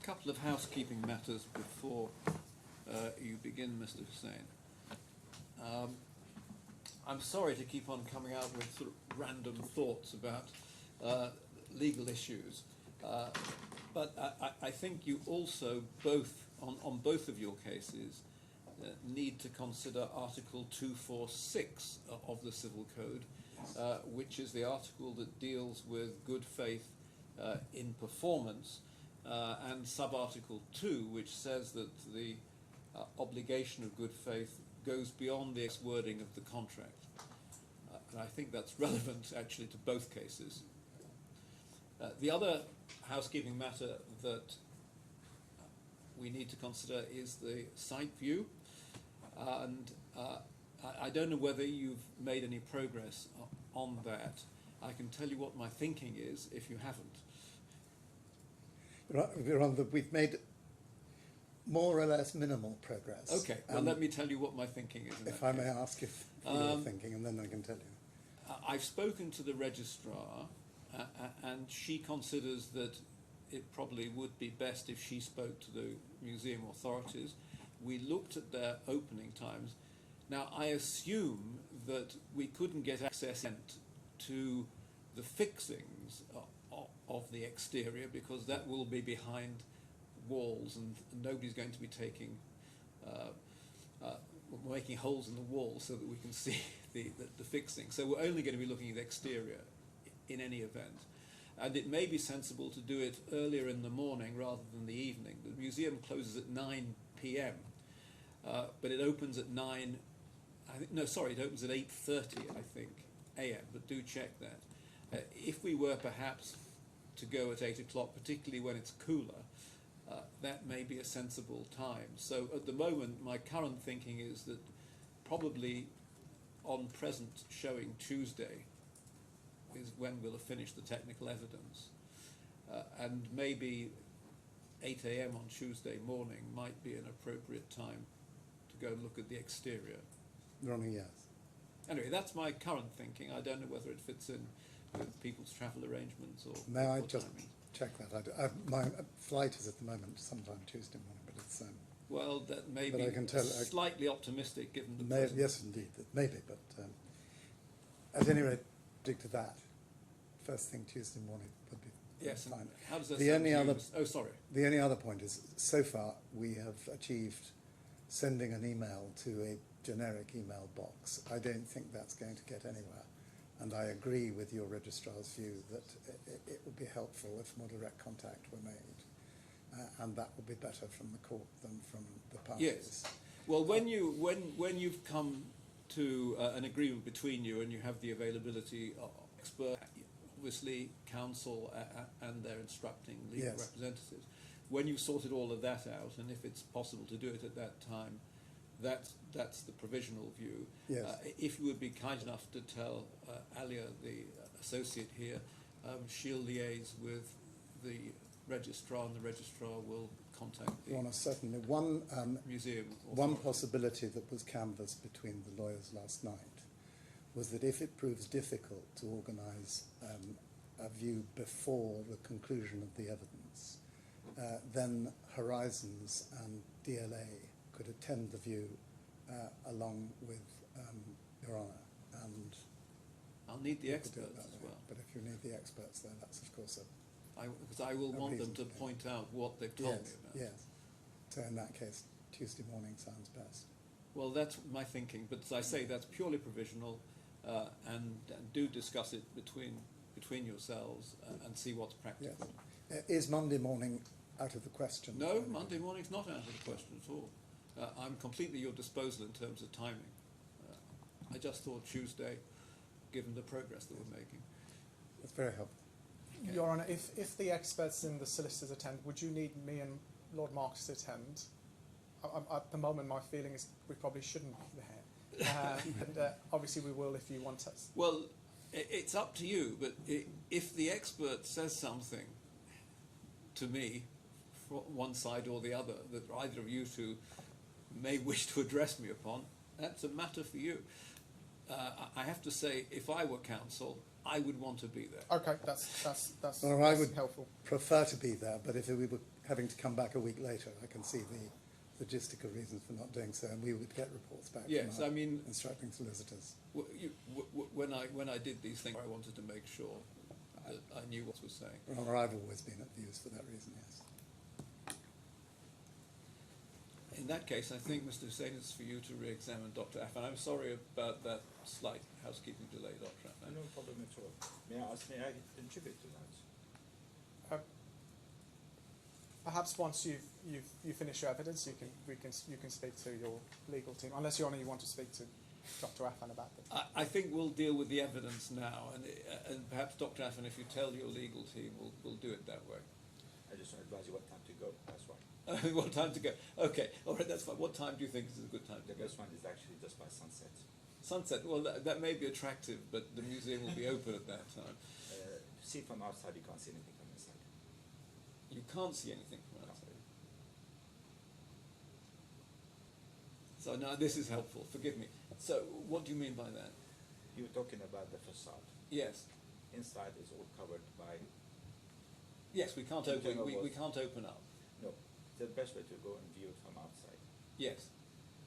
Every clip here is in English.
couple of housekeeping matters before you begin, Mr. Hussain. I'm sorry to keep on coming out with sort of random thoughts about legal issues, but I think you also both, on both of your cases, need to consider Article 246 of the Civil Code, which is the article that deals with good faith in performance, and sub-article 2, which says that the obligation of good faith goes beyond the wording of the contract. And I think that's relevant actually to both cases. The other housekeeping matter that we need to consider is the site view. And I don't know whether you've made any progress on that. I can tell you what my thinking is if you haven't. We've made more or less minimal progress. Okay, well let me tell you what my thinking is. If I may ask if you're thinking, and then I can tell you. I've spoken to the registrar, and she considers that it probably would be best if she spoke to the museum authorities. We looked at their opening times. Now, I assume that we couldn't get access to the fixings of the exterior because that will be behind walls, and nobody's going to be making holes in the wall so that we can see the fixing. So we're only going to be looking at the exterior in any event. And it may be sensible to do it earlier in the morning rather than the evening. The museum closes at 9 p.m., but it opens at 9, it opens at 8:30, I think, a.m., but do check that. If we were perhaps to go at 8 o'clock, particularly when it's cooler, that may be a sensible time. So at the moment, my current thinking is that probably on present showing Tuesday is when we'll have finished the technical evidence. And maybe 8 a.m. on Tuesday morning might be an appropriate time to go and look at the exterior. Ronnie, yes. Anyway, that's my current thinking. I don't know whether it fits in with people's travel arrangements or... May I just check that? My flight is at the moment sometime Tuesday morning, but it's... well, that may but be I can tell, slightly optimistic given the... Yes, indeed, it may be, but at any rate, stick to that. First thing Tuesday morning would be fine. How does that sound? The only other point is, so far we have achieved sending an email to a generic email box. I don't think that's going to get anywhere. And I agree with your registrar's view that it would be helpful if more direct contact were made. And that would be better from the court than from the parties. Yes. Well, when you've come to an agreement between you and you have the availability of expert, obviously counsel and their instructing legal representatives, when you've sorted all of that out, and if it's possible to do it at that time, that's the provisional view. Yes. If you would be kind enough to tell Alia, the associate here, she'll liaise with the registrar, and the registrar will contact the certainly. One museum. One possibility that was canvassed between the lawyers last night was that if it proves difficult to organise a view before the conclusion of the evidence, then Horizons and DLA could attend the view along with Your Honour, and I'll need the experts as well. But if you need the experts there, that's of course because I will want them to point out what they've told me about. Yes. So in that case, Tuesday morning sounds best. Well, that's my thinking, but as I say, that's purely provisional, and do discuss it between yourselves and see what's practical. Yes. Is Monday morning out of the question? No, Monday morning's not out of the question at all. I'm completely at your disposal in terms of timing. I just thought Tuesday, given the progress that we're making. That's very helpful. Okay. Your Honour, if the experts and the solicitors attend, would you need me and Lord Marcus to attend? At the moment, my feeling is we probably shouldn't be there. And obviously we will if you want us. Well, it's up to you, but if the expert says something to me, from one side or the other, that either of you two may wish to address me upon, that's a matter for you. I have to say, if I were counsel, I would want to be there. Okay, that's Well, I would helpful. prefer to be there, but if we were having to come back a week later, I can see the logistical reasons for not doing so, and we would get reports back Yes, from our I mean, instructing solicitors. when I did these things, I wanted to make sure that I knew what was saying. Or I've always been at views for that reason, yes. In that case, I think, Mr. Hussain, it's for you to re-examine Dr. Affan. I'm sorry about that slight housekeeping delay, Dr. Affan. No problem at all. May I contribute to that? Perhaps once you finish your evidence, you can speak to your legal team, unless Your Honour you want to speak to Dr. Affan about this. I think we'll deal with the evidence now, and perhaps Dr. Affan, if you tell your legal team, we'll do it that way. I just want to advise you what time to go, that's why. What time to go? Okay, all right, that's fine. What time do you think is a good time to The go? best one is actually just by sunset. Sunset. Well, that may be attractive, but the museum will be open at that time. See from outside, you can't see anything from inside. You can't see anything from outside. So now this is helpful. Forgive me. So what do you mean by that? You were talking about the facade. Yes. Inside is all covered by. Yes, we can't In open. general, We can't open up. No, the best way to go and view it from outside. Yes.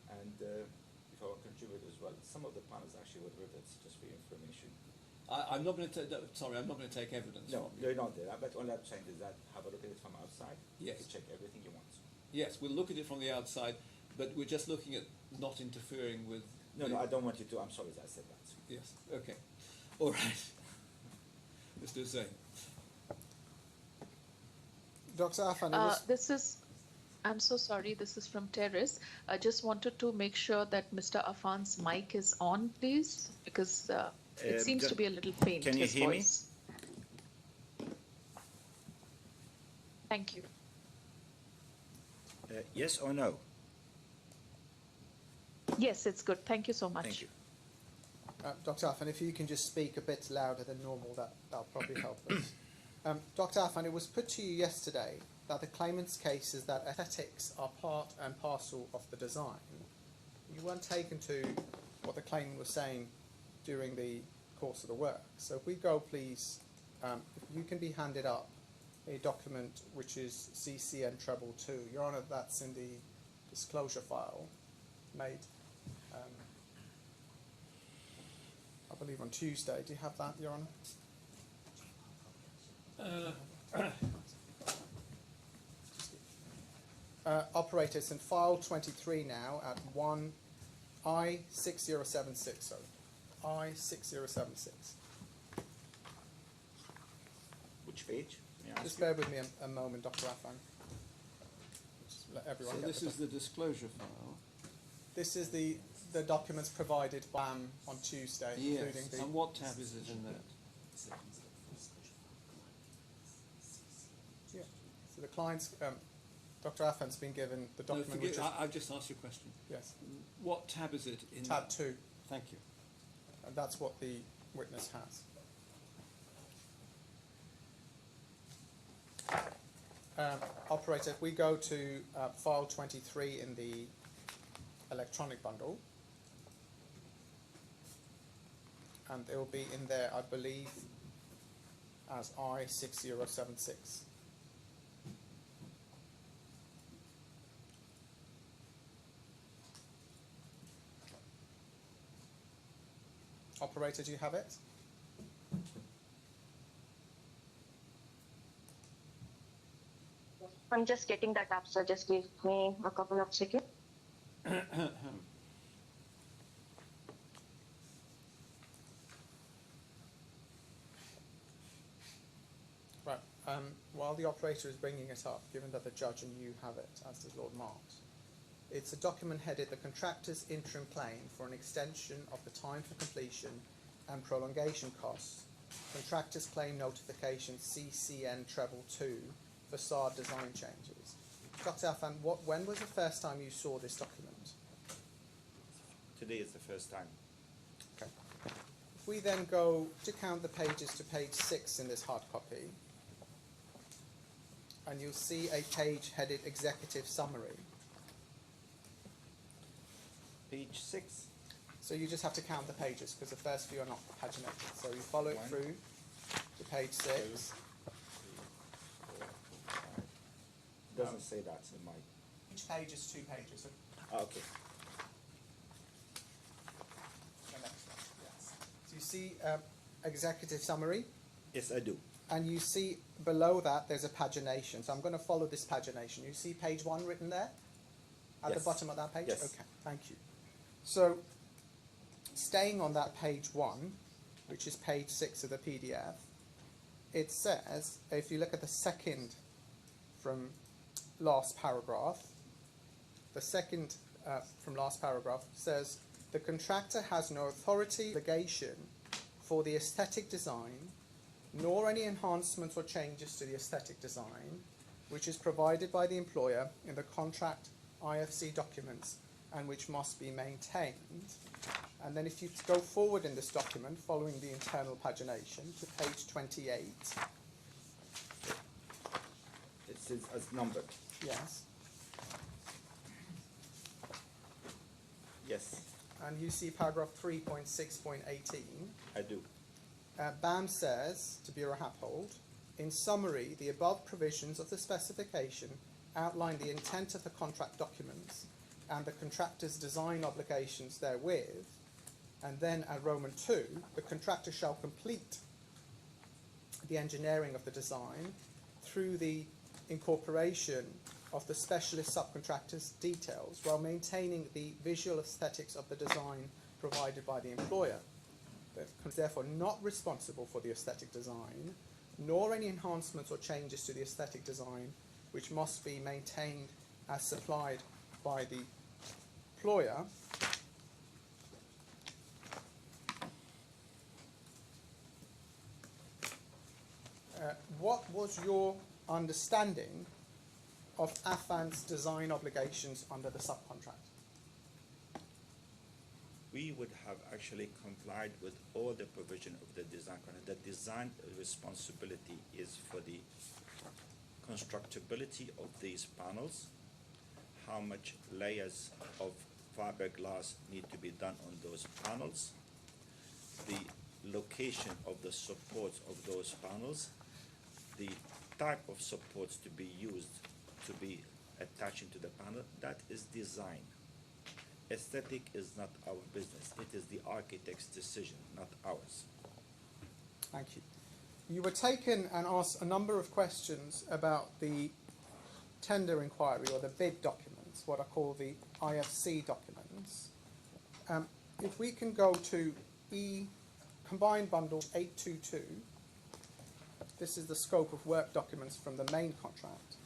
And if I will contribute as well, some of the panels actually with rivets, just for your information. I'm not going to. Sorry, I'm not going to take evidence No, from you. they're not there. But all I'm saying is that have a look at it from outside. Yes. Check everything you want. Yes, we'll look at it from the outside, but we're just looking at not interfering with. No, I don't want you to. I'm sorry that I said that. Yes. Okay. All right. Mr. Hussain. Dr. Affan, I'm so sorry, this is from Terrace. I just wanted to make sure that Mr. Affan's mic is on, please, because it seems to be a little faint. Can you his hear me? voice. Thank you. Yes or no? Yes, it's good. Thank you so much. Thank you. Dr. Affan, if you can just speak a bit louder than normal, that'll probably help us. Dr. Affan, it was put to you yesterday that the claimant's case is that aesthetics are part and parcel of the design. You weren't taken to what the claimant was saying during the course of the work. So if we go, please, if you can be handed up a document which is CCN treble 2. Your Honour, that's in the disclosure file made, I believe on Tuesday. Do you have that, Your Honour? Operator, it's in file 23 now at 1I6076. So I6076. Which page? May I ask Just you? bear with me a moment, Dr. Affan. Just let everyone So get this the is the disclosure file. This is the documents provided by on Tuesday, Yes. including the. And what tab is it in that? Yeah. So the client's, Dr. Affan's been given the No, document which is, I've just asked you a question. yes, What tab is it in? tab 2, Thank you. and that's what the witness has. Operator, if we go to file 23 in the electronic bundle, and it will be in there, I believe, as I6076. Operator, do you have it? I'm just getting that up, so just give me a couple of seconds. Right. While the operator is bringing it up, given that the judge and you have it, as does Lord Marks, it's a document headed the contractor's interim claim for an extension of the time for completion and prolongation costs. Contractor's claim notification CCN treble 2 facade design changes. Dr. Affan, when was the first time you saw this document? Today is the first time. Okay. If we then go to count the pages to page 6 in this hard copy, and you'll see a page headed Executive Summary. Page 6. So you just have to count the pages because the first few are not paginated. So you follow it 1, through to page 6. 2, 3, 4, 5. doesn't say that in my. Each page is 2 pages. So Okay. the next one, yes. So you see executive summary, Yes, I do. and you see below that there's a pagination. So I'm going to follow this pagination. You see page 1 written there? At the Yes. bottom of that page? Yes. Okay, thank you. So staying on that page 1, which is page 6 of the PDF, it says, if you look at the second from last paragraph, the second from last paragraph says, the contractor has no authority, obligation for the aesthetic design, nor any enhancements or changes to the aesthetic design, which is provided by the employer in the contract IFC documents and which must be maintained. And then if you go forward in this document, following the internal pagination, to page 28, It says as numbered. yes, Yes, and you see paragraph 3.6.18, I do. BAM says to Bureau Happold, in summary, the above provisions of the specification outline the intent of the contract documents and the contractor's design obligations therewith, and then at Roman 2, the contractor shall complete the engineering of the design through the incorporation of the specialist subcontractor's details while maintaining the visual aesthetics of the design provided by the employer. The contractor is therefore not responsible for the aesthetic design, nor any enhancements or changes to the aesthetic design, which must be maintained as supplied by the employer. What was your understanding of Affan's design obligations under the subcontract? We would have actually complied with all the provision of the design contract. The design responsibility is for the constructability of these panels, how much layers of fiberglass need to be done on those panels, the location of the supports of those panels, the type of supports to be used to be attaching to the panel. That is design. Aesthetic is not our business. It is the architect's decision, not ours. Thank you. You were taken and asked a number of questions about the tender inquiry or the bid documents, what are called the IFC documents. If we can go to Combined Bundle 822, this is the scope of work documents from the main contract.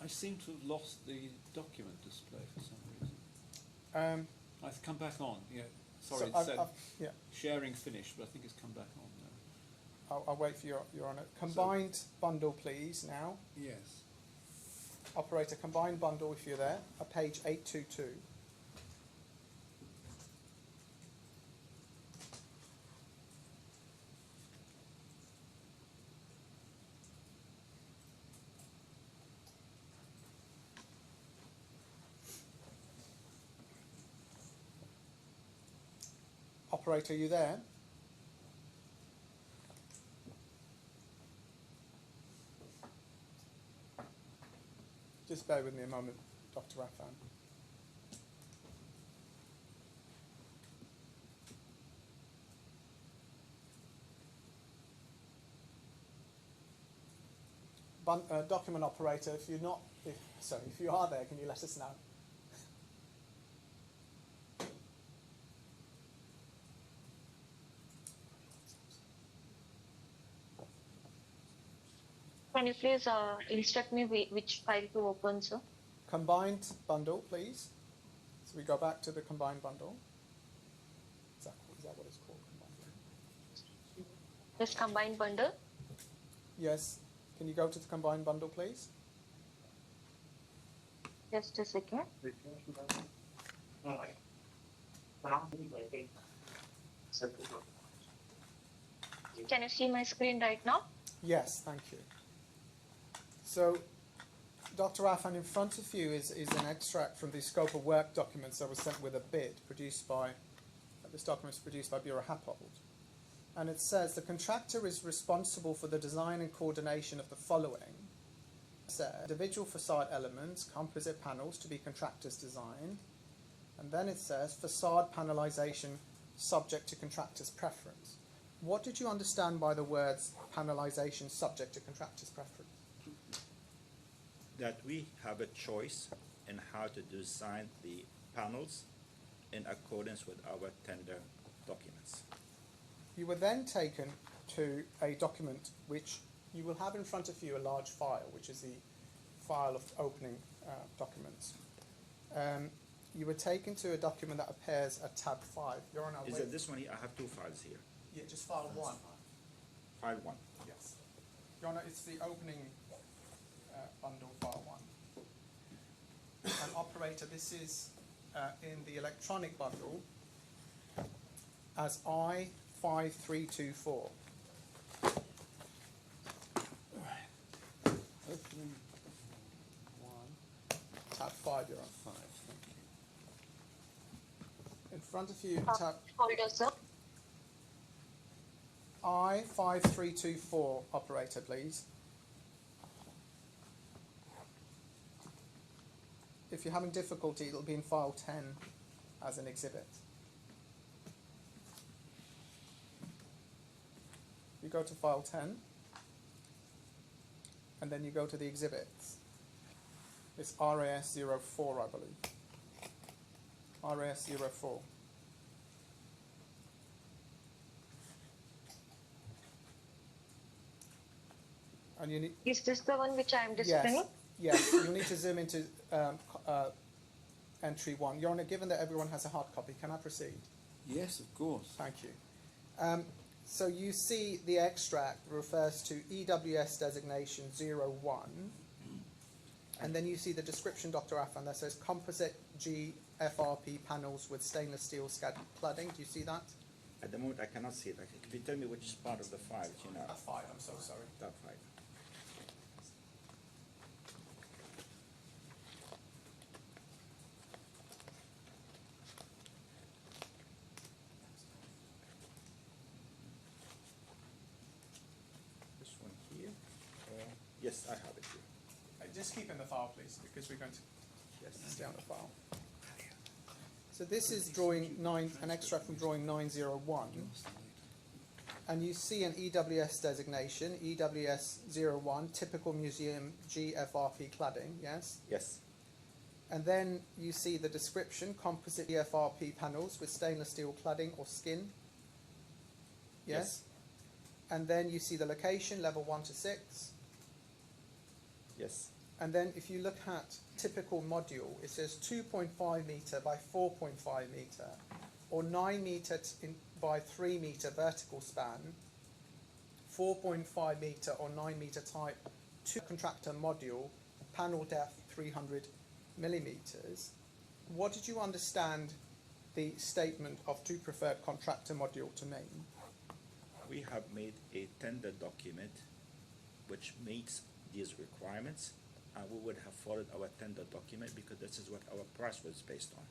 I seem to have lost the document display for some reason. I've come back on. Yeah, sorry, it said yeah, sharing finished, but I think it's come back on now. I'll wait for your honour. Combined bundle, please, now. Yes. Operator, combined bundle, if you're there, at page 822. Operator, are you there? Just bear with me a moment, Dr. Affan. Document operator, if you're not, if you are there, can you let us know? Can you please instruct me which file to open, sir? Combined bundle, please. So we go back to the combined bundle. Is that what it's called? Combined bundle? This combined bundle. Yes. Can you go to the combined bundle, please? Just a second. Can you see my screen right now? Yes, thank you. So, Dr. Affan, in front of you is an extract from the scope of work documents that was sent with a bid this document is produced by Bureau Happold. And it says the contractor is responsible for the design and coordination of the following: says individual facade elements, composite panels to be contractor's design, and then it says facade panelization subject to contractor's preference. What did you understand by the words panelization subject to contractor's preference? That we have a choice in how to design the panels in accordance with our tender documents. You were then taken to a document which you will have in front of you, a large file, which is the file of opening documents. You were taken to a document that appears at tab 5. You're on our Is way. it this one here? I have two files here. Yeah, just file 1. File 1. Yes. Your Honor, it's the opening bundle, file 1. And operator, this is in the electronic bundle as I5324. Opening 1, Tab 5, you're on. 5, thank you. In front of you, tab Folder, sir. I5324, operator, please. If you're having difficulty, it'll be in file 10 as an exhibit. You go to file 10, and then you go to the exhibits. It's RAS04, I believe. RAS04. And you need, Is this the one which I am displaying? yes, you need to zoom into entry 1. Your Honour, given that everyone has a hard copy, can I proceed? Yes, of course. Thank you. So you see the extract refers to EWS designation 01, and then you see the description, Dr. Affan, that says composite GFRP panels with stainless steel cladding. Do you see that? At the moment, I cannot see it. If you tell me which part of the file, you know. Tab 5, I'm so sorry. Tab 5. This one here. Yes, I have it here. Just keep in the file, please, because we're going to Yes. stay on the file. So this is drawing 9, an extract from drawing 901. And you see an EWS designation, EWS 01, typical museum GFRP cladding, yes? Yes. And then you see the description, composite GFRP panels with stainless steel cladding or skin, yes? And then you see the location, level 1 to 6. Yes. And then if you look at typical module, it says 2.5 meter by 4.5 meter, or 9 meter by 3 meter vertical span, 4.5 meter or 9 meter type 2 contractor module, panel depth 300 millimeters. What did you understand the statement of 2 preferred contractor module to mean? We have made a tender document which meets these requirements, and we would have followed our tender document because this is what our price was based on.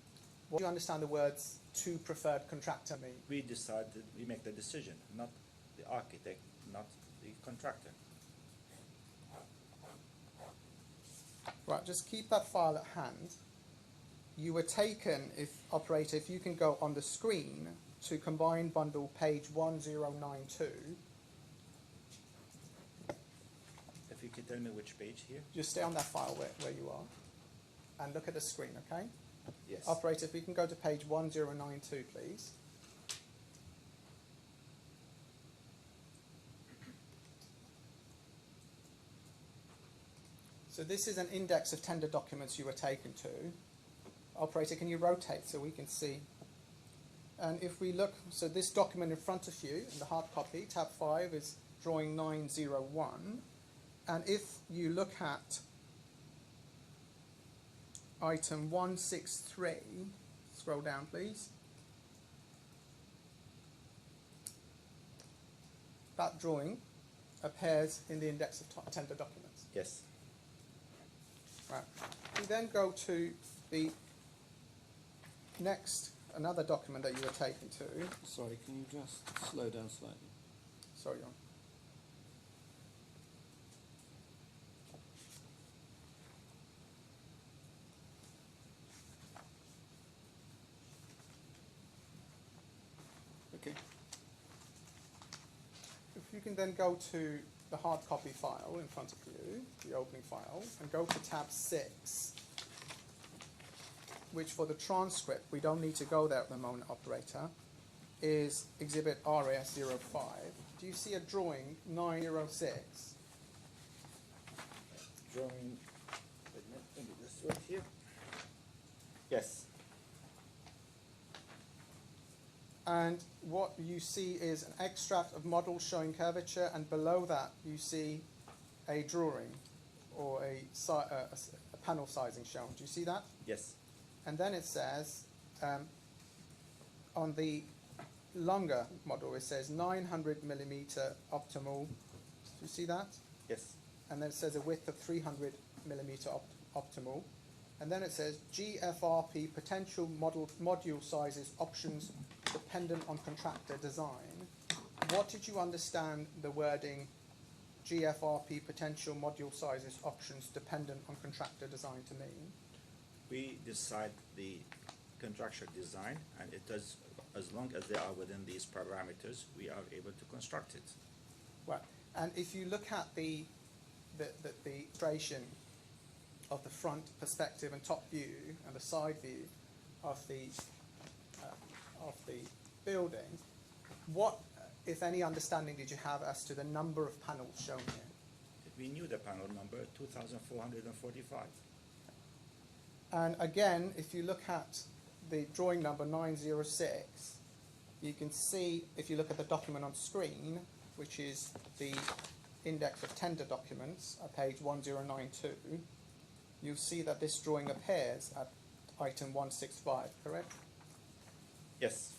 What do you understand the words 2 preferred contractor mean? We decided, we make the decision, not the architect, not the contractor. Right, just keep that file at hand. You were taken, operator, if you can go on the screen to combined bundle page 1092. If you could tell me which page here? Just stay on that file where you are and look at the screen, okay? Yes. Operator, if we can go to page 1092, please. So this is an index of tender documents you were taken to. Operator, can you rotate so we can see? And if we look, so this document in front of you, in the hard copy, tab 5 is drawing 901. And if you look at item 163, scroll down please. That drawing appears in the index of tender documents. Yes. Right. We then go to the next, another document that you were taken to. Sorry, can you just slow down slightly? Sorry, Jon. can then go to the hard copy file in front of you, the opening file, and go to tab 6, which for the transcript, we don't need to go there at the moment, operator, is exhibit RAS05. Do you see a drawing 906? Drawing, let me just right here. Yes. And what you see is an extract of model showing curvature, and below that you see a drawing or a panel sizing shown. Do you see that? Yes. And then it says, on the longer model, it says 900 millimeter optimal. Do you see that? Yes. And then it says a width of 300 millimeter optimal. And then it says GFRP potential module sizes options dependent on contractor design. What did you understand the wording GFRP potential module sizes options dependent on contractor design to mean? We decide the contractual design, and it does, as long as they are within these parameters, we are able to construct it. Right. And if you look at the illustration of the front perspective and top view and the side view of the building, what, if any, understanding did you have as to the number of panels shown here? We knew the panel number, 2,445. And again, if you look at the drawing number 906, you can see, if you look at the document on screen, which is the index of tender documents at page 1092, you'll see that this drawing appears at item 165, correct? Yes.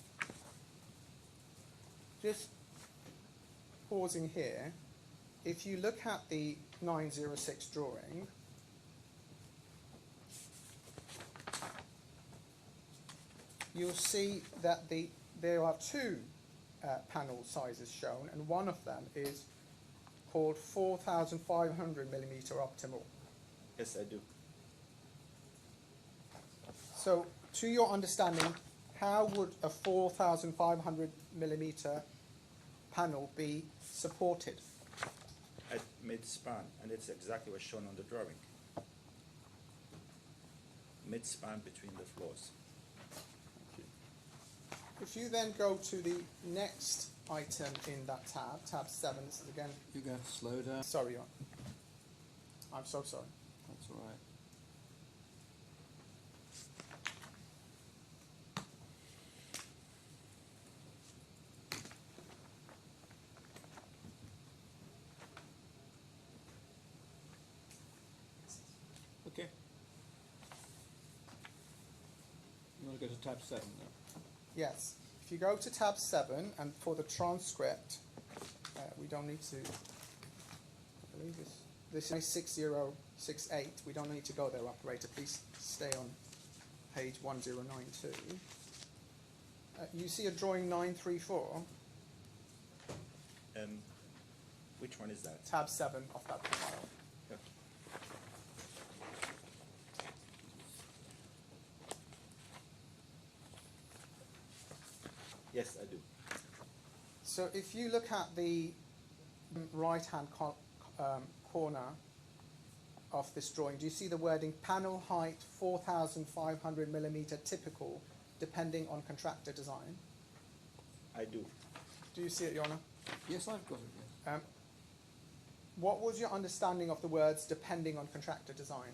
Just pausing here, if you look at the 906 drawing, you'll see that there are two panel sizes shown, and one of them is called 4,500 millimeter optimal. Yes, I do. So, to your understanding, how would a 4,500 millimeter panel be supported? At mid-span, and it's exactly what's shown on the drawing. Mid-span between the floors. If you then go to the next item in that tab, tab 7, this is again, You're going to slow down. sorry, I'm so sorry. That's all right. Okay. You want to go to tab 7 now? Yes, if you go to tab 7, and for the transcript, we don't need to, I believe this is 6068, we don't need to go there, operator, please stay on page 1092. You see a drawing 934, Which one is that? tab 7 of that file. Yep. Yes, I do. So if you look at the right-hand corner of this drawing, do you see the wording panel height 4,500 millimeter typical, depending on contractor design? I do. Do you see it, Your Honour? Yes, I've got it, yes. What was your understanding of the words depending on contractor design?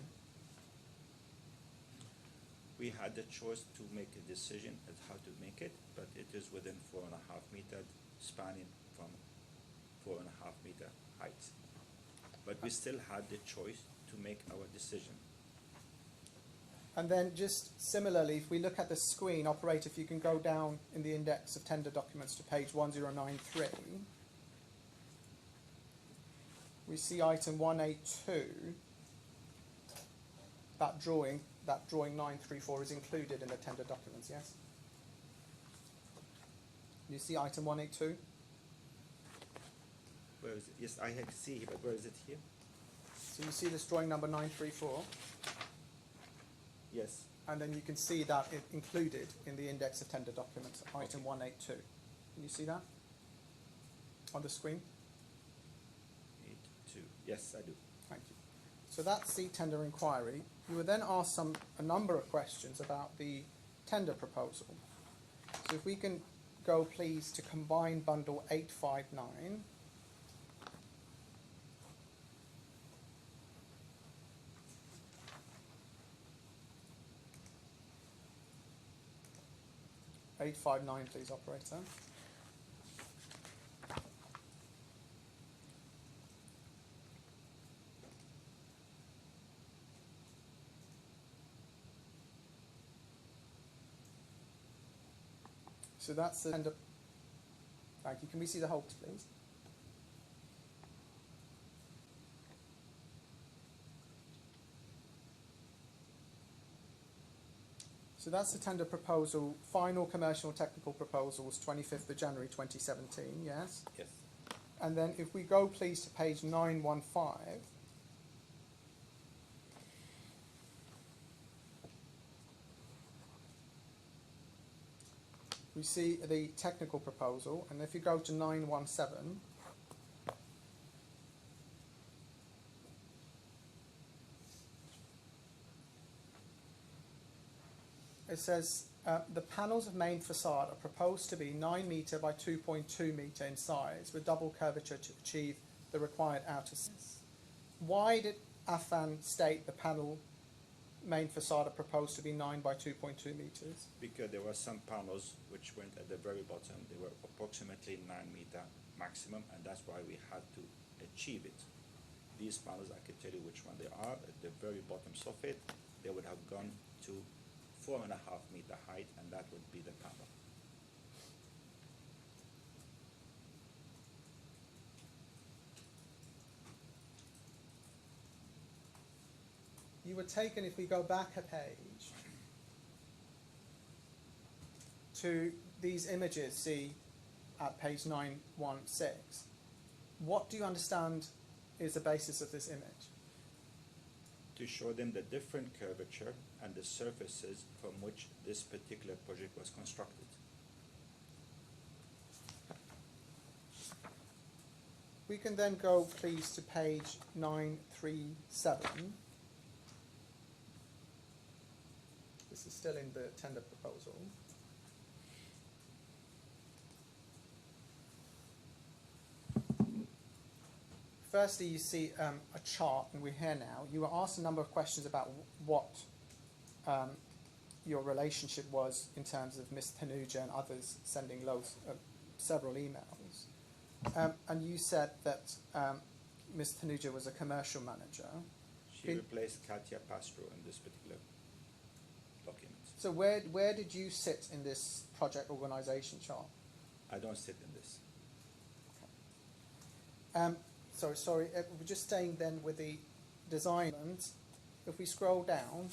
We had the choice to make a decision at how to make it, but it is within 4.5 meter, spanning from 4.5 meter height. But we still had the choice to make our decision. And then just similarly, if we look at the screen, operator, if you can go down in the index of tender documents to page 1093, we see item 182, that drawing 934 is included in the tender documents, yes? You see item 182? Where is it? Yes, I see it, but where is it here? So you see this drawing number 934, Yes. and then you can see that it included in the index of tender documents, item 182. Can you see that on the screen? Yes, I do. Thank you. So that's the tender inquiry. You were then asked a number of questions about the tender proposal. So if we can go, please, to combine bundle 859. Please, operator. So that's the tender. Thank you. Can we see the holds, please? So that's the tender proposal, final commercial technical proposals, 25th of January 2017, yes? Yes. And then if we go, please, to page 915. We see the technical proposal, and if you go to 917, it says the panels of main facade are proposed to be 9 metre by 2.2 metre in size with double curvature to achieve the required outer size. Why did Affan state the panel main facade are proposed to be 9 by 2.2 metres? Because there were some panels which went at the very bottom. They were approximately 9 meter maximum, and that's why we had to achieve it. These panels, I can tell you which one they are. At the very bottom of it, they would have gone to 4.5 meter height, and that would be the panel. You were taken, if we go back a page, to these images, see at page 916. What do you understand is the basis of this image? To show them the different curvature and the surfaces from which this particular project was constructed. We can then go, please, to page 937. This is still in the tender proposal. Firstly, you see a chart, and we're here now. You were asked a number of questions about what your relationship was in terms of Ms. Tanuja and others sending several emails. And you said that Ms. Tanuja was a commercial manager. She replaced Katia Pastro in this particular document. So where did you sit in this project organisation chart? I don't sit in this. Sorry, we're just staying then with the design. If we scroll down,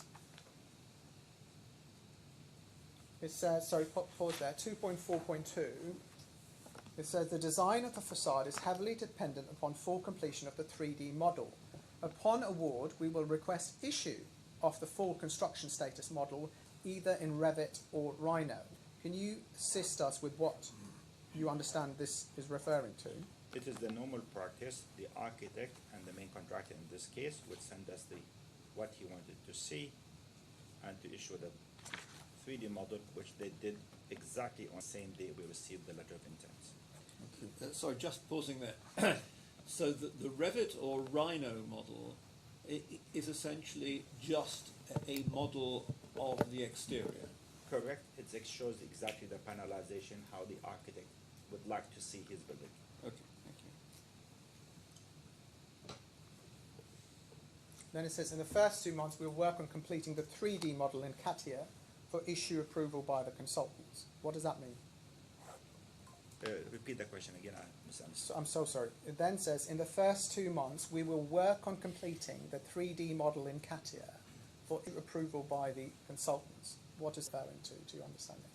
it says, sorry, pause there, 2.4.2, it says the design of the facade is heavily dependent upon full completion of the 3D model. Upon award, we will request issue of the full construction status model either in Revit or Rhino. Can you assist us with what you understand this is referring to? It is the normal practice. The architect and the main contractor in this case would send us what he wanted to see and to issue the 3D model, which they did exactly on the same day we received the letter of intent. Sorry, just pausing there. So the Revit or Rhino model is essentially just a model of the exterior. Correct. It shows exactly the panelization, how the architect would like to see his building. Okay, thank you. Then it says, in the first 2 months, we'll work on completing the 3D model in CATIA for issue approval by the consultants. What does that mean? Repeat the question again, I misunderstood. I'm so sorry. It then says, in the first 2 months, we will work on completing the 3D model in CATIA for approval by the consultants. What is that to your understanding?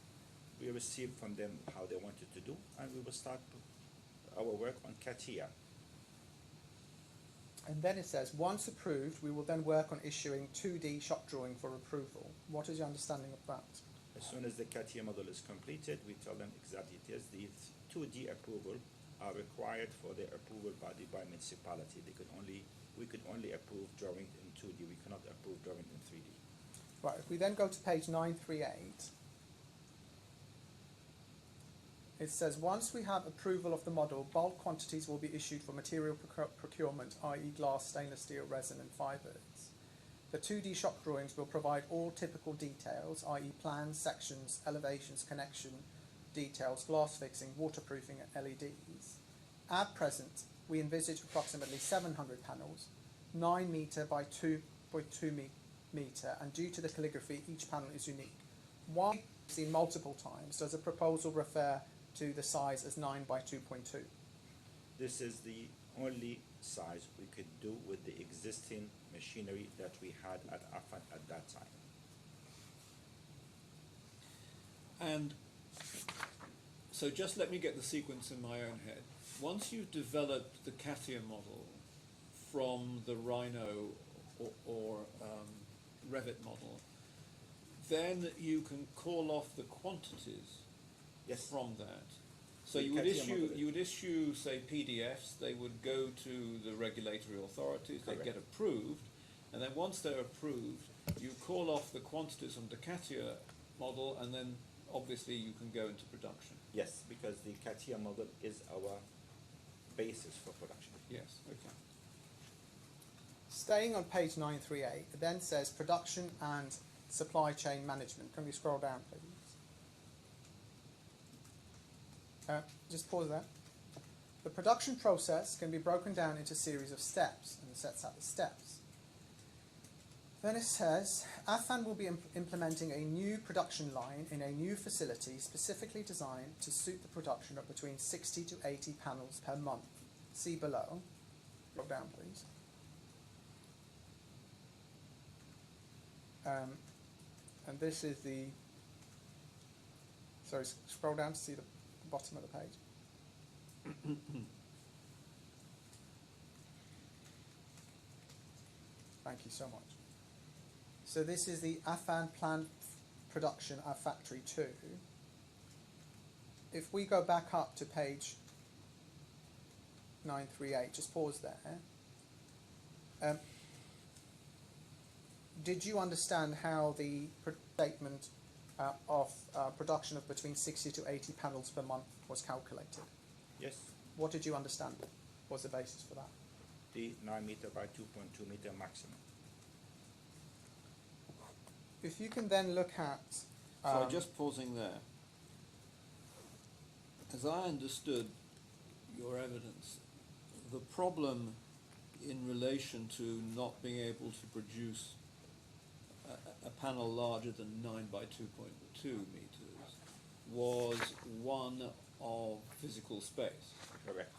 We received from them how they wanted to do, and we will start our work on CATIA. And then it says, once approved, we will then work on issuing 2D shop drawing for approval. What is your understanding of that? As soon as the CATIA model is completed, we tell them exactly it is. The 2D approval are required for their approval body by municipality. We could only approve drawing in 2D. We cannot approve drawing in 3D. Right, if we then go to page 938, it says, once we have approval of the model, bulk quantities will be issued for material procurement, i.e. glass, stainless steel, resin and fibres. The 2D shop drawings will provide all typical details, i.e. plans, sections, elevations, connection details, glass fixing, waterproofing and LEDs. At present, we envisage approximately 700 panels, 9 metre by 2.2 metre, and due to the calligraphy, each panel is unique. Why, we've seen multiple times, does the proposal refer to the size as 9 by 2.2? This is the only size we could do with the existing machinery that we had at Affan at that time. And so just let me get the sequence in my own head. Once you've developed the CATIA model from the Rhino or Revit model, then you can call off the quantities from that. So you would issue, say, PDFs. They would go to the regulatory authorities. They get approved, and then once they're approved, you call off the quantities from the CATIA model, and then obviously you can go into production. Yes, because the CATIA model is our basis for production. Yes. Okay. Staying on page 938, it then says production and supply chain management. Can we scroll down, please? Just pause there. The production process can be broken down into a series of steps, and it sets out the steps. Then it says, Affan will be implementing a new production line in a new facility specifically designed to suit the production of between 60 to 80 panels per month. See below. Go down, please. And this is the, sorry, scroll down to see the bottom of the page. Thank you so much. So this is the Affan plant production at factory 2. If we go back up to page 938, just pause there. Did you understand how the statement of production of between 60 to 80 panels per month was calculated? Yes. What did you understand was the basis for that? The 9 meter by 2.2 meter maximum. If you can then look at... So just pausing there. As I understood your evidence, the problem in relation to not being able to produce a panel larger than 9 by 2.2 meters was one of physical space. Correct.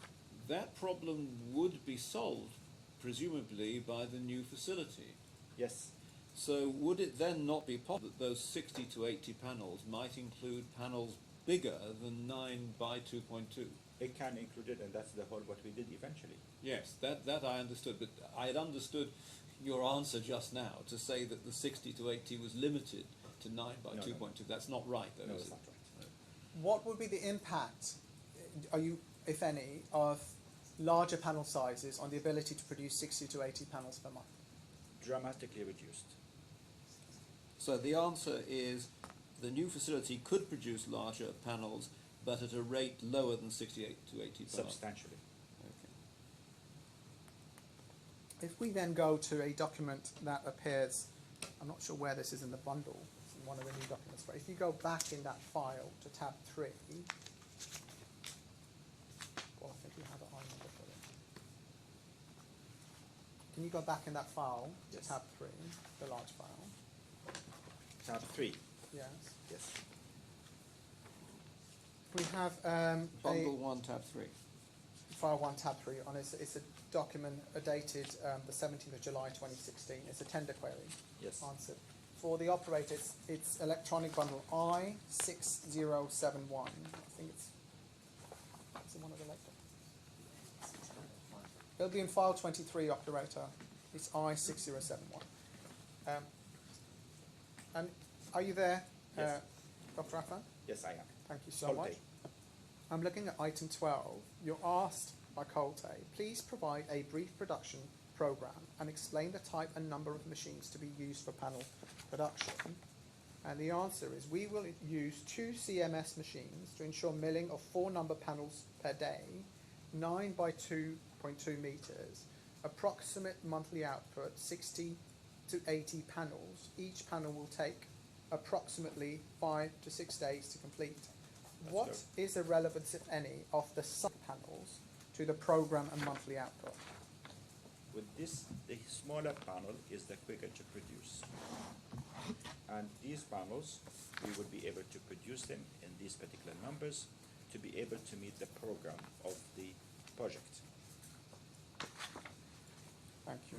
That problem would be solved, presumably, by the new facility. Yes. So would it then not be possible that those 60 to 80 panels might include panels bigger than 9 by 2.2? It can include it, and that's the whole what we did eventually. Yes, that I understood, but I had understood your answer just now to say that the 60 to 80 was limited to 9 by 2.2. No. That's not right, though, No, is it's it? not right. What would be the impact, if any, of larger panel sizes on the ability to produce 60 to 80 panels per month? Dramatically reduced. So the answer is the new facility could produce larger panels, but at a rate lower than 68 to 80 per month. Substantially. Okay. If we then go to a document that appears, I'm not sure where this is in the bundle, it's in one of the new documents, but if you go back in that file to tab 3, well, I think we have an I number for it. Can you go back in that file to tab 3, the large file? Tab 3. Yes. Yes. We have Bundle 1, tab 3. File 1, tab 3 on it. It's a document dated the 17th of July 2016. It's a tender query. Yes. Answered. For the operator, it's electronic bundle I6071. I think it's one of the later. It'll be in file 23, operator. It's I6071. And are you there, Yes. Dr. Affan? Yes, I am. Thank you so All much. day. I'm looking at item 12. You're asked by Colte, please provide a brief production program and explain the type and number of machines to be used for panel production. And the answer is we will use 2 CMS machines to ensure milling of 4 number panels per day, 9 by 2.2 meters, approximate monthly output 60 to 80 panels. Each panel will take approximately 5 to 6 days to complete. What is the relevance, if any, of the sub panels to the program and monthly output? With this, the smaller panel is the quicker to produce. And these panels, we will be able to produce them in these particular numbers to be able to meet the program of the project. Thank you.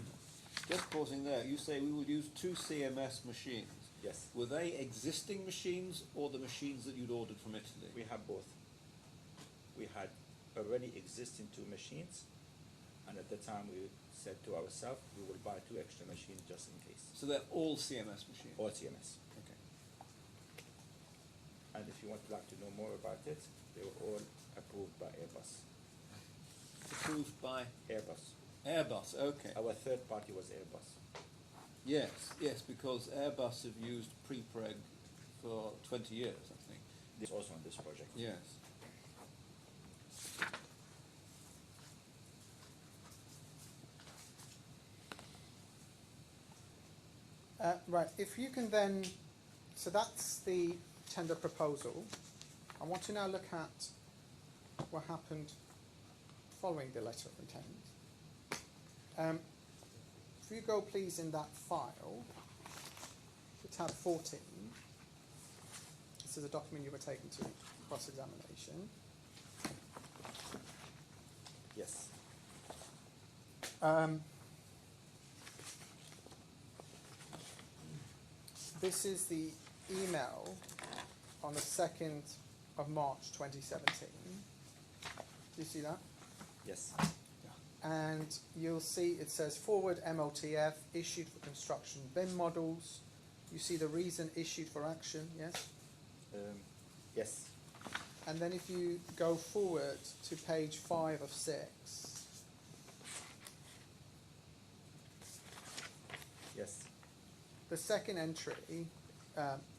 Just pausing there, you say we will use 2 CMS machines. Yes. Were they existing machines or the machines that you'd ordered from Italy? We have both. We had already existing 2 machines, and at the time we said to ourselves, we will buy 2 extra machines just in case. So they're all CMS machines? All CMS. Okay. And if you would like to know more about it, they were all approved by Airbus. Approved by Airbus. Airbus, okay. Our third party was Airbus. Yes, yes, because Airbus have used pre-preg for 20 years, I think. This also on this project. Yes. Right, if you can then, so that's the tender proposal. I want to now look at what happened following the letter of intent. If you go please in that file to tab 14, this is a document you were taken to cross-examination. Yes. This is the email on the 2nd of March 2017. Do you see that? Yes. And you'll see it says forward MOTF issued for construction BIM models. You see the reason issued for action, yes? Yes. And then if you go forward to page 5 of 6, Yes. the second entry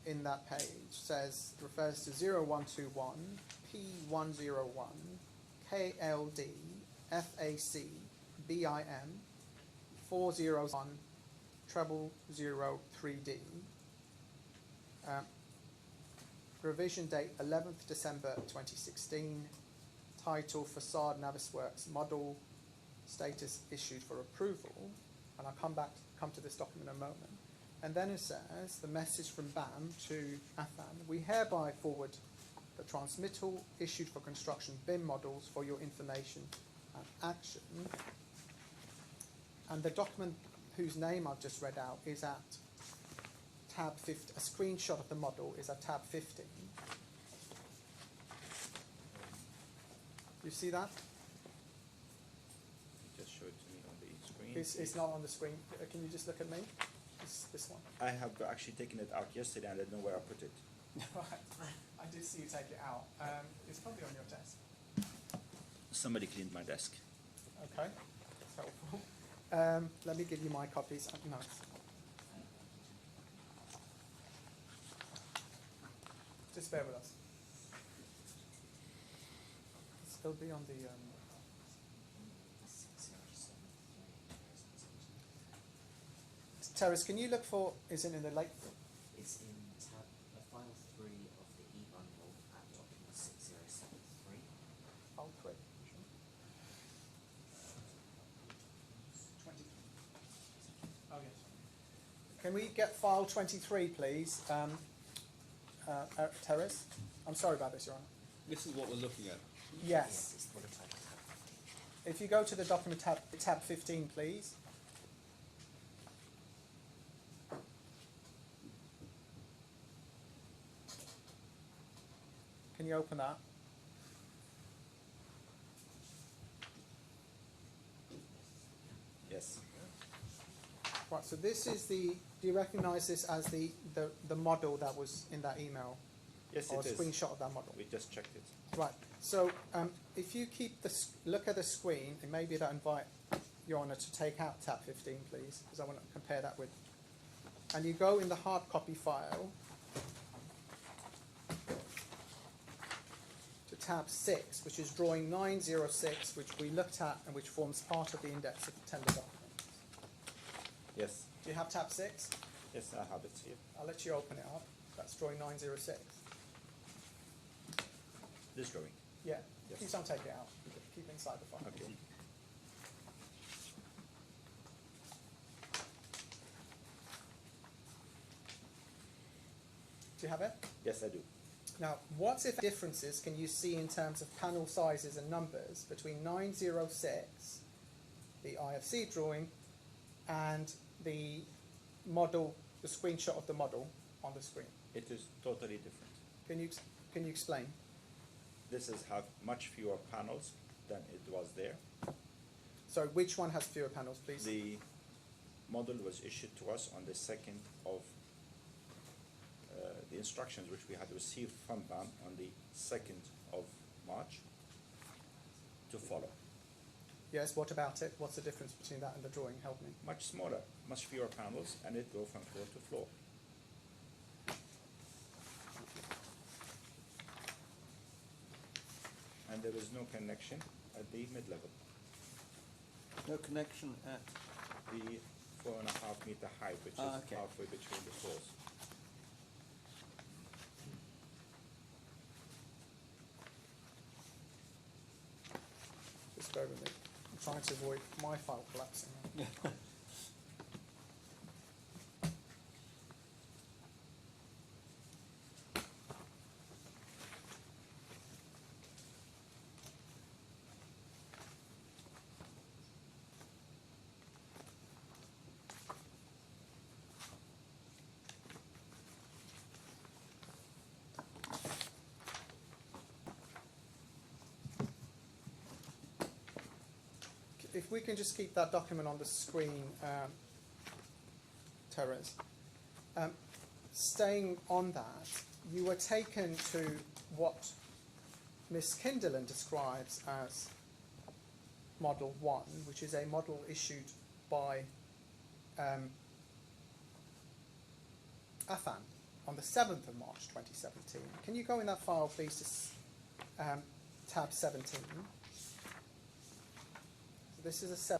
in that page refers to 0121 P101 KLD FAC BIM 401 0003D. Revision date 11th December 2016. Title Facade Navisworks Model. Status issued for approval. And I'll come to this document in a moment. And then it says the message from BAM to Affan. We hereby forward the transmittal issued for construction BIM models for your information and action. And the document whose name I've just read out is at tab 15. A screenshot of the model is at tab 15. You see that? Just show it to me on the screen. It's not on the screen. Can you just look at me? This one. I have actually taken it out yesterday and I don't know where I put it. Right. I did see you take it out. It's probably on your desk. Somebody cleaned my desk. Okay. That's helpful. Let me give you my copies. No. Just bear with us. It'll be on the. Terrace, can you look for? Is it in the late? It's in tab file 3 of the e-bundle at document 6073. File 3. 20. Oh yes. Can we get file 23, please, Terrace? I'm sorry about this, Your Honour. This is what we're looking at. Yes. It's prototype tab 15. If you go to the document tab 15, please. Can you open that? Yes. Right, so this is the, do you recognise this as the model that was in that email? Yes, or it a is. screenshot of that model? We just checked it. Right. So if you keep look at the screen, and maybe that invite Your Honour to take out tab 15, please, because I want to compare that with. And you go in the hard copy file to tab 6, which is drawing 906, which we looked at and which forms part of the index of tender documents. Yes. Do you have tab 6? Yes, I have it here. I'll let you open it up. That's drawing 906. This drawing. Yeah. Yes. Please don't take it out. Keep it inside the file. Okay. Do you have it? Yes, I do. Now, what if differences can you see in terms of panel sizes and numbers between 906, the IFC drawing, and the model, the screenshot of the model on the screen? It is totally different. Can you explain? This is have much fewer panels than it was there. So which one has fewer panels, please? The model was issued to us on the 2nd of the instructions which we had received from BAM on the 2nd of March to follow. Yes, what about it? What's the difference between that and the drawing? Help me. Much smaller, much fewer panels, and it go from floor to floor. And there is no connection at the mid-level. No connection at. The 4.5 meter height, which is Okay. halfway between the floors. Just bear with me. I'm trying to avoid my file collapsing. If we can just keep that document on the screen, Terence. Staying on that, you were taken to what Ms. Kinderland describes as Model 1, which is a model issued by Affan on the 7th of March 2017. Can you go in that file, please, to tab 17? This is a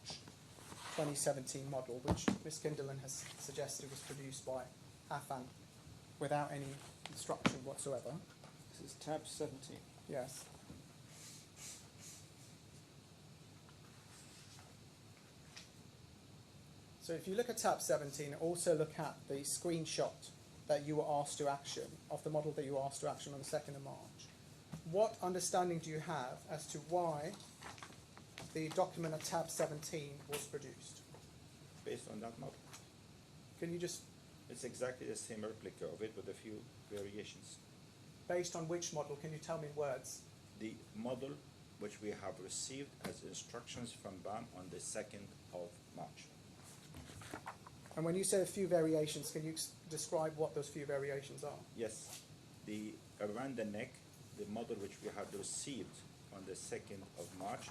2017 model, which Ms. Kinderland has suggested was produced by Affan without any instruction whatsoever. This is tab 17. Yes. So if you look at tab 17, also look at the screenshot that you were asked to action, of the model that you were asked to action on the 2nd of March. What understanding do you have as to why the document at tab 17 was produced? Based on that model. Can you just, It's exactly the same replica of it with a few variations. based on which model, can you tell me in words? The model which we have received as instructions from BAM on the 2nd of March. And when you say a few variations, can you describe what those few variations are? Yes, around the neck, the model which we had received on the 2nd of March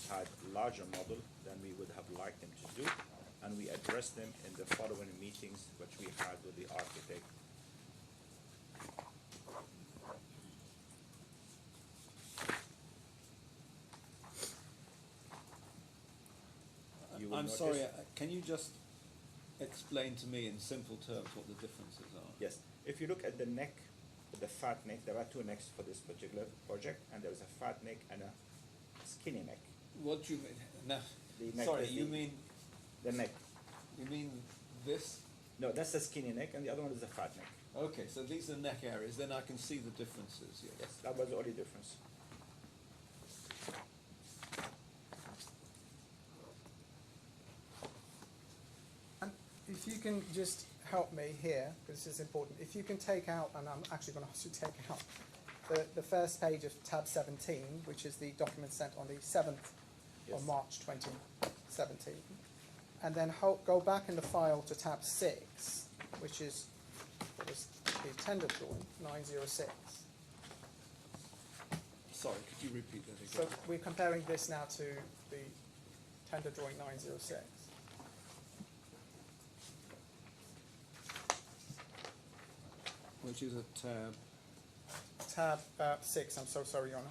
had larger model than we would have liked them to do, and we addressed them in the following meetings which we had with the architect. You will I'm notice- sorry, can you just explain to me in simple terms what the differences are? Yes, if you look at the neck, the fat neck, there are two necks for this particular project, and there is a fat neck and a skinny neck. What do you mean? No, The neck sorry, is you mean the this? No, that's the skinny neck, and the other one is the fat neck. Okay, so these are neck areas, then I can see the differences, yes. Yes, that was the only difference. And if you can just help me here, because this is important, if you can take out, and I'm actually going to ask you to take out, the first page of tab 17, which is the document sent on the 7th Yes. of March 2017, and then go back in the file to tab 6, which is what was the tender drawing 906. Sorry, could you repeat that So again? we're comparing this now to the tender drawing 906. Which is a tab. Tab 6, I'm so sorry, Your Honour.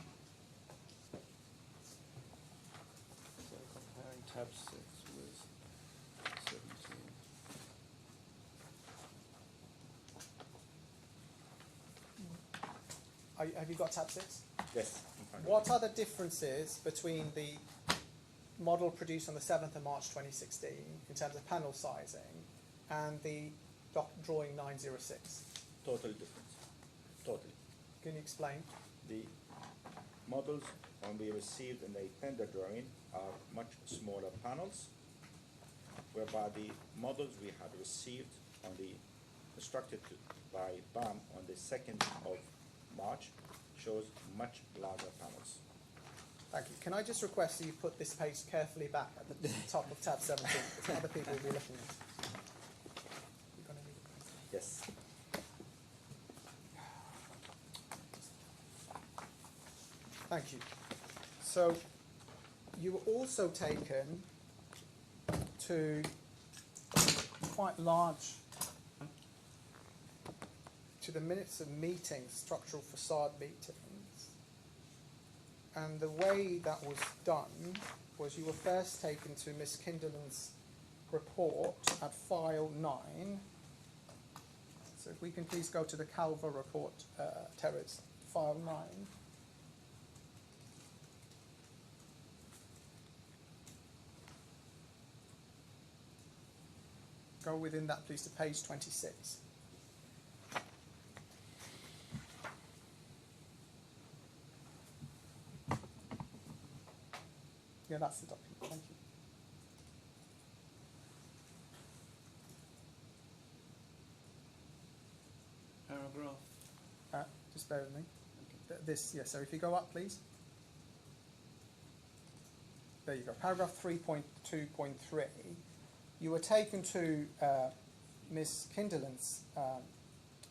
So comparing tab 6 with 17. Have you got tab 6? Yes. in front of What are the differences between the model produced on the 7th of March 2016 in terms of panel sizing and the drawing 906? you. Total difference. Totally. Can you explain? The models when we received in the tender drawing are much smaller panels, whereby the models we had received on the constructed by BAM on the 2nd of March shows much larger panels. Thank you. Can I just request that you put this page carefully back at the top of tab 17, because other people will be looking at it. You're gonna need it. Yes. Thank you. So you were also taken to quite large, to the minutes of meetings, structural facade meetings. And the way that was done was you were first taken to Miss Kinderland's report at file 9. So if we can please go to the Calver report, Terrace, file 9. Go within that, please, to page 26. Yeah, that's the document. Thank you. Paragraph. Just bear with me. This, yes, so if you go up, please. There you go. Paragraph 3.2.3. You were taken to Ms. Kinderland's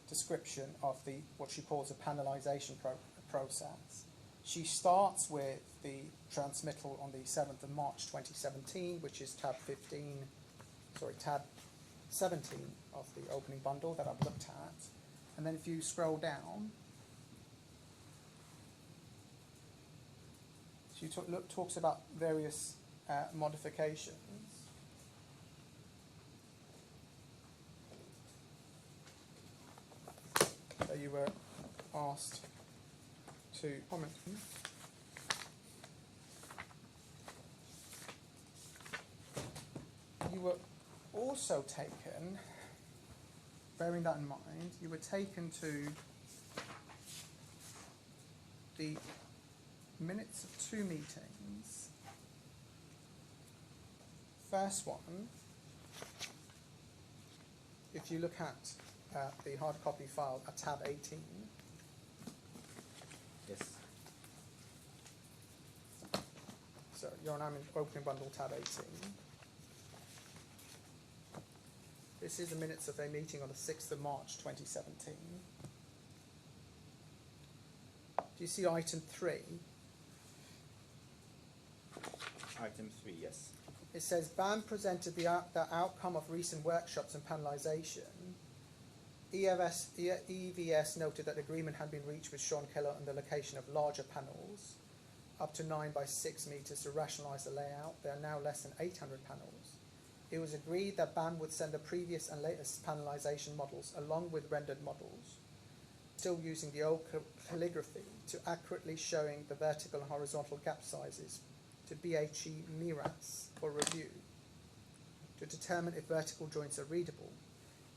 description of what she calls a panelisation process. She starts with the transmittal on the 7th of March 2017, which is tab 17 of the opening bundle that I've looked at. And then if you scroll down, she talks about various modifications. That you were asked to comment. You were also taken, bearing that in mind, you were taken to the minutes of 2 meetings. First one, if you look at the hard copy file at tab 18. Yes. So you're now in opening bundle tab 18. This is the minutes of a meeting on the 6th of March 2017. Do you see item 3? Item 3, yes. It says BAM presented the outcome of recent workshops and panelisation. EVS noted that agreement had been reached with Sean Keller on the location of larger panels, up to 9 by 6 metres to rationalise the layout. There are now less than 800 panels. It was agreed that BAM would send the previous and latest panelisation models along with rendered models, still using the old calligraphy to accurately showing the vertical and horizontal gap sizes to BHE MIRAS for review to determine if vertical joints are readable.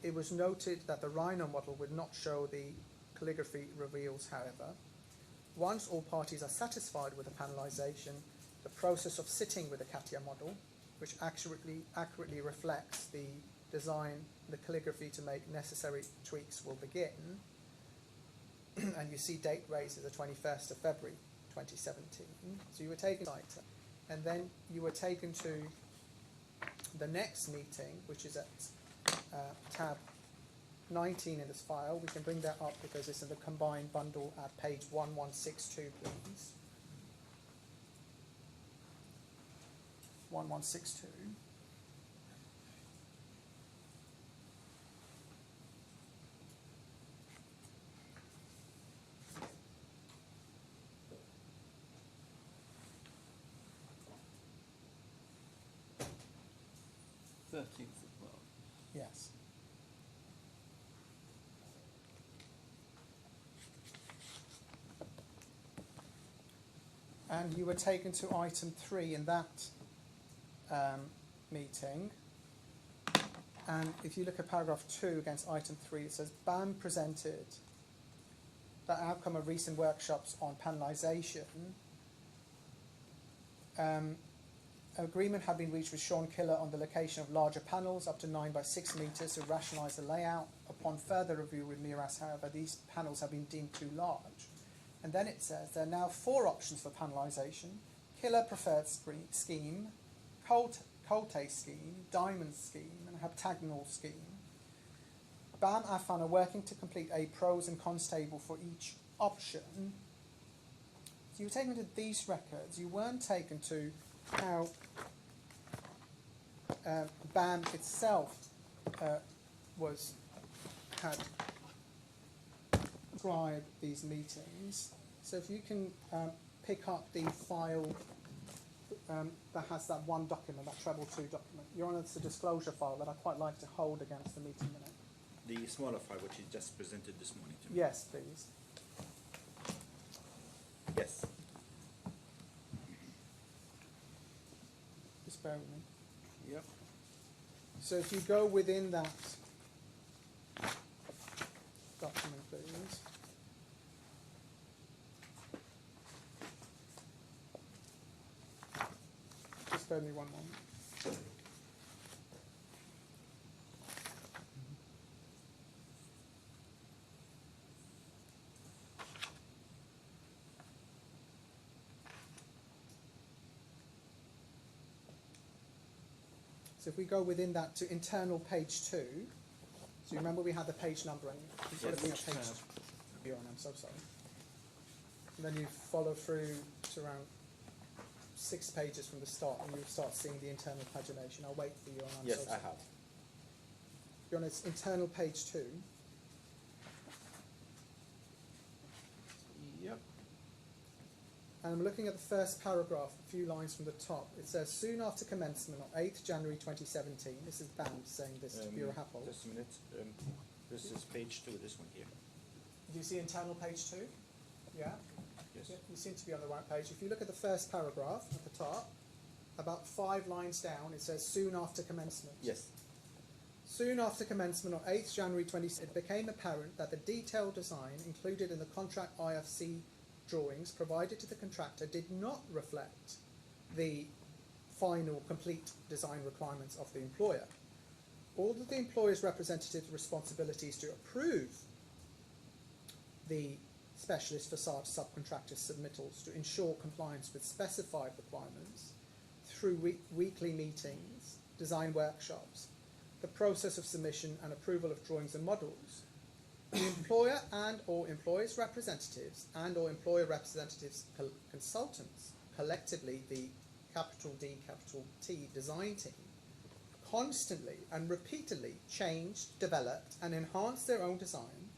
It was noted that the Rhino model would not show the calligraphy reveals, however. Once all parties are satisfied with the panelisation, the process of sitting with the CATIA model, which accurately reflects the design, the calligraphy to make necessary tweaks, will begin. And you see date raised as the 21st of February 2017. So you were taken to and then you were taken to the next meeting, which is at tab 19 in this file. We can bring that up because it's in the combined bundle at page 1162, please. 1162. Thirteenth as well. Yes. And you were taken to item 3 in that meeting. And if you look at paragraph 2 against item 3, it says BAM presented the outcome of recent workshops on panelisation. Agreement had been reached with Sean Killer on the location of larger panels up to 9 by 6 metres to rationalise the layout. Upon further review with Miras, however, these panels have been deemed too large. And then it says there are now 4 options for panelisation: Killer preferred scheme, Colte scheme, Diamond scheme, and Heptagonal scheme. BAM Affan are working to complete a pros and cons table for each option. So you were taken to these records. You weren't taken to how BAM itself had described these meetings. So if you can pick up the file that has that one document, that treble 2 document. Your Honour, it's a disclosure file that I quite like to hold against the meeting minute. The smaller file which you just presented this morning to me. Yes, please. Yes. Just bear with me. Yep. So if you go within that document, please. Just bear with me one moment. So if we go within that to internal page 2, so you remember we had the page numbering. Yes. Bjorn, I'm so sorry. And then you follow through to around 6 pages from the start, and you'll start seeing the internal pagination. I'll wait for you. And I'm Yes, so I sorry. have. Bjorn, it's internal page 2. Yep. And I'm looking at the first paragraph, a few lines from the top. It says, soon after commencement on 8th January 2017, this is BAM saying this to Bureau Happel. Just a minute. This is page 2, this one here. Do you see internal page 2? Yeah? Yes. Yeah, you seem to be on the right page. If you look at the first paragraph at the top, about 5 lines down, it says, soon after commencement. Yes. Soon after commencement on 8th January 20, it became apparent that the detailed design included in the contract IFC drawings provided to the contractor did not reflect the final complete design requirements of the employer. All of the employer's representatives' responsibilities to approve the specialist facade subcontractor submittals to ensure compliance with specified requirements through weekly meetings, design workshops, the process of submission and approval of drawings and models. The employer and or employer's representatives and or employer representatives consultants, collectively the capital D, capital T design team, constantly and repeatedly changed, developed and enhanced their own design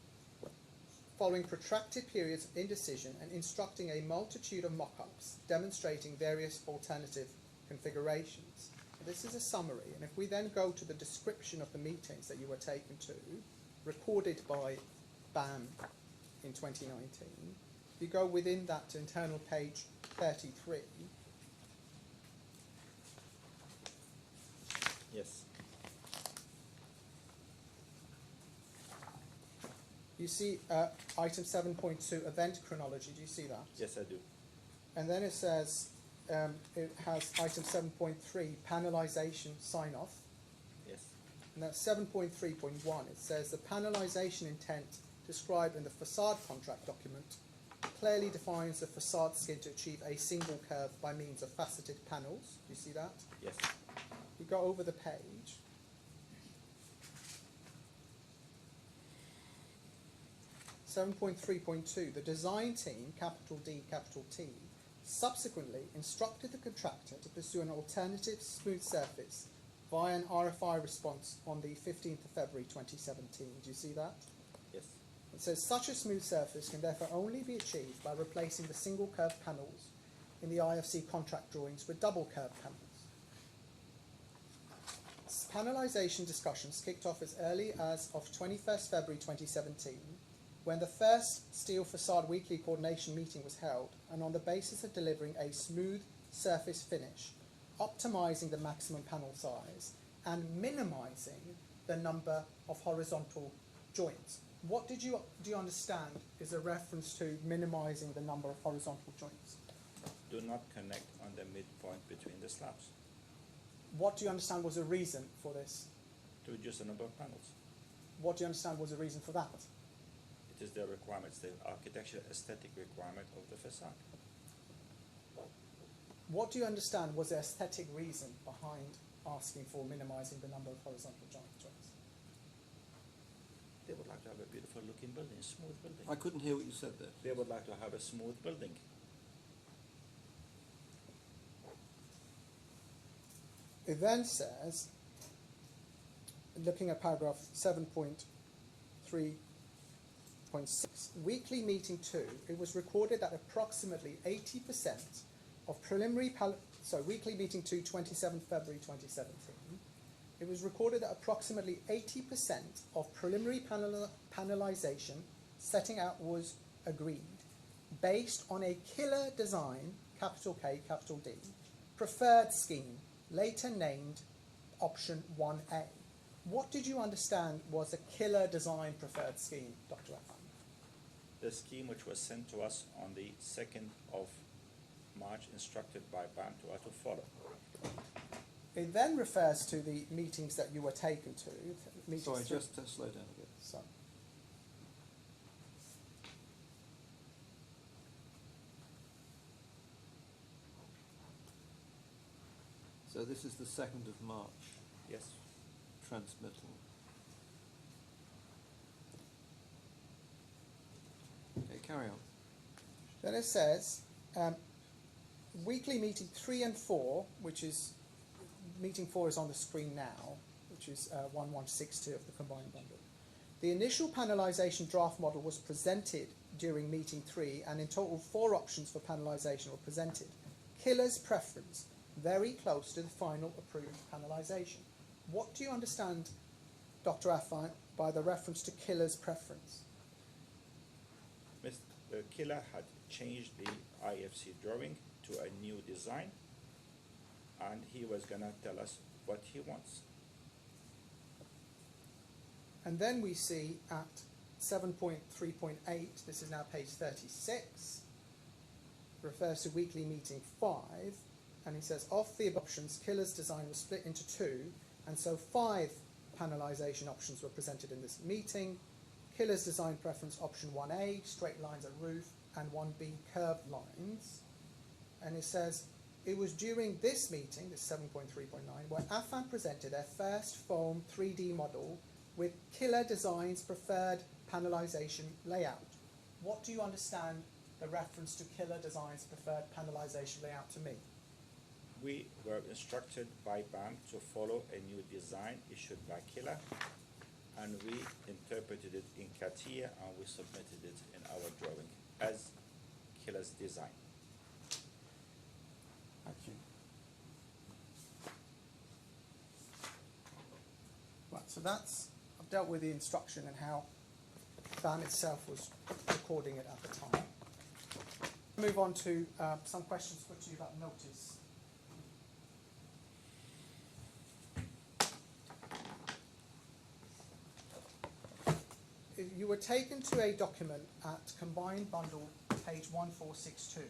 following protracted periods of indecision and instructing a multitude of mock-ups demonstrating various alternative configurations. This is a summary, and if we then go to the description of the meetings that you were taken to, recorded by BAM in 2019, if you go within that to internal page 33, Yes. you see item 7.2, event chronology. Do you see that? Yes, I do. And then it says, it has item 7.3, panelisation sign-off. Yes. And that's 7.3.1. It says the panelisation intent described in the facade contract document clearly defines the facade skid to achieve a single curve by means of faceted panels. Do you see that? Yes. You go over the page. 7.3.2, the design team, capital D, capital T, subsequently instructed the contractor to pursue an alternative smooth surface via an RFI response on the 15th of February 2017. Do you see that? Yes. It says such a smooth surface can therefore only be achieved by replacing the single curved panels in the IFC contract drawings with double curved panels. Panelization discussions kicked off as early as of 21st February 2017, when the first steel facade weekly coordination meeting was held, and on the basis of delivering a smooth surface finish, optimizing the maximum panel size and minimizing the number of horizontal joints. What do you understand is a reference to minimizing the number of horizontal joints? Do not connect on the midpoint between the slabs What do you understand was a reason for this? to reduce the number of panels. What do you understand was a reason for that? It is the requirements, the architectural aesthetic requirement of the facade. What do you understand was the aesthetic reason behind asking for minimizing the number of horizontal joints? They would like to have a beautiful looking building, smooth building. I couldn't hear what you said there. They would like to have a smooth building. It then says, looking at paragraph 7.3.6, weekly meeting 2, it was recorded that approximately 80% of preliminary, weekly meeting 2, 27 February 2017, it was recorded that approximately 80% of preliminary panelization setting out was agreed based on a killer design, capital K, capital D, preferred scheme, later named option 1A. What did you understand was a killer design preferred scheme, Dr. Affan? The scheme which was sent to us on the 2nd of March, instructed by BAM to us to follow. It then refers to the meetings that you were taken to. Sorry, just slow down a bit. So, So this is the 2nd of March Yes. transmittal. Okay, carry on. then it says weekly meeting 3 and 4, which is meeting 4 is on the screen now, which is 1162 of the combined bundle. The initial panelization draft model was presented during meeting 3, and in total 4 options for panelization were presented. Killer's preference, very close to the final approved panelization. What do you understand, Dr. Affan, by the reference to Killer's preference? Mr. Killer had changed the IFC drawing to a new design, and he was going to tell us what he wants. And then we see at 7.3.8, this is now page 36, refers to weekly meeting 5, and he says, of the options, Killer's design was split into 2, and so 5 panelization options were presented in this meeting. Killer's design preference, option 1A, straight lines at roof, and 1B, curved lines. And it says, it was during this meeting, this 7.3.9, where Affan presented their first foam 3D model with Killer Design's preferred panelization layout. What do you understand the reference to Killer Design's preferred panelization layout to mean? We were instructed by BAM to follow a new design issued by Killer, and we interpreted it in CATIA, and we submitted it in our drawing as Killer's design. Thank you. Right, so that's, I've dealt with the instruction and how BAM itself was recording it at the time. Move on to some questions put to you about notice. You were taken to a document at combined bundle page 1462.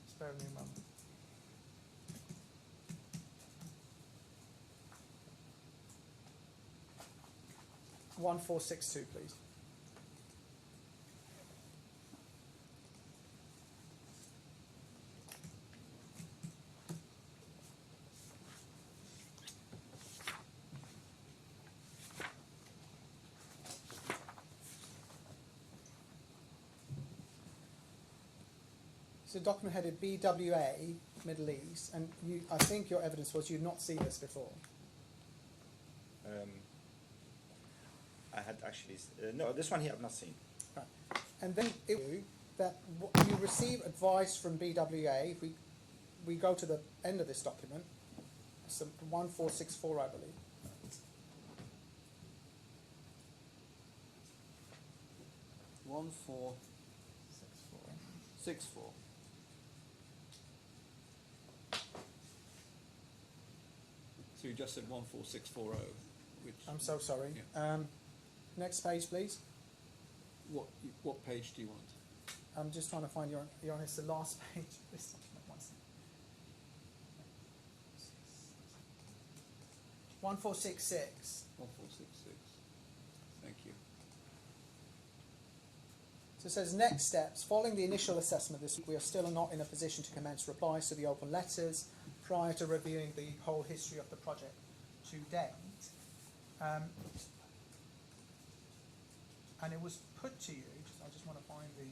Spare me a moment. One 1462, please. It's a document headed BWA, Middle East, and I think your evidence was you'd not seen this before. I had actually, no, this one here I've not seen. Right. And then that you receive advice from BWA. If we go to the end of this document, it's 1464, I believe. One, 4, 6, 4. So you just said 14640, which. I'm so sorry. Yeah. Next page, please. What page do you want? I'm just trying to find your Honor, it's the last page of this document. 1466. 1466. Thank you. So it says next steps. Following the initial assessment this week, we are still not in a position to commence replies to the open letters prior to reviewing the whole history of the project to date. And it was put to you, I just want to find the...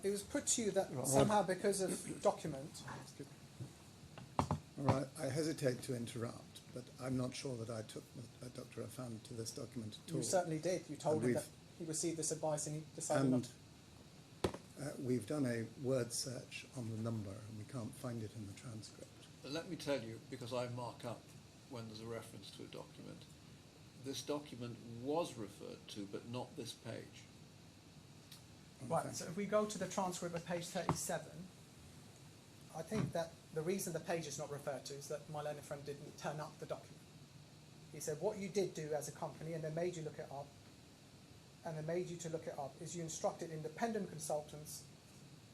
it was put to you that somehow because of document... All right, I hesitate to interrupt, but I'm not sure that I took Dr. Affan to this document at all. You certainly did. You told him that he received this advice and he decided not to. We've done a word search on the number and we can't find it in the transcript. Let me tell you, because I mark up when there's a reference to a document, this document was referred to, but not this page. Right, so if we go to the transcript of page 37, I think that the reason the page is not referred to is that my learned friend didn't turn up the document. He said what you did do as a company, and they made you look it up, is you instructed independent consultants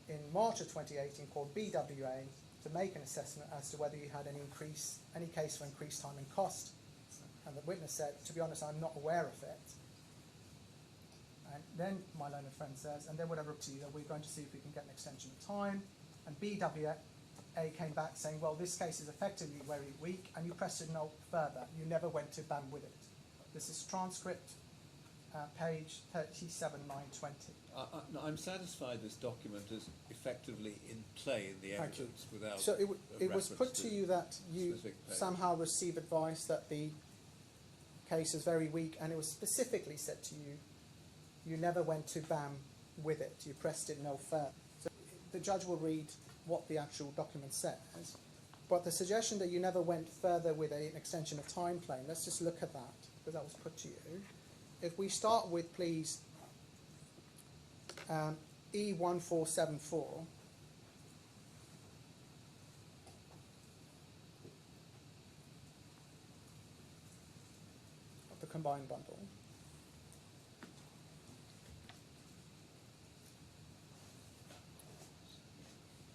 in March of 2018 called BWA to make an assessment as to whether you had any case for increased time and cost. And the witness said, to be honest, I'm not aware of it. And then my learned friend says, and then whatever up to you, that we're going to see if we can get an extension of time. And BWA came back saying, well, this case is effectively very weak, and you pressed it no further. You never went to BAM with it. This is transcript, page 37,920. No, I'm satisfied this document is effectively in play in the Thank you. evidence without. So it was reference put to you that you specific page. somehow received advice that the case is very weak, and it was specifically said to you, you never went to BAM with it. You pressed it no further. So the judge will read what the actual document says, but the suggestion that you never went further with an extension of time claim, let's just look at that, because that was put to you. If we start with, please, E1474, of the combined bundle.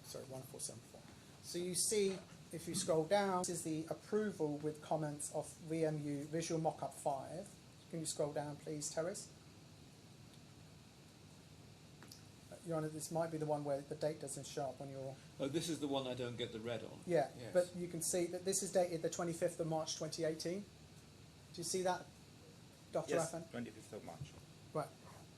Sorry, 1474. So you see, if you scroll down, this is the approval with comments of VMU Visual Mockup 5. Can you scroll down, please, Terrace? Your Honour, this might be the one where the date doesn't show up on your... Oh, this is the one I don't get the red on. Yeah, Yes. but you can see that this is dated the 25th of March 2018. Do you see that, Dr. Yes, Affan? 25th of March. Right.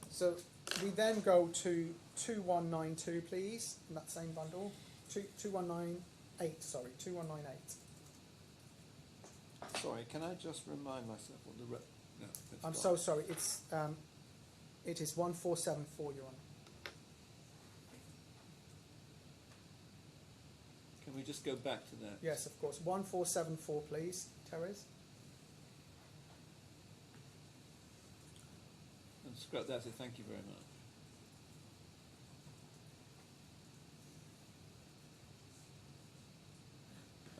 So we then go to 2192, please, in that same bundle. 2198, sorry, 2198. Sorry, can I just remind myself what the red... No, it's I'm gone. so sorry, it is 1474, Your Honour. Can we just go back to that? Yes, of course. 1474, please, Therese. And scrap that, so thank you very much.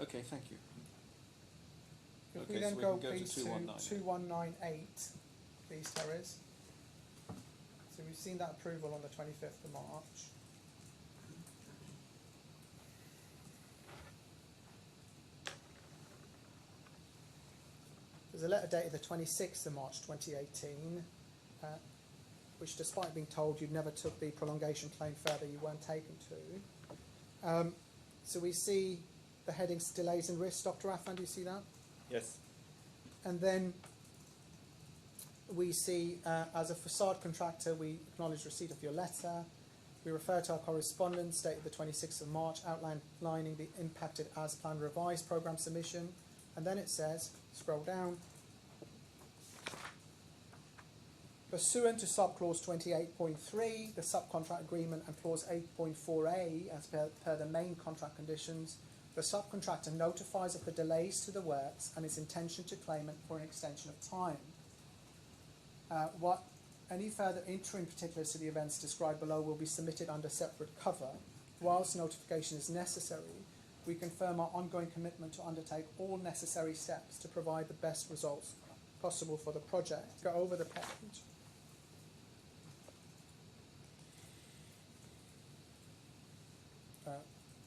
Okay, thank you. If Okay, we then so we go, can go to please, to 2198. 2198, please, Therese. So we've seen that approval on the 25th of March. There's a letter dated the 26th of March 2018, which despite being told you never took the prolongation claim further, you weren't taken to. So we see the headings delays and risks. Dr. Affan, do you see that? Yes. And then we see, as a facade contractor, we acknowledge receipt of your letter. We refer to our correspondence dated the 26th of March outlining the impacted as planned revised programme submission. And then it says, scroll down, pursuant to subclause 28.3, the subcontract agreement and clause 8.4a, as per the main contract conditions, the subcontractor notifies of the delays to the works and its intention to claim it for an extension of time. Any further interim particulars to the events described below will be submitted under separate cover. Whilst notification is necessary, we confirm our ongoing commitment to undertake all necessary steps to provide the best results possible for the project. Go over the page.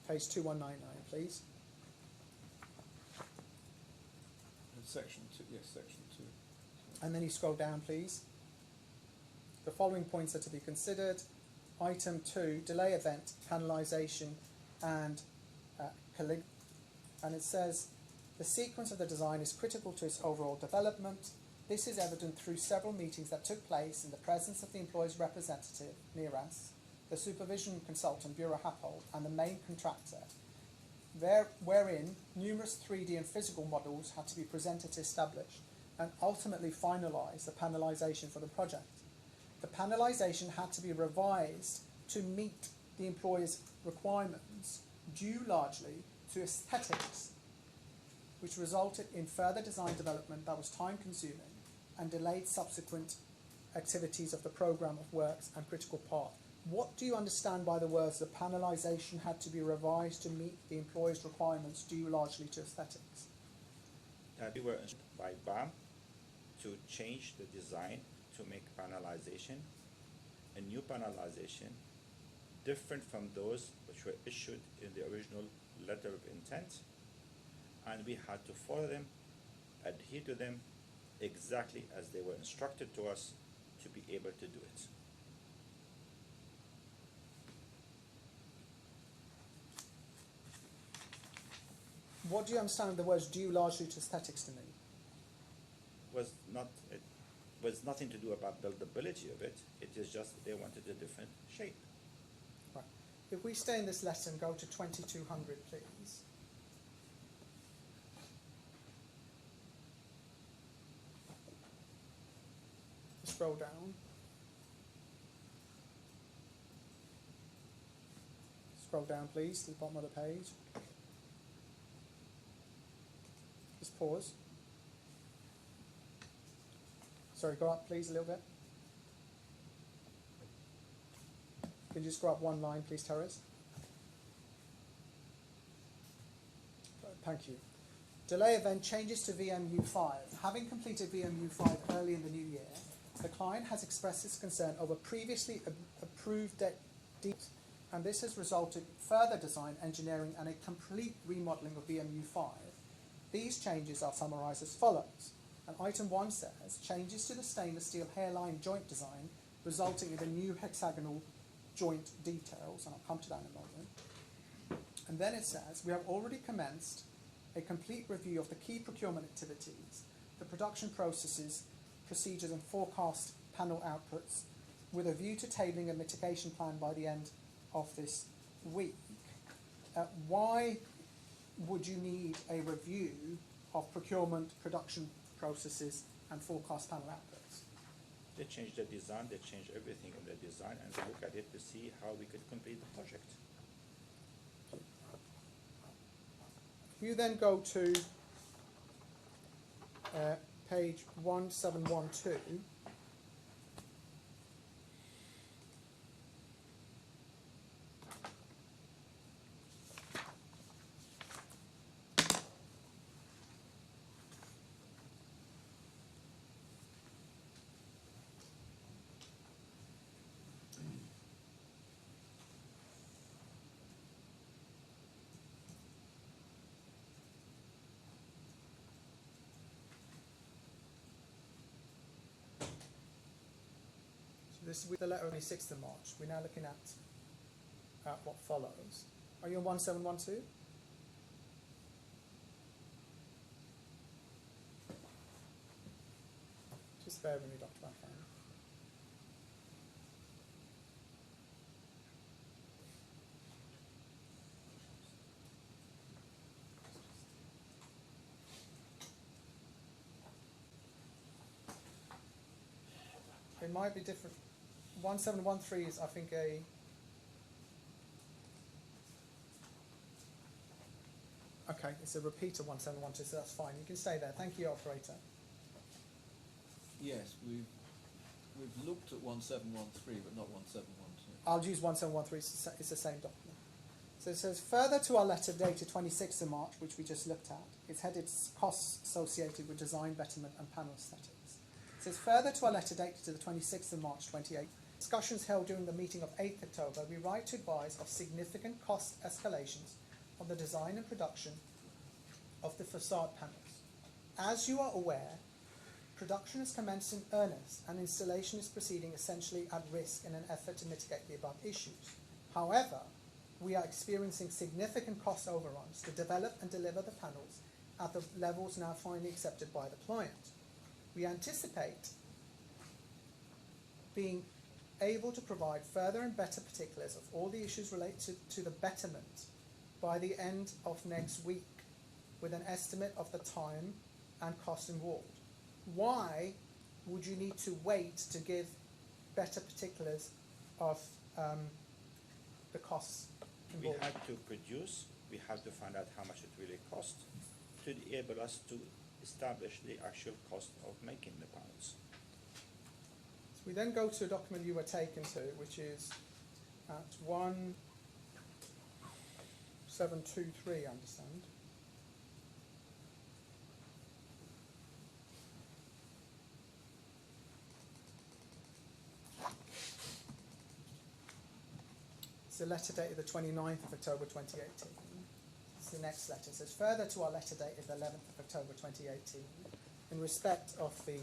Page 2199, please. And section 2, yes, section 2. And then you scroll down, please. The following points are to be considered. Item 2, delay event, panelization, and and it says, the sequence of the design is critical to its overall development. This is evident through several meetings that took place in the presence of the employee's representative, NIRAS, the supervision consultant, Bureau Happold, and the main contractor, wherein numerous 3D and physical models had to be presented to establish and ultimately finalise the panelization for the project. The panelization had to be revised to meet the employer's requirements, due largely to aesthetics, which resulted in further design development that was time-consuming and delayed subsequent activities of the programme of works and critical path. What do you understand by the words, the panelization had to be revised to meet the employer's requirements due largely to aesthetics? We were instructed by BAM to change the design to make panelization, a new panelization, different from those which were issued in the original letter of intent, and we had to follow them, adhere to them exactly as they were instructed to us to be able to do it. What do you understand the words due largely to aesthetics to mean? It was nothing to do about buildability of it. It is just they wanted a different shape. Right. If we stay in this lesson, go to 2200, please. Scroll down. Scroll down, please, to the bottom of the page. Just pause. Sorry, go up, please, a little bit. Can you just go up one line, please, Terrace? Thank you. Delay event changes to VMU5. Having completed VMU5 early in the new year, the client has expressed its concern over previously approved dates, and this has resulted in further design, engineering, and a complete remodelling of VMU5. These changes are summarised as follows. And item 1 says, changes to the stainless steel hairline joint design, resulting in the new hexagonal joint details, and I'll come to that in a moment. And then it says, we have already commenced a complete review of the key procurement activities, the production processes, procedures, and forecast panel outputs, with a view to tabling a mitigation plan by the end of this week. Why would you need a review of procurement, production processes, and forecast panel outputs? They changed the design, they changed everything in the design, and they look at it to see how we could complete the project. You then go to page 1712. this is with the letter of the 6th of March. We're now looking at what follows. Are you on 1712? Just bear with me, Dr. Affan. It might be different. 1713 is, I think, okay, it's a repeat of 1712, so that's fine. You can stay there. Thank you, operator. Yes, we've looked at 1713, but not 1712. I'll use 1713, it's the same document. So it says, further to our letter dated 26th of March, which we just looked at, it's headed costs associated with design, betterment and panel aesthetics. It says, further to our letter dated to the 26th of March 28, discussions held during the meeting of 8th October, we write to advise of significant cost escalations of the design and production of the facade panels. As you are aware, production has commenced in earnest and installation is proceeding essentially at risk in an effort to mitigate the above issues. However, we are experiencing significant cost overruns to develop and deliver the panels at the levels now finally accepted by the client. We anticipate being able to provide further and better particulars of all the issues related to the betterment by the end of next week with an estimate of the time and cost involved. Why would you need to wait to give better particulars of the costs We involved? had to produce, we had to find out how much it really cost to enable us to establish the actual cost of making the panels. So we then go to a document you were taken to, which is at 1723, I understand. It's a letter dated the 29th of October 2018. It's the next letter. It says, further to our letter dated the 11th of October 2018, in respect of the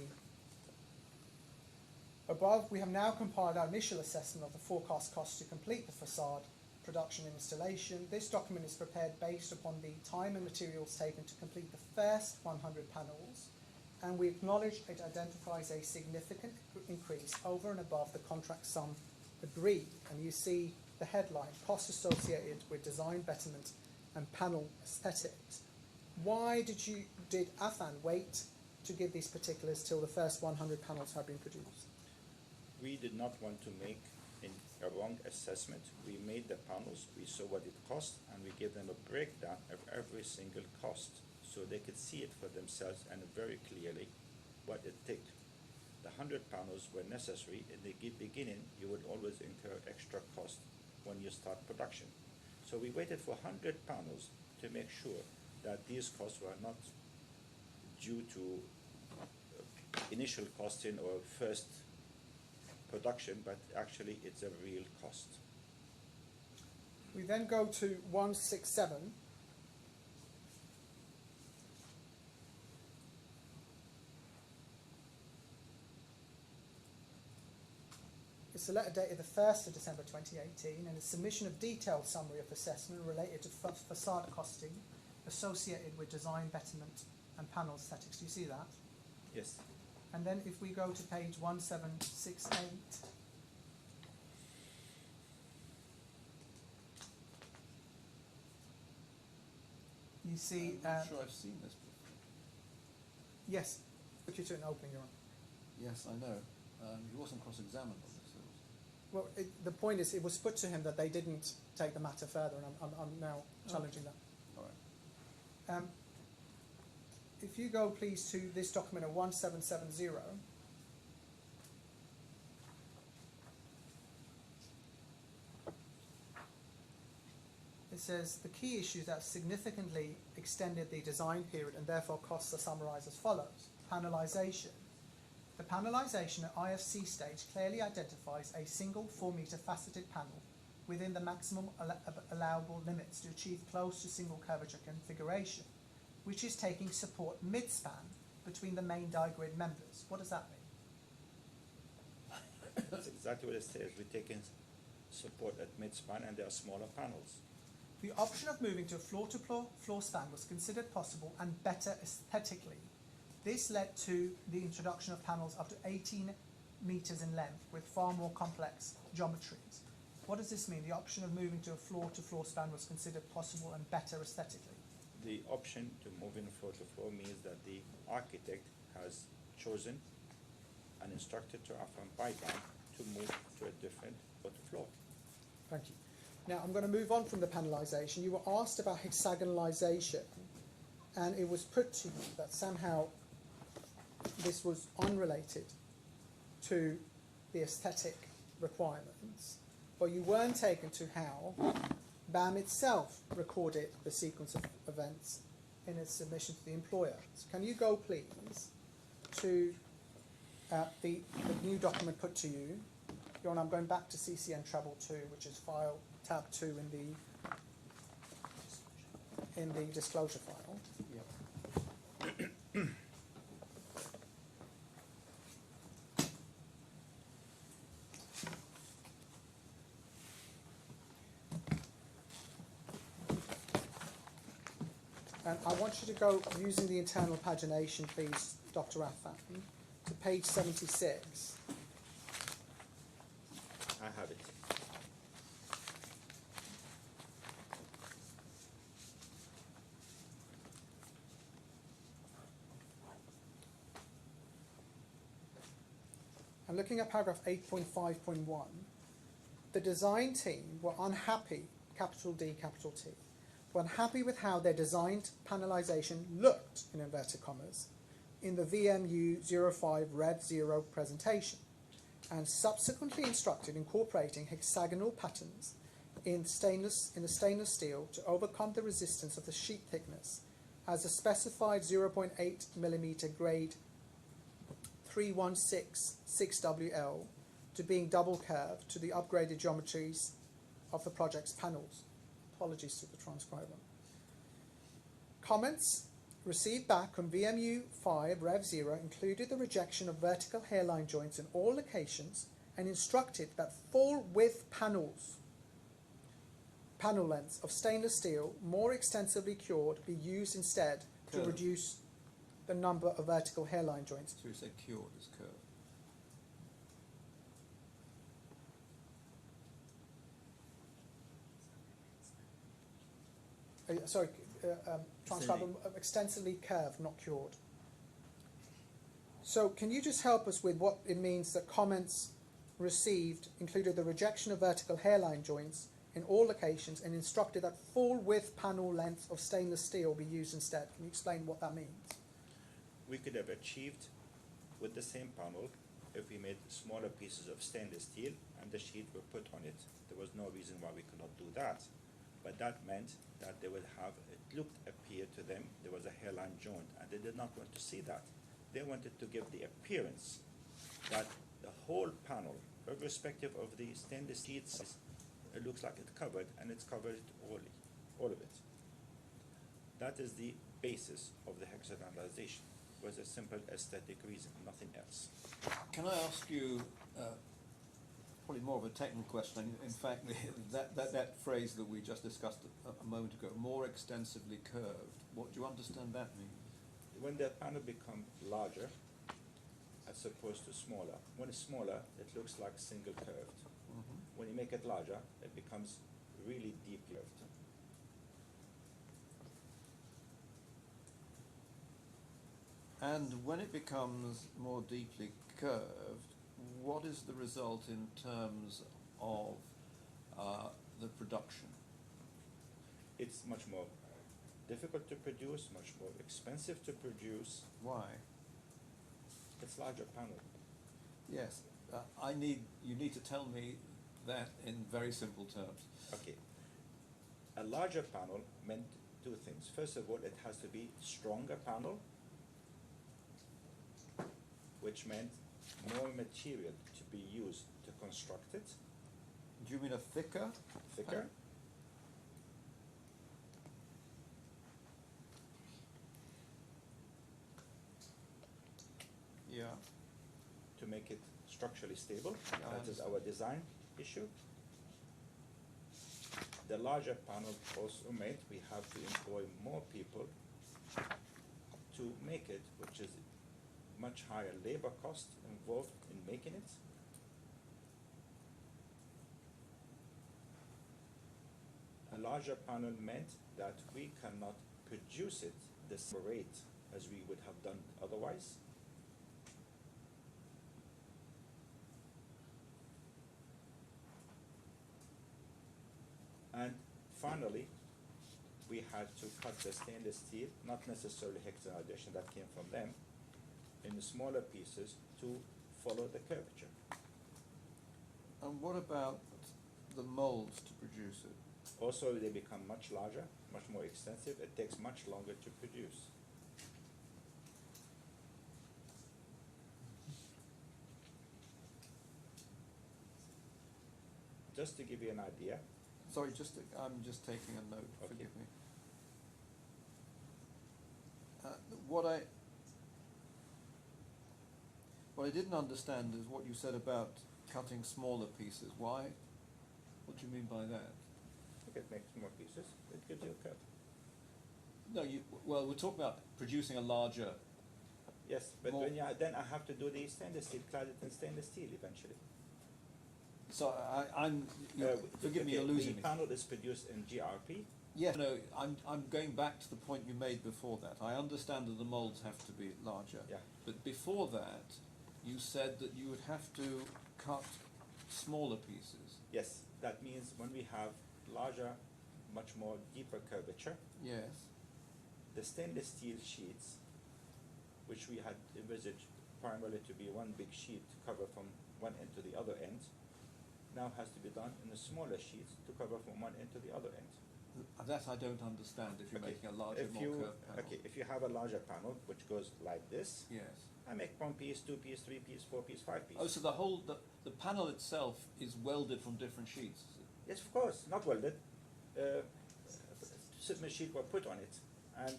above, we have now compiled our initial assessment of the forecast costs to complete the facade production and installation. This document is prepared based upon the time and materials taken to complete the first 100 panels, and we acknowledge it identifies a significant increase over and above the contract sum agreed. And you see the headline, costs associated with design, betterment and panel aesthetics. Why did Affan wait to give these particulars till the first 100 panels have been produced? We did not want to make a wrong assessment. We made the panels, we saw what it cost, and we gave them a breakdown of every single cost so they could see it for themselves and very clearly what it took. The 100 panels were necessary. In the beginning, you would always incur extra cost when you start production. So we waited for 100 panels to make sure that these costs were not due to initial costing or first production, but actually it's a real cost. We then go to 167. It's a letter dated the 1st of December 2018 and a submission of detailed summary of assessment related to facade costing associated with design, betterment and panel aesthetics. Do you see that? Yes. And then if we go to page 1768, you see, I'm not sure I've seen this before. yes, put you to an opening, Your Honour. Yes, I know. He wasn't cross-examined on this. Well, the point is, it was put to him that they didn't take the matter further, and I'm now challenging that. All right. If you go, please, to this document of 1770, it says the key issues that significantly extended the design period and therefore costs are summarised as follows. Panelisation. The panelisation at IFC stage clearly identifies a single 4-metre faceted panel within the maximum allowable limits to achieve close to single curvature configuration, which is taking support mid-span between the main die grid members. What does that mean? That's exactly what it says. We're taking support at mid-span and there are smaller panels. The option of moving to a floor-to-floor span was considered possible and better aesthetically. This led to the introduction of panels up to 18 meters in length with far more complex geometries. What does this mean? The option of moving to a floor-to-floor span was considered possible and better aesthetically. The option to move in floor to floor means that the architect has chosen and instructed to Affan by plan to move to a different floor to floor. Thank you. Now I'm going to move on from the panelization. You were asked about hexagonalization, and it was put to you that somehow this was unrelated to the aesthetic requirements, but you weren't taken to how BAM itself recorded the sequence of events in its submission to the employer. So can you go, please, to the new document put to you? Your Honour, I'm going back to CCN Treble 2, which is file tab 2 in the disclosure file. And I want you to go, using the internal pagination, please, Dr. Affan, to page 76. I have it. I'm looking at paragraph 8.5.1. The design team were unhappy, capital D, capital T, were unhappy with how their designed panelization looked, in inverted commas, in the VMU 05 Rev 0 presentation, and subsequently instructed incorporating hexagonal patterns in the stainless steel to overcome the resistance of the sheet thickness as a specified 0.8 millimeter grade 3166WL to being double curved to the upgraded geometries of the project's panels. Apologies to the transcriber. Comments received back from VMU 5 Rev 0 included the rejection of vertical hairline joints in all locations and instructed that full width panel lengths of stainless steel, more extensively cured, be used instead to Curved. reduce the number of vertical hairline joints. So you say cured as curved. Transcriber, extensively curved, not cured. So can you just help us with what it means that comments received included the rejection of vertical hairline joints in all locations and instructed that full width panel length of stainless steel be used instead? Can you explain what that means? We could have achieved with the same panel if we made smaller pieces of stainless steel and the sheet were put on it. There was no reason why we could not do that. But that meant that they would have, it appear to them, there was a hairline joint, and they did not want to see that. They wanted to give the appearance that the whole panel, irrespective of the stainless steel size, it looks like it's covered, and it's covered all of it. That is the basis of the hexagonalization. It was a simple aesthetic reason, nothing else. Can I ask you probably more of a technical question? In fact, that phrase that we just discussed a moment ago, more extensively curved, what do you understand that means? When the panel becomes larger, as opposed to smaller, when it's smaller, it looks like single curved. Mm-hmm. When you make it larger, it becomes really deep curved. And when it becomes more deeply curved, what is the result in terms of the production? It's much more difficult to produce, much more expensive to produce. Why? It's larger panel. Yes, you need to tell me that in very simple terms. Okay. A larger panel meant two things. First of all, it has to be stronger panel, which meant more material to be used to construct it. Do you mean a thicker? Thicker. Yeah. To make it structurally stable. That is our design issue. The larger panel also meant we have to employ more people to make it, which is much higher labor cost involved in making it. A larger panel meant that we cannot produce it the same rate as we would have done otherwise. And finally, we had to cut the stainless steel, not necessarily Higgs addition, that came from them, in smaller pieces to follow the curvature. And what about the molds to produce it? Also, they become much larger, much more extensive. It takes much longer to produce. Just to give you an idea, Sorry, I'm just taking a note, Okay. forgive me. What I didn't understand is what you said about cutting smaller pieces. Why? What do you mean by that? you can make more pieces, it gives you a curve. No, well, we're talking about producing a larger. Yes, but More- then I have to do the stainless steel, clad it in stainless steel eventually. So forgive me, you're losing me. The panel is produced in GRP. Yeah, no, I'm going back to the point you made before that. I understand that the molds have to be larger. Yeah. But before that, you said that you would have to cut smaller pieces. Yes, that means when we have larger, much more deeper curvature, Yes. the stainless steel sheets, which we had envisaged primarily to be one big sheet to cover from one end to the other end, now has to be done in the smaller sheets to cover from one end to the other end. That I don't understand if you're Okay, making a larger, if more you- curved panel. Okay, if you have a larger panel which goes like this, Yes. I make 1 piece, 2 piece, 3 piece, 4 piece, 5 piece. Oh, so the panel itself is welded from different sheets, is it? Yes, of course, not welded. Submit sheet were put on it and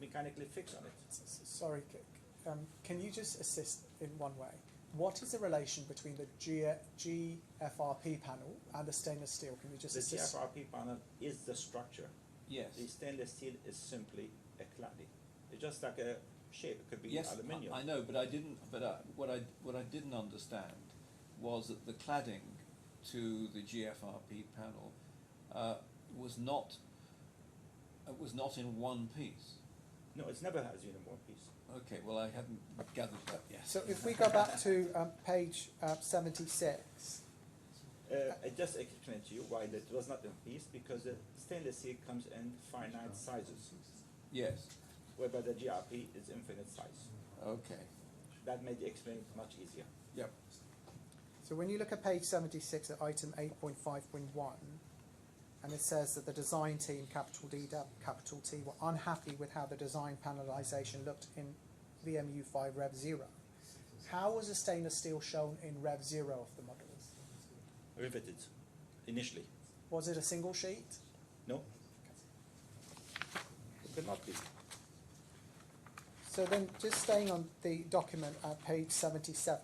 mechanically fixed on it. Sorry, can you just assist in one way? What is the relation between the GFRP panel and the stainless steel? Can you just The assist? CFRP panel is the structure. Yes. The stainless steel is simply a cladding. It's just like a shape. It could be Yes, aluminium. I know, but I didn't. But what I didn't understand was that the cladding to the GFRP panel was not in one piece. No, it's never has in one piece. Okay, well I hadn't gathered that yet. So if we go back to page 76, I just explained to you why that was not in piece, because the stainless steel comes in finite sizes, Yes. whereby the GRP is infinite size. Okay. That made the explanation much easier. Yep. so when you look at page 76 at item 8.5.1, and it says that the design team, capital D, capital T, were unhappy with how the design panelization looked in VMU5 Rev 0. How was the stainless steel shown in Rev 0 of the models? Riveted, initially. Was it a single sheet? No? It could not be. So then, just staying on the document at page 77,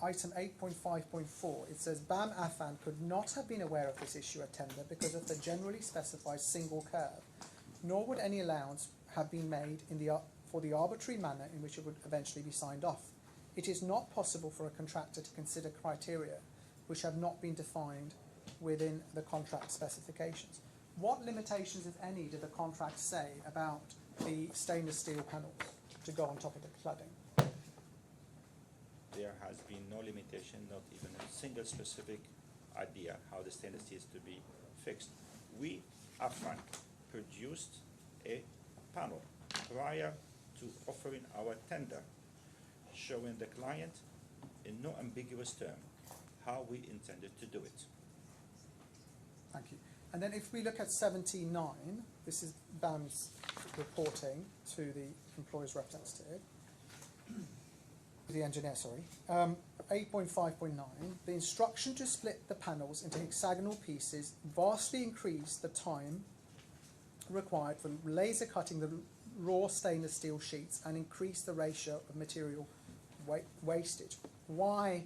item 8.5.4, it says BAM Affan could not have been aware of this issue at tender because of the generally specified single curve, nor would any allowance have been made for the arbitrary manner in which it would eventually be signed off. It is not possible for a contractor to consider criteria which have not been defined within the contract specifications. What limitations, if any, did the contract say about the stainless steel panels to go on top of the cladding? There has been no limitation, not even a single specific idea how the stainless steel is to be fixed. We, Affan, produced a panel prior to offering our tender, showing the client in no ambiguous term how we intended to do it. Thank you. And then if we look at 79, this is BAM's reporting to the employer's representative, the engineer, sorry. 8.5.9, the instruction to split the panels into hexagonal pieces vastly increased the time required for laser cutting the raw stainless steel sheets and increase the ratio of material wastage. Why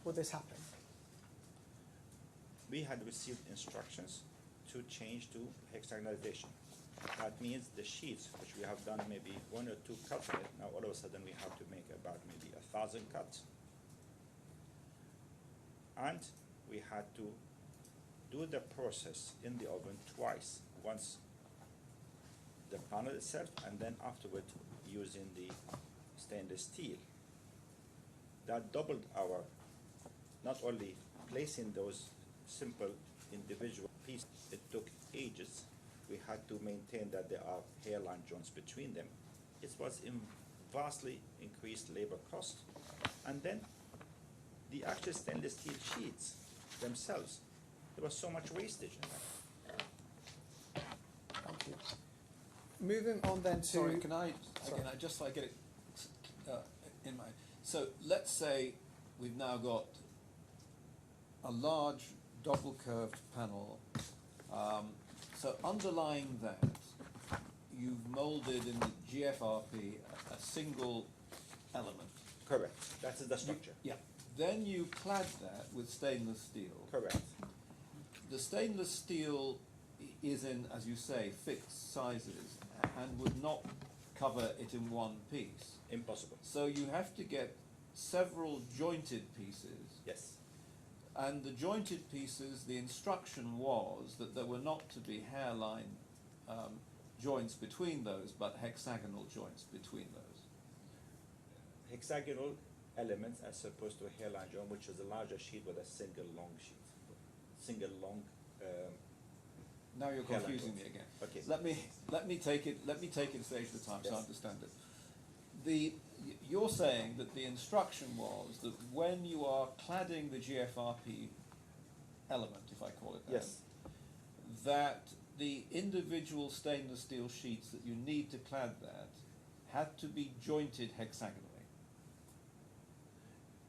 would this happen? We had received instructions to change to hexagonalization. That means the sheets, which we have done maybe 1 or 2 cuts on it, now all of a sudden we have to make about maybe 1,000 cuts. And we had to do the process in the oven twice, once the panel itself and then afterward using the stainless steel. That doubled our, not only placing those simple individual pieces, it took ages. We had to maintain that there are hairline joints between them. It was vastly increased labor cost. And then the actual stainless steel sheets themselves, there was so much wastage in them. Thank you. Moving on then to... Sorry, can I, Sorry. again, just so I get it in mind. So let's say we've now got a large double curved panel. So underlying that, you've molded in the GFRP a single element. Correct. That is the structure. Yeah. Then you clad that with stainless steel. Correct. The stainless steel is in, as you say, fixed sizes and would not cover it in one piece. Impossible. So you have to get several jointed pieces. Yes. And the jointed pieces, the instruction was that there were not to be hairline joints between those, but hexagonal joints between those. Hexagonal elements as opposed to a hairline joint, which is a larger sheet with a single long sheet. Single long. Now you're Hairline confusing me joints. again. Okay. Let me take it stage at a time so I Yes. understand it. You're saying that the instruction was that when you are cladding the GFRP element, if I call it that, Yes. that the individual stainless steel sheets that you need to clad that had to be jointed hexagonally.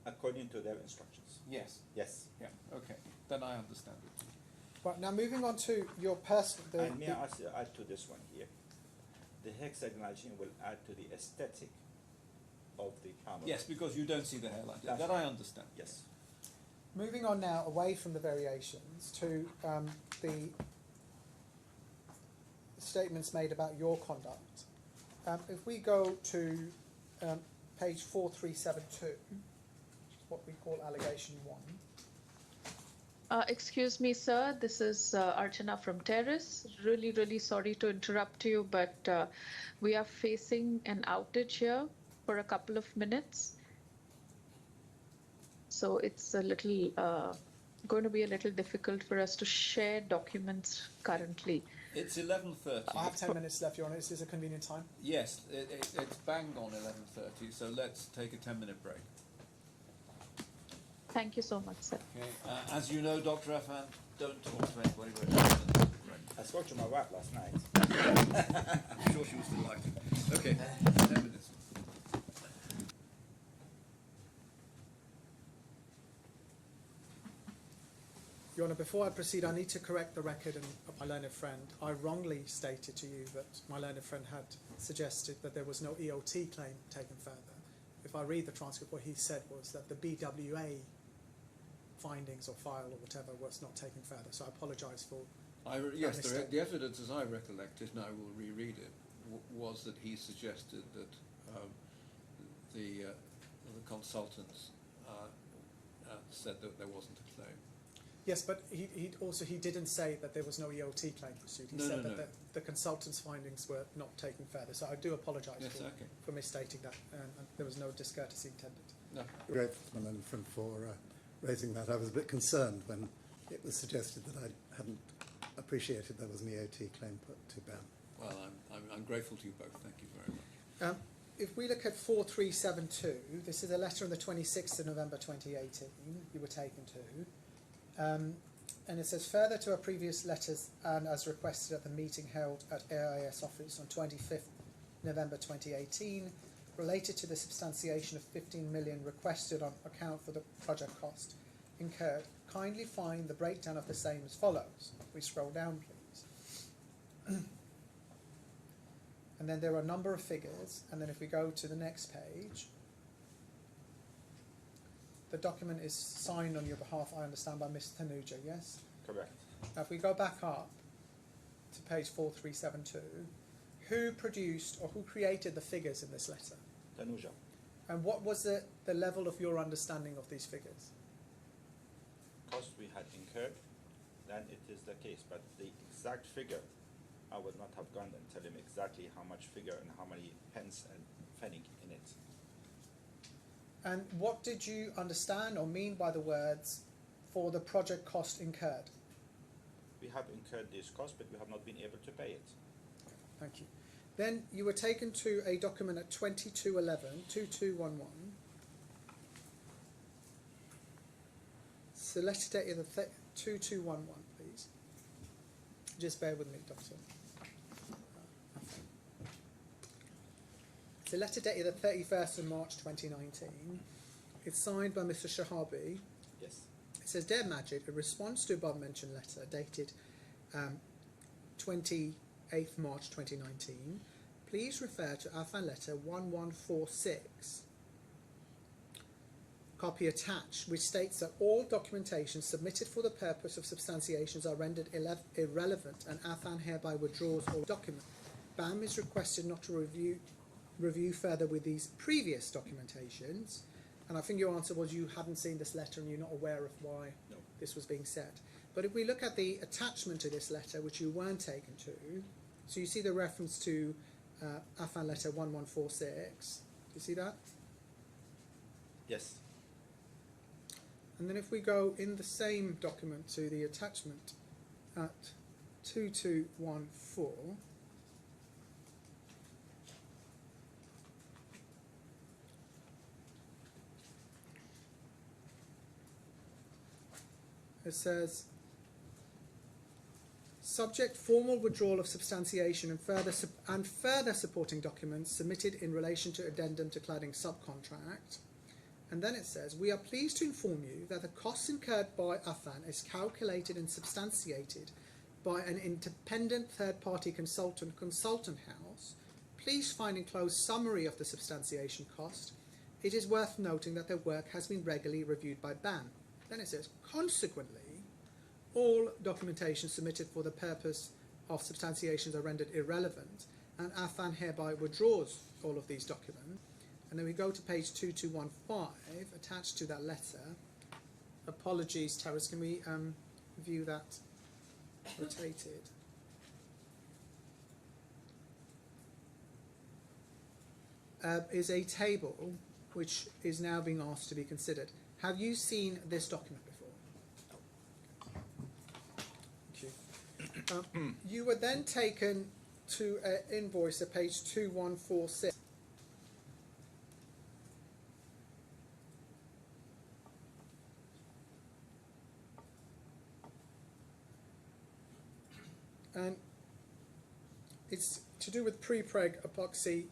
According to their instructions. Yes. Yes. Yeah. Okay. Then I understand it. Right, now moving on to your personal... And may I ask, add to this one here? The hexagonalization will add to the aesthetic of the panel. Yes, because you don't see the hairline. That's That right. I understand. Yes. Moving on now away from the variations to the statements made about your conduct. If we go to page 4372, which is what we call allegation 1. Excuse me, sir. This is Archana from Terrace. Really, really sorry to interrupt you, but we are facing an outage here for a couple of minutes. So it's a little going to be a little difficult for us to share documents currently. It's 11:30. I have 10 minutes left, Your Honour. Is this a convenient time? Yes, it's bang on 11:30. So let's take a 10-minute break. Thank you so much, sir. Okay. As you know, Dr. Affan, don't talk to anybody during the break. I spoke to my wife last night. I'm sure she was delighted. Okay, 10 minutes. Your Honour, before I proceed, I need to correct the record of my learned friend. I wrongly stated to you that my learned friend had suggested that there was no EOT claim taken further. If I read the transcript, what he said was that the BWA findings or file or whatever was not taken further. So I apologise for Yes, mistake. the evidence, as I recollect it, and I will reread it, was that he suggested that the consultants said that there wasn't a claim. Yes, but he didn't say that there was no EOT claim pursued. He No, said no, that no. the consultant's findings were not taken further. So I do apologise Yes, okay. for misstating that, and there was no discourtesy intended. No. Grateful to my learned friend for raising that. I was a bit concerned when it was suggested that I hadn't appreciated there was an EOT claim put to BAM. Well, I'm grateful to you both. Thank you very much. If we look at 4372, this is a letter on the 26th of November 2018 you were taken to. And it says, further to our previous letters and as requested at the meeting held at AIS office on 25th November 2018, related to the substantiation of 15 million requested on account for the project cost incurred, kindly find the breakdown of the same as follows. We scroll down, please. And then there are a number of figures, and then if we go to the next page, the document is signed on your behalf, I understand, by Ms. Tanuja, yes? Correct. Now, if we go back up to page 4372, who produced or who created the figures in this letter? Tanuja. And what was the level of your understanding of these figures? Cost we had incurred, then it is the case. But the exact figure, I would not have gone and tell him exactly how much figure and how many pence and pfennig in it. And what did you understand or mean by the words for the project cost incurred? We have incurred this cost, but we have not been able to pay it. Thank you. Then you were taken to a document at 2211, 2211. So let's date the 2211, please. Just bear with me, Doctor. It's a letter dated the 31st of March 2019. It's signed by Mr. Shahabi. Yes. It says, Dear Majid, a response to above mentioned letter dated 28th March 2019. Please refer to Affan letter 1146. Copy attached, which states that all documentation submitted for the purpose of substantiations are rendered irrelevant, and Affan hereby withdraws all document. BAM is requested not to review further with these previous documentations, and I think your answer was you hadn't seen this letter and you're not aware of why No. this was being said. But if we look at the attachment to this letter, which you weren't taken to, so you see the reference to Affan letter 1146. Do you see that? Yes. And then if we go in the same document to the attachment at 2214, it says, subject formal withdrawal of substantiation and further supporting documents submitted in relation to addendum to cladding subcontract. And then it says, we are pleased to inform you that the costs incurred by Affan is calculated and substantiated by an independent third-party consultant house. Please find enclosed summary of the substantiation cost. It is worth noting that their work has been regularly reviewed by BAM. Then it says, consequently, all documentation submitted for the purpose of substantiations are rendered irrelevant, and Affan hereby withdraws all of these documents. And then we go to page 2215, attached to that letter. Apologies, Terrace, can we view that rotated? Is a table which is now being asked to be considered. Have you seen this document before? Thank you. You were then taken to an invoice at page 2146. And it's to do with pre-preg epoxy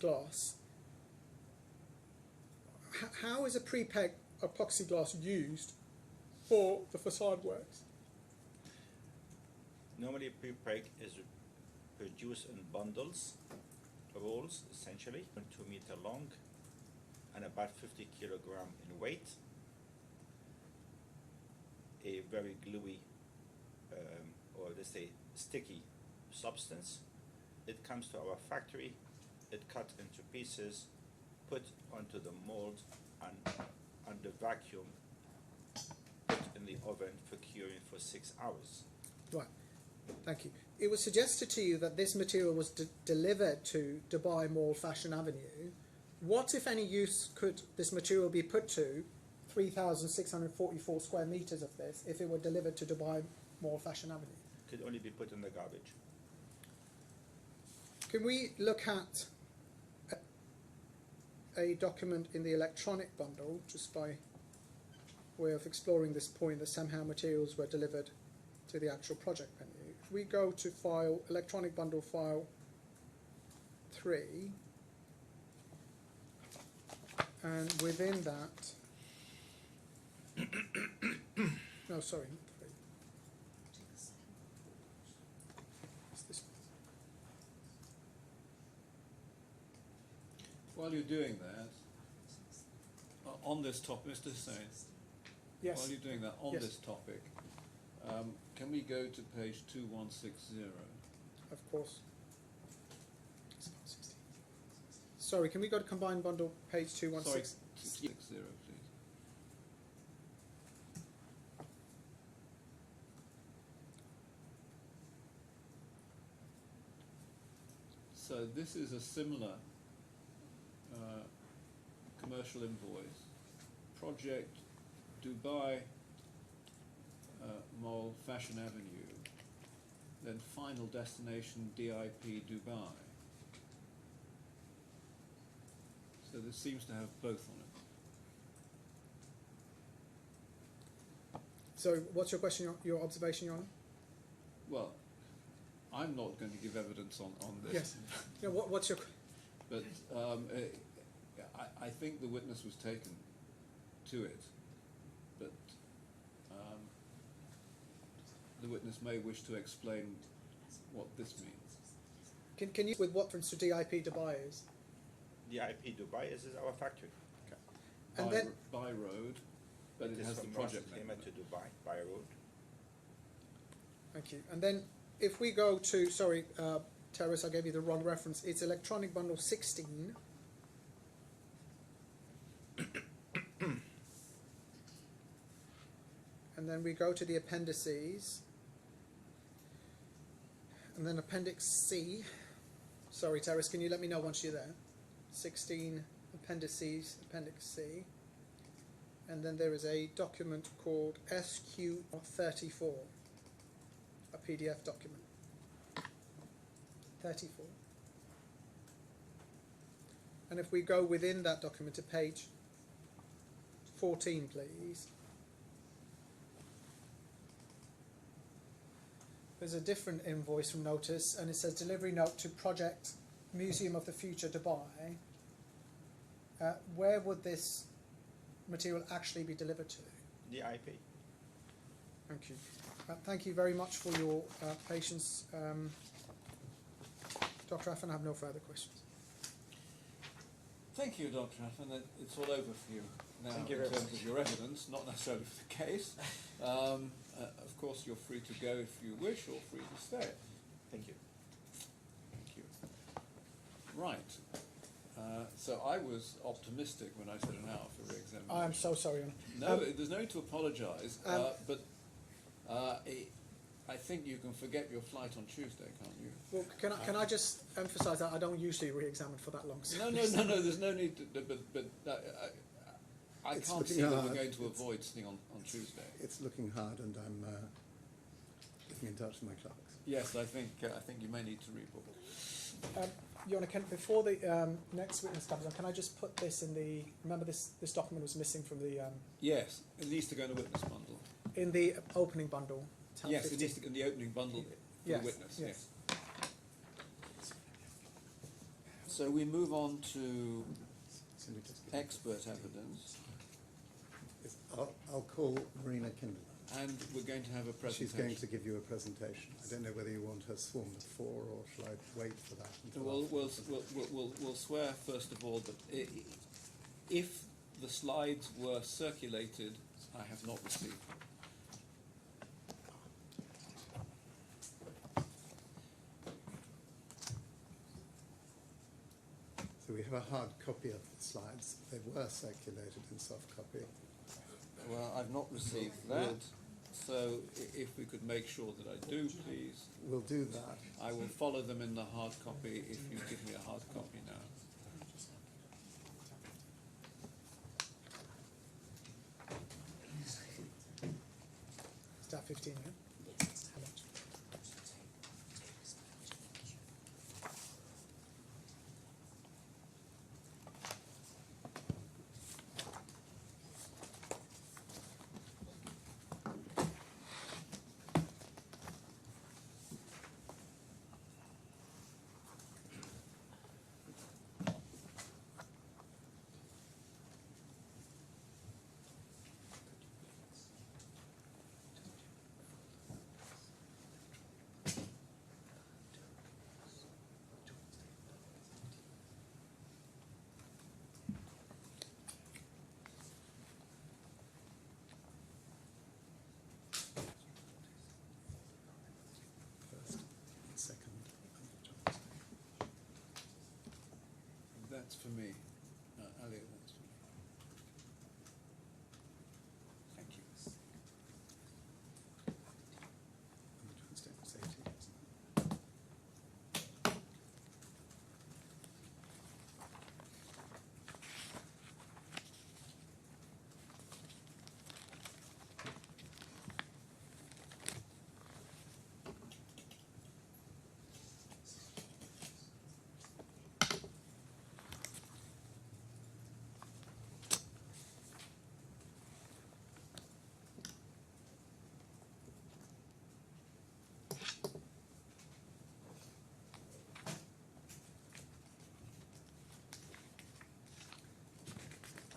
glass. How is a pre-preg epoxy glass used for the facade works? Normally, pre-preg is produced in bundles, rolls essentially, 2 meter long and about 50 kilogram in weight. A very gluey, or let's say sticky substance. It comes to our factory, it cut into pieces, put onto the mold, and under vacuum, put in the oven for curing for 6 hours. Right, thank you. It was suggested to you that this material was delivered to Dubai Mall Fashion Avenue. What, if any, use could this material be put to 3,644 square meters of this if it were delivered to Dubai Mall Fashion Avenue? Could only be put in the garbage. Can we look at a document in the electronic bundle, just by way of exploring this point that somehow materials were delivered to the actual project venue? If we go to file, electronic bundle file 3, and within that, no, sorry, not 3. It's this one. while you're doing that, on this topic, Mr. Hussain, Yes. while you're doing that, on Yes. this topic, can we go to page 2160? Of course. Sorry, can we go to combined bundle page 216? Sorry, 260, please. So this is a similar commercial invoice. Project Dubai Mall Fashion Avenue, then final destination DIP Dubai. So this seems to have both on it. So what's your question, your observation, Your Honour? Well, I'm not going to give evidence on this. Yes. Yeah, what's your... But I think the witness was taken to it, but the witness may wish to explain what this means. Can you, with what reference to DIP Dubai is? DIP Dubai is our factory. And by, then... by road, but it is has the from project Ras Al name. Khaimah to Dubai by road. Thank you. And then if we go to, sorry, Terrace, I gave you the wrong reference. It's electronic bundle 16. And then we go to the appendices. And then appendix C. Sorry, Terrace, can you let me know once you're there? 16 appendices, appendix C. And then there is a document called SQ34. A PDF document. 34. And if we go within that document to page 14, please. There's a different invoice from notice, and it says delivery note to Project Museum of the Future Dubai. Where would this material actually be delivered to? DIP. Thank you. Thank you very much for your patience. Dr. Affan, I have no further questions. Thank you, Dr. Affan. It's all over for you now Thank you in very terms much. of your evidence, not necessarily for the case. Of course, you're free to go if you wish, or free to stay. Thank you. Thank you. Right. So I was optimistic when I said an hour for re-examination. I am so sorry. No, there's no need to apologise. But I think you can forget your flight on Tuesday, can't you? Well, can I just emphasise that I don't usually re-examine for that long. No. There's no need to. But I It's can't looking see that hard. we're going to avoid sitting on Tuesday. It's looking hard, and I'm getting in touch with my clerks. Yes, I think you may need to rebook. Your Honour, before the next witness comes on, can I just put this in the... Remember this document was missing from the... Yes, it needs to go in the witness bundle. in the opening bundle. tab Yes, 15. it needs to go in the opening bundle for Yes, the witness. yes. So we move on to So we just give- expert evidence, I'll call Marina Kinderland. and we're going to have a She's presentation. going to give you a presentation. I don't know whether you want her sworn before, or shall I wait for that until We'll swear first of all that if the slides were circulated, I have not received them. So we have a hard copy of the slides. They were circulated in soft copy. Well, I've not received that, so if we could make sure that I do, please. We'll do that. I will follow them in the hard copy if you give me a hard copy now. It's tab 15, yeah? that's for me. Ali, that's for me. Thank you. And the joint statement's 80, isn't it?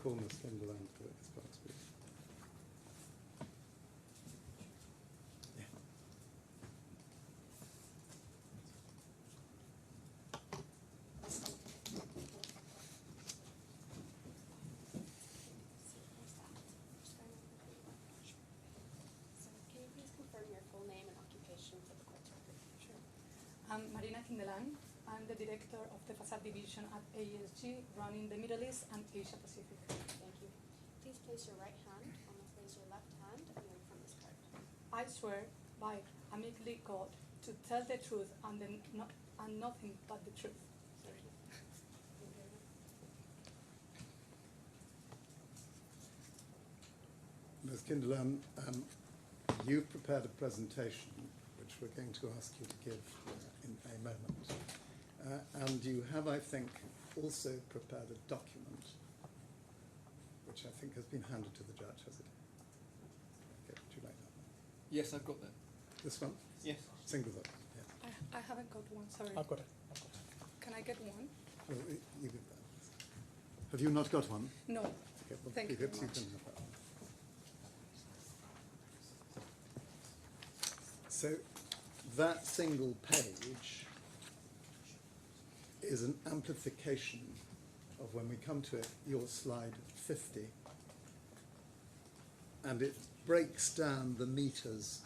Call Ms. Lindeland for this part, please. Yeah. So can you please confirm your full name and occupation for the court's record? Sure. I'm Marina Kindelan. I'm the director of the Facade Division at AESG, running the Middle East and Asia Pacific. Thank you. Please place your right hand on the place your left hand and read from this card. I swear by Amicly God to tell the truth and nothing but the truth. Thank you. Thank you very much. Ms. Kindelan, you've prepared a presentation which we're going to ask you to give in a moment. And you have, I think, also prepared a document which I think has been handed to the judge, has it? Okay, would you like that one? Yes, I've got that. This one? Yes. Single vote, yeah. I haven't got one, sorry. I've got it. I've got it. Can I get one? Well, you give that. Have you not got one? No. Okay, well, Thank you perhaps very much. can have that one. So that single page is an amplification of, when we come to it, your slide 50. And it breaks down the meters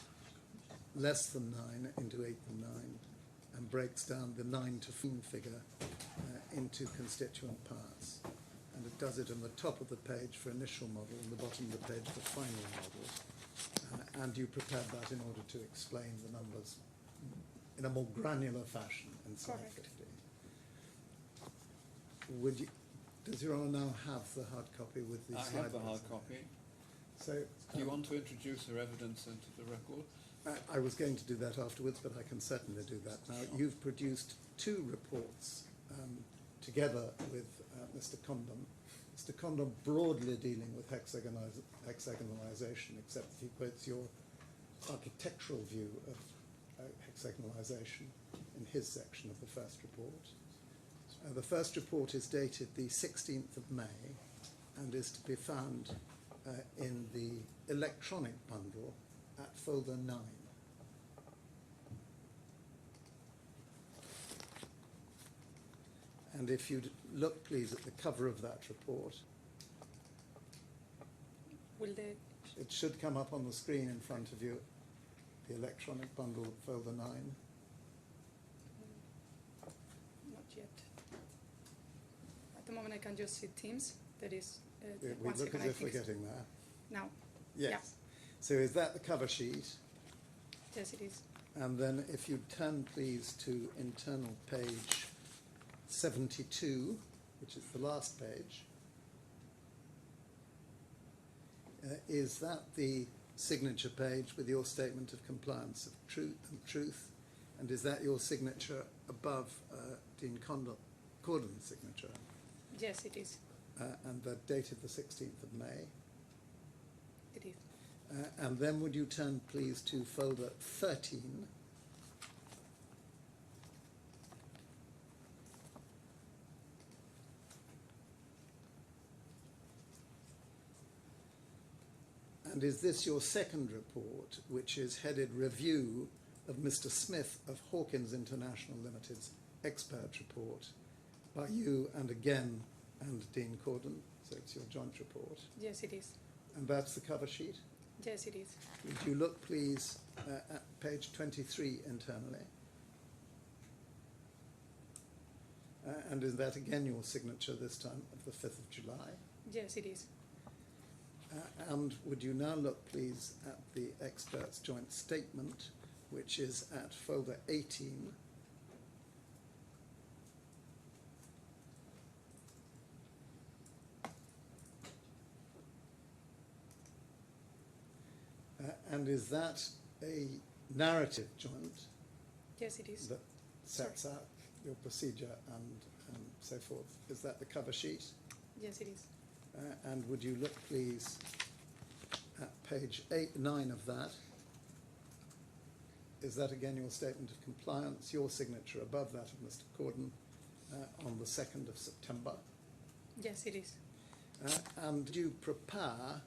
less than 9 into 8 and 9, and breaks down the 9 to 15 figure into constituent parts. And it does it on the top of the page for initial model and the bottom of the page for final model. And you prepared that in order to explain the numbers in a more granular fashion in slide Correct. 50. Would you, does Your Honour now have the hard copy with the I slide have the hard numbers? copy. So, Do you want to introduce her evidence into the record? I was going to do that afterwards, but I can certainly do that now. Sure. You've produced 2 reports together with Mr. Condon. Mr. Condon broadly dealing with hexagonalization, except that he quotes your architectural view of hexagonalization in his section of the first report. The first report is dated the 16th of May and is to be found in the electronic bundle at folder 9. And if you'd look, please, at the cover of that report, Will the it should come up on the screen in front of you, the electronic bundle at folder 9. not yet. At the moment I can just see Teams. That is We 1 look second, as I if we're think it's getting there. now. Yes. Yeah. So is that the cover sheet? Yes, it is. And then if you turn, please, to internal page 72, which is the last page. Is that the signature page with your statement of compliance of truth? And is that your signature above Dean Cordon's signature? Yes, it is. And that dated the 16th of May. It is. And then would you turn, please, to folder 13. And is this your second report, which is headed Review of Mr. Smith of Hawkins International Limited's expert report by you and again and Dean Cordon? So it's your joint report. Yes, it is. And that's the cover sheet? Yes, it is. Would you look, please, at page 23 internally? And is that again your signature this time of the 5th of July? Yes, it is. And would you now look, please, at the expert's joint statement, which is at folder 18. And is that a narrative joint Yes, it is. that sets out your procedure and so forth? Is that the cover sheet? Yes, it is. And would you look, please, at page 9 of that? Is that again your statement of compliance, your signature above that of Mr. Corden on the 2nd of September? Yes, it is. And did you prepare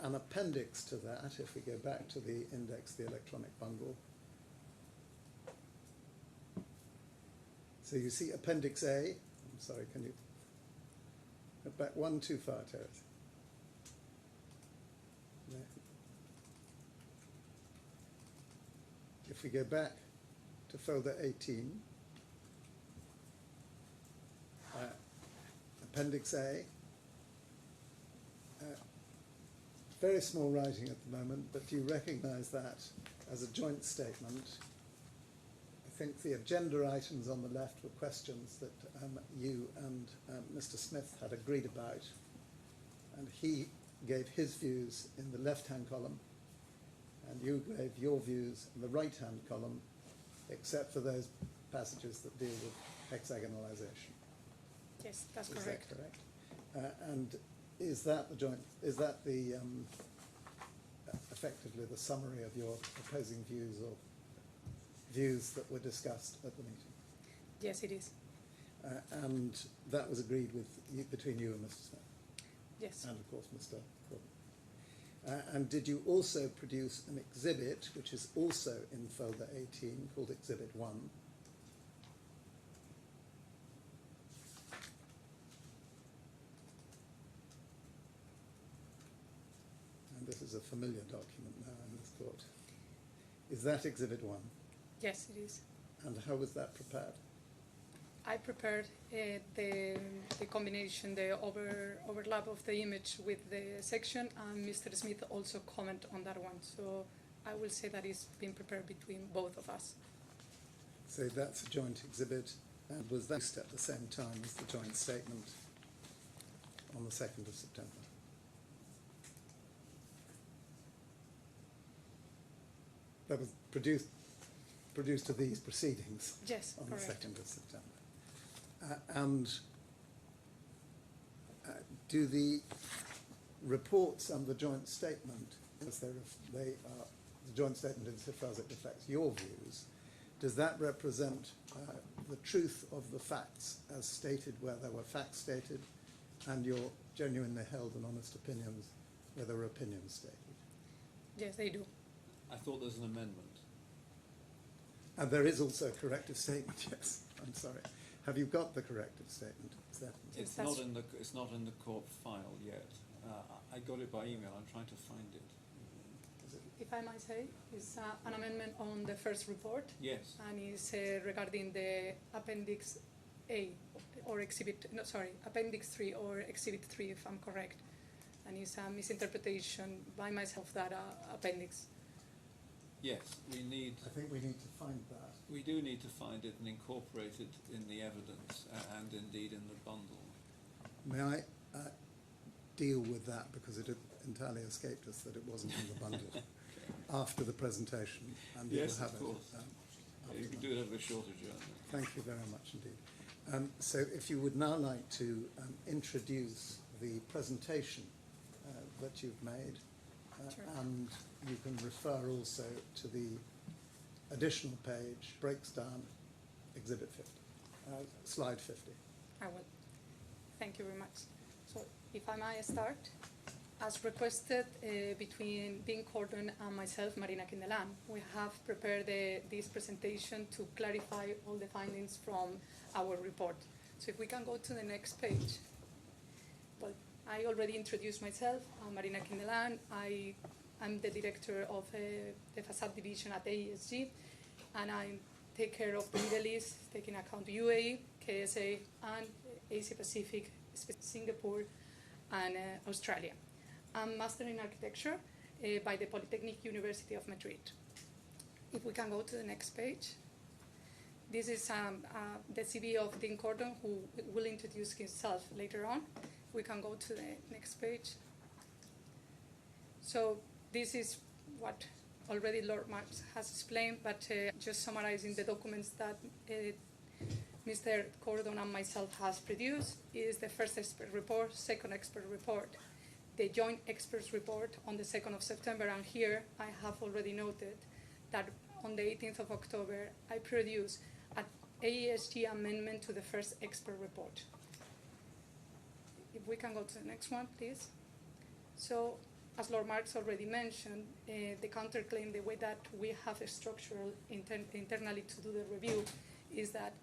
an appendix to that, if we go back to the index, the electronic bundle? So you see Appendix A. I'm sorry, can you go back one too far, Terence? No. If we go back to folder 18, Appendix A, very small writing at the moment, but do you recognise that as a joint statement? I think the agenda items on the left were questions that you and Mr. Smith had agreed about, and he gave his views in the left-hand column, and you gave your views in the right-hand column, except for those passages that deal with hexagonalization. Yes, that's Is correct. that correct? And is that the joint? Is that the effectively the summary of your opposing views or views that were discussed at the meeting? Yes, it is. And that was agreed with between you and Mr. Smith, Yes. and of course Mr. Corbyn. And did you also produce an exhibit, which is also in folder 18, called Exhibit 1? And this is a familiar document now in this court. Is that Exhibit 1? Yes, it is. And how was that prepared? I prepared the combination, the overlap of the image with the section, and Mr. Smith also comment on that one. So I will say that it's been prepared between both of us. So that's a joint exhibit, and was that used at the same time as the joint statement on the 2nd of September? That was produced to these proceedings Yes, on correct. the 2nd of September. And do the reports and the joint statement, as they are the joint statement insofar as it reflects your views, does that represent the truth of the facts as stated where there were facts stated, and your genuinely held and honest opinions where there were opinions stated? Yes, they do. I thought there's an amendment. And there is also a corrective statement, yes. I'm sorry. Have you got the corrective statement? Is that It's that's- not in the court file yet. I got it by email. I'm trying to find it. is it? If I might say, it's an amendment on the first report, Yes. and it's regarding the Appendix A or Appendix 3 or Exhibit 3, if I'm correct. And it's a misinterpretation by myself that appendix. Yes. I think we need to find that. We do need to find it and incorporate it in the evidence and indeed in the bundle. May I deal with that, because it had entirely escaped us that it wasn't in the bundle after the presentation, and you Yes, will have of it. course. You can do it over a shorter journey. Thank you very much indeed. So if you would now like to introduce the presentation that you've made, Sure. and you can refer also to the additional page, breaks down Exhibit 50, slide 50. I will. Thank you very much. So if I might start, as requested between Dean Corden and myself, Marina Kindelan, we have prepared this presentation to clarify all the findings from our report. So if we can go to the next page. Well, I already introduced myself. I'm Marina Kindelan. I'm the director of the facade division at AESG, and I take care of the Middle East, taking account UAE, KSA, and Asia Pacific, Singapore, and Australia. I'm Master in Architecture by the Polytechnic University of Madrid. If we can go to the next page. This is the CV of Dean Gordon, who will introduce himself later on. We can go to the next page. So this is what already Lord Marx has explained, but just summarizing the documents that Mr. Gordon and myself has produced is the first expert report, second expert report, the joint experts report on the 2nd of September, and here I have already noted that on the 18th of October I produced an AESG amendment to the first expert report. If we can go to the next one, please. So, as Lord Marx already mentioned, the counterclaim, the way that we have a structural internally to do the review, is that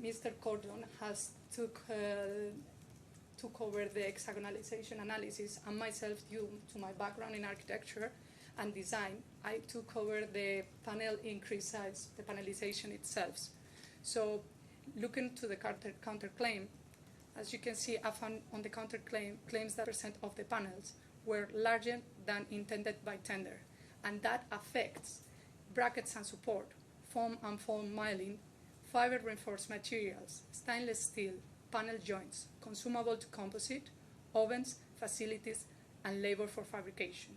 Mr. Gordon has took over the hexagonalization analysis, and myself, due to my background in architecture and design, I took over the panel increase size, the panelization itself. So, looking to the counterclaim, as you can see, Affan on the counterclaim claims that % of the panels were larger than intended by tender, and that affects brackets and support, foam and foam miling, fiber reinforced materials, stainless steel, panel joints, consumable to composite, ovens, facilities, and labor for fabrication.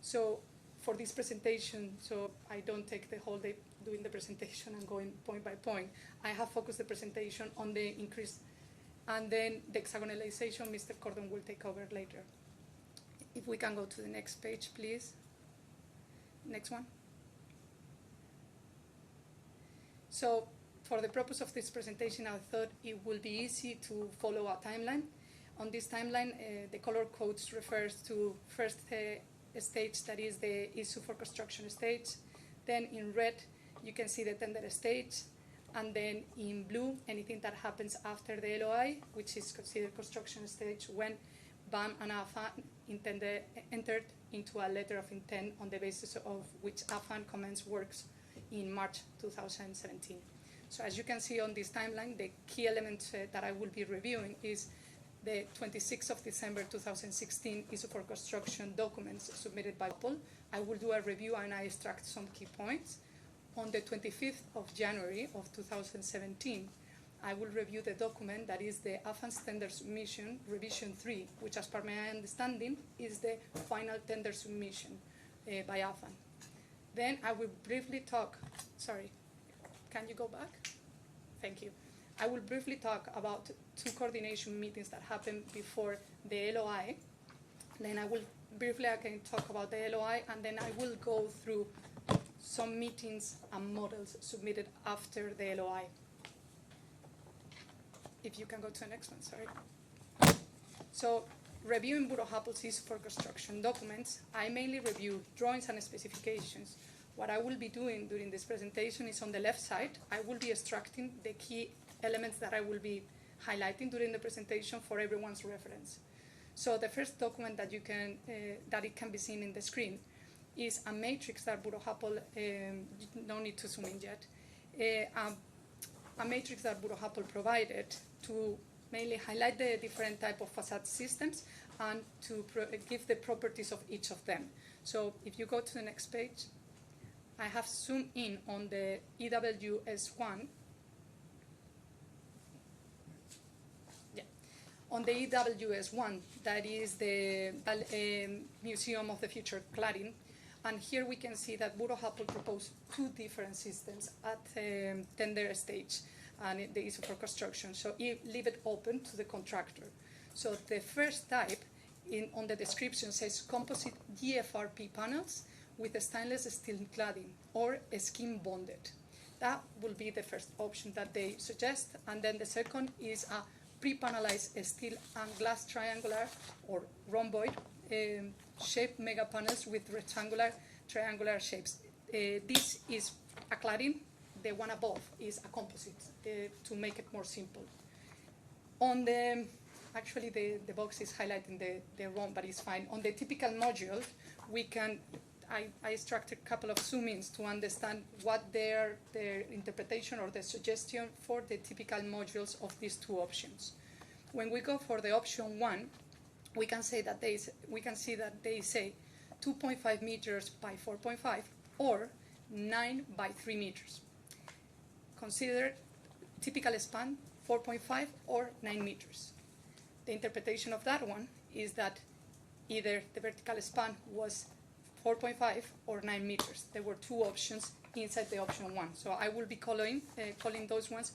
So for this presentation, so I don't take the whole day doing the presentation and going point by point, I have focused the presentation on the increase, and then the hexagonalization Mr. Gordon will take over later. If we can go to the next page, please. Next one. So, for the purpose of this presentation, I thought it would be easy to follow a timeline. On this timeline, the color codes refers to first stage, that is the issue for construction stage. Then in red, you can see the tender stage. And then in blue, anything that happens after the LOI, which is considered construction stage, when BAM and Affan entered into a letter of intent on the basis of which Affan commenced works in March 2017. So as you can see on this timeline, the key elements that I will be reviewing is the 26th of December 2016 issue for construction documents submitted by Apple. I will do a review and I extract some key points. On the 25th of January of 2017, I will review the document that is the Afan tender submission, revision 3, which as per my understanding is the final tender submission by Affan. Then I will briefly talk, sorry, can you go back? Thank you. I will briefly talk about 2 coordination meetings that happened before the LOI. Then I will briefly again talk about the LOI, and then I will go through some meetings and models submitted after the LOI. If you can go to the next one, sorry. So, reviewing Bureau Happel's issue for construction documents, I mainly review drawings and specifications. What I will be doing during this presentation is on the left side, I will be extracting the key elements that I will be highlighting during the presentation for everyone's reference. So the first document that you can, that it can be seen in the screen is a matrix that Bureau Happel, no need to zoom in yet, a matrix that Bureau Happel provided to mainly highlight the different type of facade systems and to give the properties of each of them. So if you go to the next page, I have zoomed in on the EWS1. Yeah, on the EWS1, that is the Museum of the Future Cladding. And here we can see that Bureau Happel proposed 2 different systems at tender stage and the issue for construction. So leave it open to the contractor. So the first type on the description says composite GFRP panels with a stainless steel cladding or skin bonded. That will be the first option that they suggest. And then the second is a pre-panelized steel and glass triangular or rhomboid shaped mega panels with rectangular, triangular shapes. This is a cladding. The one above is a composite to make it more simple. On the, actually the box is highlighting the wrong, but it's fine. On the typical module, we can, I extracted a couple of zoom-ins to understand what their interpretation or the suggestion for the typical modules of these two options. When we go for the option 1, we can see that they say 2.5 meters by 4.5 or 9 by 3 meters. Consider typical span 4.5 or 9 meters. The interpretation of that one is that either the vertical span was 4.5 or 9 meters. There were two options inside the option 1. So I will be calling those ones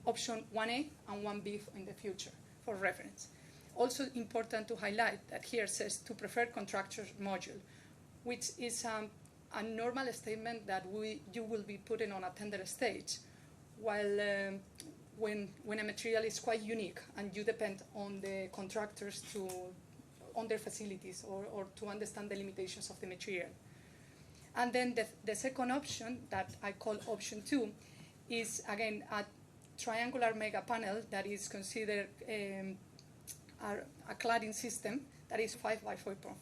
option 1A and 1B in the future for reference. Also important to highlight that here says to preferred contractor module, which is a normal statement that you will be putting on a tender stage, while when a material is quite unique and you depend on the contractors on their facilities or to understand the limitations of the material. And then the second option that I call option 2 is again a triangular mega panel that is considered a cladding system that is 5 by 4.5.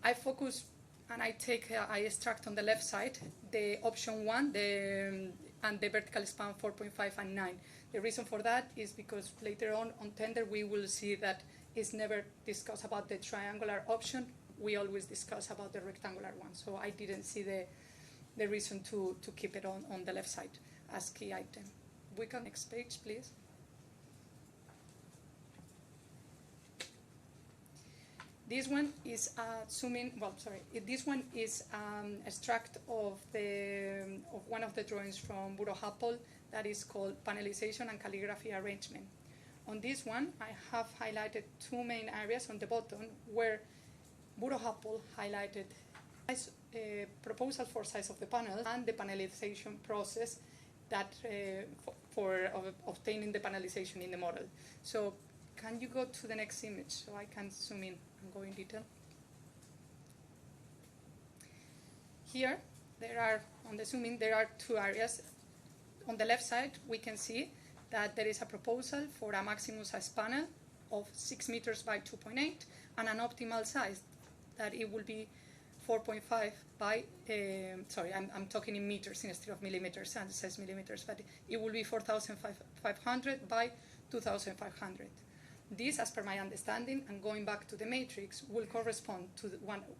I focus and I extract on the left side the option 1 and the vertical span 4.5 and 9. The reason for that is because later on tender we will see that it's never discussed about the triangular option. We always discuss about the rectangular one. So I didn't see the reason to keep it on the left side as key item. We can next page, please. This one is this one is extract of one of the drawings from Bureau Happel that is called panelization and calligraphy arrangement. On this one, I have highlighted two main areas on the bottom where Bureau Happel highlighted proposal for size of the panel and the panelization process that for obtaining the panelization in the model. So can you go to the next image so I can zoom in and go in detail? Here, on the zoom in, there are two areas. On the left side, we can see that there is a proposal for a maximum size panel of 6 meters by 2.8 and an optimal size that it will be 4.5 by, I'm talking in meters instead of millimeters, and it says millimeters, but it will be 4,500 by 2,500. This, as per my understanding, and going back to the matrix, will correspond to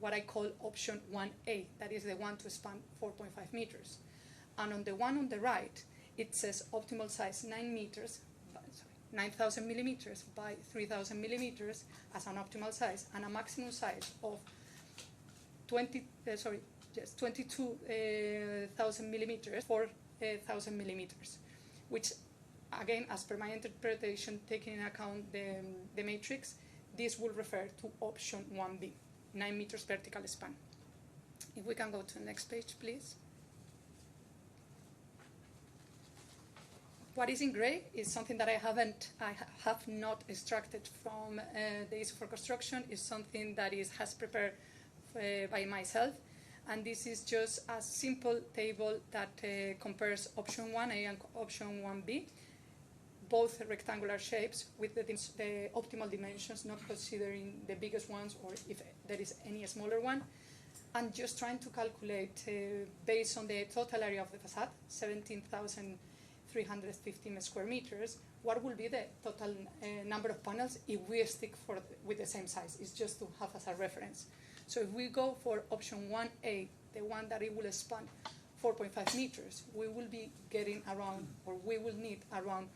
what I call option 1A, that is the one to span 4.5 meters. And on the one on the right, it says optimal size 9,000 millimeters by 3,000 millimeters as an optimal size, and a maximum size of 22,000 millimeters, 4,000 millimeters, which, again, as per my interpretation, taking into account the matrix, this will refer to option 1B, 9 meters vertical span. If we can go to the next page, please. What is in gray is something that I have not extracted from the ISO for construction. Is something that has prepared by myself, and this is just a simple table that compares option 1A and option 1B, both rectangular shapes with the optimal dimensions, not considering the biggest ones or if there is any smaller one, and just trying to calculate based on the total area of the facade, 17,315 square meters, what will be the total number of panels if we stick with the same size. It's just to have as a reference. So if we go for option 1A, the one that it will span 4.5 meters, we will be getting around, or we will need around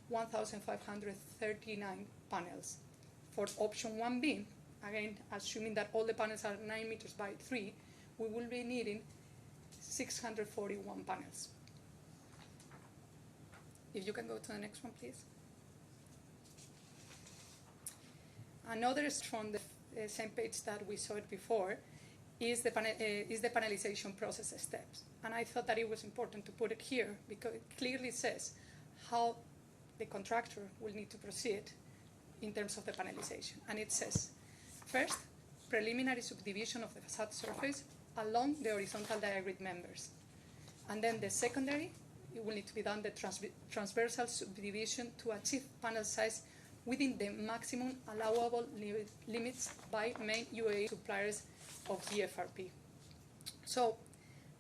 1,539 panels. For option 1B, again, assuming that all the panels are 9 meters by 3, we will be needing 641 panels. If you can go to the next one, please. Another from the same page that we saw it before is the panelization process steps. And I thought that it was important to put it here because it clearly says how the contractor will need to proceed in terms of the panelization. And it says, first, preliminary subdivision of the facade surface along the horizontal diagrid members. And then the secondary, it will need to be done the transversal subdivision to achieve panel size within the maximum allowable limits by main UAE suppliers of GFRP. So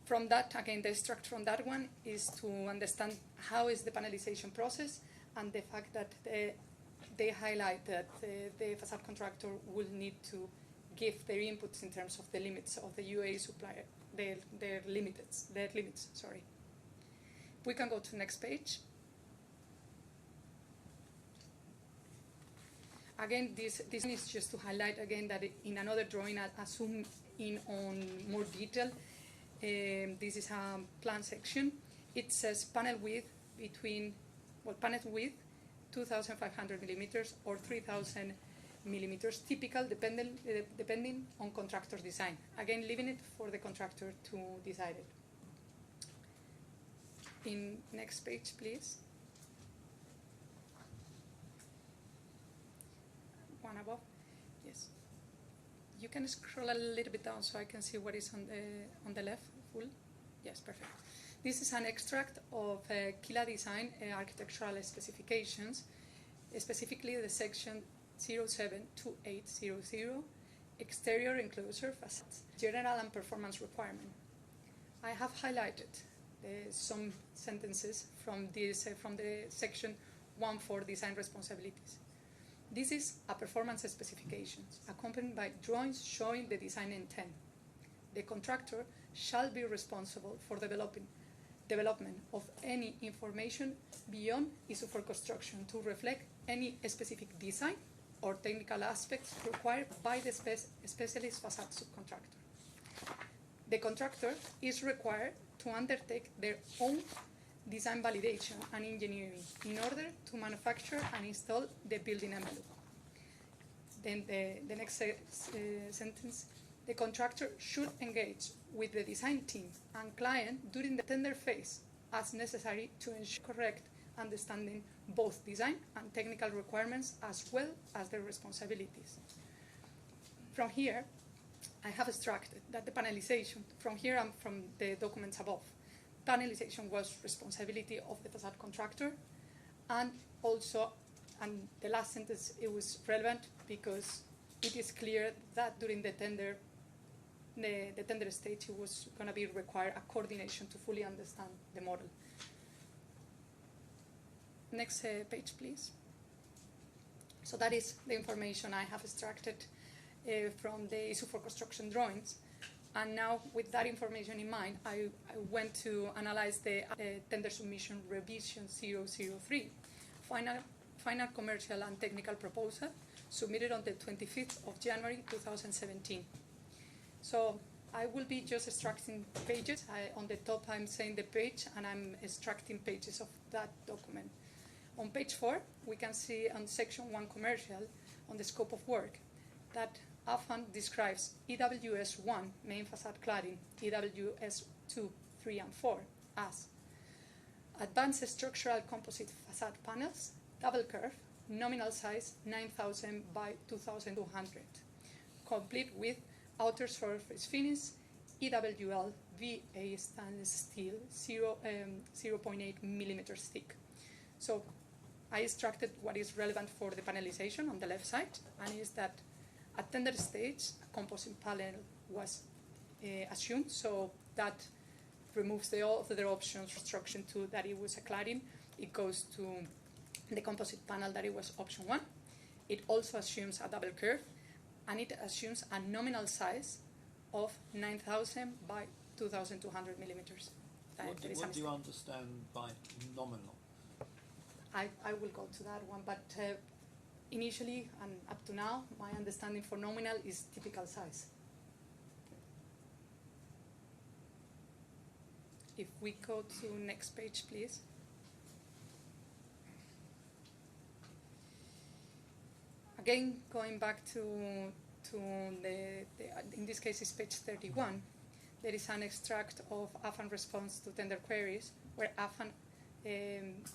from that, again, the extract from that one is to understand how is the panelization process, and the fact that they highlight that the facade contractor will need to give their inputs in terms of the limits of the UAE supplier, their limits. Sorry. We can go to the next page. Again, this is just to highlight again that in another drawing, I zoom in on more detail. This is a plan section. It says panel width 2,500 millimeters or 3,000 millimeters, typical depending on contractor's design. Again, leaving it for the contractor to decide it. In next page, please. One above, yes. You can scroll a little bit down so I can see what is on the left. Full, yes, perfect. This is an extract of Kila Design architectural specifications, specifically the section 072800, exterior enclosure facades, general and performance requirement. I have highlighted some sentences from this from the section 14 design responsibilities. This is a performance specification accompanied by drawings showing the design intent. The contractor shall be responsible for development of any information beyond issue for construction to reflect any specific design or technical aspects required by the specialist facade subcontractor. The contractor is required to undertake their own design validation and engineering in order to manufacture and install the building envelope. Then the next sentence, the contractor should engage with the design team and client during the tender phase as necessary to ensure correct understanding both design and technical requirements as well as their responsibilities. From here, I have extracted that the panelization, from here and from the documents above, panelization was responsibility of the facade contractor, and also, and the last sentence, it was relevant because it is clear that during the tender stage, it was going to be required a coordination to fully understand the model. Next page, please. So that is the information I have extracted from the issue for construction drawings. And now, with that information in mind, I went to analyze the tender submission revision 003, final commercial and technical proposal submitted on the 25th of January 2017. So I will be just extracting pages. On the top, I'm saying the page, and I'm extracting pages of that document. On page 4, we can see on section 1 commercial, on the scope of work, that Affan describes EWS 1 main facade cladding, EWS 2, 3, and 4 as advanced structural composite facade panels, double curve, nominal size 9,000 by 2,200, complete with outer surface finish, EWL VA stainless steel 0.8 millimeters thick. So I extracted what is relevant for the panelization on the left side, and is that at tender stage, a composite panel was assumed, so that removes the other options for construction 2, that it was a cladding. It goes to the composite panel, that it was option 1. It also assumes a double curve, and it assumes a nominal size of 9,000 by 2,200 millimeters. What do you understand by nominal? I will go to that one, but initially and up to now, my understanding for nominal is typical size. If we go to next page, please. Again, going back to the in this case, it's page 31. There is an extract of Affan response to tender queries, where Affan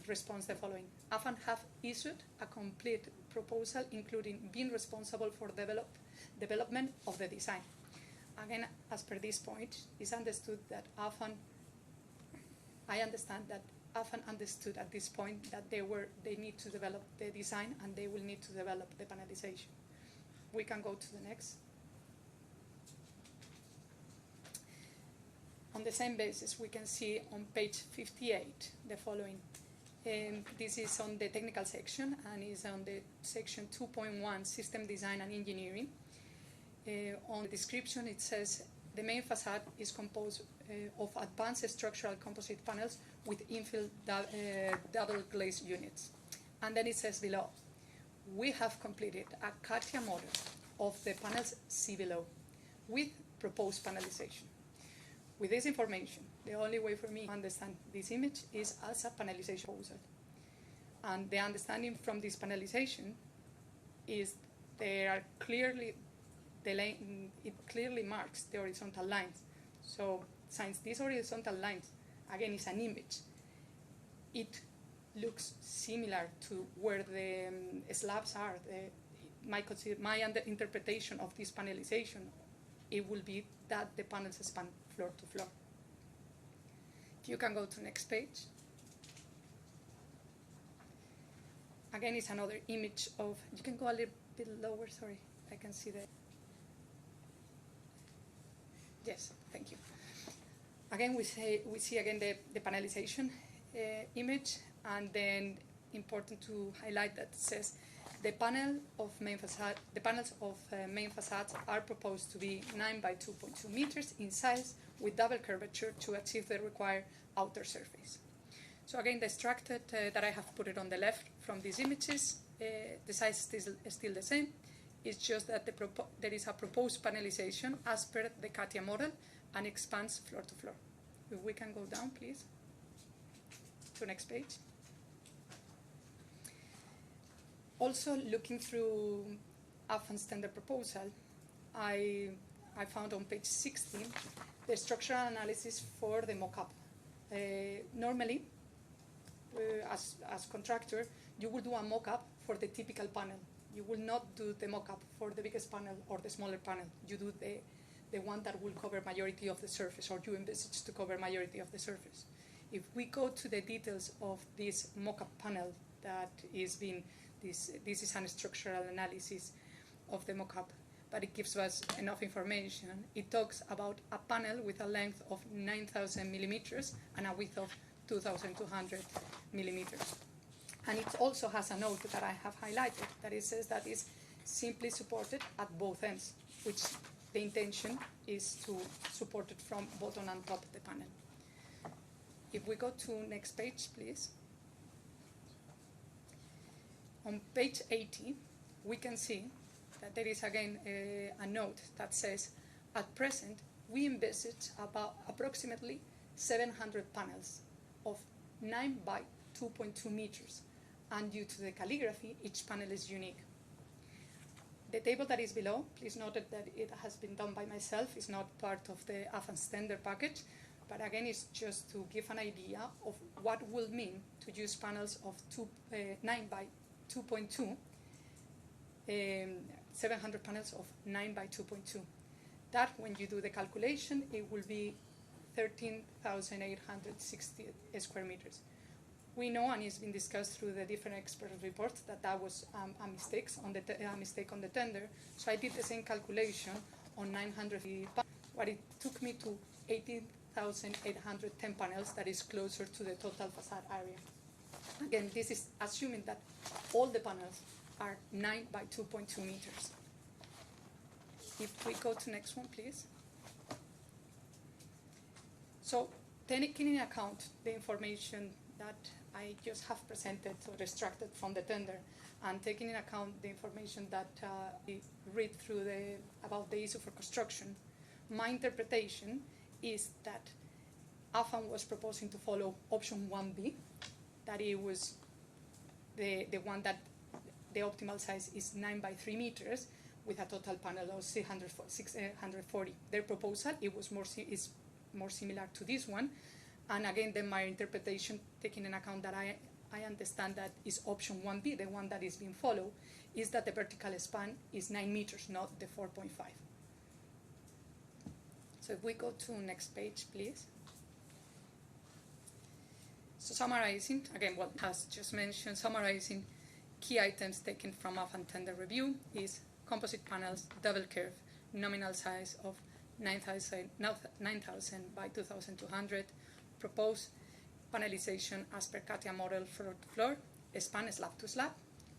responds the following. Affan have issued a complete proposal, including being responsible for development of the design. Again, as per this point, it's understood that I understand that Affan understood at this point that they need to develop the design, and they will need to develop the panelization. We can go to the next. On the same basis, we can see on page 58 the following. This is on the technical section and is on the section 2.1, System Design and Engineering. On the description, it says the main facade is composed of advanced structural composite panels with infill double glazed units. And then it says below, we have completed a CATIA model of the panels see below with proposed panelization. With this information, the only way for me to understand this image is as a panelization proposal. And the understanding from this panelization is there are clearly, it clearly marks the horizontal lines. So since these horizontal lines, again, is an image, it looks similar to where the slabs are. My interpretation of this panelization, it will be that the panels span floor to floor. If you can go to next page. Again, it's another image of, you can go a little bit lower, sorry, I can see that. Yes, thank you. Again, we see again the panelization image, and then important to highlight that it says the panels of main facades are proposed to be 9 by 2.2 meters in size with double curvature to achieve the required outer surface. So again, the structure that I have put it on the left from these images, the size is still the same. It's just that there is a proposed panelization as per the CATIA model and expands floor to floor. If we can go down, please, to next page. Also, looking through Affan's tender proposal, I found on page 16 the structural analysis for the mock-up. Normally, as contractor, you will do a mock-up for the typical panel. You will not do the mock-up for the biggest panel or the smaller panel. You do the one that will cover majority of the surface, or you envisage to cover majority of the surface. If we go to the details of this mock-up panel that is being, this is a structural analysis of the mock-up, but it gives us enough information. It talks about a panel with a length of 9,000 millimeters and a width of 2,200 millimeters. And it also has a note that I have highlighted that it says that it's simply supported at both ends, which the intention is to support it from bottom and top of the panel. If we go to next page, please. On page 80, we can see that there is again a note that says, at present, we envisage about approximately 700 panels of 9 by 2.2 meters. And due to the calligraphy, each panel is unique. The table that is below, please note that it has been done by myself. It's not part of the Affan standard package. But again, it's just to give an idea of what will mean to use panels of 9 by 2.2, 700 panels of 9 by 2.2. That, when you do the calculation, it will be 13,860 square meters. We know, and it's been discussed through the different expert reports, that was a mistake on the tender. So I did the same calculation on 900. What it took me to 18,810 panels, that is closer to the total facade area. Again, this is assuming that all the panels are 9 by 2.2 meters. If we go to next one, please. So, taking into account the information that I just have presented or extracted from the tender, and taking into account the information that we read through about the issue for construction, my interpretation is that Affan was proposing to follow option 1B, that it was the one that the optimal size is 9 by 3 meters with a total panel of 640. Their proposal is more similar to this one. And again, then my interpretation, taking into account that I understand that is option 1B, the one that is being followed, is that the vertical span is 9 meters, not the 4.5. So if we go to next page, please. So summarizing, again, what has just mentioned, summarizing key items taken from Affan tender review is composite panels, double curve, nominal size of 9,000 by 2,200, proposed panelization as per CATIA model floor to floor, span slab to slab,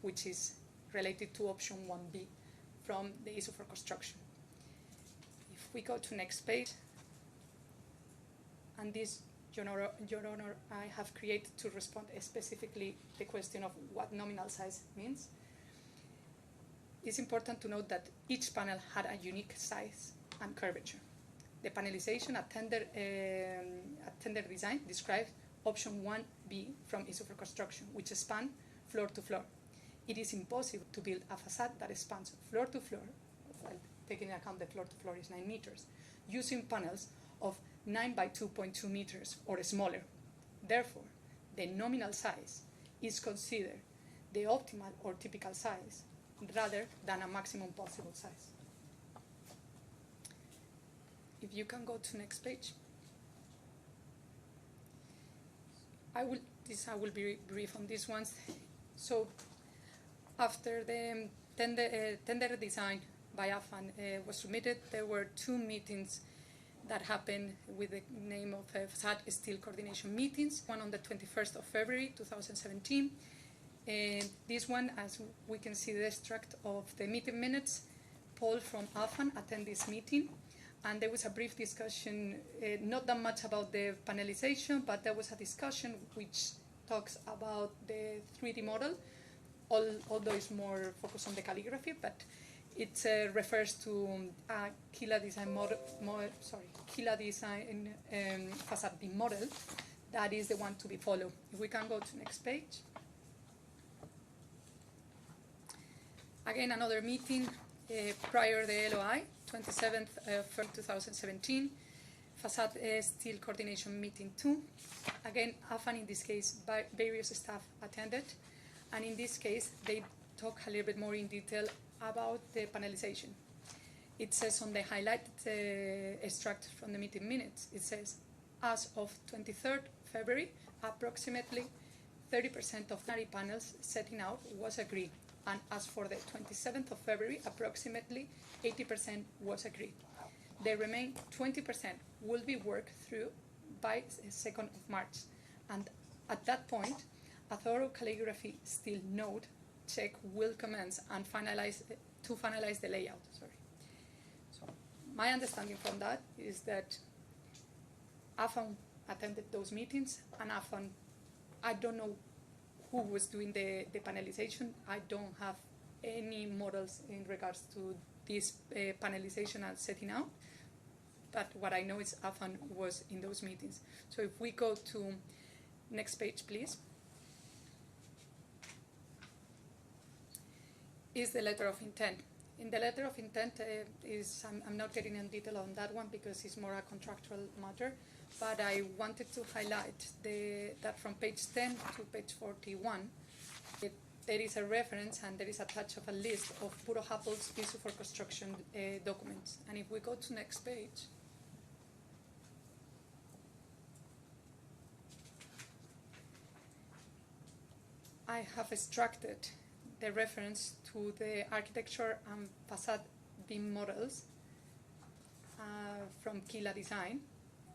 which is related to option 1B from the ISO for construction. If we go to next page, and this, Your Honor, I have created to respond specifically the question of what nominal size means. It's important to note that each panel had a unique size and curvature. The panelization at tender design describes option 1B from ISO for construction, which span floor to floor. It is impossible to build a facade that spans floor to floor, well, taking into account the floor to floor is 9 meters, using panels of 9 by 2.2 meters or smaller. Therefore, the nominal size is considered the optimal or typical size rather than a maximum possible size. If you can go to next page. I will be brief on these ones. So after the tender design by Affan was submitted, there were 2 meetings that happened with the name of facade steel coordination meetings, one on the 21st of February 2017. And this one, as we can see the extract of the meeting minutes, Paul from Affan attended this meeting, and there was a brief discussion, not that much about the panelization, but there was a discussion which talks about the 3D model, although it's more focused on the calligraphy, but it refers to Kila design facade beam model. That is the one to be followed. If we can go to next page. Again, another meeting prior the LOI, 27th of 2017, facade steel coordination meeting 2. Again, Affan in this case, various staff attended, and in this case, they talk a little bit more in detail about the panelization. It says on the highlighted extract from the meeting minutes, it says, as of 23rd February, approximately 30% of the panels setting out was agreed. And as for the 27th of February, approximately 80% was agreed. The remaining 20% will be worked through by 2nd of March. And at that point, a thorough calligraphy steel node check will commence and finalize the layout. Sorry. So my understanding from that is that Affan attended those meetings, and Affan, I don't know who was doing the panelization. I don't have any models in regards to this panelization and setting out, but what I know is Affan was in those meetings. So if we go to next page, please. Is the letter of intent. In the letter of intent I'm not getting in detail on that one because it's more a contractual matter, but I wanted to highlight that from page 10 to page 41, there is a reference and there is a touch of a list of Puro Happel's ISO for construction documents. And if we go to next page, I have extracted the reference to the architecture and facade beam models from Kila Design,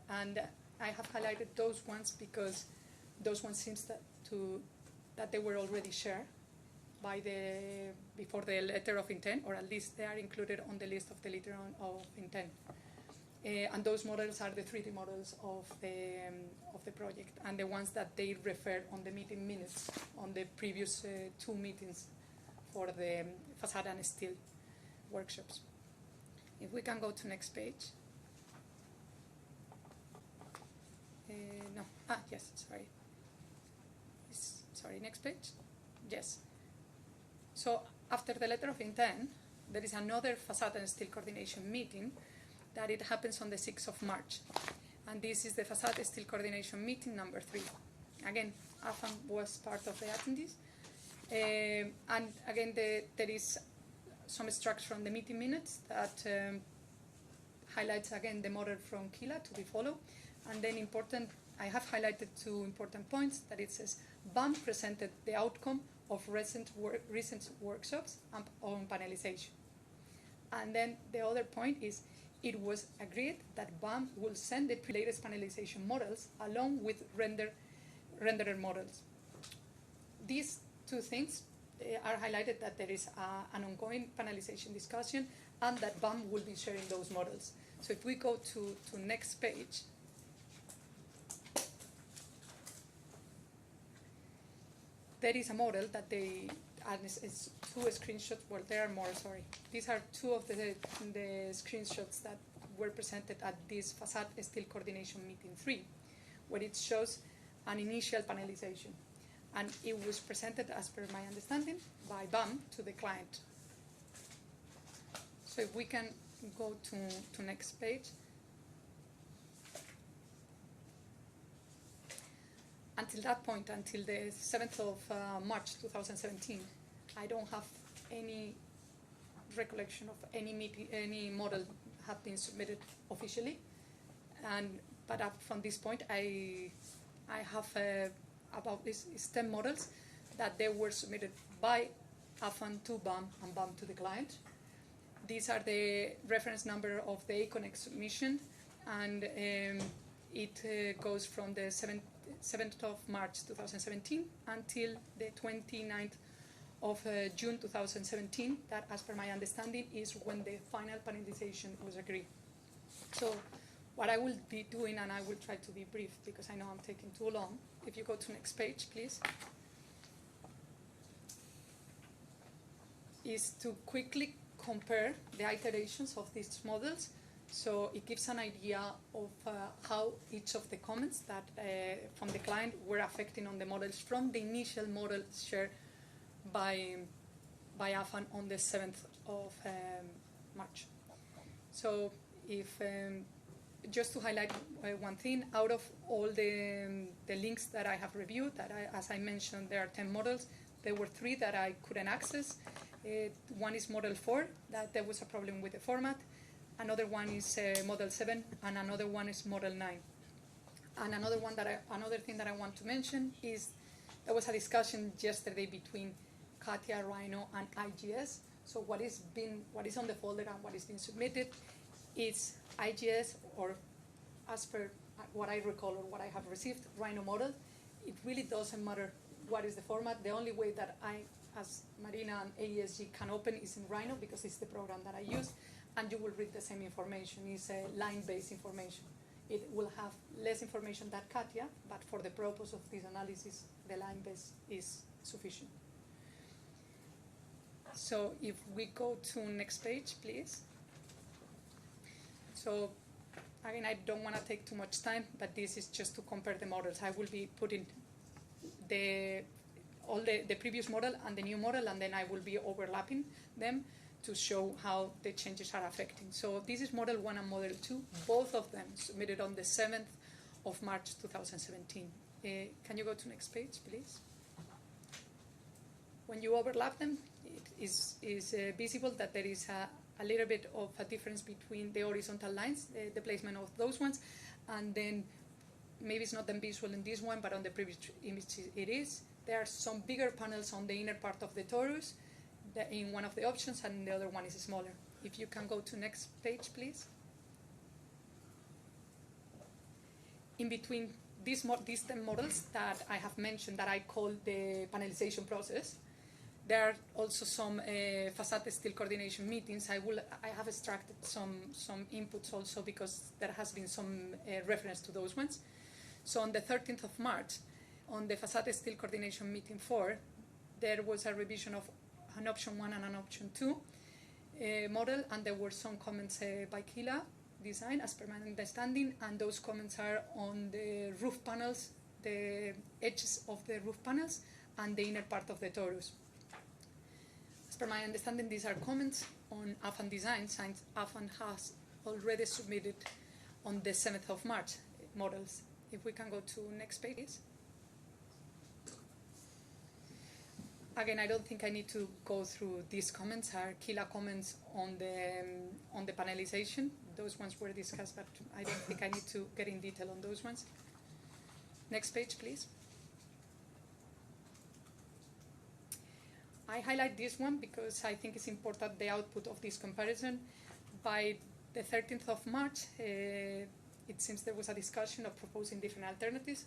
and I have highlighted those ones because those ones seems that they were already shared before the letter of intent, or at least they are included on the list of the letter of intent. And those models are the 3D models of the project, and the ones that they referred on the meeting minutes on the previous 2 meetings for the facade and steel workshops. If we can go to next page. Yes, sorry. Sorry, next page? Yes. So after the letter of intent, there is another facade and steel coordination meeting that it happens on the 6th of March. And this is the facade steel coordination meeting number 3. Again, Affan was part of the attendees. And again, there is some extracts from the meeting minutes that highlights again the model from Kila to be followed. And then I have highlighted 2 important points that it says BAM presented the outcome of recent workshops on panelization. And then the other point is it was agreed that BAM will send the latest panelization models along with rendered models. These two things are highlighted, that there is an ongoing panelization discussion and that BAM will be sharing those models. So if we go to next page, there is a model that they, and it's two screenshots, well, there are more, sorry. These are two of the screenshots that were presented at this facade steel coordination meeting 3, where it shows an initial panelization. And it was presented, as per my understanding, by BAM to the client. So if we can go to next page. Until that point, until the 7th of March 2017, I don't have any recollection of any model have been submitted officially. But up from this point, I have about this 10 models that they were submitted by Affan to BAM and BAM to the client. These are the reference number of the ACONEX submission, and it goes from the 7th of March 2017 until the 29th of June 2017, that, as per my understanding, is when the final panelization was agreed. So what I will be doing, and I will try to be brief because I know I'm taking too long. If you go to next page, please, is to quickly compare the iterations of these models. So it gives an idea of how each of the comments that from the client were affecting on the models from the initial model shared by Affan on the 7th of March. So if just to highlight one thing, out of all the links that I have reviewed, as I mentioned, there are 10 models. There were 3 that I couldn't access. One is model 4, that there was a problem with the format. Another one is model 7, and another one is model 9. And another thing that I want to mention is there was a discussion yesterday between Katia, Rhino, and IGS. So what is on the folder and what is being submitted is IGS, or as per what I recall or what I have received, Rhino model. It really doesn't matter what is the format. The only way that I, as Marina and AESG, can open is in Rhino because it's the program that I use, and you will read the same information. It's line-based information. It will have less information than Katia, but for the purpose of this analysis, the line-based is sufficient. So if we go to next page, please. So again, I don't want to take too much time, but this is just to compare the models. I will be putting all the previous model and the new model, and then I will be overlapping them to show how the changes are affecting. So this is model 1 and model 2, both of them submitted on the 7th of March 2017. Can you go to next page, please? When you overlap them, it is visible that there is a little bit of a difference between the horizontal lines, the placement of those ones, and then maybe it's not that visual in this one, but on the previous image it is. There are some bigger panels on the inner part of the torus in one of the options, and the other one is smaller. If you can go to next page, please. In between these 10 models that I have mentioned that I call the panelization process, there are also some facade steel coordination meetings. I have extracted some inputs also because there has been some reference to those ones. So on the 13th of March, on the facade steel coordination meeting 4, there was a revision of an option 1 and an option 2 model, and there were some comments by Kila Design, as per my understanding, and those comments are on the roof panels, the edges of the roof panels, and the inner part of the torus. As per my understanding, these are comments on Affan Design, since Affan has already submitted on the 7th of March models. If we can go to next page, please. Again, I don't think I need to go through these comments. Are Kila comments on the panelization. Those ones were discussed, but I don't think I need to get in detail on those ones. Next page, please. I highlight this one because I think it's important, the output of this comparison. By The 13th of March, it seems there was a discussion of proposing different alternatives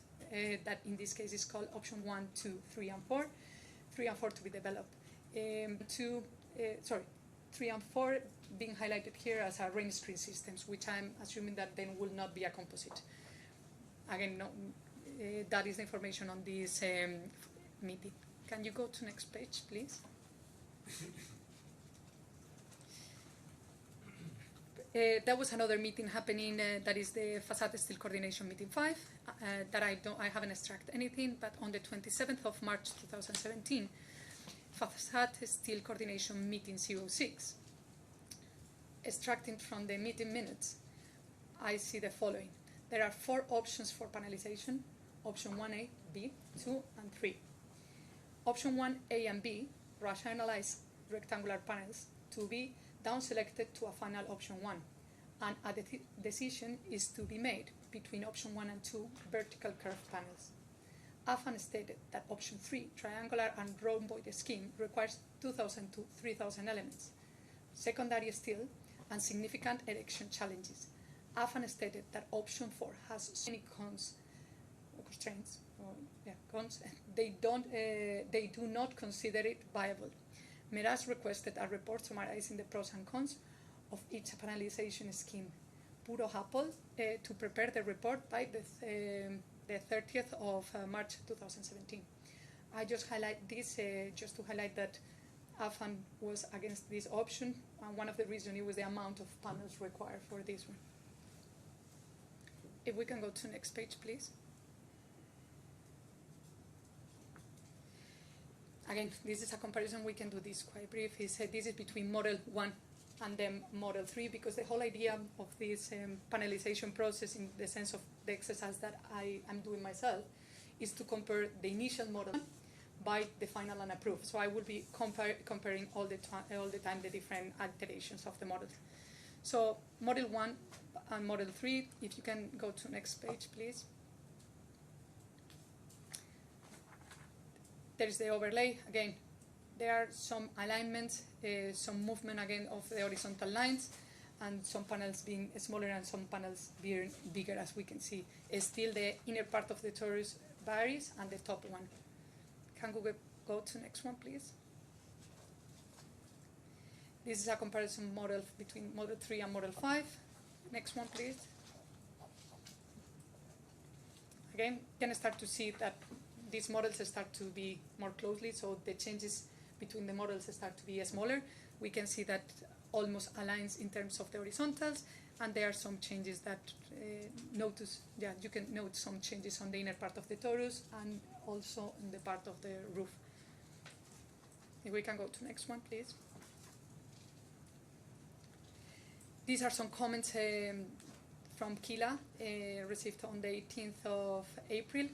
that in this case is called option 1, 2, 3, and 4. 3 and 4 to be developed. 3 and 4 being highlighted here as a rain screen systems, which I'm assuming that then will not be a composite. Again, no, that is the information on this meeting. Can you go to next page, please? There was another meeting happening, that is the Facade Steel Coordination Meeting 5, that I haven't extracted anything, but on the 27th of March 2017, Facade Steel Coordination Meeting 06. Extracting from the meeting minutes, I see the following. There are 4 options for panelization, option 1A, B, 2, and 3. Option 1A and B rationalize rectangular panels to be down-selected to a final option 1, and a decision is to be made between option 1 and 2 vertical curved panels. Affan stated that option 3, triangular and rhomboid scheme, requires 2,000 to 3,000 elements, secondary steel, and significant erection challenges. Affan stated that option 4 has so many constraints. They do not consider it viable. Meraz requested a report summarizing the pros and cons of each panelization scheme. Puro Apple to prepare the report by the 30th of March 2017. I just highlight this just to highlight that Affan was against this option, and one of the reasons was the amount of panels required for this one. If we can go to the next page, please. Again, this is a comparison. We can do this quite brief. This is between Model 1 and then Model 3, because the whole idea of this panelization process, in the sense of the exercise that I am doing myself, is to compare the initial model by the final and approved. So I will be comparing all the time the different alterations of the model. So Model 1 and Model 3, if you can go to next page, please. There is the overlay. Again, there are some alignments, some movement again of the horizontal lines, and some panels being smaller and some panels being bigger, as we can see. Still the inner part of the torus varies, and the top one. Can we go to the next one, please? This is a comparison model between Model 3 and Model 5. Next one, please. Again, you can start to see that these models start to be more closely, so the changes between the models start to be smaller. We can see that almost aligns in terms of the horizontals, and there are some changes that you can note some changes on the inner part of the torus and also in the part of the roof. If we can go to the next one, please. These are some comments from Kila received on the 18th of April.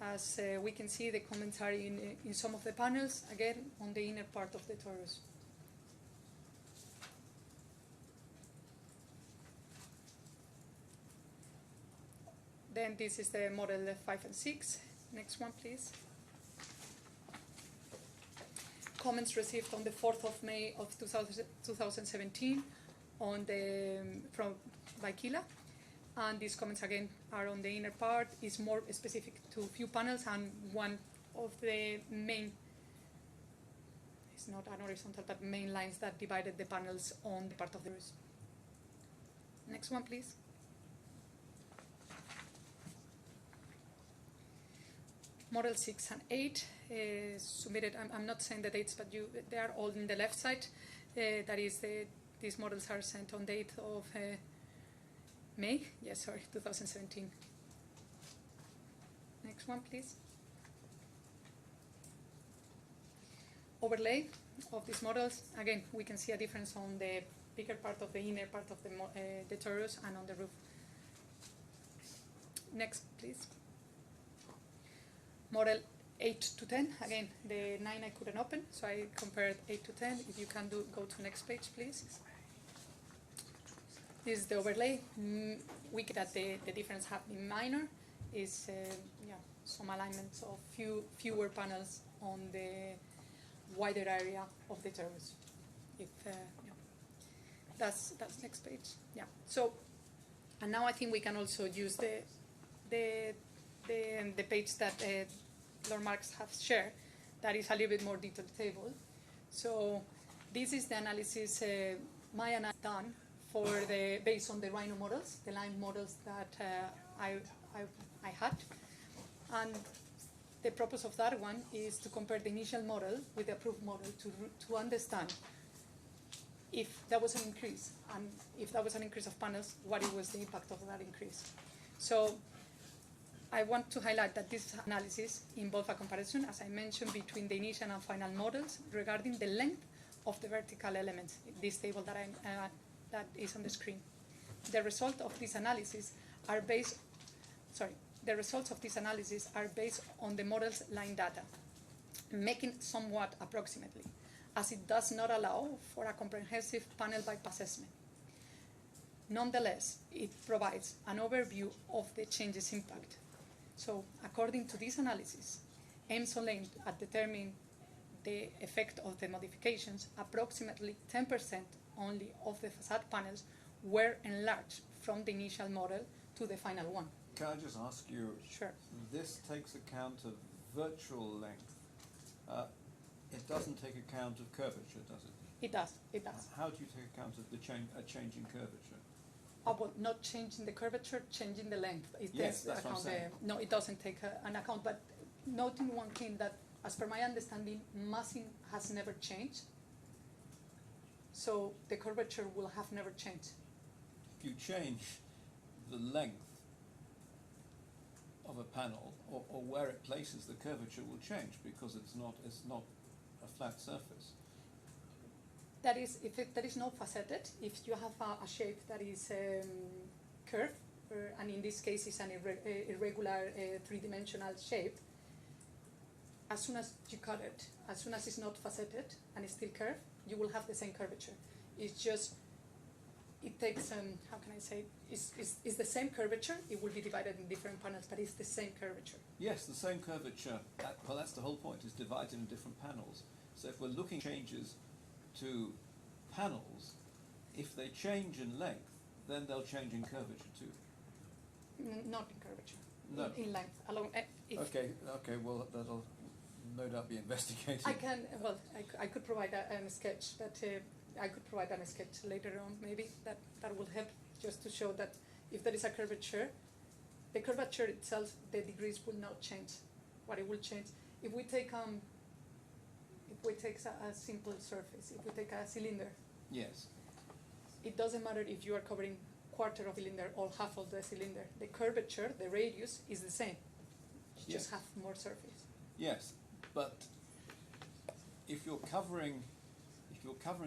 As we can see, the comments are in some of the panels, again, on the inner part of the torus. Then this is the Model 5 and 6. Next one, please. Comments received on the 4th of May of 2017 by Kila. And these comments again are on the inner part, is more specific to few panels, and one of the main, it's not an horizontal, but main lines that divided the panels on the part of the roof. Next one, please. Model 6 and 8 submitted, I'm not saying the dates, but they are all in the left side. That is, these models are sent on the 8th of May, 2017. Next one, please. Overlay of these models. Again, we can see a difference on the bigger part of the inner part of the torus and on the roof. Next, please. Model 8 to 10. Again, the 9 I couldn't open, so I compared 8 to 10. If you can go to next page, please. This is the overlay. We get that the difference have been minor. Is some alignments of fewer panels on the wider area of the torus. That's next page. Yeah. So, and now I think we can also use the page that Lord Marx has shared. That is a little bit more detailed table. So, this is the analysis my analysis done for based on the Rhino models, the line models that I had, and the purpose of that one is to compare the initial model with the approved model to understand if there was an increase, and if there was an increase of panels, what it was the impact of that increase. So I want to highlight that this analysis involves a comparison, as I mentioned, between the initial and final models regarding the length of the vertical elements, this table that is on the screen. The results of this analysis are based on the model's line data, making somewhat approximately, as it does not allow for a comprehensive panel-wide assessment. Nonetheless, it provides an overview of the change's impact. So, according to this analysis, aims on length at determining the effect of the modifications. Approximately 10% only of the facade panels were enlarged from the initial model to the final one. Can I just ask you? Sure. This takes account of virtual length. It doesn't take account of curvature, does it? It does. It does. How do you take account of a change in curvature? Well, not changing the curvature, changing the length. It Yes, takes that's what I'm saying. No, it doesn't take an account. But noting one thing that, as per my understanding, massing has never changed. So the curvature will have never changed. If you change the length of a panel, or where it places, the curvature will change because it's not a flat surface. That is, if there is no faceted, if you have a shape that is curved, and in this case it's an irregular three-dimensional shape, as soon as you cut it, as soon as it's not faceted and it's still curved, you will have the same curvature. It's just, it takes, how can I say, it's the same curvature, it will be divided in different panels, but it's the same curvature. Yes, the same curvature. Well, that's the whole point, is divided in different panels. So if we're looking at changes to panels, if they change in length, then they'll change in curvature too. Not in curvature. No. In length. Along. Okay. Well, that'll no doubt be investigated. I can. Well, I could provide a sketch, but I could provide a sketch later on. Maybe that will help, just to show that if there is a curvature, the curvature itself, the degrees will not change. What it will change, if we take a simple surface, if we take a cylinder, Yes. it doesn't matter if you are covering quarter of a cylinder or half of the cylinder. The curvature, the radius, is the same. You just have more surface. Yes, but if you're covering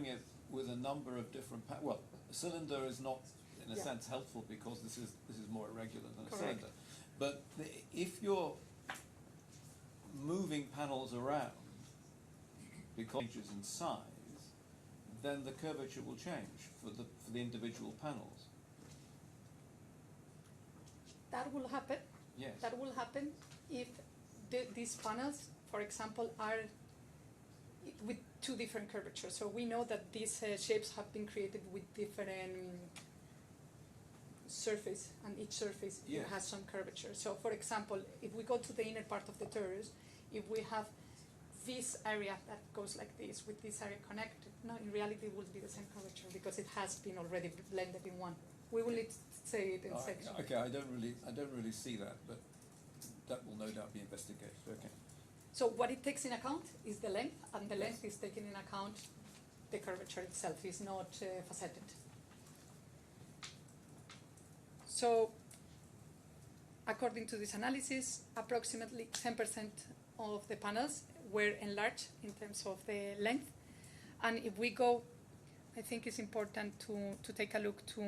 it with a number of different well, a cylinder is not in a sense helpful because this is more irregular than a cylinder. But if you're moving panels around because changes in size, then the curvature will change for the individual panels. That will happen. Yes. That will happen if these panels, for example, are with two different curvatures. So we know that these shapes have been created with different surface, and each surface has some curvature. So, for example, if we go to the inner part of the torus, if we have this area that goes like this with this area connected, no, in reality it will be the same curvature because it has been already blended in one. We will need to say it in section. Okay, I don't really see that, but that will no doubt be investigated. Okay. So what it takes in account is the length, and the length is taken in account the curvature itself, is not faceted. So, according to this analysis, approximately 10% of the panels were enlarged in terms of the length. And if we go, I think it's important to take a look to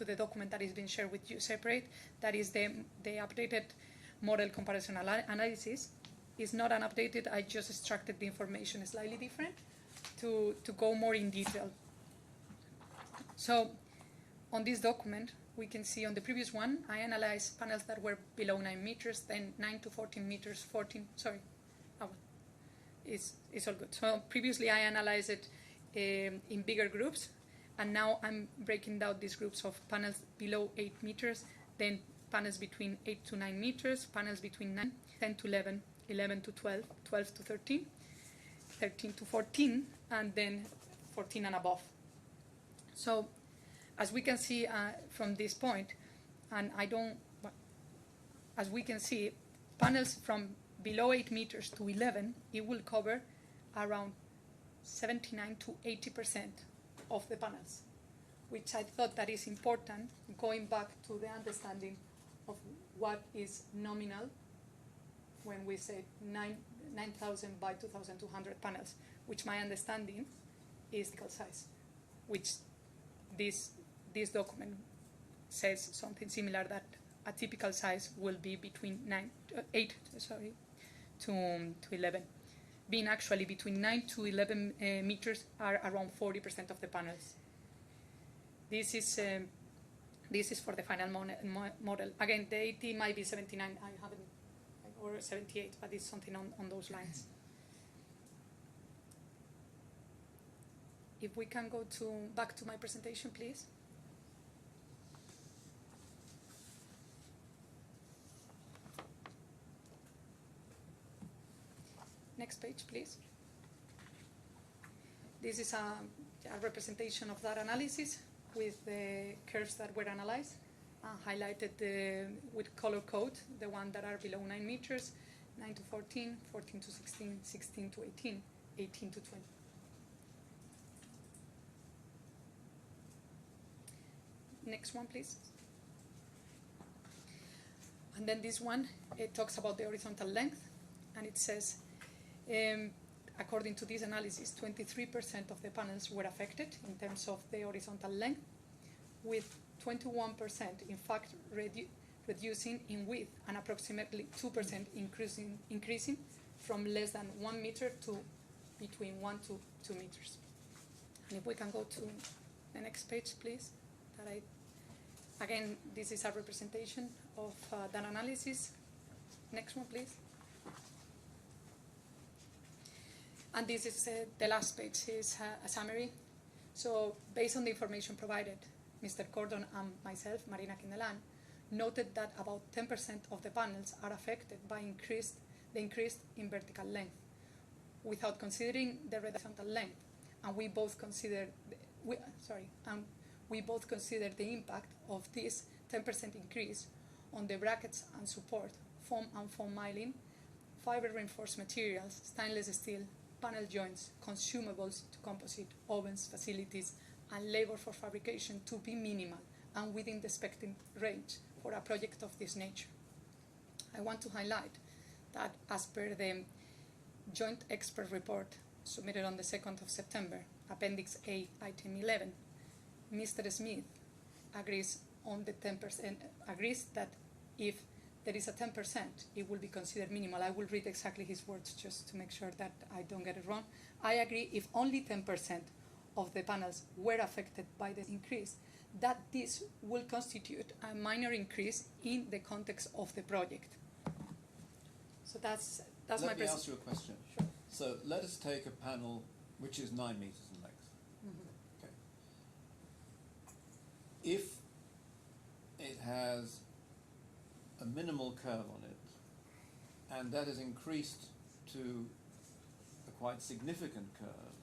the document that is being shared with you separate. That is the updated model comparison analysis. It's not an updated, I just extracted the information slightly different to go more in detail. So on this document, we can see on the previous one, I analyzed panels that were below 9 meters, then 9 to 14 meters, is all good. So previously I analyzed it in bigger groups, and now I'm breaking down these groups of panels below 8 meters, then panels between 8 to 9 meters, panels between 9, 10 to 11, 11 to 12, 12 to 13, 13 to 14, and then 14 and above. So as we can see from this point, and as we can see, panels from below 8 meters to 11, it will cover around 79 to 80% of the panels, which I thought that is important, going back to the understanding of what is nominal when we say 9,000 by 2,200 panels, which my understanding is the size, which this document says something similar, that a typical size will be between 8 to 11, being actually between 9 to 11 meters are around 40% of the panels. This is for the final model. Again, the 80 might be 79, I haven't, or 78, but it's something on those lines. If we can go back to my presentation, please. Next page, please. This is a representation of that analysis with the curves that were analyzed, highlighted with color code, the ones that are below 9 meters, 9 to 14, 14 to 16, 16 to 18, 18 to 20. Next one, please. And then this one, it talks about the horizontal length, and it says, according to this analysis, 23% of the panels were affected in terms of the horizontal length, with 21% in fact reducing in width and approximately 2% increasing from less than 1 meter to between 1 to 2 meters. And if we can go to the next page, please. Again, this is a representation of that analysis. Next one, please. And this is the last page, is a summary. So based on the information provided, Mr. Gordon and myself, Marina Kindelan, noted that about 10% of the panels are affected by the increase in vertical length, without considering the horizontal length. And we both consider the impact of this 10% increase on the brackets and support, foam and foam miling, fiber reinforced materials, stainless steel, panel joints, consumables to composite, ovens, facilities, and labor for fabrication to be minimal and within the expected range for a project of this nature. I want to highlight that as per the joint expert report submitted on the 2nd of September, Appendix A, Item 11, Mr. Smith agrees on the 10%, agrees that if there is a 10%, it will be considered minimal. I will read exactly his words just to make sure that I don't get it wrong. I agree if only 10% of the panels were affected by the increase, that this will constitute a minor increase in the context of the project. So that's my Let me ask you a question. Sure. So let us take a panel which is 9 meters in length. Mm-hmm. Okay. If it has a minimal curve on it, and that is increased to a quite significant curve,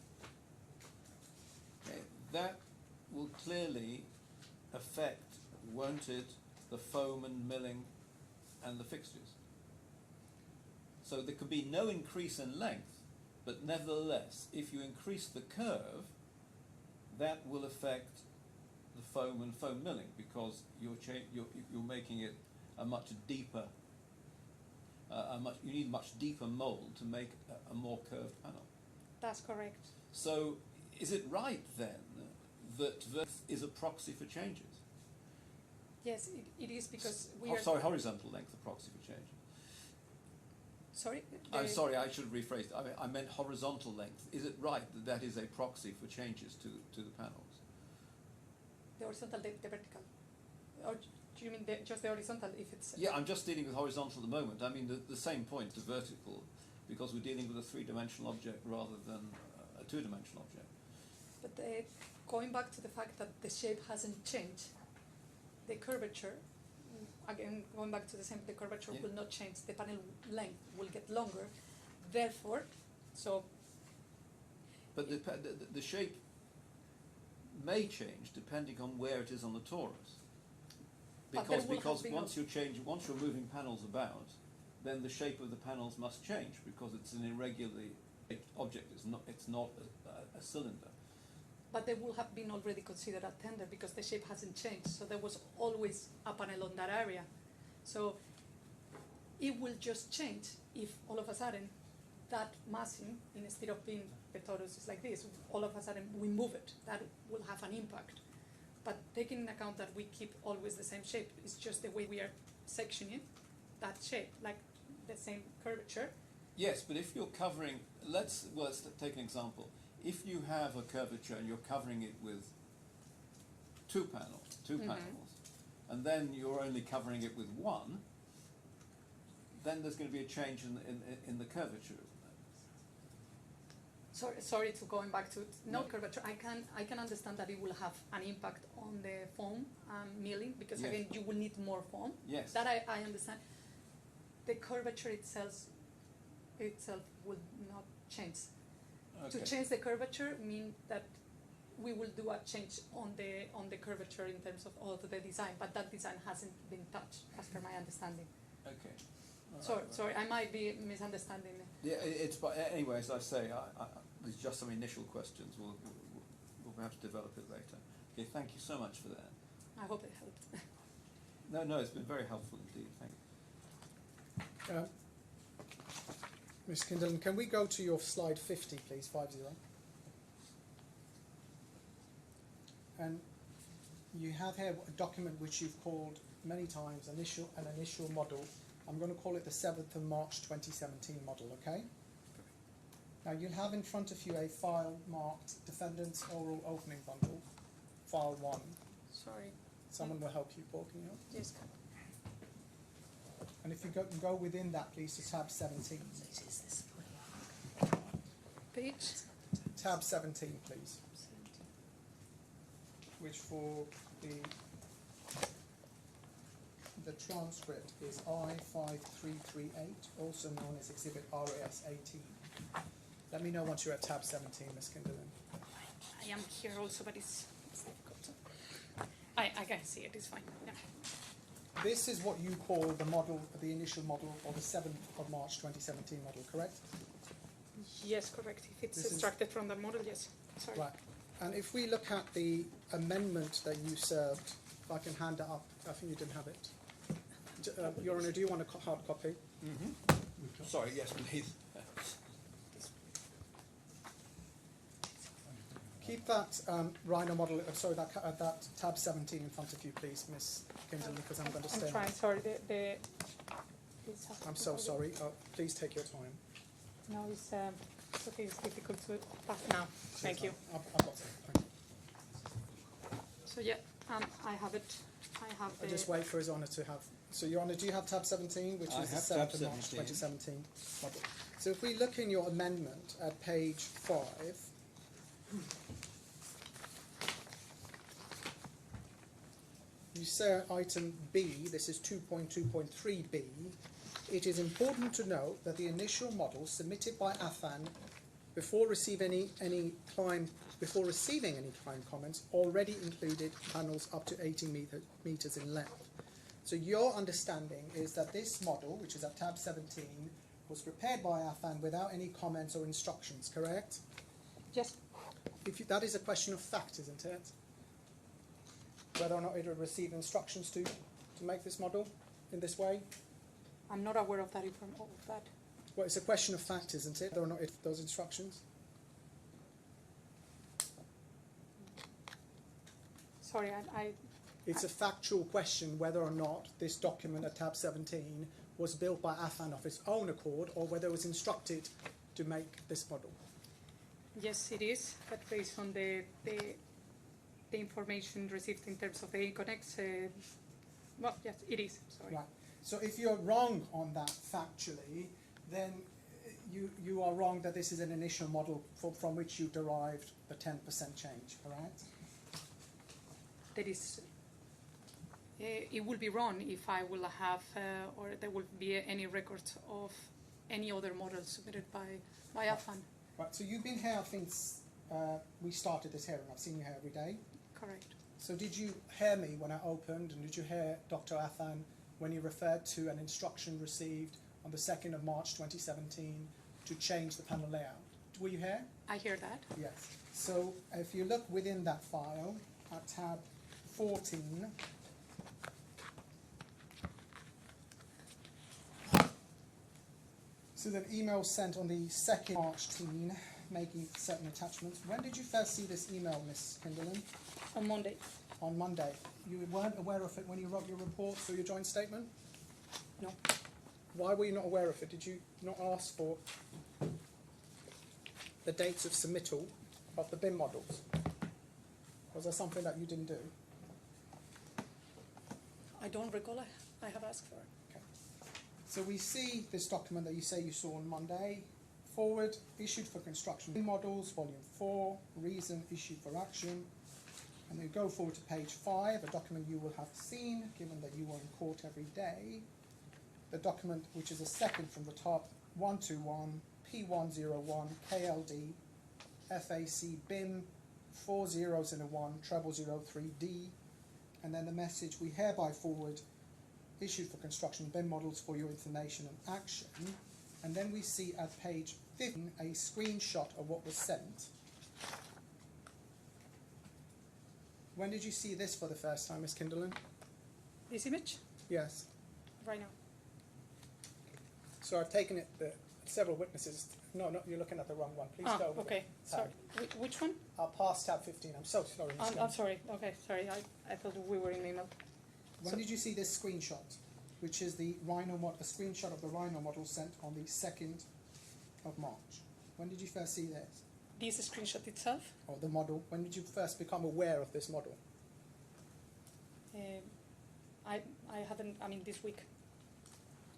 okay, that will clearly affect, won't it, the foam and milling and the fixtures. So there could be no increase in length, but nevertheless, if you increase the curve, that will affect the foam and foam milling, because you're making it a much deeper, you need much deeper mold to make a more curved panel. That's correct. So is it right then that this is a proxy for changes? Yes, it is, because horizontal length, a proxy for changes. Sorry? I'm sorry, I should rephrase it. I meant horizontal length. Is it right that that is a proxy for changes to the panels? The horizontal, the vertical. Or do you mean just the horizontal if it's... Yeah, I'm just dealing with horizontal at the moment. I mean, the same point, the vertical, because we're dealing with a three-dimensional object rather than a two-dimensional object. But going back to the fact that the shape hasn't changed, the curvature, again, going back to the same, the curvature Yeah. will not change. The panel length will get longer. Therefore, so But the shape may change depending on where it is on the torus. But there Because will have been once you're moving panels about, then the shape of the panels must change because it's an irregularly shaped object. It's not a cylinder. but they will have been already considered a tender because the shape hasn't changed. So there was always a panel on that area. So it will just change if all of a sudden that massing, instead of being the torus is like this, all of a sudden we move it. That will have an impact. But taking into account that we keep always the same shape, it's just the way we are sectioning that shape, like the same curvature. Yes, but if you're covering, let's take an example. If you have a curvature and you're covering it with two panels, and then you're only covering it with one, then there's going to be a change in the curvature. Sorry to going back to curvature. I can understand that it will have an impact on the foam milling because Yes. again you will need more foam. Yes. That I understand. The curvature itself will not change. Okay. To change the curvature mean that we will do a change on the curvature in terms of the design, but that design hasn't been touched as per my understanding. Okay. Sorry, I might be misunderstanding. Yeah, but anyway, as I say, there's just some initial questions. We'll perhaps develop it later. Okay, thank you so much for that. I hope it helped. No, it's been very helpful indeed. Thank you. Ms. Kindlen, can we go to your slide 50, please, 50? And you have here a document which you've called many times an initial model. I'm going to call it the 7th of March 2017 model, okay? Now you'll have in front of you a file marked Defendant's Oral Opening Bundle, File 1. Sorry. Someone will help you, Paul, can you help? Yes. And if you go within that, please, to tab 17. Page. Tab 17, please. Which for the transcript is I5338, also known as Exhibit RAS 18. Let me know once you're at tab 17, Ms. Kindlen. I am here also, but it's difficult. I can see it, it's fine. Yeah. This is what you call the model, the initial model, or the 7th of March 2017 model, correct? Yes, correct. If it's This is- extracted from the model, yes. Sorry. Right. And if we look at the amendment that you served, if I can hand it up, I think you didn't have it. Your Honour, do you want a hard copy? Sorry, yes, please. Keep that Rhino model, that tab 17 in front of you, please, Ms. Kindlen, because I'm going to stay. I'm trying, sorry. I'm so sorry. Please take your time. No, it's okay, it's difficult to pass now. Thank you. I've got it. Thank you. So yeah, I have it. I have I'll the just wait for His Honour to have. So, Your Honour, do you have tab 17, which I is the have 7th tab of March 17. 2017 model? So if we look in your amendment at page 5, you say item B, this is 2.2.3b, it is important to note that the initial model submitted by Affan before receiving any climb comments already included panels up to 18 meters in length. So your understanding is that this model, which is at tab 17, was prepared by Affan without any comments or instructions, correct? yes. That is a question of fact, isn't it? Whether or not it would receive instructions to make this model in this way? I'm not aware of that Well, it's a question of fact, isn't it? Whether or not those instructions? Sorry, It's a factual question whether or not this document at tab 17 was built by Affan of its own accord or whether it was instructed to make this model. yes, it is, but based on the information received in terms of the connects, well, yes, it is. Sorry. Right. So if you're wrong on that factually, then you are wrong that this is an initial model from which you derived the 10% change, correct? That is, it will be wrong if I will have, or there will be any records of any other model submitted by Affan. Right, so you've been here since we started this hearing. I've seen you here every day. Correct. So did you hear me when I opened, and did you hear Dr. Affan when he referred to an instruction received on the 2nd of March 2017 to change the panel layout? Were you here? I hear that. Yes. So if you look within that file at tab 14, so an email sent on the 2nd March making certain attachments. When did you first see this email, Ms. Kinderlin? On Monday. On Monday. You weren't aware of it when you wrote your report or your joint statement? No. Why were you not aware of it? Did you not ask for the dates of submittal of the BIM models? Was there something that you didn't do? I don't recall I have asked for it. Okay. So we see this document that you say you saw on Monday. Forward, issued for construction BIM models, volume 4, reason issued for action. And then go forward to page 5, a document you will have seen, given that you were in court every day. The document, which is a second from the top, 121, P101, KLD, FAC, BIM, 4 zeros and a 1, 0003D. And then the message, we hereby forward, issued for construction BIM models for your information and action. And then we see at page 15 a screenshot of what was sent. When did you see this for the first time, Ms. Kinderlin? This image? Yes. Right now. So I've taken it that several witnesses. No, you're looking at the wrong one. Please go over okay. the tab. Sorry. Which one? I'll pass tab 15. I'm so sorry, Ms. I'm sorry. Okay, sorry. I thought we were in email. When did you see this screenshot, which is the Rhino a screenshot of the Rhino model sent on the 2nd of March? When did you first see this? This screenshot itself? Or the model? When did you first become aware of this model? I haven't, this week.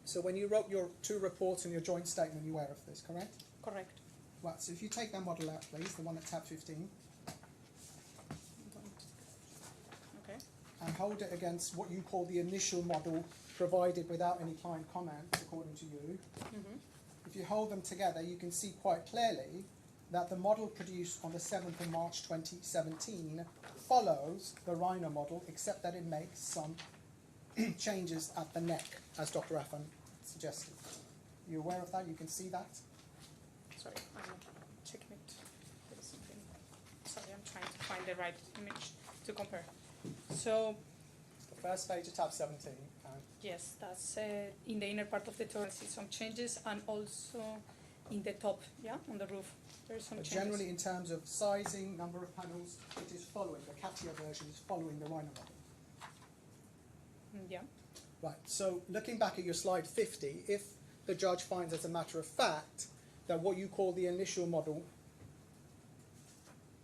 So when you wrote your 2 reports and your joint statement, you were aware of this, correct? Correct. Right, so if you take that model out, please, the one at tab 15, Okay. and hold it against what you call the initial model provided without any client comments, according to you. Mm-hmm. If you hold them together, you can see quite clearly that the model produced on the 7th of March 2017 follows the Rhino model, except that it makes some changes at the neck, as Dr. Affan suggested. You aware of that? You can see that? Sorry, I'm checking it. There is something. Sorry, I'm trying to find the right image to compare. So, The first page of tab 17. yes, that's in the inner part of the tower. I see some changes, and also in the top, on the roof. There's some But changes. generally, in terms of sizing, number of panels, it is following, the CATIA version is following the Rhino model. Yeah. Right, so looking back at your slide 50, if the judge finds as a matter of fact that what you call the initial model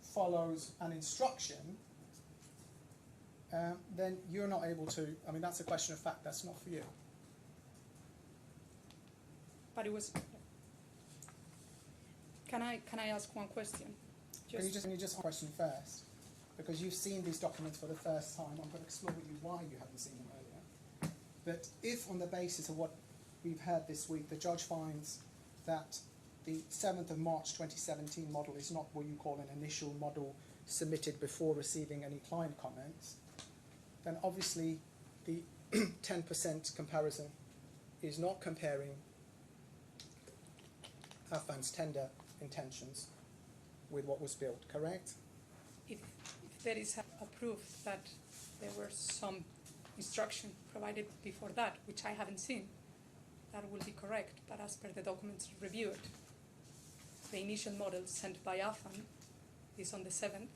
follows an instruction, then you're not able to, that's a question of fact, that's not for you. But it was. Can I ask one question? Can you just ask a question first? Because you've seen these documents for the first time, I'm going to explore with you why you haven't seen them earlier. But if on the basis of what we've heard this week, the judge finds that the 7th of March 2017 model is not what you call an initial model submitted before receiving any client comments, then obviously the 10% comparison is not comparing Affan's tender intentions with what was built, correct? If there is a proof that there were some instruction provided before that, which I haven't seen, that will be correct. But as per the documents reviewed, the initial model sent by Affan is on the 7th,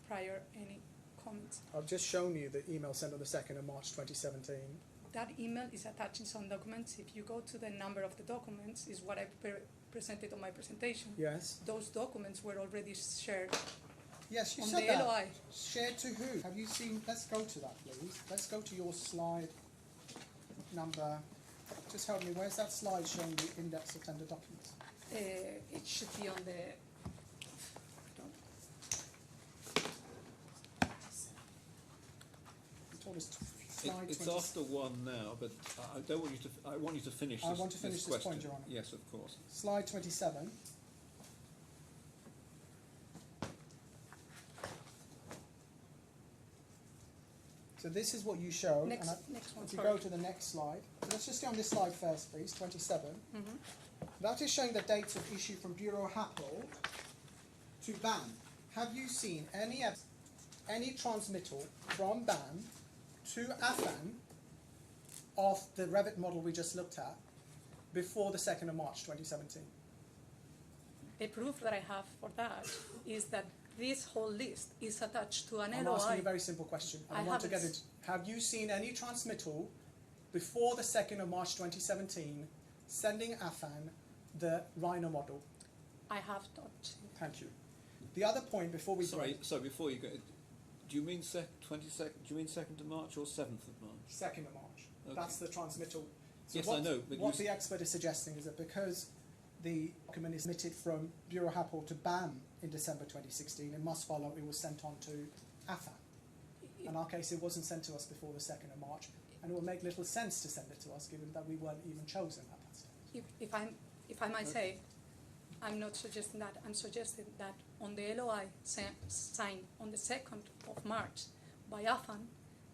prior any comments. I've just shown you the email sent on the 2nd of March 2017. That email is attached in some documents. If you go to the number of the documents, is what I presented on my presentation. Yes. Those documents were already shared Yes, you on said the that. LOI. Shared to who? Have you seen? Let's go to that, please. Let's go to your slide number just help me, where's that slide showing the index of tender documents? It should be on the. You told us slide It's 20. after one now, but I don't want you to. I want you to finish. I This, want to finish this question. point, Your Honour. Yes, of course. Slide 27. So this is what you showed. Next one, if you sorry. go to the next slide. Let's just go on this slide first, please, 27. Mhm. That is showing the dates of issue from Bureau Happel to BAM. Have you seen any transmittal from BAM to Affan of the Revit model we just looked at before the 2nd of March 2017? The proof that I have for that is that this whole list is attached to an I'm LOI. asking you a very simple question. And I want to get haven't. it. Have you seen any transmittal before the 2nd of March 2017 sending Affan the Rhino model? I have not. Thank you. The other point before we Sorry, break, so before you go, do you mean 22nd? Do you mean 2nd of March or 7th of March? 2nd of March. Okay. That's the transmittal. So Yes, what, I know, but what you the expert is suggesting is that because the document is submitted from Bureau Happel to BAM in December 2016, it must follow it was sent on to Affan. In our case, it wasn't sent to us before the 2nd of March, and it would make little sense to send it to us, given that we weren't even chosen at that stage. If I might say, I'm not suggesting that. I'm suggesting that on the LOI signed on the 2nd of March by Affan,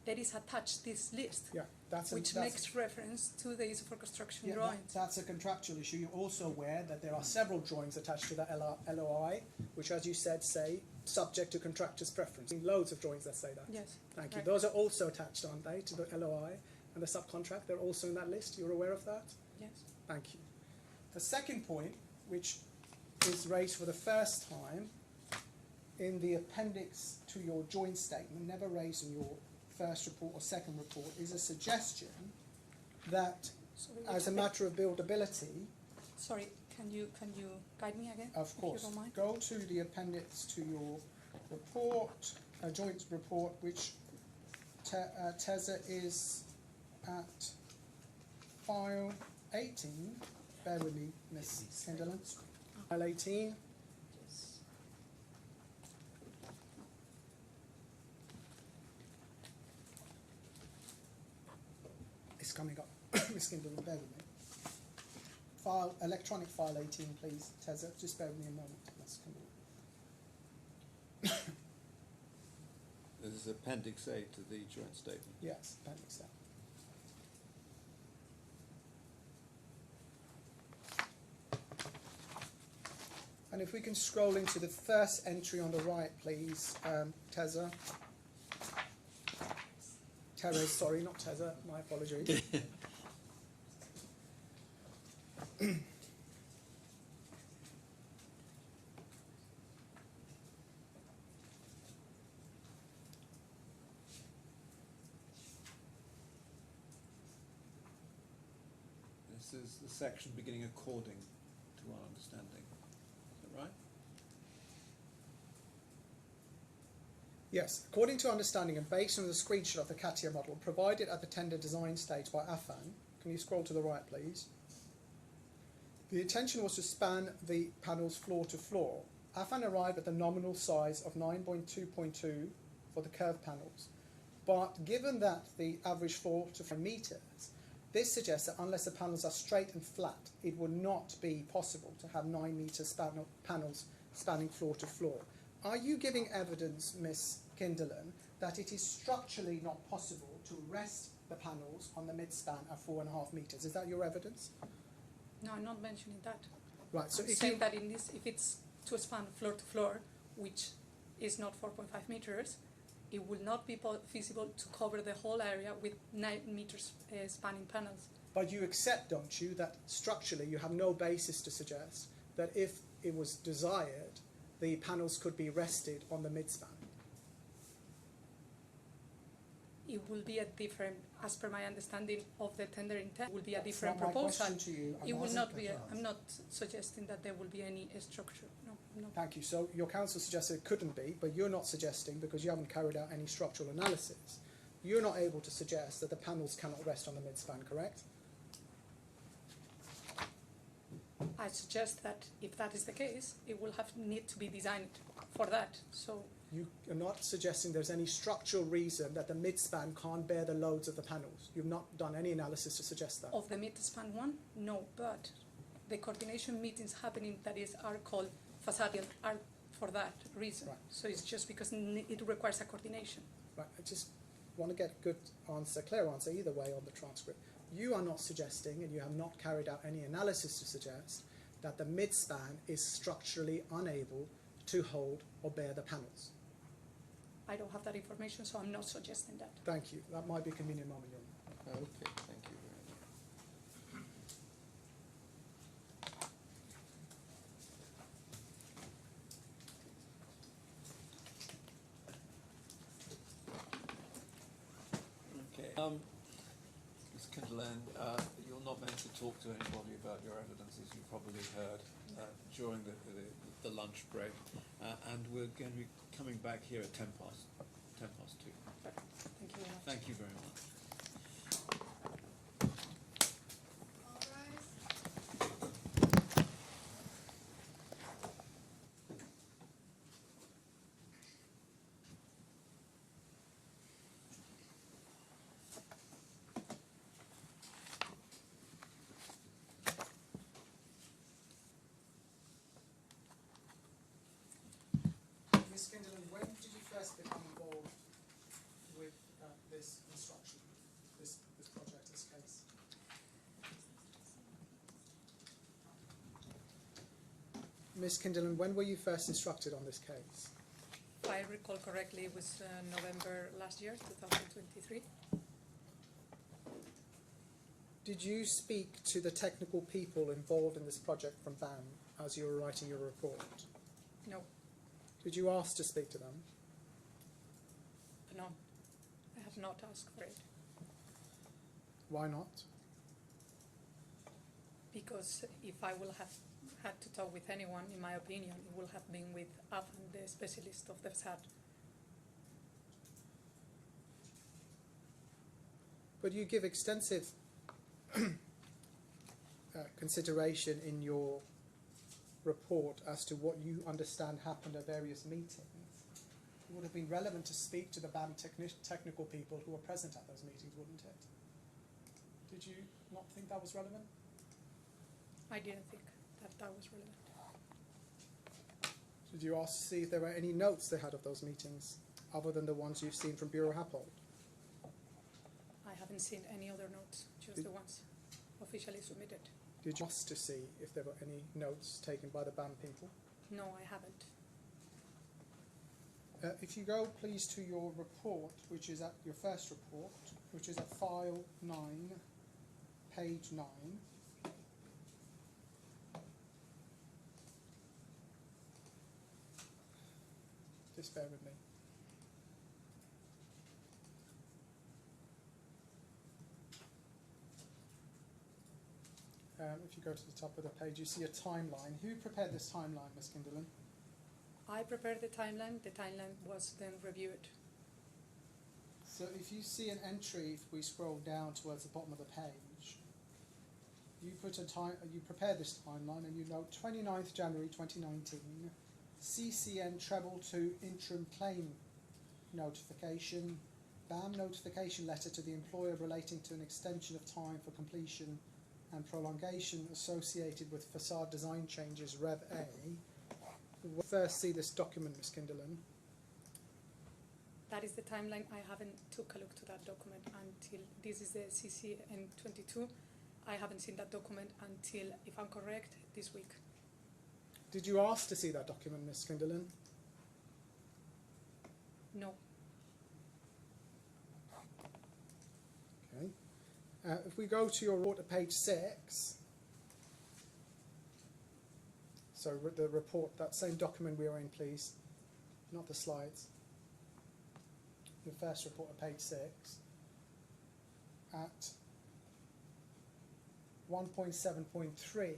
there is attached this list, Yeah, that's which makes reference to the use for construction yeah, drawings. that's a contractual issue. You're also aware that there are several drawings attached to that LOI, which, as you said, say subject to contractor's preference. Loads of drawings that say that. Yes. Thank you. Right. Those are also attached, aren't they, to the LOI and the subcontract? They're also in that list. You're aware of that? Yes. Thank you. The second point, which is raised for the first time in the appendix to your joint statement, never raised in your first report or second report, is a suggestion that Sorry, as a matter of buildability, Sorry, can you guide me again? of if you course, don't mind? go to the appendix to your report, a joint report, which Teza is at file 18. Bear with me, Miss Kinderland. File 18. Yes. It's coming up. Miss Kinderland, bear with me. Electronic file 18, please, Teza. Just bear with me a moment. That's coming up. This is Appendix A to the joint statement. Yes, appendix A. And if we can scroll into the first entry on the right, please, Teza. Terez, sorry, not Teza, my apologies. This is the section beginning according to our understanding. Is that right? Yes, according to understanding and based on the screenshot of the CATIA model provided at the tender design stage by Affan, can you scroll to the right, please? The intention was to span the panels floor to floor. Affan arrived at the nominal size of 9.2.2 for the curved panels. But given that the average floor to 5 meters, this suggests that unless the panels are straight and flat, it would not be possible to have 9 meter panels spanning floor to floor. Are you giving evidence, Ms. Kinderland, that it is structurally not possible to rest the panels on the mid-span at 4.5 meters? Is that your evidence? No, I'm not mentioning that. Right, so I'm if saying you... that in this, if it's to span floor to floor, which is not 4.5 meters, it will not be feasible to cover the whole area with 9 meters spanning panels. But you accept, don't you, that structurally you have no basis to suggest that if it was desired, the panels could be rested on the mid-span? It will be a different, as per my understanding of the tender intent, it will be a different That's not my proposal. question to you. It will asking- not be. I'm not suggesting that there will be any structure. No, no. Thank you. So your counsel suggested it couldn't be, but you're not suggesting, because you haven't carried out any structural analysis, you're not able to suggest that the panels cannot rest on the mid-span, correct? I suggest that if that is the case, it will need to be designed for that. So You are not suggesting there's any structural reason that the midspan can't bear the loads of the panels. You've not done any analysis to suggest that. of the mid-span one, no, but the coordination meetings happening are called facade are for that reason. Right. So it's just because it requires a coordination. Right, I just want to get a good answer, clear answer either way on the transcript. You are not suggesting, and you have not carried out any analysis to suggest, that the midspan is structurally unable to hold or bear the panels. I don't have that information, so I'm not suggesting that. Thank you. That might be a convenient moment, Your Honor. Okay, thank you very much. Okay, Ms. Kinderland, you're not meant to talk to anybody about your evidence, as you probably heard during the lunch break, and we're going to be coming back here at 2:10. Thank you very much. Thank you very much. Ms. Kinderland, when did you first become involved with this construction, this project, this case? Ms. Kinderland, when were you first instructed on this case? If I recall correctly, it was November last year, 2023. Did you speak to the technical people involved in this project from BAM as you were writing your report? No, Did you ask to speak to them? no, I have not asked for it Why not? because if I will have had to talk with anyone, in my opinion, it will have been with Affan, the specialist of the facade. But you give extensive consideration in your report as to what you understand happened at various meetings. It would have been relevant to speak to the BAM technical people who were present at those meetings, wouldn't it? Did you not think that was relevant? I didn't think that was relevant. Did you ask to see if there were any notes they had of those meetings, other than the ones you've seen from Bureau Happold? I haven't seen any other notes, just the ones officially submitted. Did you ask to see if there were any notes taken by the BAM people? No, I haven't. If you go, please, to your report, which is at your first report, which is at file 9, page 9. Just bear with me. If you go to the top of the page, you see a timeline. Who prepared this timeline, Ms. Kinderland? I prepared the timeline was then reviewed. So if you see an entry, if we scroll down towards the bottom of the page, you prepare this timeline and you note 29th January 2019, CCN treble 2 interim claim notification, BAM notification letter to the employer relating to an extension of time for completion and prolongation associated with facade design changes, Rev A. We'll first see this document, Ms. Kinderland. That is the timeline. I haven't took a look to that document until, this is the CCN 22. I haven't seen that document until, if I'm correct, this week. Did you ask to see that document, Ms. Kinderland? No. Okay. If we go to your report at page 6, so the report, that same document we are in, please, not the slides. Your first report at page 6, at 1.7.3,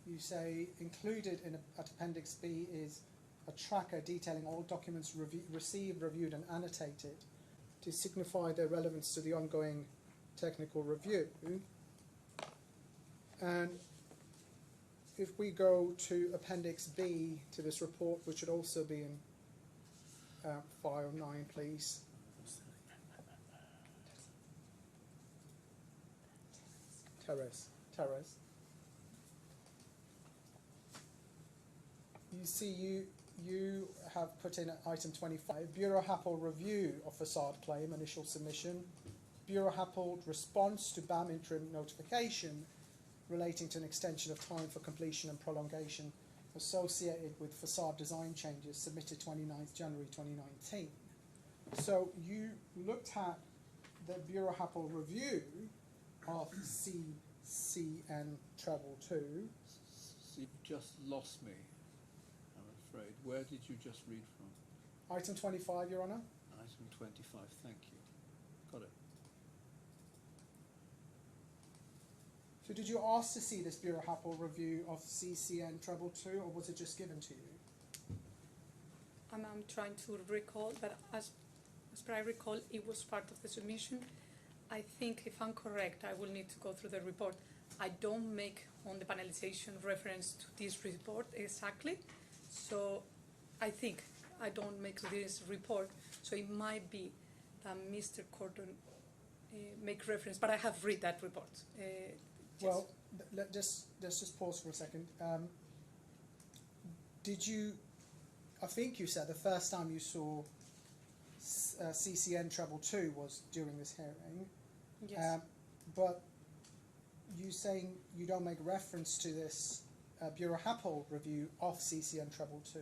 you say included at Appendix B is a tracker detailing all documents received, reviewed and annotated to signify their relevance to the ongoing technical review. And if we go to Appendix B to this report, which should also be in file 9, please. Terrace. You see, you have put in item 25, Bureau Happel review of facade claim, initial submission. Bureau Happel response to BAM interim notification relating to an extension of time for completion and prolongation associated with facade design changes submitted 29th January 2019. So you looked at the Bureau Happel review of CCN Treble 2. You've just lost me, I'm afraid. Where did you just read from? Item 25, Your Honour. Item 25, thank you. Got it. So did you ask to see this Bureau Happel review of CCN Treble 2, or was it just given to you? I'm trying to recall, but as per I recall, it was part of the submission. I think, if I'm correct, I will need to go through the report. I don't make on the panelization reference to this report exactly, so I think I don't make this report. So it might be that Mr. Cordon make reference, but I have read that report. Well, let's just pause for a second. Did you, I think you said the first time you saw CCN Treble 2 was during this hearing. Yes. But you saying you don't make reference to this Bureau Happel review of CCN Treble 2,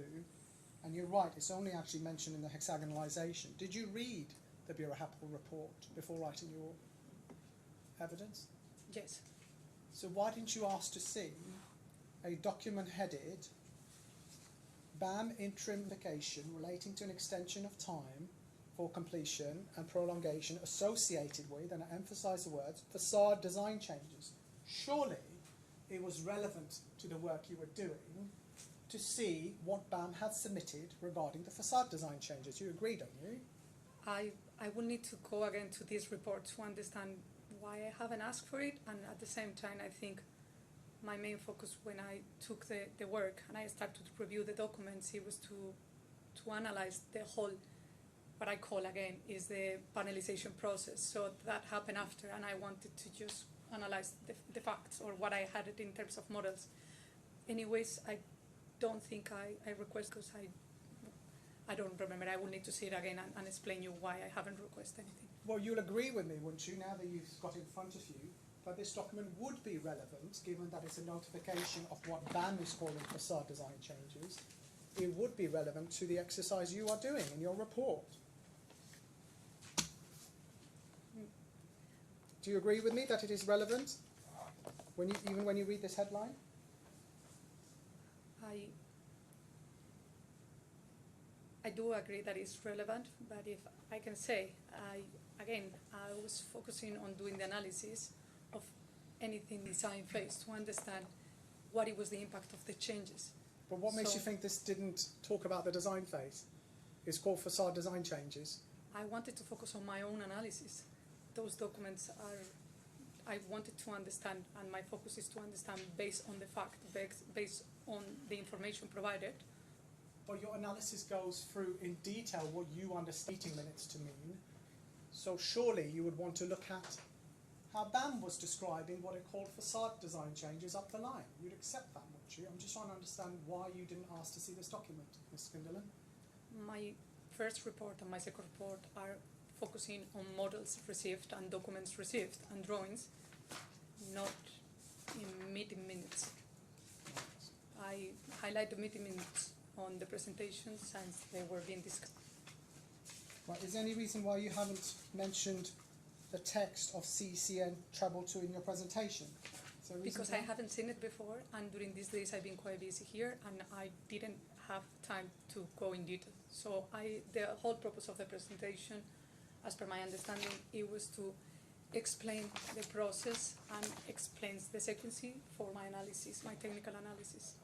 and you're right, it's only actually mentioned in the hexagonalization. Did you read the Bureau Happel report before writing your evidence? Yes. So why didn't you ask to see a document headed BAM interim vacation relating to an extension of time for completion and prolongation associated with, and I emphasise the words, facade design changes? Surely it was relevant to the work you were doing to see what BAM had submitted regarding the facade design changes. You agree, don't you? I will need to go again to this report to understand why I haven't asked for it, and at the same time I think my main focus when I took the work and I started to review the documents, it was to analyze the whole, what I call again is the panelization process. So that happened after, and I wanted to just analyze the facts or what I had in terms of models. Anyways, I don't think I request, because I don't remember. I will need to see it again and explain you why I haven't requested anything. Well, you'll agree with me, wouldn't you, now that you've got in front of you, that this document would be relevant, given that it's a notification of what BAM is calling facade design changes. It would be relevant to the exercise you are doing in your report. Do you agree with me that it is relevant, even when you read this headline? I do agree that it's relevant, but if I can say, I was focusing on doing the analysis of anything design phase to understand what it was the impact of the changes. But what makes you think this didn't talk about the design phase? It's called facade design changes. I wanted to focus on my own analysis. Those documents I wanted to understand, and my focus is to understand based on the fact, based on the information provided. Well, your analysis goes through in detail what you understand meeting minutes to mean. So surely you would want to look at how BAM was describing what it called facade design changes up the line. You'd accept that, wouldn't you? I'm just trying to understand why you didn't ask to see this document, Ms. Skinderlin. My first report and my second report are focusing on models received and documents received and drawings, not in meeting minutes. I highlight the meeting minutes on the presentation since they were being discussed. Right, is there any reason why you haven't mentioned the text of CCN Treble 2 in your presentation? Because I haven't seen it before, and during these days I've been quite busy here, and I didn't have time to go in detail. So the whole purpose of the presentation, as per my understanding, it was to explain the process and explains the sequence for my analysis, my technical analysis.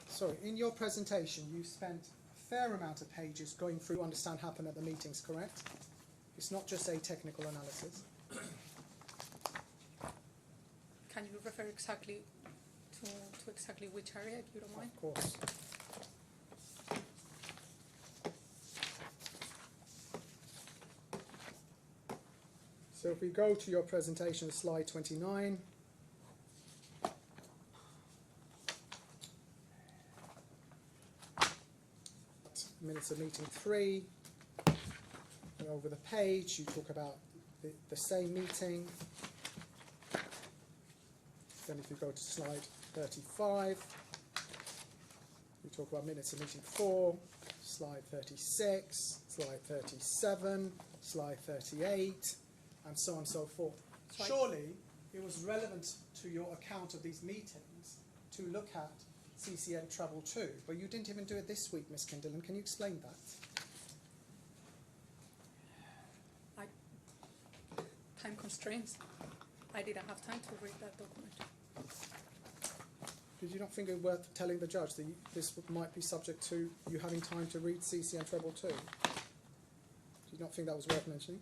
Sorry, in your presentation you spent a fair amount of pages going through to understand what happened at the meetings, correct? It's not just a technical analysis. Can you refer exactly to exactly which area, if you don't mind. Of course. So if we go to your presentation, slide 29. Minutes of meeting 3. And over the page, you talk about the same meeting. Then if you go to slide 35, we talk about minutes of meeting 4, slide 36, slide 37, slide 38, and so on and so forth. So Surely it was relevant to your account of these meetings to look at CCN Treble 2, but you didn't even do it this week, Ms. Kindlen. Can you explain that? Time constraints. I didn't have time to read that document. Did you not think it worth telling the judge that this might be subject to you having time to read CCN Treble 2? Did you not think that was worth mentioning?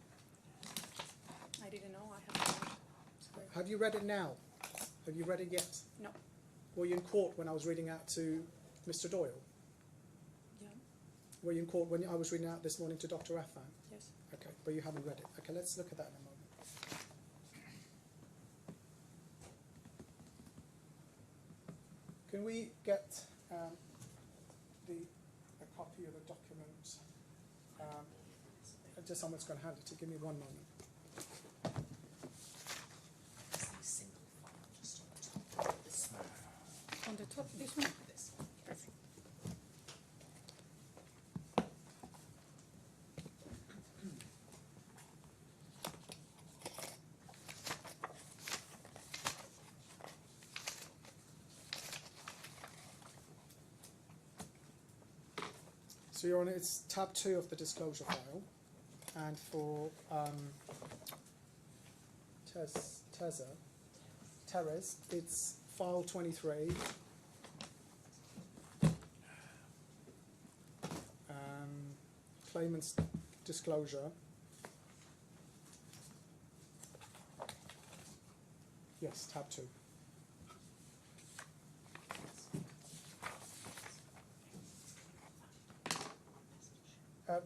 I didn't know I had time. Sorry. Have you read it now? Have you read it yet? No. Were you in court when I was reading out to Mr. Doyle? Yeah. Were you in court when I was reading out this morning to Dr. Affan? Yes. Okay, but you haven't read it. Okay, let's look at that in a moment. Can we get a copy of the document? Just someone's going to hand it to. Give me one moment. It's a single file just on the top. The small file. On the top, this one? This one. Yes. So you're on it's tab 2 of the disclosure file, and for Terez, it's file 23. Claimant's disclosure. Yes, tab 2.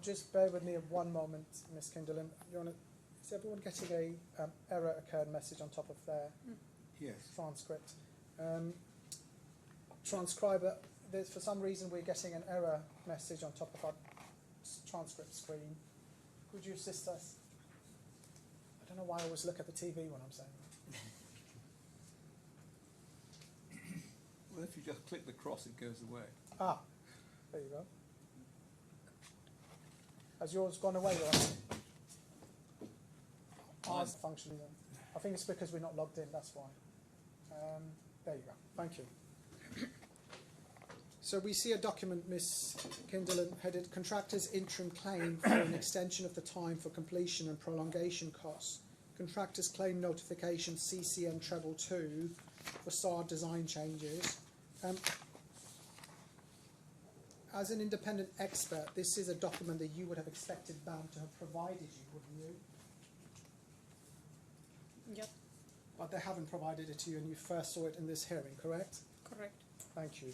Just bear with me one moment, Ms. Kindlen. Is everyone getting a error occurred message on top of their Yes. transcript? Transcriber, for some reason we're getting an error message on top of our transcript screen. Could you assist us? I don't know why I always look at the TV when I'm saying that. Well, if you just click the cross, it goes away. Ah, there you go. Has yours gone away, Ron? Ours functioning. I think it's because we're not logged in, that's why. There you go. Thank you. So we see a document, Ms. Kindlen, headed Contractor's Interim Claim for an extension of the time for completion and prolongation costs. Contractor's Claim Notification CCN Treble 2, facade design changes. As an independent expert, this is a document that you would have expected BAM to have provided you, wouldn't you? Yep. But they haven't provided it to you, and you first saw it in this hearing, correct? Correct. Thank you.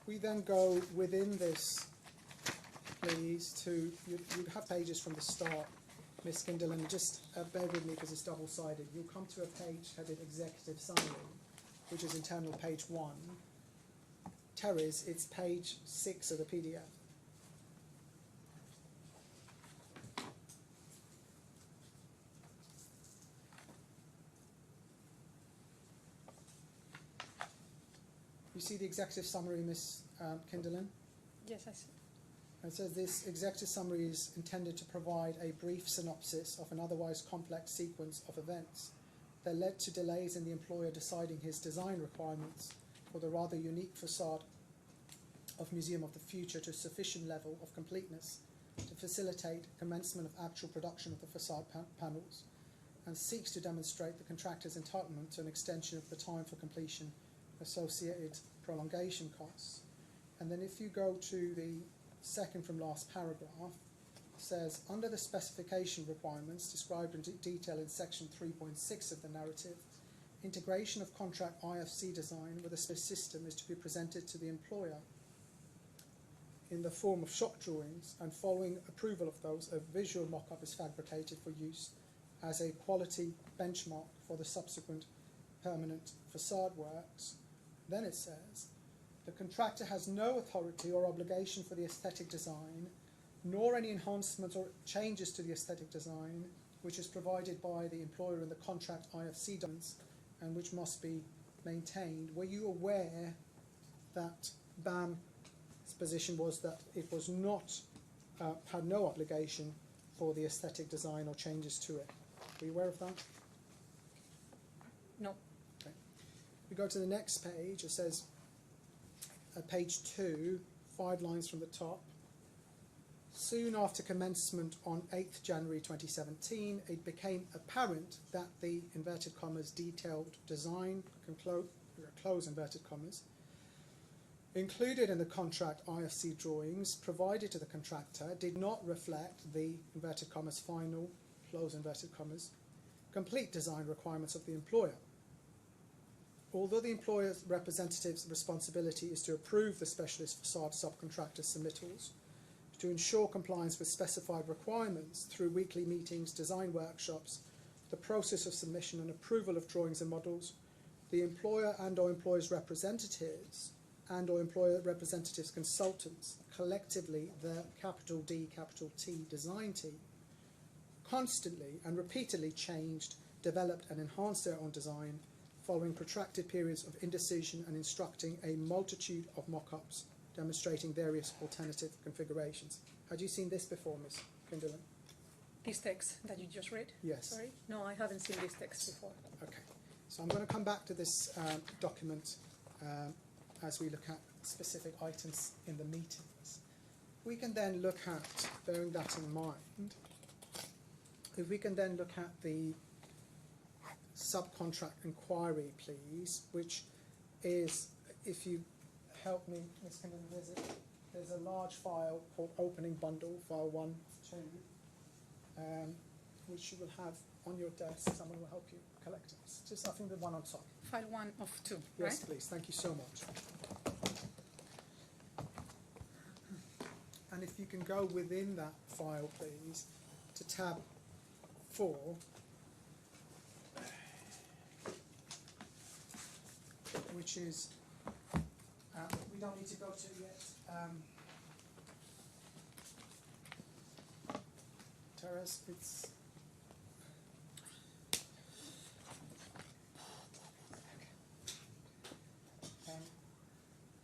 We then go within this, please, to, you have pages from the start, Ms. Kindlen, just bear with me because it's double-sided. You'll come to a page headed Executive Summary, which is internal page 1. Terry's, it's page 6 of the PDF. You see the executive summary, Ms. Kindlen? Yes, I see. It says this executive summary is intended to provide a brief synopsis of an otherwise complex sequence of events that led to delays in the employer deciding his design requirements for the rather unique facade of Museum of the Future to a sufficient level of completeness to facilitate commencement of actual production of the facade panels, and seeks to demonstrate the contractor's entitlement to an extension of the time for completion, associated prolongation costs. And then if you go to the second from last paragraph, it says, under the specification requirements described in detail in section 3.6 of the narrative, integration of contract IFC design with a system is to be presented to the employer in the form of shop drawings, and following approval of those, a visual mock-up is fabricated for use as a quality benchmark for the subsequent permanent facade works. Then it says, the contractor has no authority or obligation for the aesthetic design, nor any enhancements or changes to the aesthetic design, which is provided by the employer in the contract IFC documents and which must be maintained. Were you aware that BAM's position was that it was not, had no obligation for the aesthetic design or changes to it? Were you aware of that? No. Okay. We go to the next page. It says, page 2, 5 lines from the top. Soon after commencement on 8th January 2017, it became apparent that the, inverted commas, detailed design, close inverted commas, included in the contract IFC drawings provided to the contractor did not reflect the, inverted commas, final, close inverted commas, complete design requirements of the employer. Although the employer's representative's responsibility is to approve the specialist facade subcontractor submittals, to ensure compliance with specified requirements through weekly meetings, design workshops, the process of submission and approval of drawings and models, the employer and or employer's representatives and or employer representatives consultants, collectively the capital D, capital T design team, constantly and repeatedly changed, developed and enhanced their own design following protracted periods of indecision and instructing a multitude of mock-ups demonstrating various alternative configurations. Had you seen this before, Ms. Kinderlin? This text that you just read? Yes. Sorry? No, I haven't seen this text before. Okay. So I'm going to come back to this document as we look at specific items in the meetings. We can then look at, bearing that in mind, if we can then look at the subcontract inquiry, please, which is, if you help me, Ms. Kinderlin, there's a large file called opening bundle, file 1, 2, which you will have on your desk. Someone will help you collect it. Just, I think, the one on top. File 1 of 2, Yes, right? please. Thank you so much. And if you can go within that file, please, to tab 4. Which is, we don't need to go to it yet. Terrace, it's.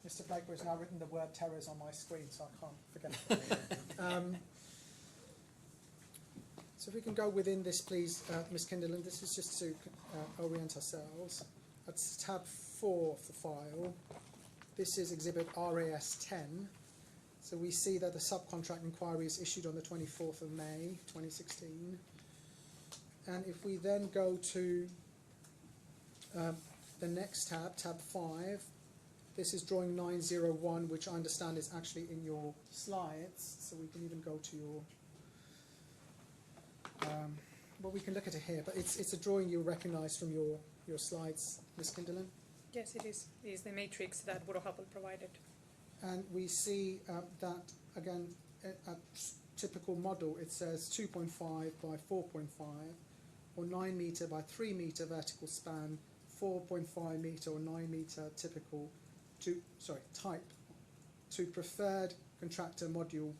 Mr. Blakewood has now written the word terrors on my screen, so I can't forget it. So if we can go within this, please, Ms. Kinderlin. This is just to orient ourselves. That's tab 4 of the file. This is exhibit RAS 10. So we see that the subcontract inquiry is issued on the 24th of May 2016. And if we then go to the next tab, tab 5, this is drawing 901, which I understand is actually in your slides. So we can even go to your, well, we can look at it here, but it's a drawing you'll recognise from your slides, Ms. Kinderlin. Yes, it is. It is the matrix that Buro Hubble provided. And we see that, again, a typical model, it says 2.5 by 4.5, or 9 metre by 3 metre vertical span, 4.5 metre or 9 metre typical, type, to preferred contractor module,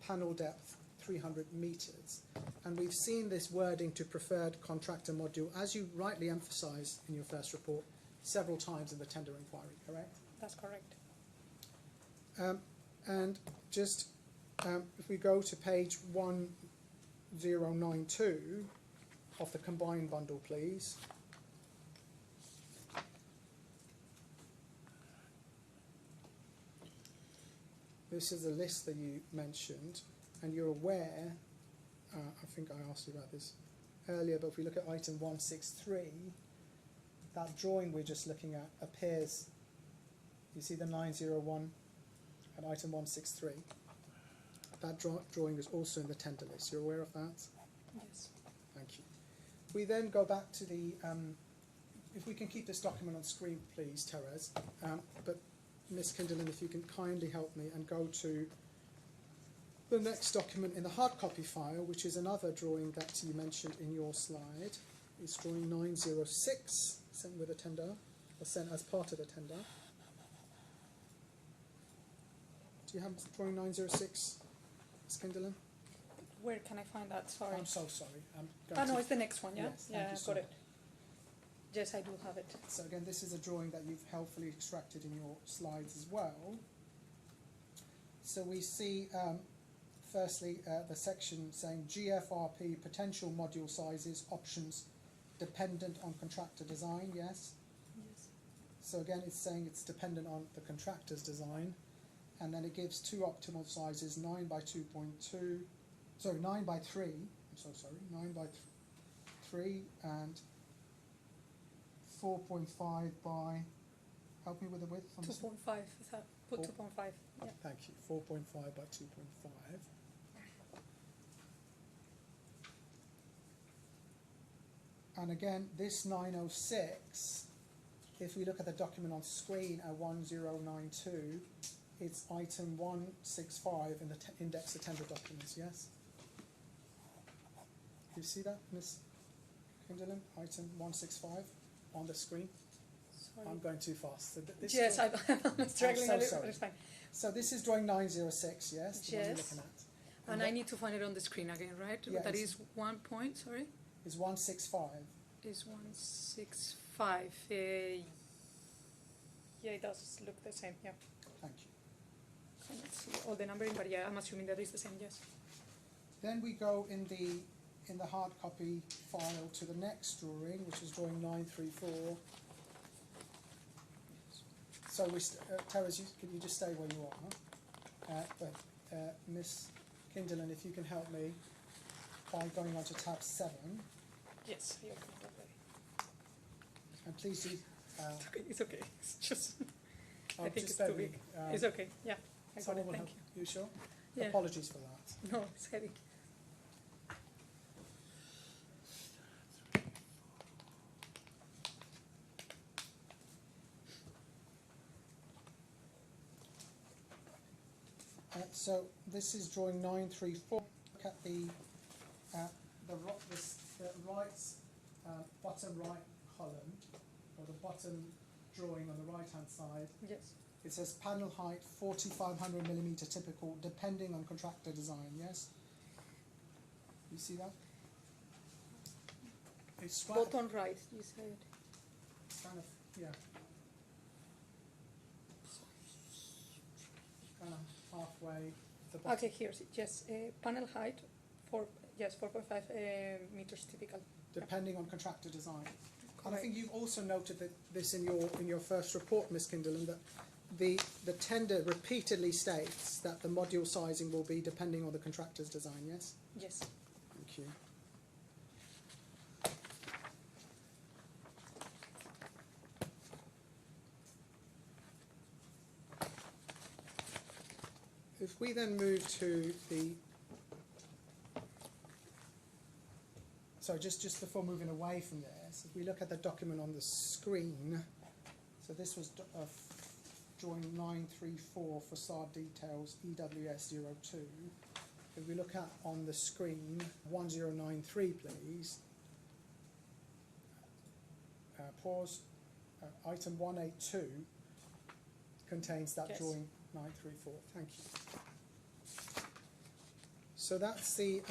panel depth 300 metres. And we've seen this wording to preferred contractor module, as you rightly emphasised in your first report, several times in the tender inquiry, correct? That's correct. And just, if we go to page 1092 of the combined bundle, please. This is the list that you mentioned, and you're aware, I think I asked you about this earlier, but if we look at item 163, that drawing we're just looking at appears, you see the 901 and item 163. That drawing is also in the tender list. You're aware of that? Yes. Thank you. We then go back to the if we can keep this document on screen, please, Therese. But Ms. Kinderlin, if you can kindly help me and go to the next document in the hard copy file, which is another drawing that you mentioned in your slide. It's drawing 906, sent with a tender, or sent as part of the tender. Do you have drawing 906, Ms. Kinderlin? Where can I find that? Sorry. I'm so sorry. I'm going No, to... it's the next one, yeah? Yes, thank Yeah, you I've so got much. it. Yes, I do have it. So again, this is a drawing that you've helpfully extracted in your slides as well. So we see, firstly, the section saying GFRP potential module sizes options dependent on contractor design, yes? Yes. So again, it's saying it's dependent on the contractor's design, and then it gives two optimal sizes, 9 by 2.2, sorry, 9 by 3, I'm so sorry, 9 by 3 and 4.5 by, help me with the width on this one. 2.5, is that? Put Four. 2.5, yeah. Thank you, 4.5 by 2.5. And again, this 906, if we look at the document on screen at 1092, it's item 165 in the index of tender documents, yes? You see that, Ms. Kinderlin? Item 165 on the screen? Sorry. I'm going too fast. So this Yes, I'm struggling so a little, sorry. but it's fine. So this is drawing 906, yes? The one you're Yes. looking at. And I need to find it on the screen again, right? Yeah, That it's- is 1 point, sorry? Is 165. Is 165. Yeah, it does look the same, yeah. Thank you. So let's see all the numbering, but yeah, I'm assuming that is the same, yes. Then we go in the hard copy file to the next drawing, which is drawing 934. So Terence, can you just stay where you are? But Miss Kinderlin, if you can help me by going on to tab 7, Yes, I opened it already. and please do. It's okay. It's just, I think just it's bear too with me. big. It's okay, yeah. I got Someone it, will thank help. you. You sure? Yeah. Apologies for that. No, it's heavy. So this is drawing 934. Look at the bottom right column, or the bottom drawing on the right hand side. Yes. It says panel height 4,500 millimeter typical, depending on contractor design. Yes. You see that? It's right, Bottom right, you said. kind of, yeah. Kind of halfway. The bottom. Okay, here's it. Yes, panel height, 4.5 meters typical. Depending on contractor design. And I Correct. think you've also noted that this in your first report, Ms. Kinderlin, that the tender repeatedly states that the module sizing will be depending on the contractor's design, yes? Yes. Thank you. If we then move to the, sorry, just before moving away from this, if we look at the document on the screen, so this was drawing 934 facade details EWS 02. If we look at on the screen 1093, please. Pause. Item 182 contains that Yes. drawing 934. Thank you. So that's the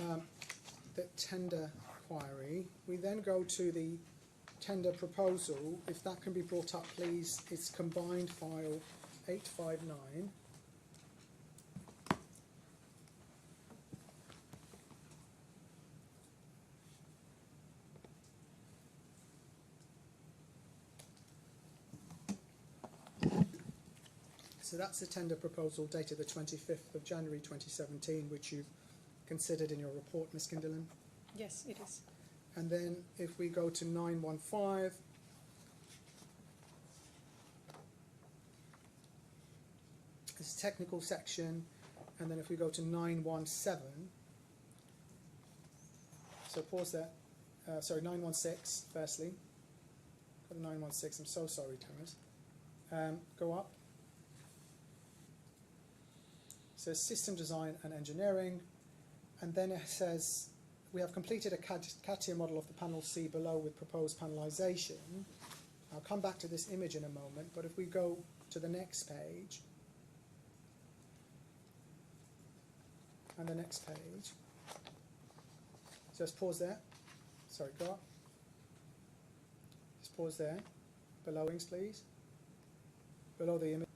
tender inquiry. We then go to the tender proposal. If that can be brought up, please. It's combined file 859. So that's the tender proposal dated the 25th of January 2017, which you've considered in your report, Ms. Kinderlin. Yes, it is. And then if we go to 915, it's a technical section, and then if we go to 917, so pause there, sorry, 916 firstly, for the 916. I'm so sorry, Terence. Go up. It says system design and engineering, and then it says we have completed a CATIA model of the panel C below with proposed panelization. I'll come back to this image in a moment, but if we go to the next page, and the next page, so let's pause there. Sorry, go up. Just pause there. Below wings, please. Below the image.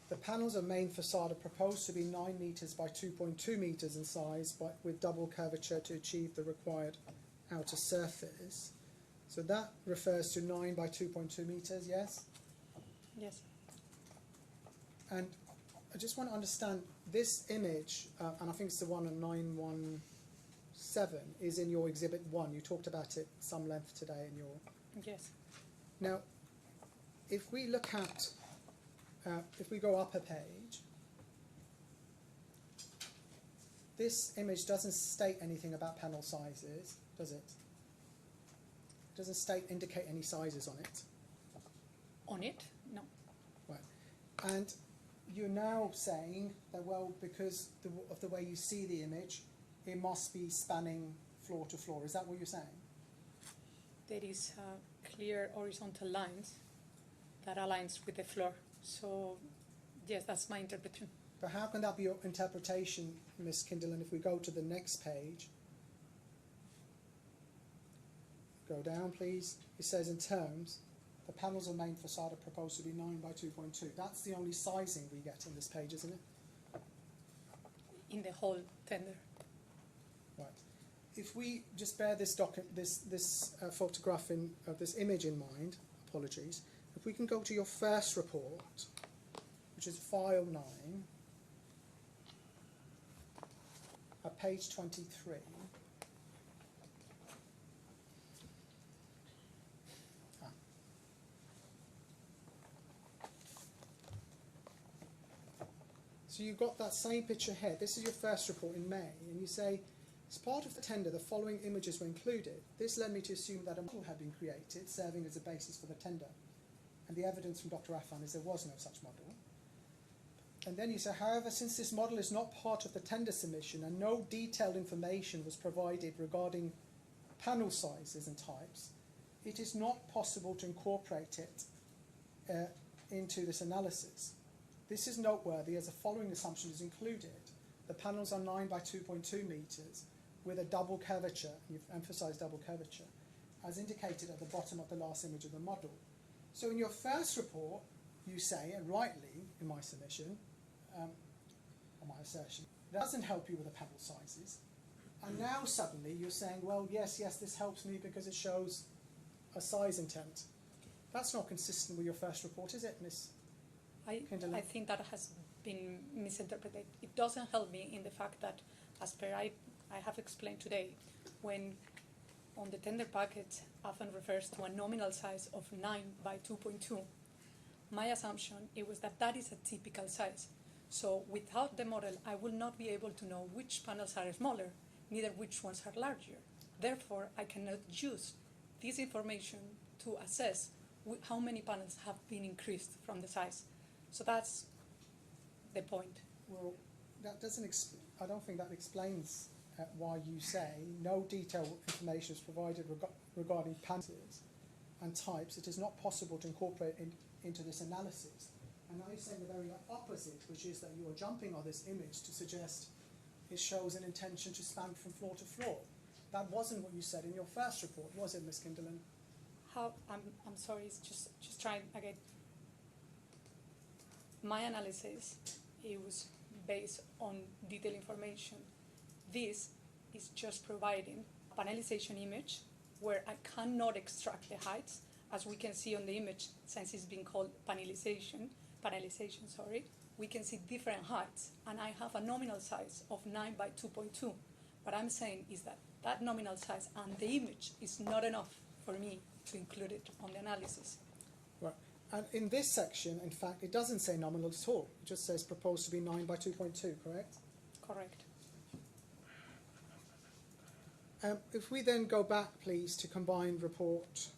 The panels of main facade are proposed to be 9 meters by 2.2 meters in size, but with double curvature to achieve the required outer surface. So that refers to 9 by 2.2 meters, yes? Yes. And I just want to understand this image, and I think it's the one on 917, is in your Exhibit 1. You talked about it some length today in your... Yes. Now, if we look at, if we go up a page, this image doesn't state anything about panel sizes, does it? It doesn't indicate any sizes on it. On it? No. Right. And you're now saying that, well, because of the way you see the image, it must be spanning floor to floor. Is that what you're saying? There is clear horizontal lines that aligns with the floor. So, yes, that's my interpretation. But how can that be your interpretation, Ms. Kinderlin, if we go to the next page? Go down, please. It says in terms, the panels of main facade are proposed to be 9 by 2.2. That's the only sizing we get in this page, isn't it? In the whole tender. Right. If we just bear this photograph this image in mind, apologies. If we can go to your first report, which is file 9, at page 23. So you've got that same picture here. This is your first report in May, and you say, as part of the tender, the following images were included. This led me to assume that a model had been created, serving as a basis for the tender. And the evidence from Dr. Affan is there was no such model. And then you say, however, since this model is not part of the tender submission and no detailed information was provided regarding panel sizes and types, it is not possible to incorporate it into this analysis. This is noteworthy as the following assumption is included. The panels are 9 by 2.2 meters with a double curvature, and you've emphasized double curvature, as indicated at the bottom of the last image of the model. So in your first report, you say, and rightly in my submission, or my assertion, that doesn't help you with the panel sizes. And now suddenly you're saying, well, yes, this helps me because it shows a size intent. That's not consistent with your first report, is it, Ms. Kinderlin? I think that has been misinterpreted. It doesn't help me in the fact that, as per I have explained today, when on the tender package often refers to a nominal size of 9 by 2.2, my assumption it was that is a typical size. So without the model, I will not be able to know which panels are smaller, neither which ones are larger. Therefore, I cannot use this information to assess how many panels have been increased from the size. So that's the point. Well, that doesn't. I don't think that explains why you say no detailed information is provided regarding panels and types. It is not possible to incorporate into this analysis. And now you're saying the very opposite, which is that you are jumping on this image to suggest it shows an intention to span from floor to floor. That wasn't what you said in your first report, was it, Ms. Kinderlin? I'm sorry. It's just trying again. My analysis, it was based on detailed information. This is just providing a panelization image where I cannot extract the heights, as we can see on the image, since it's been called panelization, we can see different heights, and I have a nominal size of 9 by 2.2. What I'm saying is that nominal size and the image is not enough for me to include it on the analysis. Right. And in this section, in fact, it doesn't say nominal at all. It just says proposed to be 9 by 2.2, correct? Correct. If we then go back, please, to combined report.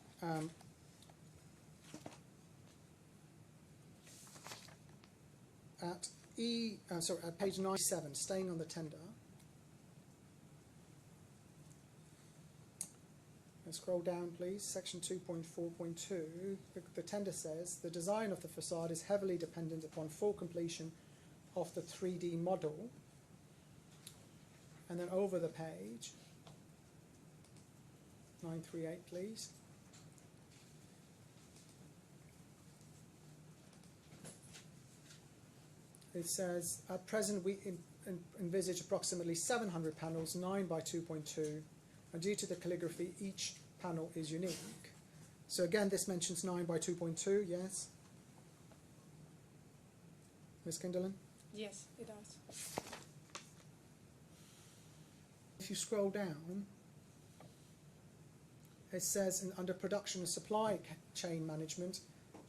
At page 97, staying on the tender. Let's scroll down, please. Section 2.4.2. The tender says the design of the facade is heavily dependent upon full completion of the 3D model. And then over the page, 938, please. It says, at present we envisage approximately 700 panels, 9 by 2.2, and due to the calligraphy, each panel is unique. So again, this mentions 9 by 2.2, yes? Ms. Kinderlin? Yes, it does. If you scroll down, it says under production and supply chain management,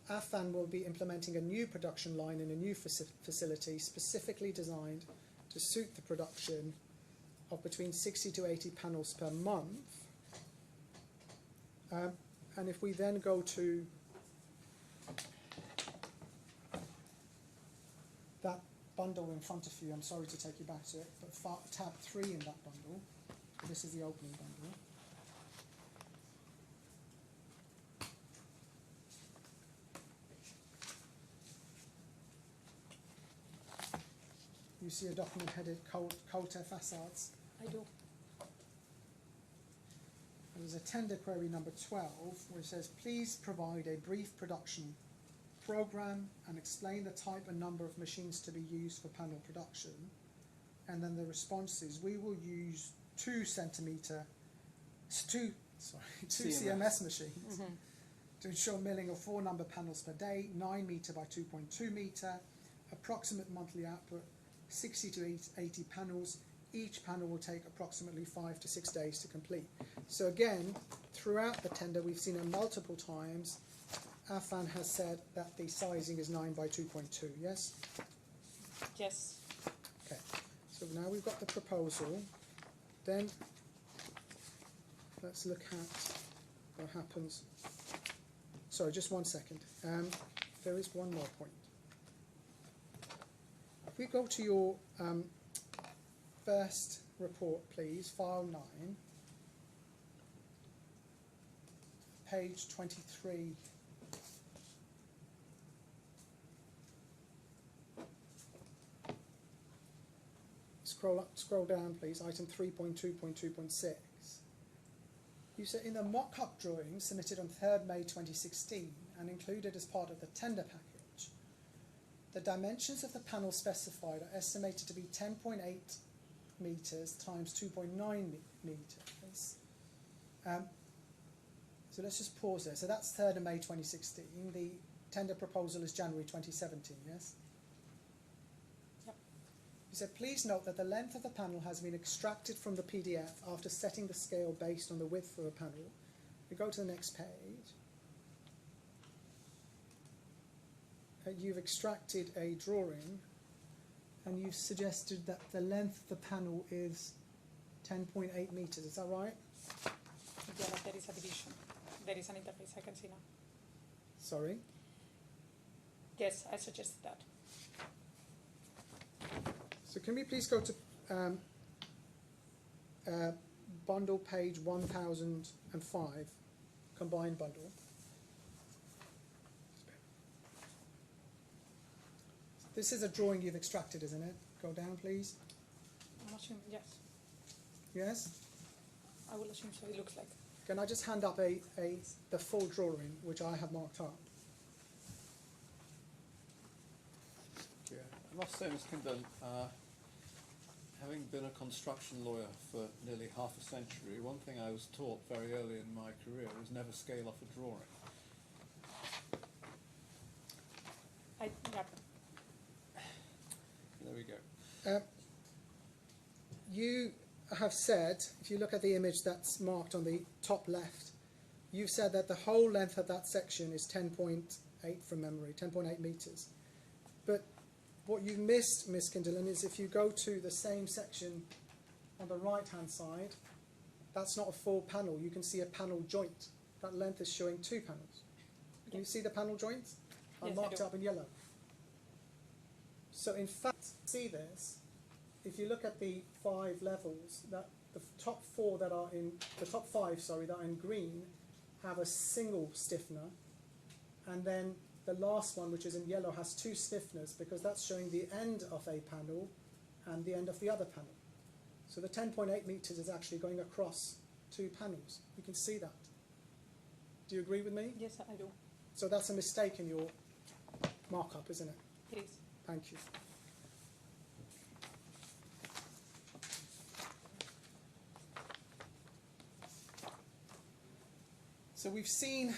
Affan will be implementing a new production line in a new facility specifically designed to suit the production of between 60 to 80 panels per month. And if we then go to that bundle in front of you, I'm sorry to take you back to it, but tab 3 in that bundle, this is the opening bundle. You see a document headed Coulter Facades. I do. And there's a tender query number 12, where it says, please provide a brief production program and explain the type and number of machines to be used for panel production. And then the response is, we will use 2 CMS machines to ensure milling of 4 number panels per day, 9 meter by 2.2 meter, approximate monthly output 60 to 80 panels. Each panel will take approximately 5 to 6 days to complete. So again, throughout the tender, we've seen it multiple times. Affan has said that the sizing is 9 by 2.2, yes? Yes. Okay, so now we've got the proposal. Then let's look at what happens. Sorry, just 1 second. There is one more point. If we go to your first report, please, file 9, page 23. Scroll down, please, item 3.2.2.6. You said in the mock-up drawing submitted on 3rd May 2016 and included as part of the tender package, the dimensions of the panel specified are estimated to be 10.8 meters times 2.9 meters. So let's just pause there. So that's 3rd of May 2016. The tender proposal is January 2017, yes? Yep. You said, please note that the length of the panel has been extracted from the PDF after setting the scale based on the width of a panel. We go to the next page. You've extracted a drawing and you've suggested that the length of the panel is 10.8 meters, is that right? Yeah, but there is a division. There is an interface, I can see now. Sorry? Yes, I suggested that. So can we please go to bundle page 1005, combined bundle. This is a drawing you've extracted, isn't it? Go down, please. I'm assuming, yes. Yes? I will assume so, it looks like. Can I just hand up the full drawing, which I have marked up? Yeah, I must say, Ms. Kindle, having been a construction lawyer for nearly half a century, one thing I was taught very early in my career is never scale off a drawing. Yeah. There we go. You have said, if you look at the image that's marked on the top left, you've said that the whole length of that section is 10.8 from memory, 10.8 meters. But what you missed, Ms. Kinderlin, is if you go to the same section on the right-hand side, that's not a full panel. You can see a panel joint. That length is showing 2 panels. Can you see the panel joints? Are Yes, I marked do. up in yellow. So in fact, see this, if you look at the 5 levels, that the top 5, that are in green, have a single stiffener, and then the last one, which is in yellow, has 2 stiffeners, because that's showing the end of a panel and the end of the other panel. So the 10.8 meters is actually going across 2 panels. You can see that. Do you agree with me? Yes, I do. So that's a mistake in your markup, isn't it? It is. Thank you. So we've seen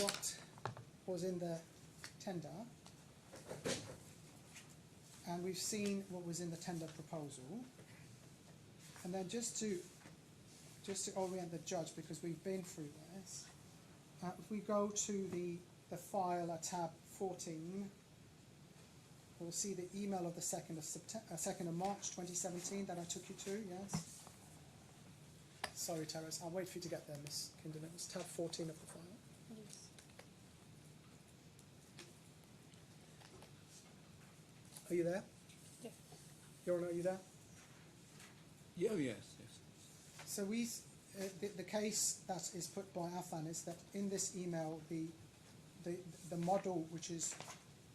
what was in the tender, and we've seen what was in the tender proposal. And then just to orient the judge, because we've been through this, if we go to the file at tab 14, we'll see the email of the 2nd of March 2017 that I took you to, yes? Sorry, Terrace, I'll wait for you to get there, Miss Kinderlin. It's tab 14 of the file. Yes. Are you there? Yeah. Your Honour, are you there? Yeah, yes, yes. So the case that is put by Affan is that in this email, the model which is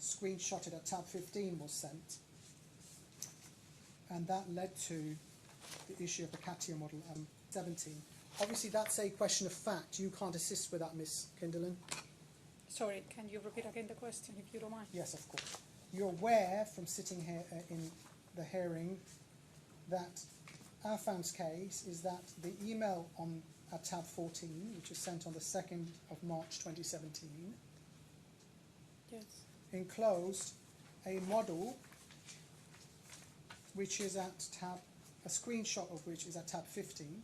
screenshotted at tab 15 was sent, and that led to the issue of the CATIA model 17. Obviously, that's a question of fact. You can't assist with that, Miss Kinderlin. Sorry, can you repeat again the question, if you don't mind? Yes, of course. You're aware from sitting here in the hearing that Affan's case is that the email at tab 14, which was sent on the 2nd of March 2017, Yes. enclosed a model which is at a screenshot of which is at tab 15,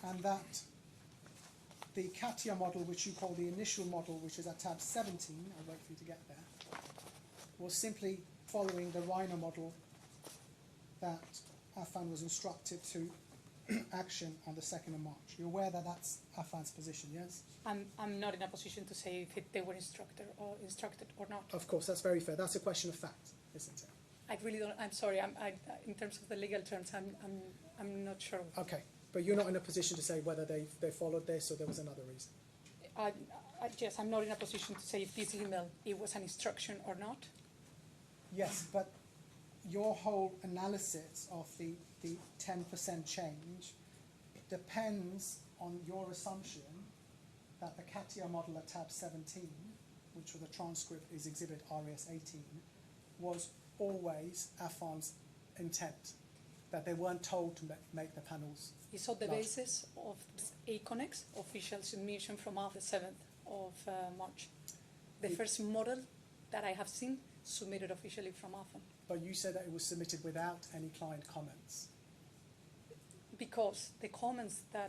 and that the CATIA model, which you call the initial model, which is at tab 17, I'll wait for you to get there, was simply following the Rhino model that Affan was instructed to action on the 2nd of March. You're aware that that's Affan's position, yes? I'm not in a position to say if they were instructed or not. Of course, that's very fair. That's a question of fact, isn't it? I really don't. I'm sorry. In terms of the legal terms, I'm not sure. Okay, but you're not in a position to say whether they followed this or there was another reason. Yes, I'm not in a position to say if this email it was an instruction or not. Yes, but your whole analysis of the 10% change depends on your assumption that the CATIA model at tab 17, which for the transcript is exhibit RES 18, was always Affan's intent, that they weren't told to make the panels. It's on the larger. basis of ACONEX official submission from the 7th of March. The first model that I have seen submitted officially from Affan. But you said that it was submitted without any client comments. Because the comments how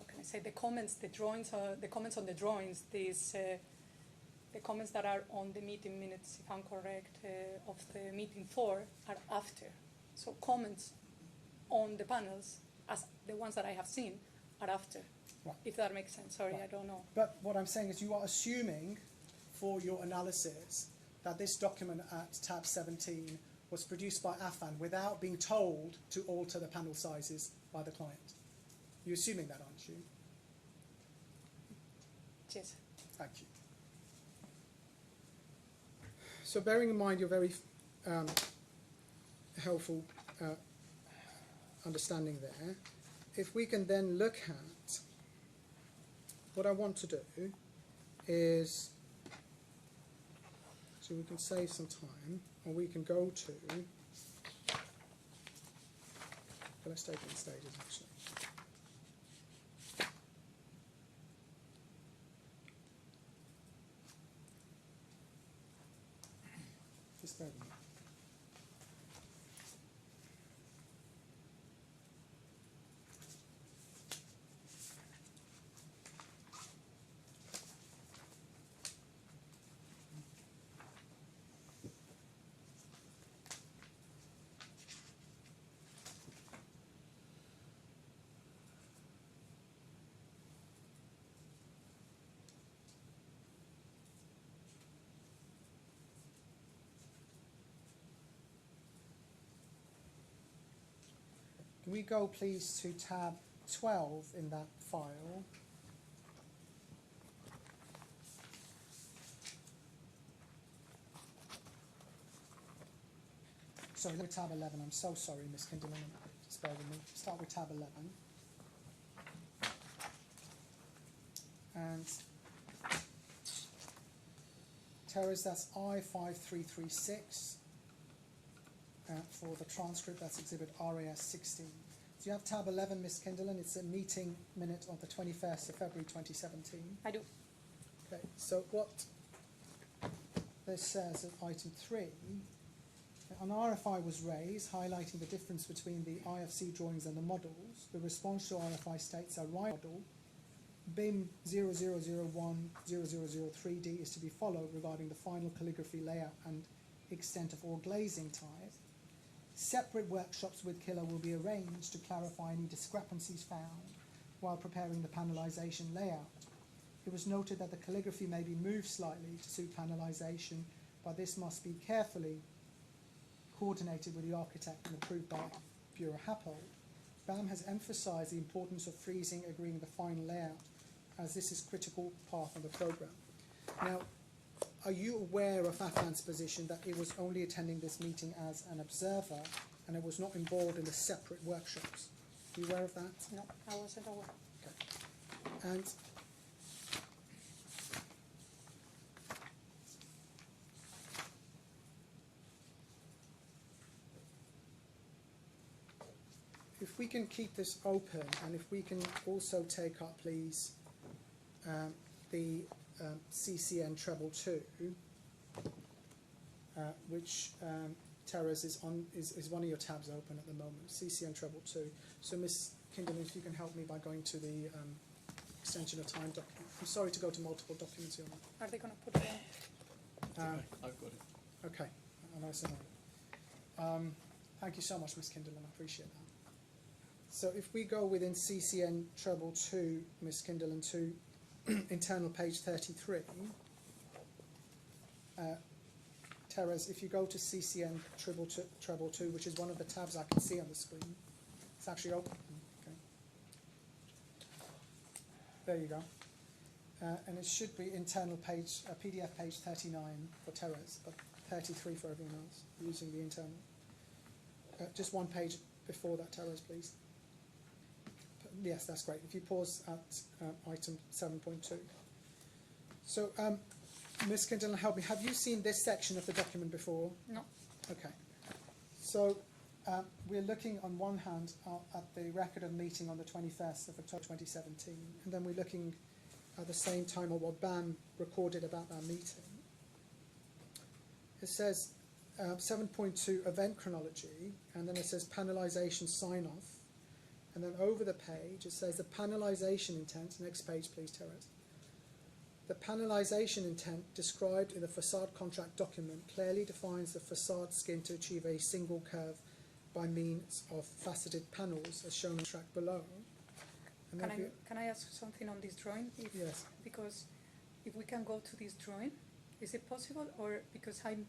can I say, the comments, the drawings, the comments on the drawings, the comments that are on the meeting minutes, if I'm correct, of the meeting 4 are after. So comments on the panels, as the ones that I have seen, are after. Right. If that makes sense. Sorry, Right. I don't know. But what I'm saying is you are assuming for your analysis that this document at tab 17 was produced by Affan without being told to alter the panel sizes by the client. You're assuming that, aren't you? Yes. Thank you. So bearing in mind your very helpful understanding there, if we can then look at what I want to do is, so we can save some time, and we can go to, let's take it in stages actually. Just bear with me. Can we go please to tab 12 in that file? Sorry, look at tab 11. I'm so sorry, Ms. Kinderman. Just bear with me. Start with tab 11. And Terrace, that's I5336. For the transcript, that's exhibit RAS 16. So you have tab 11, Ms. Kinderlin. It's a meeting minute of the 21st of February 2017. I do. Okay, so what this says at item 3, an RFI was raised highlighting the difference between the IFC drawings and the models. The response to RFI states a right model BIM 00010003D is to be followed regarding the final calligraphy layout and extent of all glazing type. Separate workshops with Killer will be arranged to clarify any discrepancies found while preparing the panelization layout. It was noted that the calligraphy may be moved slightly to suit panelization, but this must be carefully coordinated with the architect and approved by Bureau Happold. BAM has emphasized the importance of freezing agreeing the final layout, as this is critical part of the program. Now, are you aware of Affan's position that it was only attending this meeting as an observer and it was not involved in the separate workshops? Are you aware of that? No, I wasn't aware. Okay. And if we can keep this open, and if we can also take up, please, the CCN treble 2, which Terrace is one of your tabs open at the moment, CCN treble 2. So Ms. Kinderman, if you can help me by going to the extension of time document. I'm sorry to go to multiple documents here. Are they going to put it in? I've got it. Okay, I know it's in thank you so much, Ms. Kinderman, I appreciate that. So if we go within CCN treble 2, Ms. Kinderman, to internal page 33, Terrace, if you go to CCN treble 2, which is one of the tabs I can see on the screen, it's actually open. Okay. There you go. And it should be internal page, PDF page 39 for Terrace, but 33 for everyone else using the internal. Just one page before that, Terrace, please. Yes, that's great. If you pause at item 7.2. So, Ms. Kinderlin, help me. Have you seen this section of the document before? No. Okay. So, we're looking on one hand at the record of meeting on the 21st of October 2017, and then we're looking at the same time at what BAM recorded about that meeting. It says 7.2 event chronology, and then it says panelization sign-off. And then over the page, it says the panelization intent. Next page, please, Terrace. The panelization intent described in the facade contract document clearly defines the facade skin to achieve a single curve by means of faceted panels, as shown on the track below. And Can I ask something on this drawing? Yes. Because if we can go to this drawing, is it possible? Or because I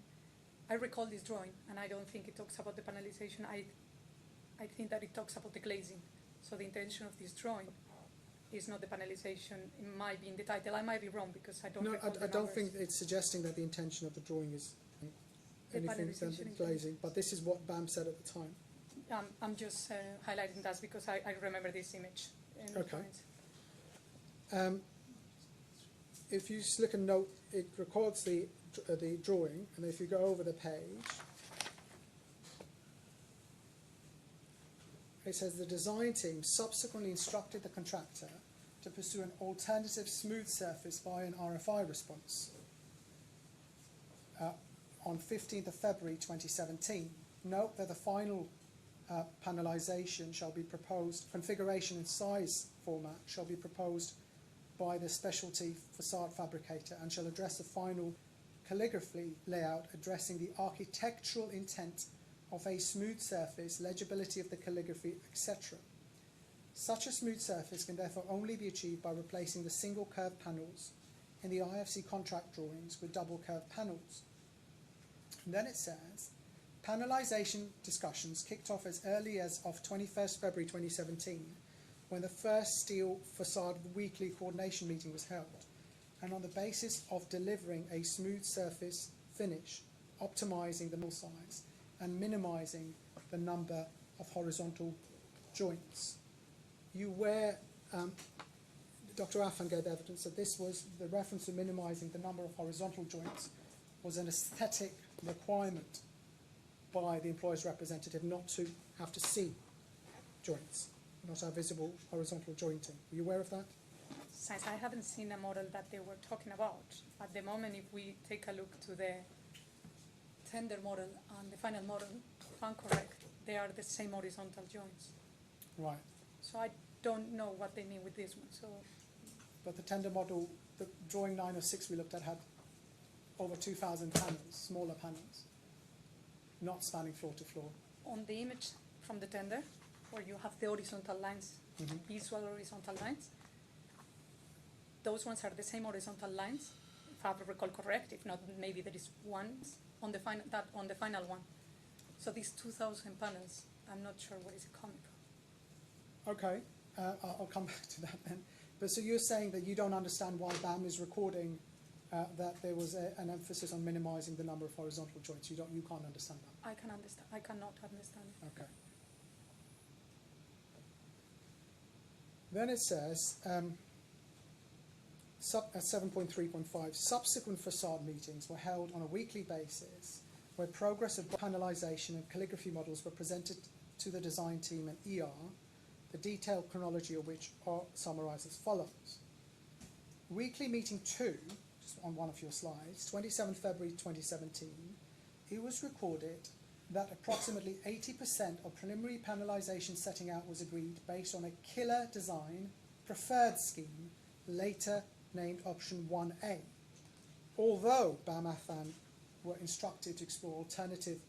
recall this drawing, and I don't think it talks about the panelization. I think that it talks about the glazing. So the intention of this drawing is not the panelization. It might be in the title. I might be wrong because I don't recall the I don't think it's suggesting that the intention of the drawing is anything than glazing, but this is what BAM said at the time. I'm just highlighting that because I remember this image. In the Okay. If you look and note, it records the drawing, and if you go over the page, it says the design team subsequently instructed the contractor to pursue an alternative smooth surface via an RFI response on 15th of February 2017. Note that the final panelization shall be proposed, configuration and size format shall be proposed by the specialty facade fabricator and shall address the final calligraphy layout addressing the architectural intent of a smooth surface, legibility of the calligraphy, etc. Such a smooth surface can therefore only be achieved by replacing the single curved panels in the IFC contract drawings with double curved panels. And then it says, Panelization discussions kicked off as early as of 21st February 2017, when the first steel facade weekly coordination meeting was held, and on the basis of delivering a smooth surface finish, optimizing the mill size, and minimizing the number of horizontal joints. You were, Dr. Affan gave evidence that this was the reference to minimizing the number of horizontal joints was an aesthetic requirement by the employer's representative not to have to see joints, not have visible horizontal jointing. Were you aware of that? Since I haven't seen a model that they were talking about, at the moment, if we take a look to the tender model and the final model, if I'm correct, they are the same horizontal joints. Right. So I don't know what they mean with this one. So But the tender model, the drawing 906 we looked at had over 2,000 panels, smaller panels, not spanning floor to floor. on the image from the tender, where you have the horizontal lines, visual horizontal lines, those ones are the same horizontal lines, if I recall correct. If not, maybe there is one on the final one. So these 2,000 panels, I'm not sure where is it coming from. Okay, I'll come back to that then. But so you're saying that you don't understand why BAM is recording that there was an emphasis on minimizing the number of horizontal joints. You can't understand that. I cannot understand it. Okay. Then it says, at 7.3.5, subsequent facade meetings were held on a weekly basis where progress of panelization and calligraphy models were presented to the design team and ER, the detailed chronology of which are summarized as follows. Weekly meeting 2, just on one of your slides, 27 February 2017, it was recorded that approximately 80% of preliminary panelization setting out was agreed based on a killer design preferred scheme, later named option 1A. Although BAM Affan were instructed to explore alternative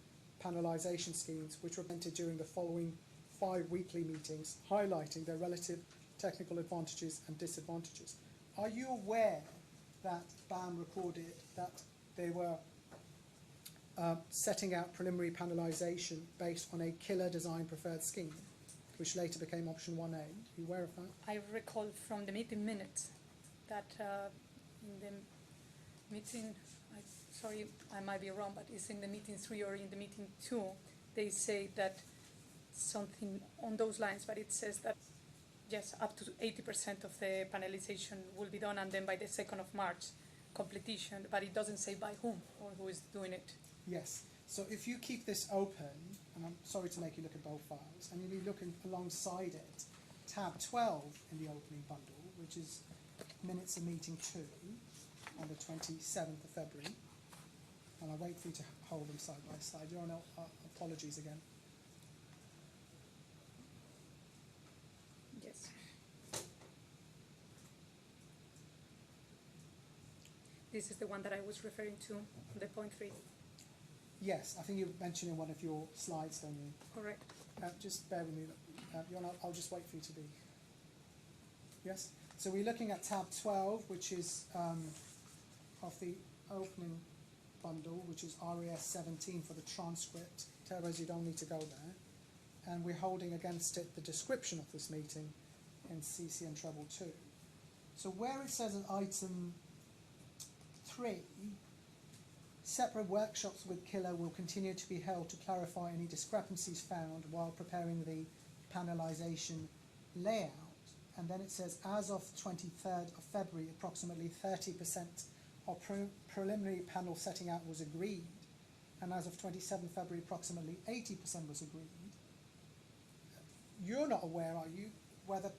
panelization schemes which were presented during the following 5 weekly meetings, highlighting their relative technical advantages and disadvantages. Are you aware that BAM recorded that they were setting out preliminary panelization based on a killer design preferred scheme, which later became option 1A? Are you aware of that? I recall from the meeting minutes that in the meeting, sorry, I might be wrong, but it's in the meeting 3 or in the meeting 2, they say that something on those lines, but it says that yes, up to 80% of the panelization will be done, and then by the 2nd of March, completion, but it doesn't say by whom or who is doing it. Yes. So if you keep this open, and I'm sorry to make you look at both files, and you'll be looking alongside it, tab 12 in the opening bundle, which is minutes of meeting 2 on the 27th of February, and I'll wait for you to hold them side by side. Your Honour, apologies again. Yes. This is the one that I was referring to, the point 3. Yes, I think you mentioned in one of your slides, don't you? Correct. Just bear with me. Your Honour, I'll just wait for you to be. Yes? So we're looking at tab 12, which is of the opening bundle, which is RES 17 for the transcript. Terrors, you don't need to go there. And we're holding against it the description of this meeting in CCN treble 2. So where it says in item 3, separate workshops with Killer will continue to be held to clarify any discrepancies found while preparing the panelization layout. And then it says, as of 23rd of February, approximately 30% of preliminary panel setting out was agreed. And as of 27th February, approximately 80% was agreed. You're not aware, are you, whether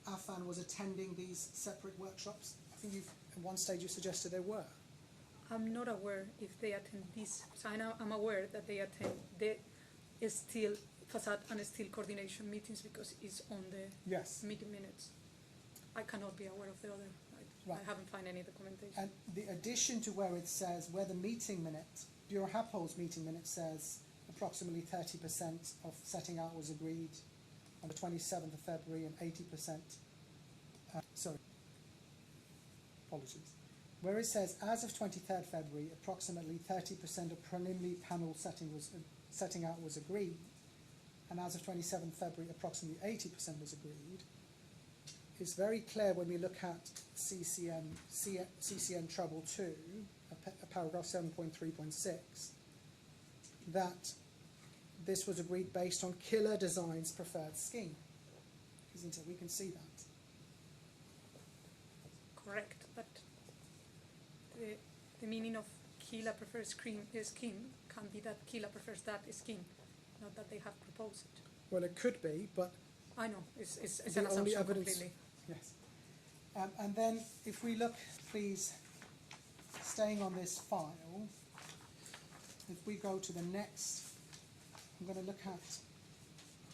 Affan was attending these separate workshops? I think at one stage you suggested they were. I'm not aware if they attend this. So I'm aware that they attend the steel facade and steel coordination meetings because it's on the meeting minutes. I cannot be aware of the other. Right. I haven't found any documentation. And the addition to where it says, where the meeting minute, Bureau Happold's meeting minute says approximately 30% of setting out was agreed on the 27th of February and 80%, apologies, where it says, as of 23rd February, approximately 30% of preliminary panel setting out was agreed, and as of 27th February, approximately 80% was agreed, it's very clear when we look at CCN Trouble 2, paragraph 7.3.6, that this was agreed based on Killer Design's preferred scheme. Isn't it? We can see that. Correct, but the meaning of Kila prefers scheme can be that Kila prefers that scheme, not that they have proposed it. Well, it could be, but I know, it's the an only assumption evidence. completely. Yes. And then if we look, please, staying on this file, if we go to the next, I'm going to look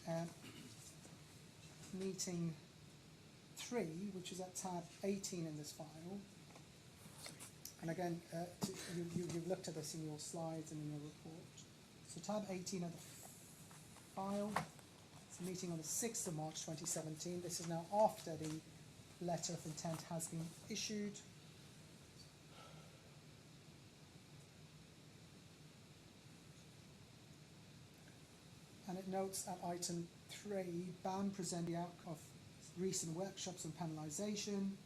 at meeting 3, which is at tab 18 in this file. And again, you've looked at this in your slides and in your report. So tab 18 of the file, it's a meeting on the 6th of March 2017. This is now after the letter of intent has been issued. And it notes at item 3, BAM present the outcome of recent workshops on panelization.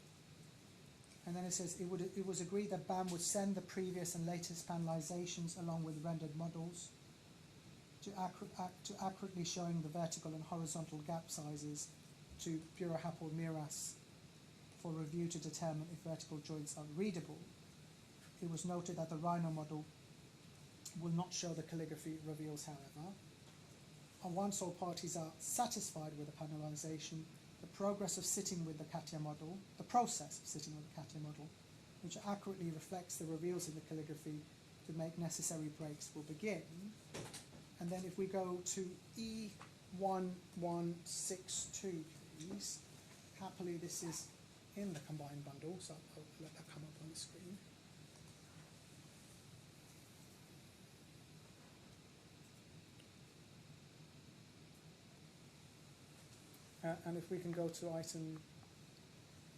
And then it says it was agreed that BAM would send the previous and latest panelizations along with rendered models to accurately showing the vertical and horizontal gap sizes to Bureau Happold Miras for review to determine if vertical joints are readable. It was noted that the Rhino model will not show the calligraphy reveals, however. And once all parties are satisfied with the panelization, the process of sitting with the CATIA model, which accurately reflects the reveals in the calligraphy to make necessary breaks, will begin. And then if we go to E1162, please. Happily, this is in the combined bundle, so I'll let that come up on the screen. And if we can go to item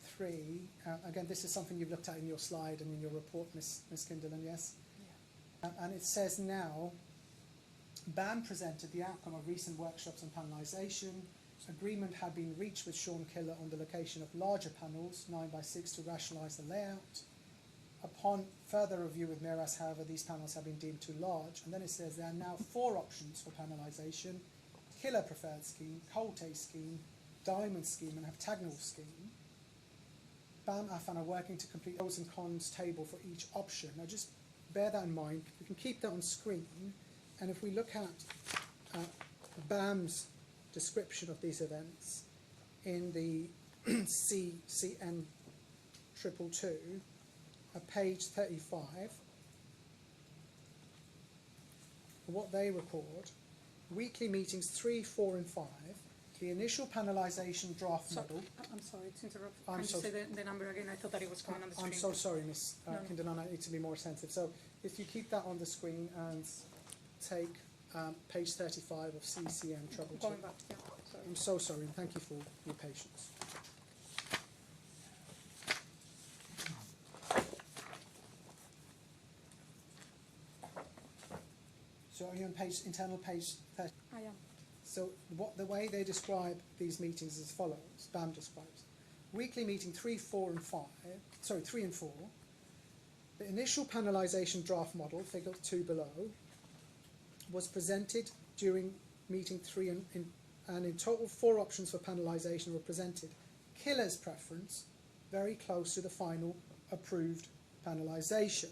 3, again, this is something you've looked at in your slide and in your report, Ms. Kinderlin, yes? Yeah. And it says now, BAM presented the outcome of recent workshops on panelization. Agreement had been reached with Sean Killer on the location of larger panels, 9x6, to rationalize the layout. Upon further review with Miras, however, these panels have been deemed too large. And then it says there are now 4 options for panelization: Killer preferred scheme, Colte scheme, Diamond scheme, and heptagonal scheme. BAM Affan are working to complete pros and cons table for each option. Now just bear that in mind. We can keep that on screen. And if we look at BAM's description of these events in the CCN 222, page 35, what they record, weekly meetings 3, 4, and 5, the initial panelization draft model. I'm sorry to interrupt. I'm Can so you say the number again? I thought that it was coming on the screen. I'm so sorry, Ms. No. Kinderlin, I need to be more attentive. So if you keep that on the screen and take page 35 of CCN Trouble 2. Going back, yeah, sorry. I'm so sorry, and thank you for your patience. So are you on internal page 30? I am. So the way they describe these meetings is as follows, BAM describes. Weekly meeting 3, 4, and 5, 3 and 4. The initial panelization draft model, figure 2 below, was presented during meeting 3 and in total 4 options for panelization were presented. Killer's preference, very close to the final approved panelization.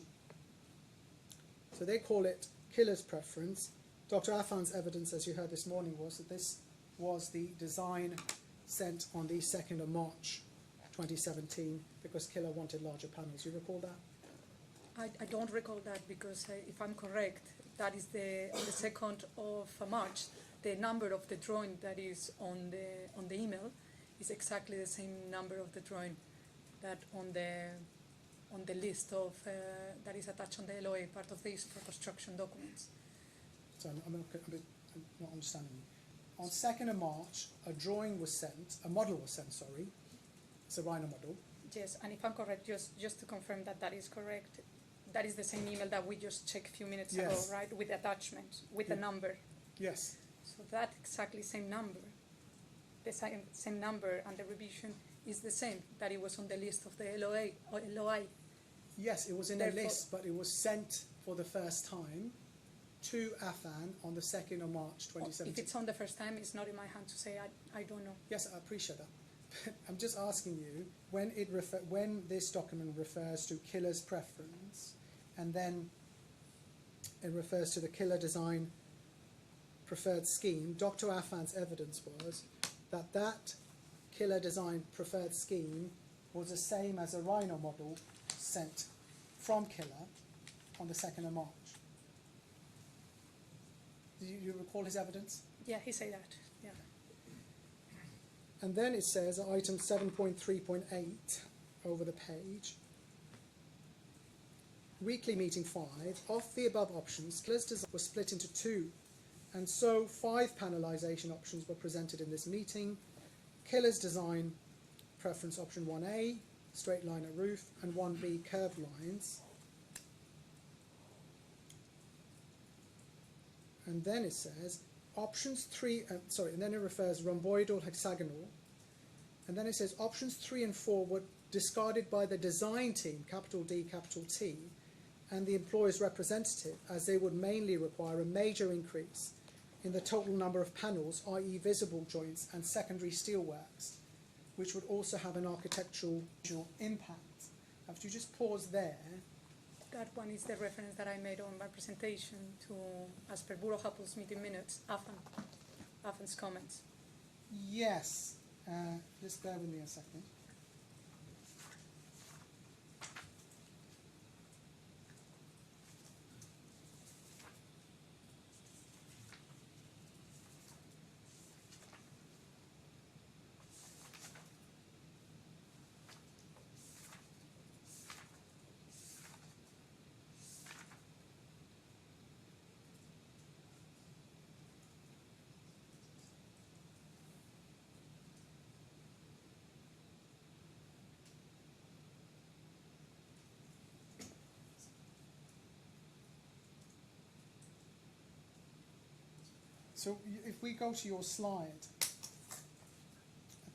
So they call it Killer's preference. Dr. Affan's evidence, as you heard this morning, was that this was the design sent on the 2nd of March 2017 because Killer wanted larger panels. You recall that? I don't recall that because if I'm correct, that is on the 2nd of March. The number of the drawing that is on the email is exactly the same number of the drawing that on the list of that is attached on the LOA, part of these for construction documents. So I'm not understanding you. On 2nd of March, a drawing was sent, a model was sent, sorry. It's a Rhino model. Yes, and if I'm correct, just to confirm that that is correct, that is the same email that we just checked a few minutes ago, Yes. right? With the attachment, with the number. Yes. So that exactly same number, the same number, and the revision is the same, that it was on the list of the LOI. Yes, it was in a Therefore- list, but it was sent for the first time to Affan on the 2nd of March If 2017. it's on the first time, it's not in my hand to say I don't know. Yes, I appreciate that. I'm just asking you, when this document refers to killer's preference, and then it refers to the killer design preferred scheme, Dr. Affan's evidence was that that killer design preferred scheme was the same as a Rhino model sent from Killer on the 2nd of March. Do you recall his evidence? Yeah, he said that. Yeah. And then it says, item 7.3.8 over the page, weekly meeting 5, of the above options, Killer's design was split into 2, and so 5 panelization options were presented in this meeting. Killer's design preference option 1A, straight liner roof, and 1B, curved lines. And then it says, options 3, and then it refers rhomboidal, hexagonal, and then it says options 3 and 4 were discarded by the design team, capital D, capital T, and the employer's representative, as they would mainly require a major increase in the total number of panels, i.e. visible joints and secondary steelworks, which would also have an architectural visual impact. Now, if you just pause there. That one is the reference that I made on my presentation to, as per Buro Happel's meeting minutes, Affan's comments. Yes, just bear with me a second. So if we go to your slide,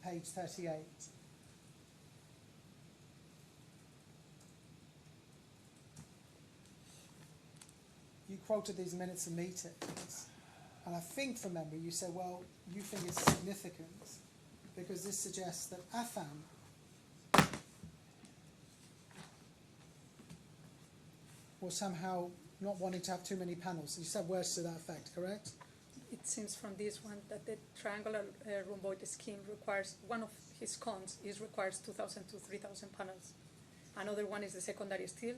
page 38, you quoted these minutes of meetings, and I think from memory you said, well, you think it's significant because this suggests that Affan was somehow not wanting to have too many panels. You said words to that effect, correct? It seems from this one that the triangular rhomboid scheme requires, one of his cons requires 2,000 to 3,000 panels. Another one is the secondary steel.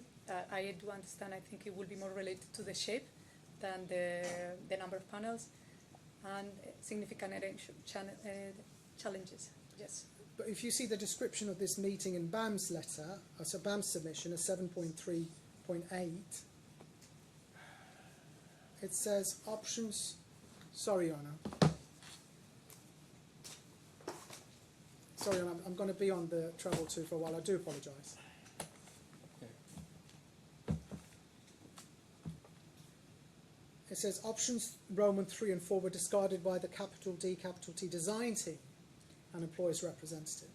I do understand, I think it will be more related to the shape than the number of panels, and significant challenges, yes. But if you see the description of this meeting in BAM's letter, so BAM's submission, a 7.3.8, it says options. Sorry, Anna. Sorry, Anna, I'm going to be on the travel too for a while. I do apologise. It says options Roman 3 and 4 were discarded by the capital D, capital T design team and employees representative,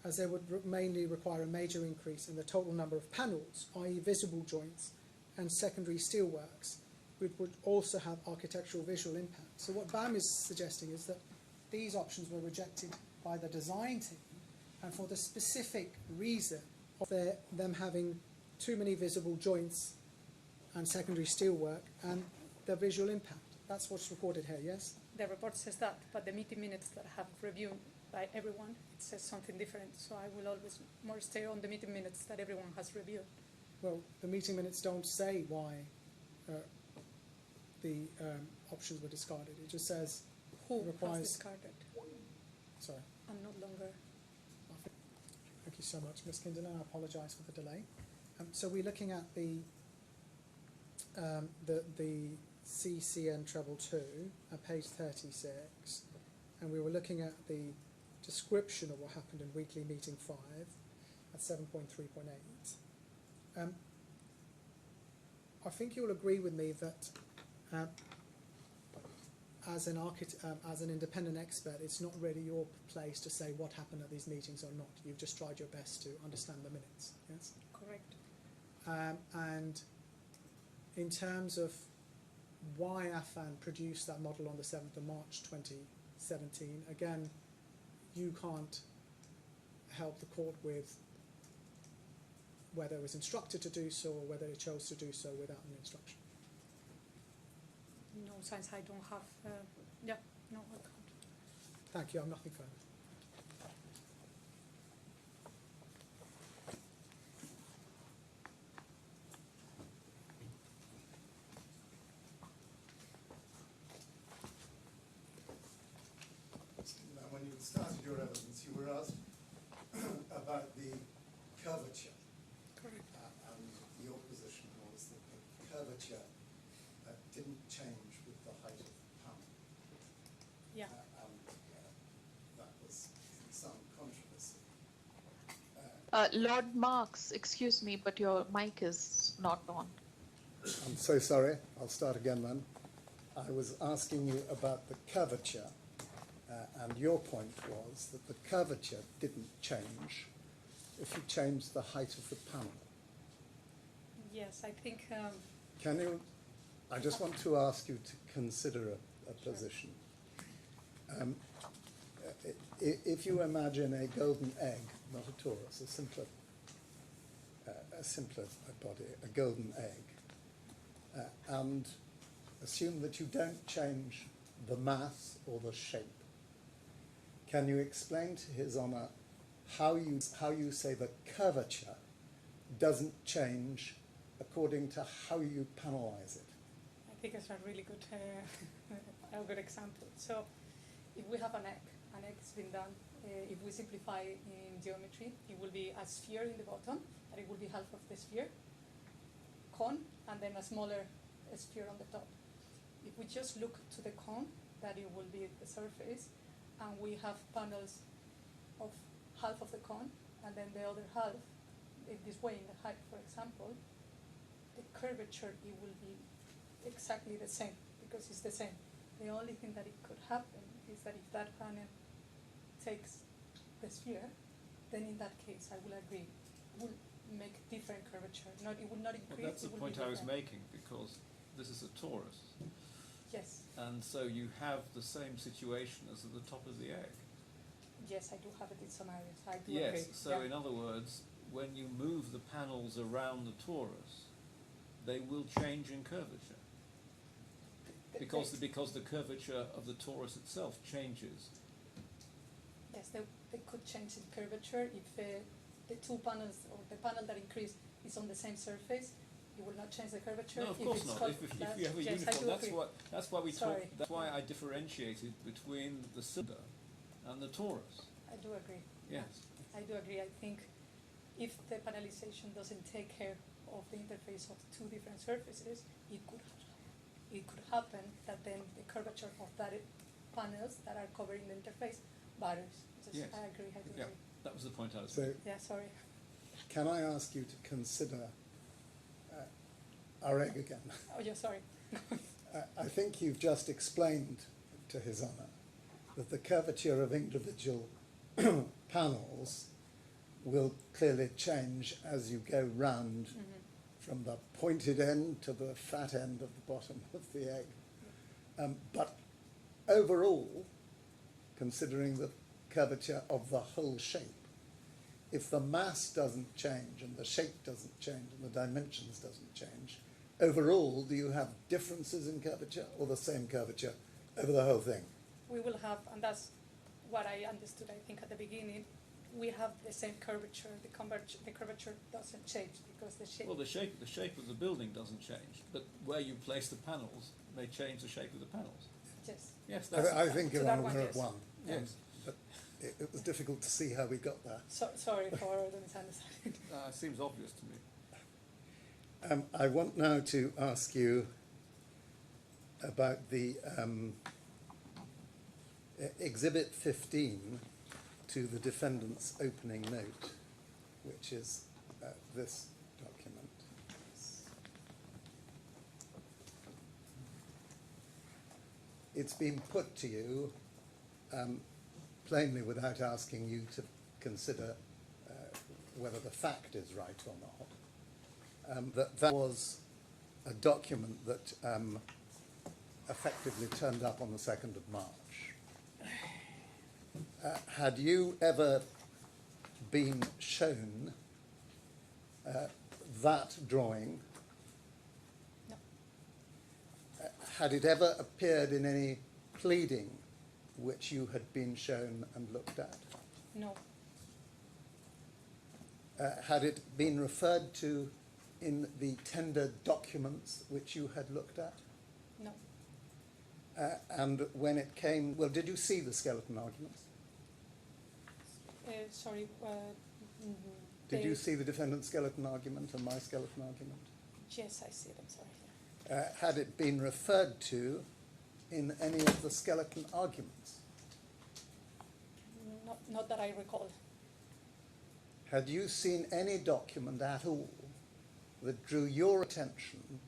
as they would mainly require a major increase in the total number of panels, i.e. visible joints and secondary steelworks, which would also have architectural visual impact. So what BAM is suggesting is that these options were rejected by the design team, and for the specific reason of them having too many visible joints and secondary steelwork and the visual impact. That's what's recorded here, yes? The report says that, but the meeting minutes that I have reviewed by everyone, it says something different. So I will always more stay on the meeting minutes that everyone has reviewed. Well, the meeting minutes don't say why the options were discarded. It just says Who requires. has discarded? Sorry. I'm not longer. Thank you so much, Ms. Kinderland. I apologise for the delay. So we're looking at the CCN Treble 2 at page 36, and we were looking at the description of what happened in weekly meeting 5, at 7.3.8. I think you'll agree with me that as an independent expert, it's not really your place to say what happened at these meetings or not. You've just tried your best to understand the minutes. Yes. Correct. And in terms of why Affan produced that model on the 7th of March 2017, again, you can't help the court with whether it was instructed to do so or whether it chose to do so without an instruction. No, since I don't have, yeah, no, I can't. Thank you. I have nothing further. Now, when you started your evidence, you were asked about the curvature. Correct. And your position was that the curvature didn't change with the height of the panel. Yeah. And that was in some controversy. Lord Marks, excuse me, but your mic is not on. I'm so sorry. I'll start again then. I was asking you about the curvature, and your point was that the curvature didn't change if you changed the height of the panel. Yes, I think. Can you? I just want to ask you to consider a position. If you imagine a golden egg, not a torus, a simpler body, a golden egg, and assume that you don't change the mass or the shape, can you explain to His Honour how you say the curvature doesn't change according to how you panelize it? I think it's a really good, a good example. So, if we have an egg has been done. If we simplify in geometry, it will be a sphere in the bottom, and it will be half of the sphere, cone, and then a smaller sphere on the top. If we just look to the cone, that it will be the surface, and we have panels of half of the cone, and then the other half, in this way, in the height, for example, the curvature, it will be exactly the same, because it's the same. The only thing that it could happen is that if that panel takes the sphere, then in that case, I will agree, it will make different curvature. It will not increase. Well, that's the it will point be I was different. making, because this is a torus. Yes. And so you have the same situation as at the top of the egg. Yes, I do have it in some areas. I do Yes, agree. so yeah. in other words, when you move the panels around the torus, they will change in curvature. Because the curvature of the torus itself changes. Yes, they could change in curvature if the two panels or the panel that increase is on the same surface. It will not change the curvature. No, of if course it's not. cut If you flat. have a Yes, I uniform, do agree. that's why we talk. Sorry. That's why I differentiated between the cylinder and the torus. I do agree. Yes. I do agree. I think if the panelization doesn't take care of the interface of two different surfaces, it could happen that then the curvature of that panels that are covering the interface varies. Yes. I agree. I do Yeah, agree. that was the point I was So, making. Yeah, sorry. can I ask you to consider our egg again? Oh, yeah, sorry. I think you've just explained to His Honour that the curvature of individual panels will clearly change as you go round from the pointed end to the fat end of the bottom of the egg. But overall, considering the curvature of the whole shape, if the mass doesn't change and the shape doesn't change and the dimensions doesn't change, overall, do you have differences in curvature or the same curvature over the whole thing? We will have, and that's what I understood, I think, at the beginning, we have the same curvature. The curvature doesn't change because the shape. Well, the shape of the building doesn't change, but where you place the panels may change the shape of the panels. Yes. Yes, that's I think So you're that on one, we're yes. at one. Yes. But it was difficult to see how we got there. Sorry for the misunderstanding. seems obvious to me. I want now to ask you about the Exhibit 15 to the defendant's opening note. which is this document. It's been put to you plainly without asking you to consider whether the fact is right or not, that was a document that effectively turned up on the 2nd of March. Had you ever been shown that drawing? No. Had it ever appeared in any pleading which you had been shown and looked at? No. Had it been referred to in the tender documents which you had looked at? No. And when it came, well, did you see the skeleton arguments? Sorry. Did you see the defendant's skeleton argument and my skeleton argument? Yes, I see it. I'm sorry. Had it been referred to in any of the skeleton arguments? Not that I recall. Had you seen any document at all that drew your attention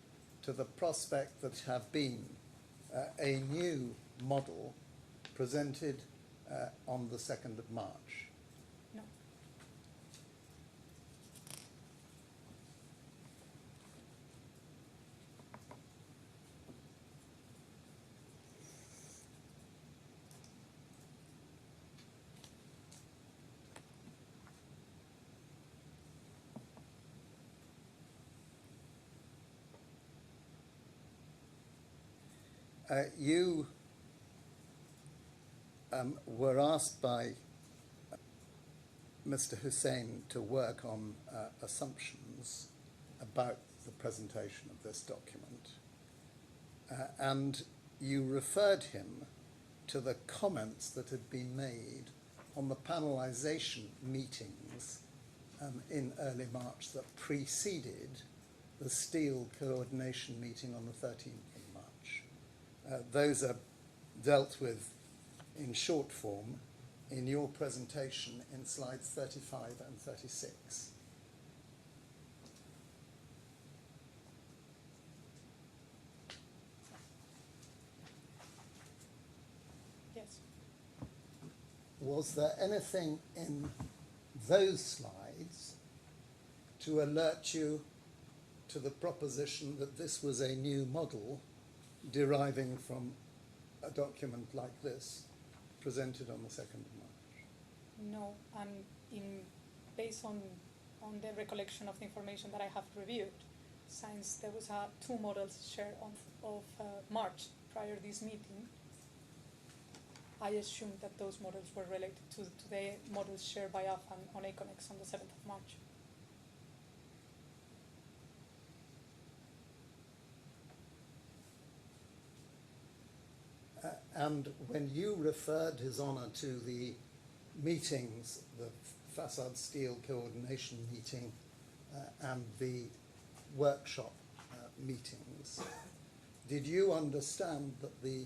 to the prospect that have been a new model presented on the 2nd of March? No. You were asked by Mr. Hussain to work on assumptions about the presentation of this document, and you referred him to the comments that had been made on the panelization meetings in early March that preceded the steel coordination meeting on the 13th of March. Those are dealt with in short form in your presentation in slides 35 and 36. Yes. Was there anything in those slides to alert you to the proposition that this was a new model deriving from a document like this presented on the 2nd of March? No, and based on the recollection of the information that I have reviewed, since there was two models shared of March prior to this meeting, I assumed that those models were related to the models shared by Affan on Aconex on the 7th of March. And when you referred, His Honour, to the meetings, the facade steel coordination meeting and the workshop meetings, did you understand that the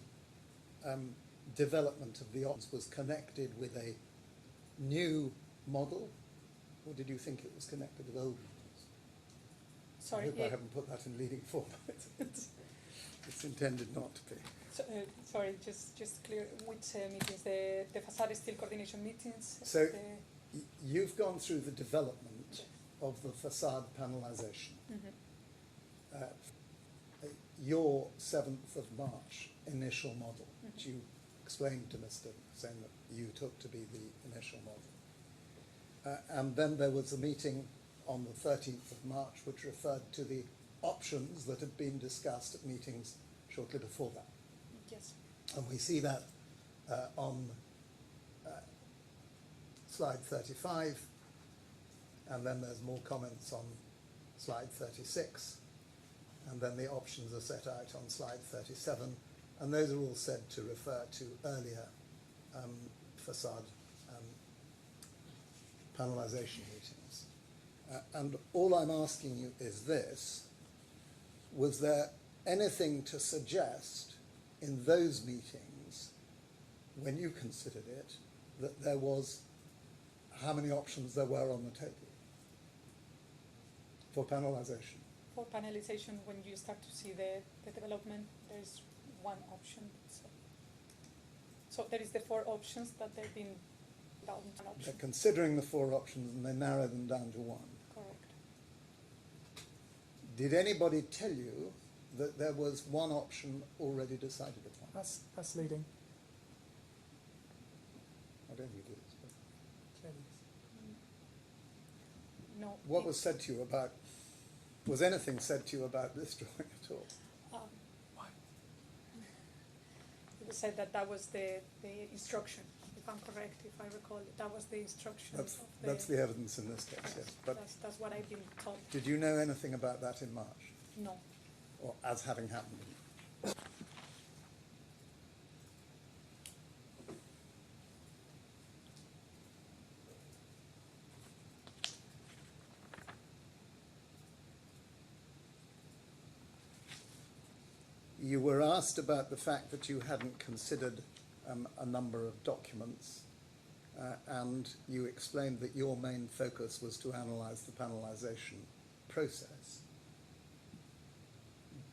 development of the options was connected with a new model, or did you think it was connected with old models? Sorry, I hope I haven't put that in leading form. It's intended not to be. So, sorry, just clear which meetings, the facade steel coordination meetings. So you've gone through the development of the facade panelization. Mm-hmm. Your 7th of March initial model, which you explained to Mr. Hussain that you took to be the initial model. And then there was a meeting on the 13th of March which referred to the options that had been discussed at meetings shortly before that. Yes. And we see that on slide 35, and then there's more comments on slide 36, and then the options are set out on slide 37, and those are all said to refer to earlier facade panelization meetings. And all I'm asking you is this: was there anything to suggest in those meetings, when you considered it, that there was how many options there were on the table? For panelisation. For panelization, when you start to see the development, there's one option. So there is the 4 options that they've been down to an option. They're considering the 4 options and they narrow them down to 1. Correct. Did anybody tell you that there was one option already decided upon? That's leading. I don't think it is. But Clearly. No. what was said to you about, was anything said to you about this drawing at all? It was said that was the instruction, if I'm correct, if I recall. That was the instruction. That's the evidence in this case, yes. But that's what I've been told. did you know anything about that in March? No. Or as having happened? You were asked about the fact that you hadn't considered a number of documents, and you explained that your main focus was to analyse the panelisation process.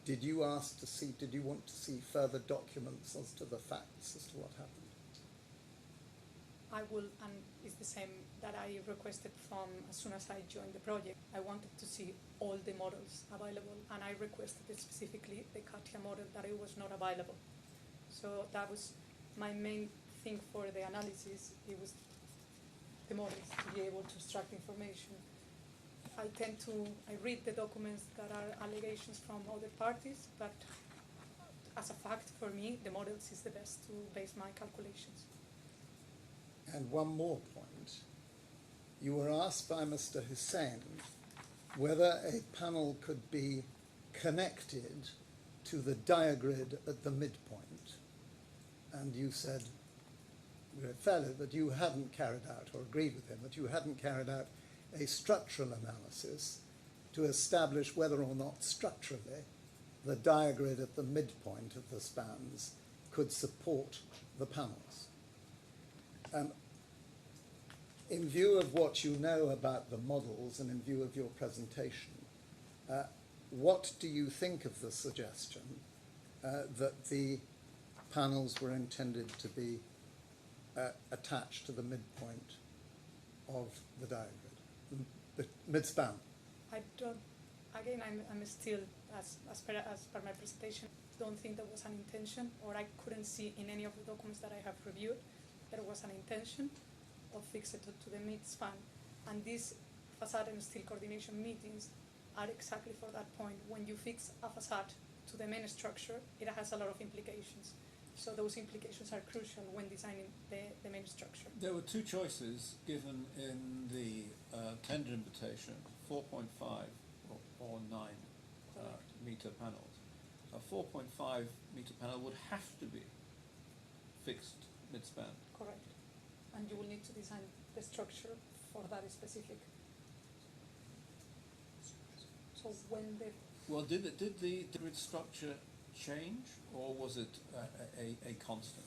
Did you want to see further documents as to the facts as to what happened? I will, and it's the same that I requested from as soon as I joined the project. I wanted to see all the models available, and I requested specifically the CATIA model that it was not available. So that was my main thing for the analysis. It was the models, to be able to extract information. I read the documents that are allegations from other parties, but as a fact, for me, the models is the best to base my calculations. And one more point. You were asked by Mr. Hussain whether a panel could be connected to the diagrid at the midpoint. And you said, fairly, that you hadn't carried out, or agreed with him, that you hadn't carried out a structural analysis to establish whether or not structurally the diagrid at the midpoint of the spans could support the panels. In view of what you know about the models and in view of your presentation, what do you think of the suggestion that the panels were intended to be attached to the midpoint of the diagrid, the mid-span? I don't, again, I'm still, as per my presentation, don't think there was an intention, or I couldn't see in any of the documents that I have reviewed, there was an intention of fixing it to the mid-span. And these facade and steel coordination meetings are exactly for that point. When you fix a facade to the main structure, it has a lot of implications. So those implications are crucial when designing the main structure. There were 2 choices given in the tender invitation, 4.5 or 9 metre panels. A 4.5 metre panel would have to be fixed mid-span. Correct. And you will need to design the structure for that specific. So when the... Well, did the grid structure change, or was it a constant?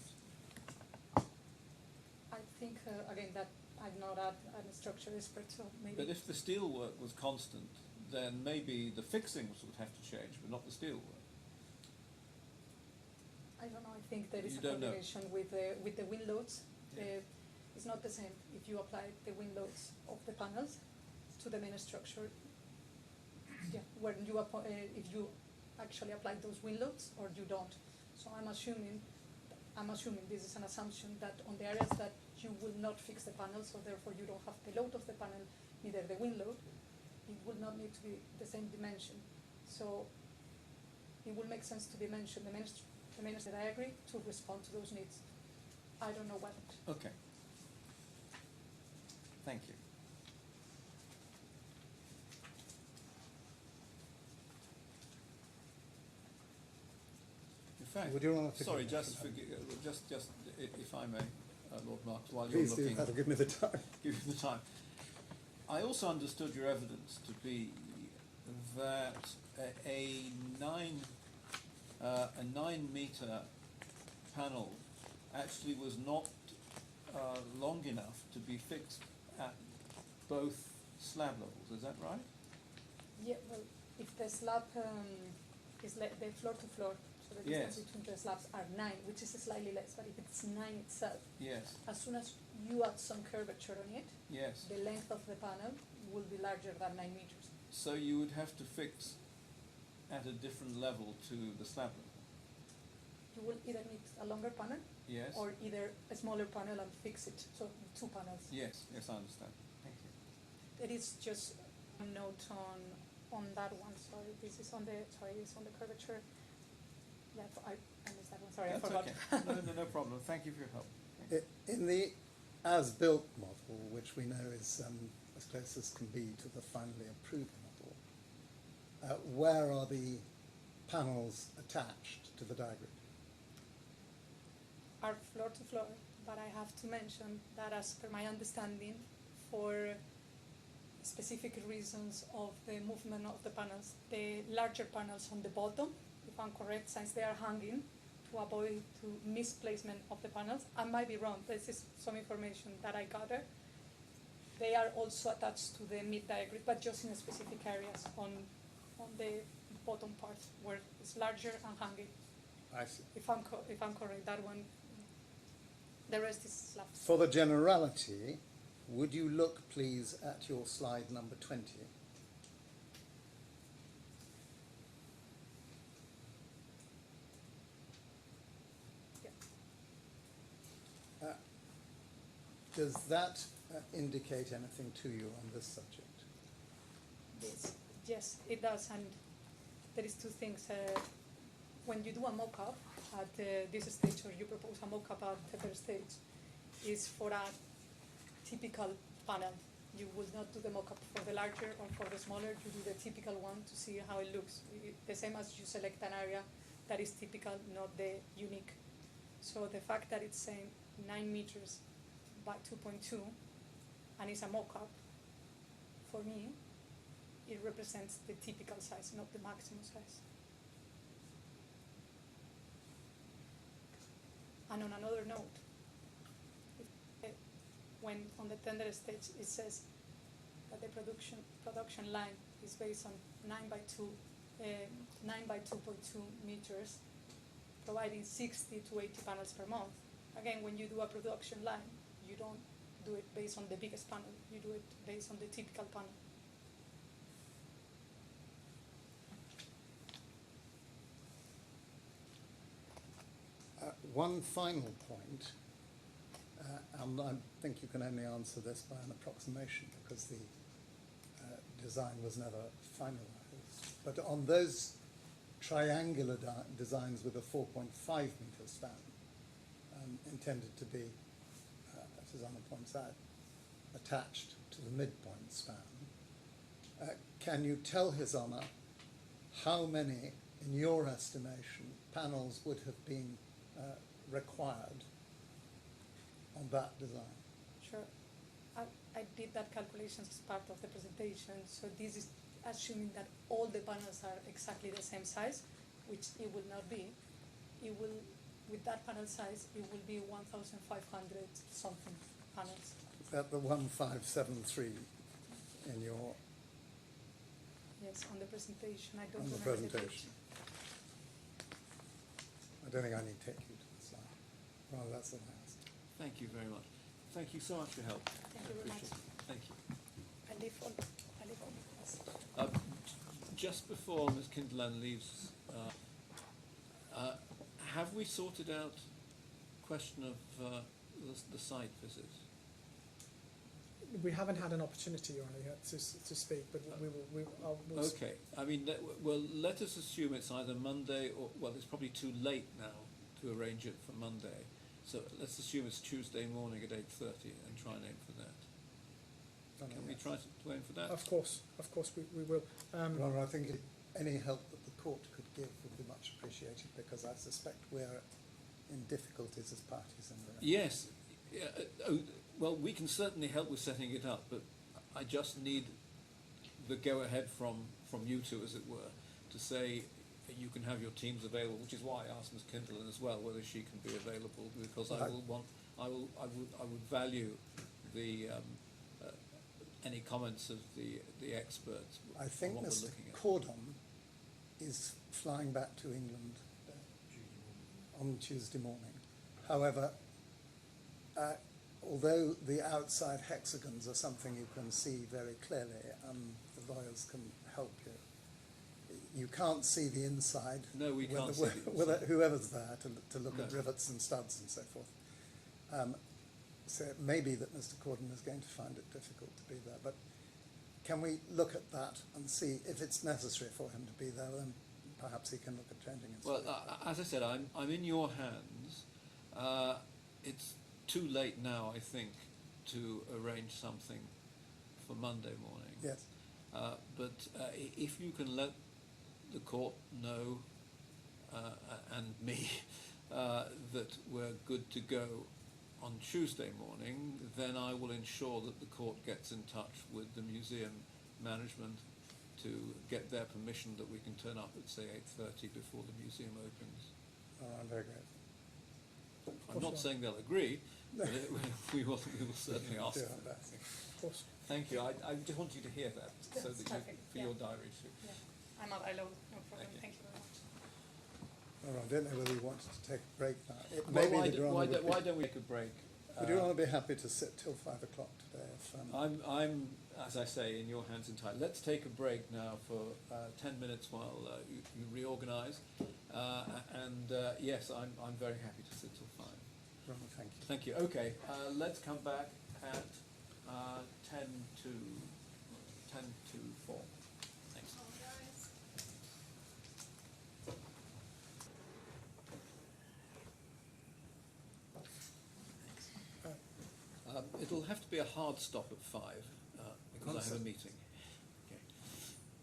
I think, again, that I'm not a structure expert, so maybe... But if the steel work was constant, then maybe the fixings would have to change, but not the steel work. I don't know, I think there is You a don't know. coordination with the wind loads. It's not the same if you apply the wind loads of the panels to the main structure. Yeah, when you if you actually apply those wind loads or you don't. So I'm assuming this is an assumption that on the areas that you will not fix the panel, so therefore you don't have the load of the panel, neither the wind load, it will not need to be the same dimension. So it will make sense to dimension the main that I agree to respond to those needs. I don't know what. Okay. Thank you. In fact, Would you want to sorry, pick just if I may, Lord Marks, while you're Please do, looking, that'll give me the time. give you the time. I also understood your evidence to be that a 9-metre panel actually was not long enough to be fixed at both slab levels. Is that right? Yeah, well, if the slab is the floor to floor, so the distance Yes. between the slabs are 9, which is slightly less, but if it's 9 itself, Yes, as soon as you add some curvature on it, yes. the length of the panel will be larger than 9 meters. So you would have to fix at a different level to the slab level. You will either need a longer panel Yes? or either a smaller panel and fix it, so 2 panels. Yes, yes, I understand. Thank you. There is just a note on that one. Sorry, this is on the curvature. Yeah, I missed that one. Sorry, That's I forgot. okay. No problem. Thank you for your help. Thank you. In the as-built model, which we know is as close as can be to the finally approved model, where are the panels attached to the diagram? Are floor to floor, but I have to mention that as per my understanding, for specific reasons of the movement of the panels, the larger panels on the bottom, if I'm correct, since they are hanging, to avoid misplacement of the panels. I might be wrong, this is some information that I gathered. They are also attached to the mid-diagrid, but just in specific areas on the bottom part where it's larger and hanging. I see. If I'm correct, that one, the rest is slabs. For the generality, would you look, please, at your slide number 20? Does that indicate anything to you on this subject? Yes, it does, and there is 2 things. When you do a mock-up at this stage, or you propose a mock-up at the first stage, is for a typical panel. You will not do the mock-up for the larger or for the smaller. You do the typical one to see how it looks. The same as you select an area that is typical, not the unique. So the fact that it's saying 9 meters by 2.2 and it's a mock-up, for me, it represents the typical size, not the maximum size. And on another note, when on the tender stage it says that the production line is based on 9 by 2.2 meters, providing 60 to 80 panels per month. Again, when you do a production line, you don't do it based on the biggest panel, you do it based on the typical panel. One final point, and I think you can only answer this by an approximation because the design was never finalized. But on those triangular designs with a 4.5 meter span, intended to be, as Anna points out, attached to the midpoint span, can you tell His Honour how many, in your estimation, panels would have been required on that design? Sure. I did that calculations as part of the presentation, so this is assuming that all the panels are exactly the same size, which it will not be. It will, with that panel size, it will be 1,500 something panels. Is that the 1573 in your... Yes, on the presentation. I don't On the remember presentation. I don't think I need to take you to the slide. Well, that's the last. Thank you very much. Thank you so much for your help. Thank I you very much. appreciate it. Thank you. I leave all. Yes. Just before Ms. Kinderland leaves, have we sorted out question of the site visit? We haven't had an opportunity, Your Honour, yet to speak, but we'll Okay. I mean, well, let us assume it's either Monday or, well, it's probably too late now to arrange it for Monday. So let's assume it's Tuesday morning at 8:30 and try and aim for that. Can we try to aim for that? Of course, we will. Well, I think any help that the court could give would be much appreciated because I suspect we're in difficulties as parties in the... Yes. Well, we can certainly help with setting it up, but I just need the go-ahead from you two, as it were, to say you can have your teams available, which is why I asked Ms. Kinderland as well whether she can be available, because I would value the any comments of the experts I on think what we're Mr. looking at. Cordon is flying back to England on Tuesday morning. However, although the outside hexagons are something you can see very clearly and the lawyers can help you, you can't see the inside. No, we can't see the with inside. whoever's there to look at No. rivets and studs and so forth. So it may be that Mr. Cordon is going to find it difficult to be there, but can we look at that and see if it's necessary for him to be there, then perhaps he can look at changing his Well, schedule. as I said, I'm in your hands. It's too late now, I think, to arrange something for Monday morning. Yes. But if you can let the court know and me that we're good to go on Tuesday morning, then I will ensure that the court gets in touch with the museum management to get their permission that we can turn up at, say, 8:30 before the museum opens. I'm very grateful. I'm not saying they'll agree, but we will certainly ask Do them. our best. Of course. Thank you. I just want you to hear that, so That's that you, perfect, for yeah. your diary too. Yeah. I'm available, no problem. Thank you. Thank you very much. Well, I don't know whether you wanted to take a break now. It Well, may be why, that you're on the why don't we take a break? Would you want to be happy to sit till 5 o'clock today? If, I'm, as I say, in your hands entirely. Let's take a break now for 10 minutes while you reorganise. Yes, I'm very happy to sit till 5. Ron, thank you. Thank you. Okay, let's come back at 10 to 4. Thanks. It'll have to be a hard stop at 5 because I have a meeting. Okay.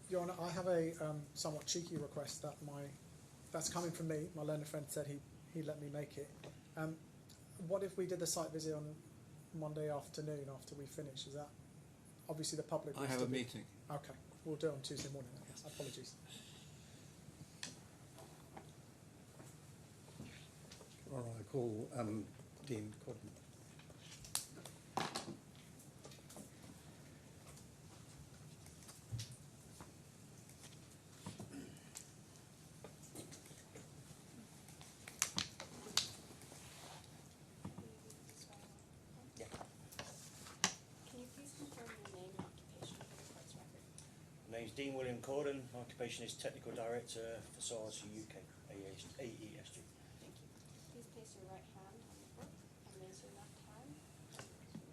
Your Honour, I have a somewhat cheeky request that's coming from me. My learned friend said he'd let me make it. What if we did the site visit on Monday afternoon after we finish? Is that obviously the public? I will have still a be- meeting. Okay, we'll do it on Tuesday morning. Then. Apologies. All right, I call Dean Cordon. Can you please confirm your name and occupation for the court's record? My name's Dean William Corden. My occupation is Technical Director for SARS UK, AESG. Thank you. Please place your right hand on the book and raise your left hand.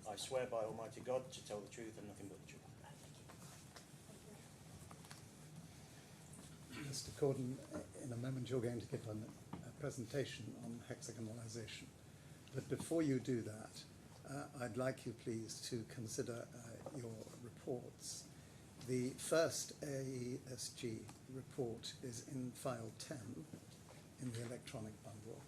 I swear by Almighty God to tell the truth and nothing but the truth. Mr. Cordon, in a moment you're going to give a presentation on hexagonalization. But before you do that, I'd like you please to consider your reports. The first AESG report is in file 10 in the electronic bundle.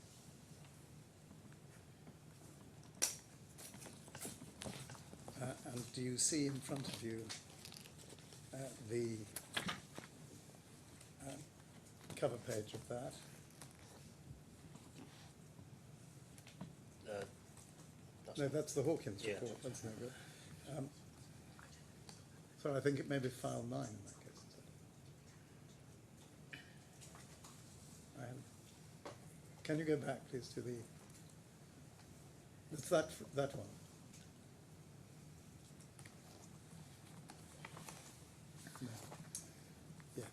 And do you see in front of you the cover page of that? No, that's the Hawkins Yeah. report. That's no good. So I think it may be file 9 in that case. Can you go back, please, to the? It's that one. No. Yes.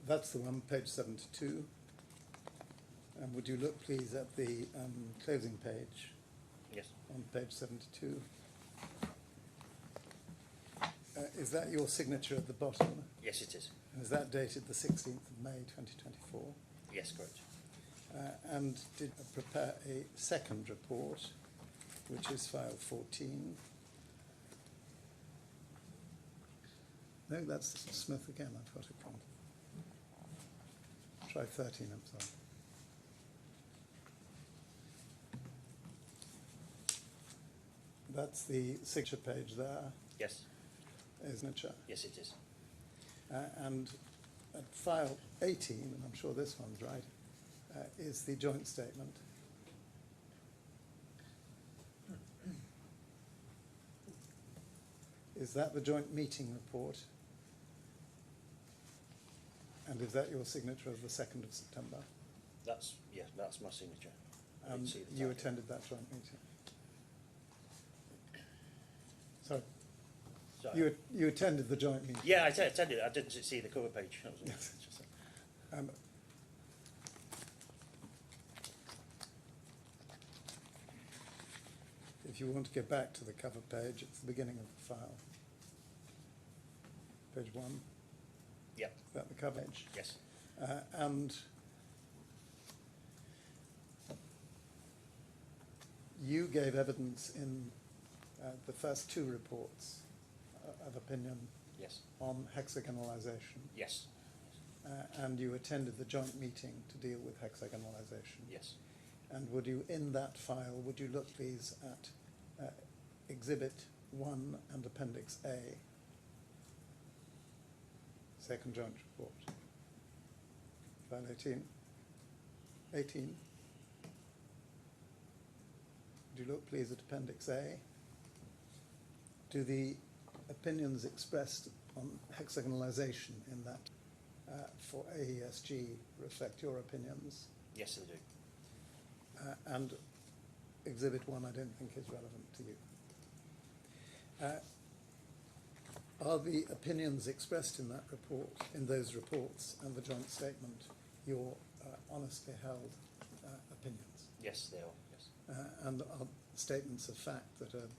That's the one, page 72. And would you look, please, at the closing page? Yes. On page 72. Is that your signature at the bottom? Yes, it is. And is that dated the 16th of May 2024? Yes, correct. And did prepare a second report, which is file 14. No, that's Smith again. I've got it wrong. Try 13, I'm sorry. That's the signature page there, Yes. isn't it? Yes, it is. And at file 18, and I'm sure this one's right, is the joint statement. Is that the joint meeting report? And is that your signature of the 2nd of September? That's my signature. I didn't And see the you title. attended that joint meeting? Sorry, Sorry. you attended the joint meeting? Yeah, I attended it. I didn't see the cover page. That was all. Yes. Um, if you want to get back to the cover page, it's the beginning of the file. Page 1. Yep. Is that the cover page? Yes. And you gave evidence in the first 2 reports of opinion Yes. on hexagonalization. Yes. And you attended the joint meeting to deal with hexagonalization. Yes. And would you, in that file, would you look please at Exhibit 1 and Appendix A, second joint report. File 18. 18. Would you look please at Appendix A? Do the opinions expressed on hexagonalization in that for AESG reflect your opinions? Yes, they do. And Exhibit 1 I don't think is relevant to you. Are the opinions expressed in that report, in those reports and the joint statement, your honestly held opinions? Yes, they are. Yes. And are statements of fact that are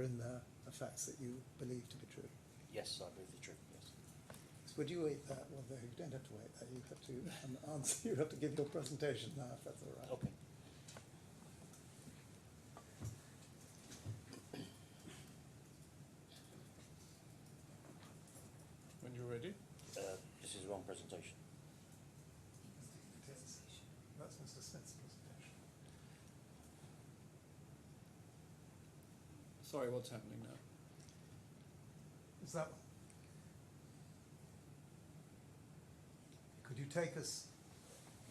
in there are facts that you believe to be true? Yes, I believe they're true. Yes. So would you wait that? Well, you don't have to wait that. You have to answer. You have to give your presentation now, if that's all right. Okay. When you're ready. This is the wrong presentation. That's Mr. Smith's presentation. Sorry, what's happening now? Is that one? Could you take us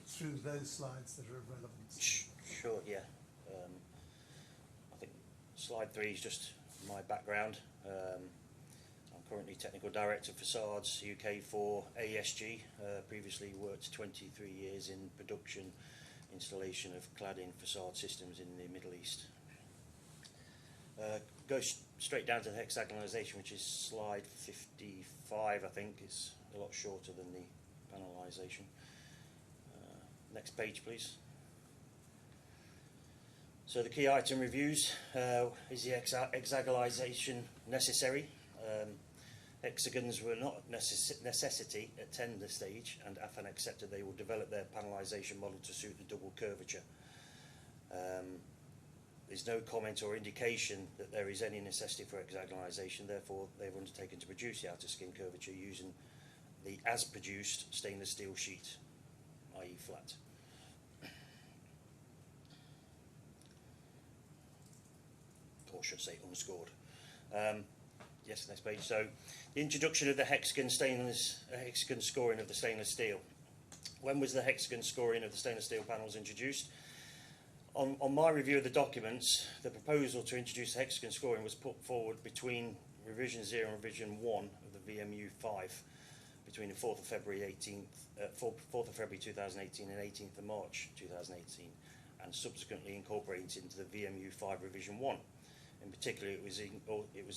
through those slides that are of relevance? Sure, yeah. I think slide 3 is just my background. I'm currently Technical Director Facades UK for AESG. Previously worked 23 years in production installation of cladding facade systems in the Middle East. Go straight down to the hexagonalization, which is slide 55, I think. It's a lot shorter than the panelization. Next page, please. So the key item reviews, is the hexagonalization necessary? Hexagons were not necessity at tender stage, and Affan accepted they will develop their panelization model to suit the double curvature. There's no comment or indication that there is any necessity for hexagonalization, therefore they've undertaken to produce the outer skin curvature using the as-produced stainless steel sheet, i.e. flat. Or should I say unscored. Yes, next page. So, the introduction of the hexagon scoring of the stainless steel. When was the hexagon scoring of the stainless steel panels introduced? On my review of the documents, the proposal to introduce the hexagon scoring was put forward between revision 0 and revision 1 of the VMU 5, between the 4th of February 4th of February 2018 and 18th of March 2018, and subsequently incorporated into the VMU 5 revision 1. In particular, it was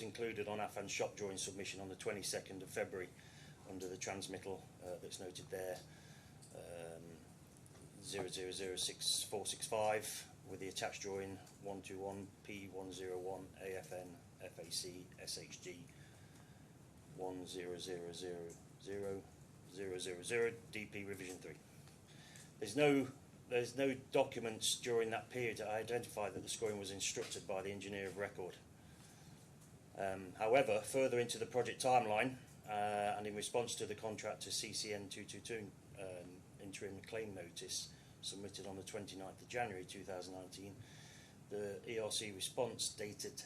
included on Affan's shop drawing submission on the 22nd of February under the transmittal that's noted there, 0006-465, with the attached drawing 121 P101 AFN FAC SHG 1000000 DP revision 3. There's no documents during that period that identify that the scoring was instructed by the engineer of record. However, further into the project timeline, and in response to the contractor CCN 222 interim claim notice submitted on the 29th of January 2019, the ERC response dated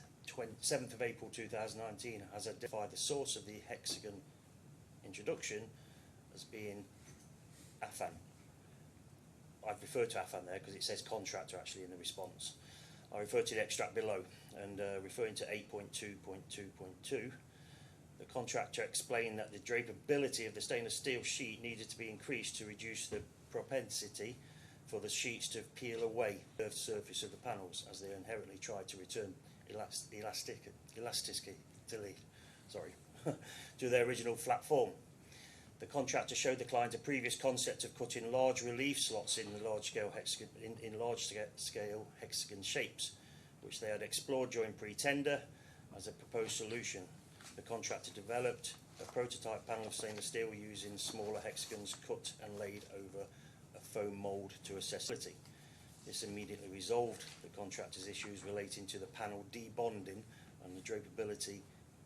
7th of April 2019 has identified the source of the hexagon introduction as being Affan. I've referred to Affan there because it says contractor actually in the response. I refer to the extract below, and referring to 8.2.2.2, the contractor explained that the drapability of the stainless steel sheet needed to be increased to reduce the propensity for the sheets to peel away the surface of the panels, as they inherently try to return elasticity to their original flat form. The contractor showed the client a previous concept of cutting large relief slots in the large-scale hexagon, in large-scale hexagon shapes, which they had explored during pre-tender as a proposed solution. The contractor developed a prototype panel of stainless steel using smaller hexagons cut and laid over a foam mould to assess ability. This immediately resolved the contractor's issues relating to the panel debonding and the drapability,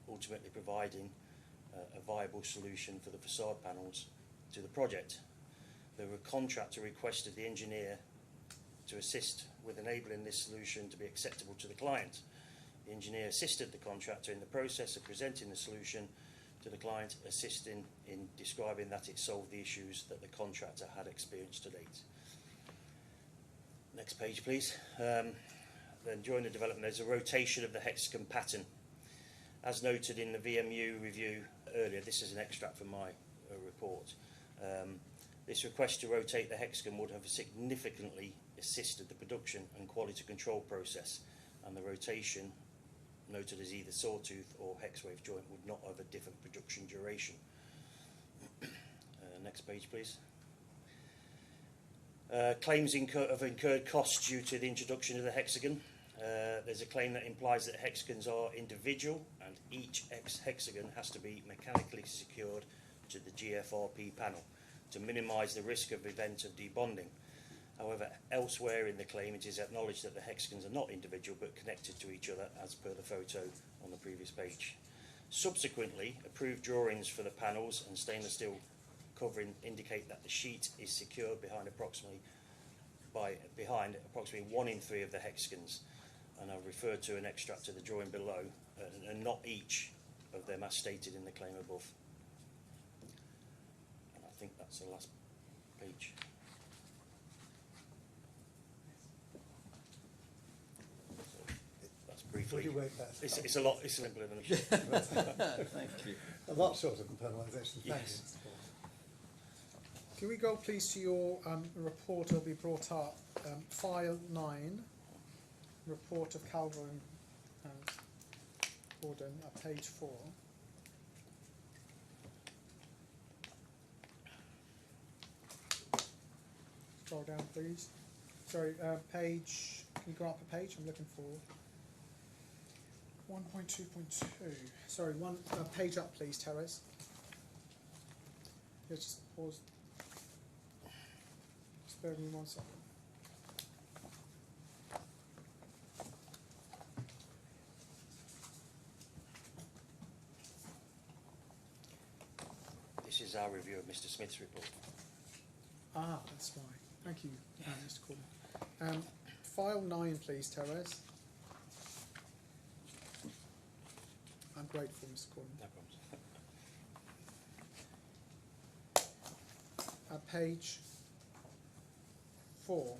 ultimately providing a viable solution for the facade panels to the project. The contractor requested the engineer to assist with enabling this solution to be acceptable to the client. The engineer assisted the contractor in the process of presenting the solution to the client, assisting in describing that it solved the issues that the contractor had experienced to date. Next page, please. Then during the development, there's a rotation of the hexagon pattern. As noted in the VMU review earlier, this is an extract from my report. This request to rotate the hexagon would have significantly assisted the production and quality control process, and the rotation, noted as either sawtooth or hex wave joint, would not have a different production duration. Next page, please. Claims of incurred costs due to the introduction of the hexagon. There's a claim that implies that hexagons are individual and each hexagon has to be mechanically secured to the GFRP panel to minimise the risk of event of debonding. However, elsewhere in the claim it is acknowledged that the hexagons are not individual but connected to each other, as per the photo on the previous page. Subsequently, approved drawings for the panels and stainless steel covering indicate that the sheet is secured behind approximately 1 in 3 of the hexagons, and I've referred to an extract of the drawing below, and not each of them as stated in the claim above. And I think that's the last page. So that's briefly. Would you rate that? It's a lot. It's simpler than it should. Thank you. A lot shorter than penalisation. Thank Yes. you. Can we go please to your report that will be brought up, file 9, report of Calver and Gordon at page 4. Scroll down please. Sorry, page, can you go up a page? I'm looking for 1.2.2. Sorry, one page up please, Terrace. Yeah, just pause. Just bear with me 1 second. This is our review of Mr. Smith's report. Ah, that's why. Thank you, Mr. Corbyn. File 9, please, Therese. I'm grateful, Mr. Corbyn. No problems. Page 4.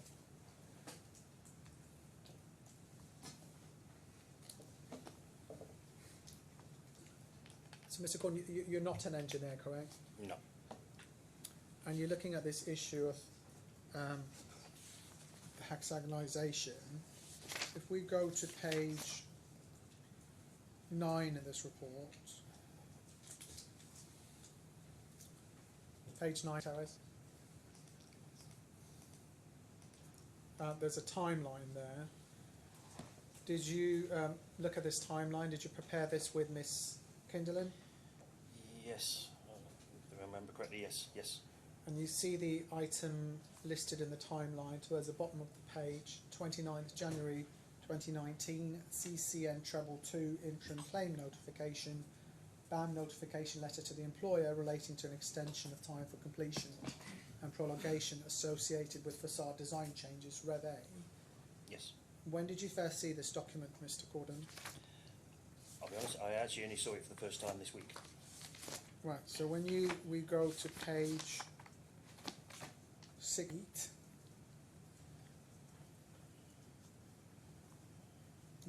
So, Mr. Corbyn, you're not an engineer, correct? No. And you're looking at this issue of hexagonalisation. If we go to page 9 in this report, page 9, Terrace. There's a timeline there. Did you look at this timeline? Did you prepare this with Miss Kinderlin? Yes, if I remember correctly, yes. And you see the item listed in the timeline towards the bottom of the page, 29th January 2019, CCN treble 2 interim claim notification, BAM notification letter to the employer relating to an extension of time for completion and prolongation associated with facade design changes, Rev A. Yes. When did you first see this document, Mr. Gordon? I'll be honest, I actually only saw it for the first time this week. Right, so when we go to page 6,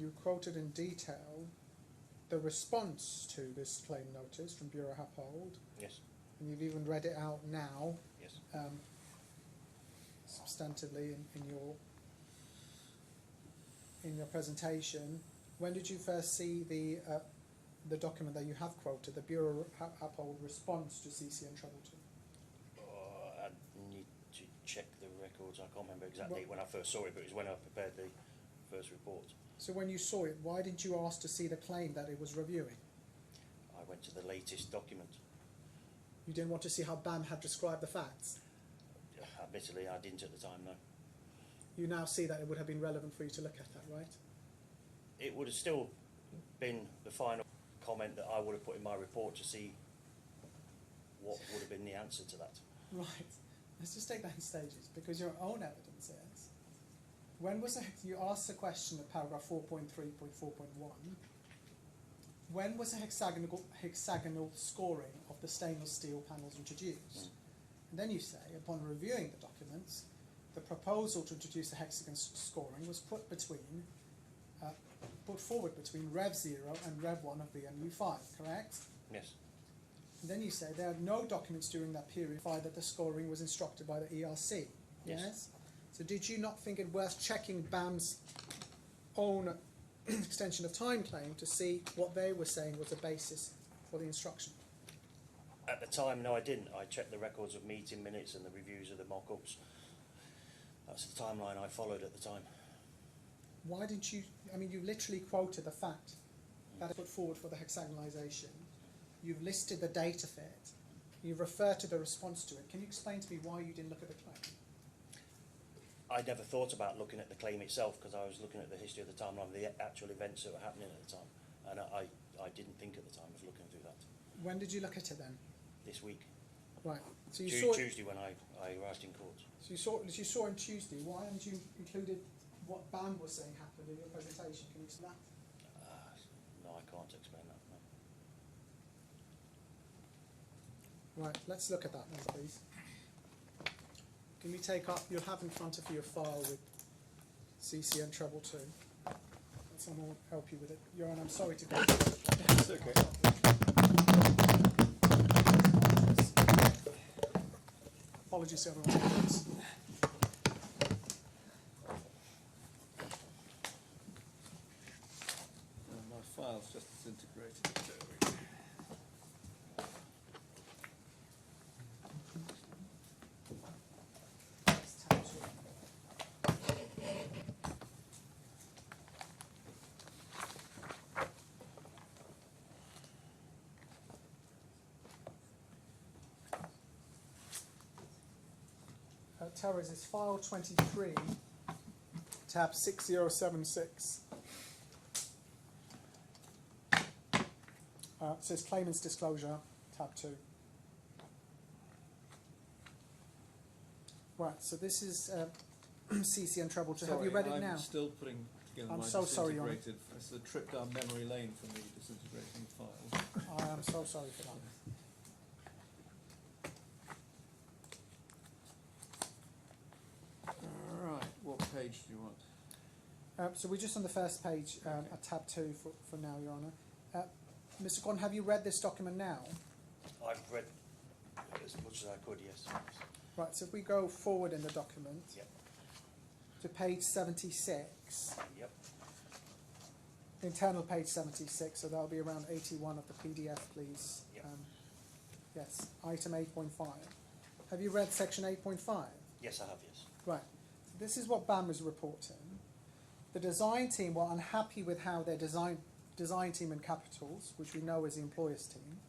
you quoted in detail the response to this claim notice from Bureau Happold, Yes. and you've even read it out now, Yes. substantively in your presentation. When did you first see the document that you have quoted, the Bureau Happold response to CCN Trouble 2? I need to check the records. I can't remember exactly when I first saw it, but it was when I prepared the first report. So when you saw it, why didn't you ask to see the claim that it was reviewing? I went to the latest document. You didn't want to see how BAM had described the facts? Admittedly, I didn't at the time, no. You now see that it would have been relevant for you to look at that, right? It would have still been the final comment that I would have put in my report to see what would have been the answer to that. Right. Let's just take that in stages, because your own evidence is, when was you asked a question of paragraph 4.3.4.1, when was a hexagonal scoring of the stainless steel panels introduced? And then you say, upon reviewing the documents, the proposal to introduce a hexagon scoring was put forward between Rev 0 and Rev 1 of VMU5, correct? Yes. And then you say there are no documents during that period that the scoring was instructed by the ERC. Yes? So did you not think it worth checking BAM's own extension of time claim to see what they were saying was the basis for the instruction? At the time, no, I didn't. I checked the records of meeting minutes and the reviews of the mock-ups. That's the timeline I followed at the time. Why didn't you, I mean, you literally quoted the fact that it put forward for the hexagonalization. You've listed the date of it. You've referred to the response to it. Can you explain to me why you didn't look at the claim? I never thought about looking at the claim itself because I was looking at the history of the timeline of the actual events that were happening at the time. And I didn't think at the time of looking through that. When did you look at it then? This week. Right. So you saw Tuesday when I arrived in court. So you saw on Tuesday. Why haven't you included what BAM was saying happened in your presentation? Can you explain that? No, I can't explain that. No. Right. Let's look at that then, please. Can you take up? You'll have in front of you a file with CCN Trouble 2. Someone will help you with it. Your Honor, I'm sorry to go. It's okay. Apologies to everyone. My file's just disintegrated. There we go. Terrors is file 23, tab 6076. It says claimant's disclosure, tab 2. Right, so this is CCN Trouble 2. Have you read it now? I'm still putting together I'm my so sorry, Your Honor. disintegrated. It's a trip down memory lane for me, disintegrating files. I am so sorry for that. Right, what page do you want? So we're just on the first page at tab 2 for now, Your Honour. Mr. Gordon, have you read this document now? I've read as much as I could, yes. Right, so if we go forward in the document Yep. to page 76, Yep. internal page 76, so that'll be around 81 of the PDF, please. Yep. Yes, item 8.5. Have you read section 8.5? Yes, I have, yes. Right, so this is what BAM is reporting. The design team were unhappy with how their design team in Capitals, which we know is the employer's team,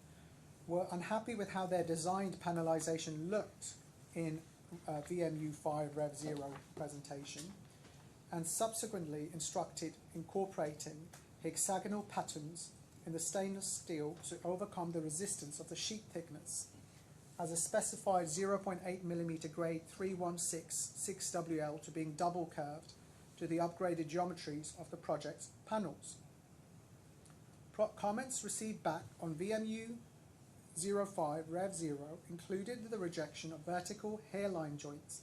were unhappy with how their designed panelization looked in VMU5 Rev 0 presentation, and subsequently instructed incorporating hexagonal patterns in the stainless steel to overcome the resistance of the sheet thickness as a specified 0.8mm grade 3166WL to being double curved to the upgraded geometries of the project's panels. Comments received back on VMU 05 Rev 0 included the rejection of vertical hairline joints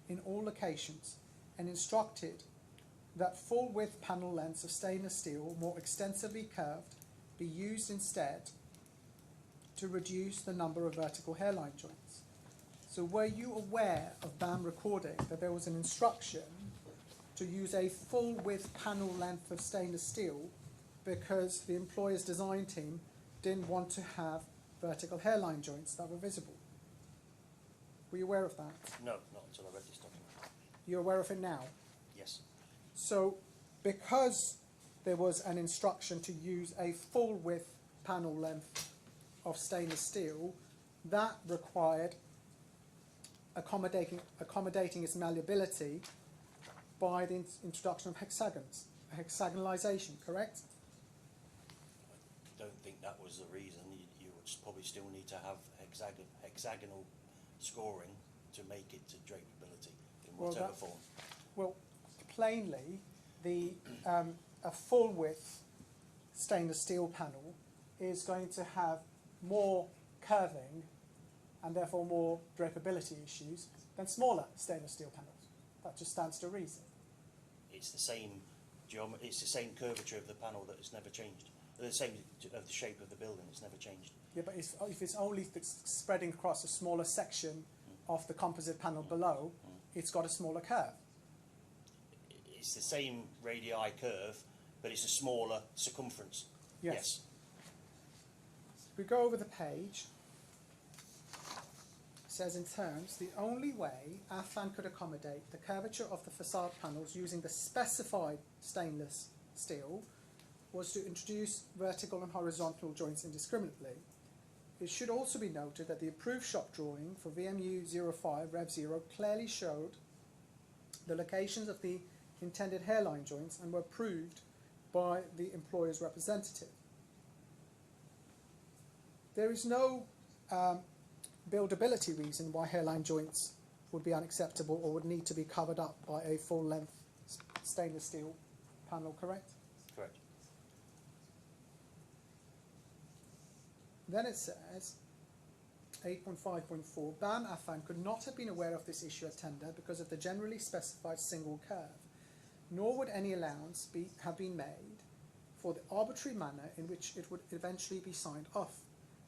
in all locations and instructed that full width panel lengths of stainless steel, more extensively curved, be used instead to reduce the number of vertical hairline joints. So were you aware of BAM recording that there was an instruction to use a full width panel length of stainless steel because the employer's design team didn't want to have vertical hairline joints that were visible? Were you aware of that? No, not until I read this document. You're aware of it now? Yes. So because there was an instruction to use a full width panel length of stainless steel, that required accommodating its malleability by the introduction of hexagons, hexagonalization, correct? I don't think that was the reason. You would probably still need to have hexagonal scoring to make it to drapeability in whatever form. Well, plainly, a full width stainless steel panel is going to have more curving and therefore more drapeability issues than smaller stainless steel panels. That just stands to reason. It's the same it's the same curvature of the panel that has never changed. The same of the shape of the building, it's never changed. Yeah, but if it's only spreading across a smaller section of the composite panel below, it's got a smaller curve. It's the same radii curve, but it's a smaller circumference. Yes. If we go over the page, it says in terms, the only way Affan could accommodate the curvature of the facade panels using the specified stainless steel was to introduce vertical and horizontal joints indiscriminately. It should also be noted that the approved shop drawing for VMU 05 Rev 0 clearly showed the locations of the intended hairline joints and were approved by the employer's representative. There is no buildability reason why hairline joints would be unacceptable or would need to be covered up by a full-length stainless steel panel, correct? Correct. Then it says, 8.5.4, BAM Affan could not have been aware of this issue at tender because of the generally specified single curve, nor would any allowance have been made for the arbitrary manner in which it would eventually be signed off.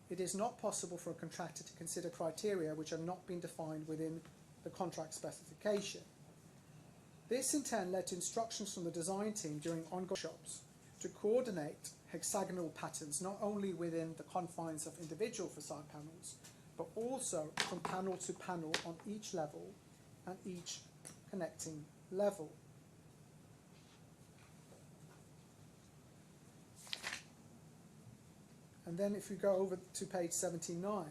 It is not possible for a contractor to consider criteria which have not been defined within the contract specification. This in turn led to instructions from the design team during ongoing shops to coordinate hexagonal patterns not only within the confines of individual facade panels, but also from panel to panel on each level and each connecting level. And then if we go over to page 79,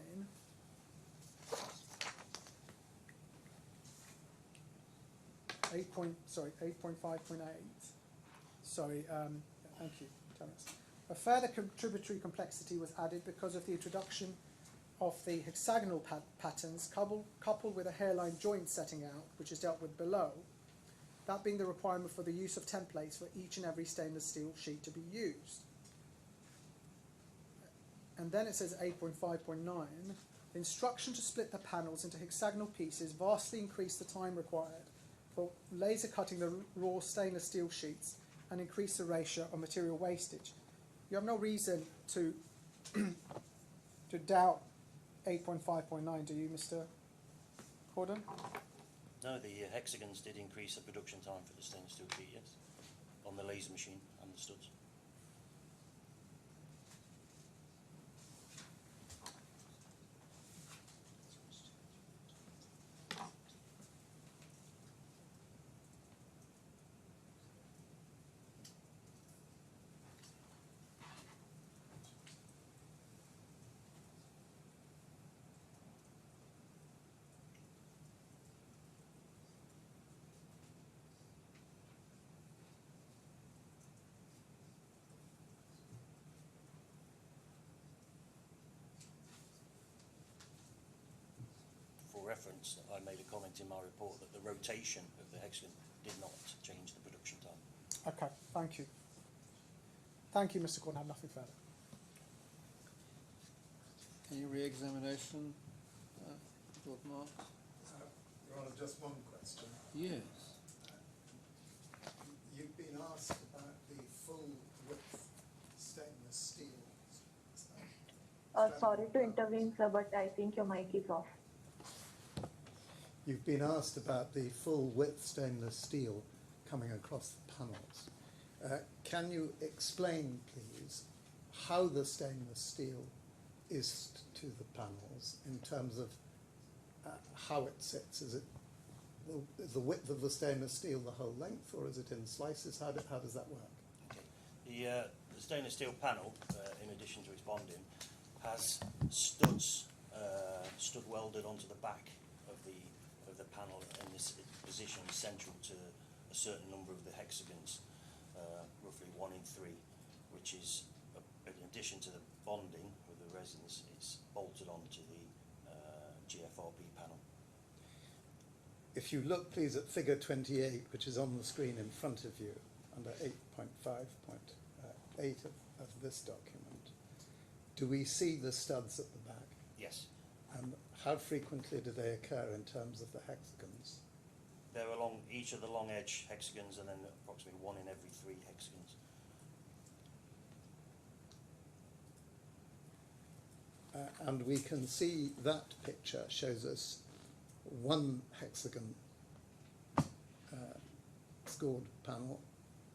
thank you, Terence. A further contributory complexity was added because of the introduction of the hexagonal patterns coupled with a hairline joint setting out, which is dealt with below, that being the requirement for the use of templates for each and every stainless steel sheet to be used. And then it says 8.5.9, the instruction to split the panels into hexagonal pieces vastly increased the time required for laser cutting the raw stainless steel sheets and increase the ratio of material wastage. You have no reason to doubt 8.5.9, do you, Mr. Corden? No, the hexagons did increase the production time for the stainless steel sheet, yes, on the laser machine and the studs. Reference, I made a comment in my report that the rotation of the hexagon did not change the production time. Okay, thank you. Thank you, Mr. Gordon. I have nothing further. Any re-examination, Lord Marks? Your Honour, just one question. Yes. steel. Sorry to intervene, sir, but I think your mic is off. You've been asked about the full width stainless steel coming across the panels. Can you explain, please, how the stainless steel is to the panels in terms of how it sits? Is it the width of the stainless steel the whole length, or is it in slices? How does that work? Okay. The stainless steel panel, in addition to its bonding, has studs stud welded onto the back of the panel in this position central to a certain number of the hexagons, roughly 1 in 3, which is in addition to the bonding with the resins, it's bolted onto the GFRP panel. If you look, please, at figure 28, which is on the screen in front of you, under 8.5.8 of this document, do we see the studs at the back? Yes. And how frequently do they occur in terms of the hexagons? They're along each of the long edge hexagons, and then approximately 1 in every 3 hexagons. And we can see that picture shows us one hexagon scored panel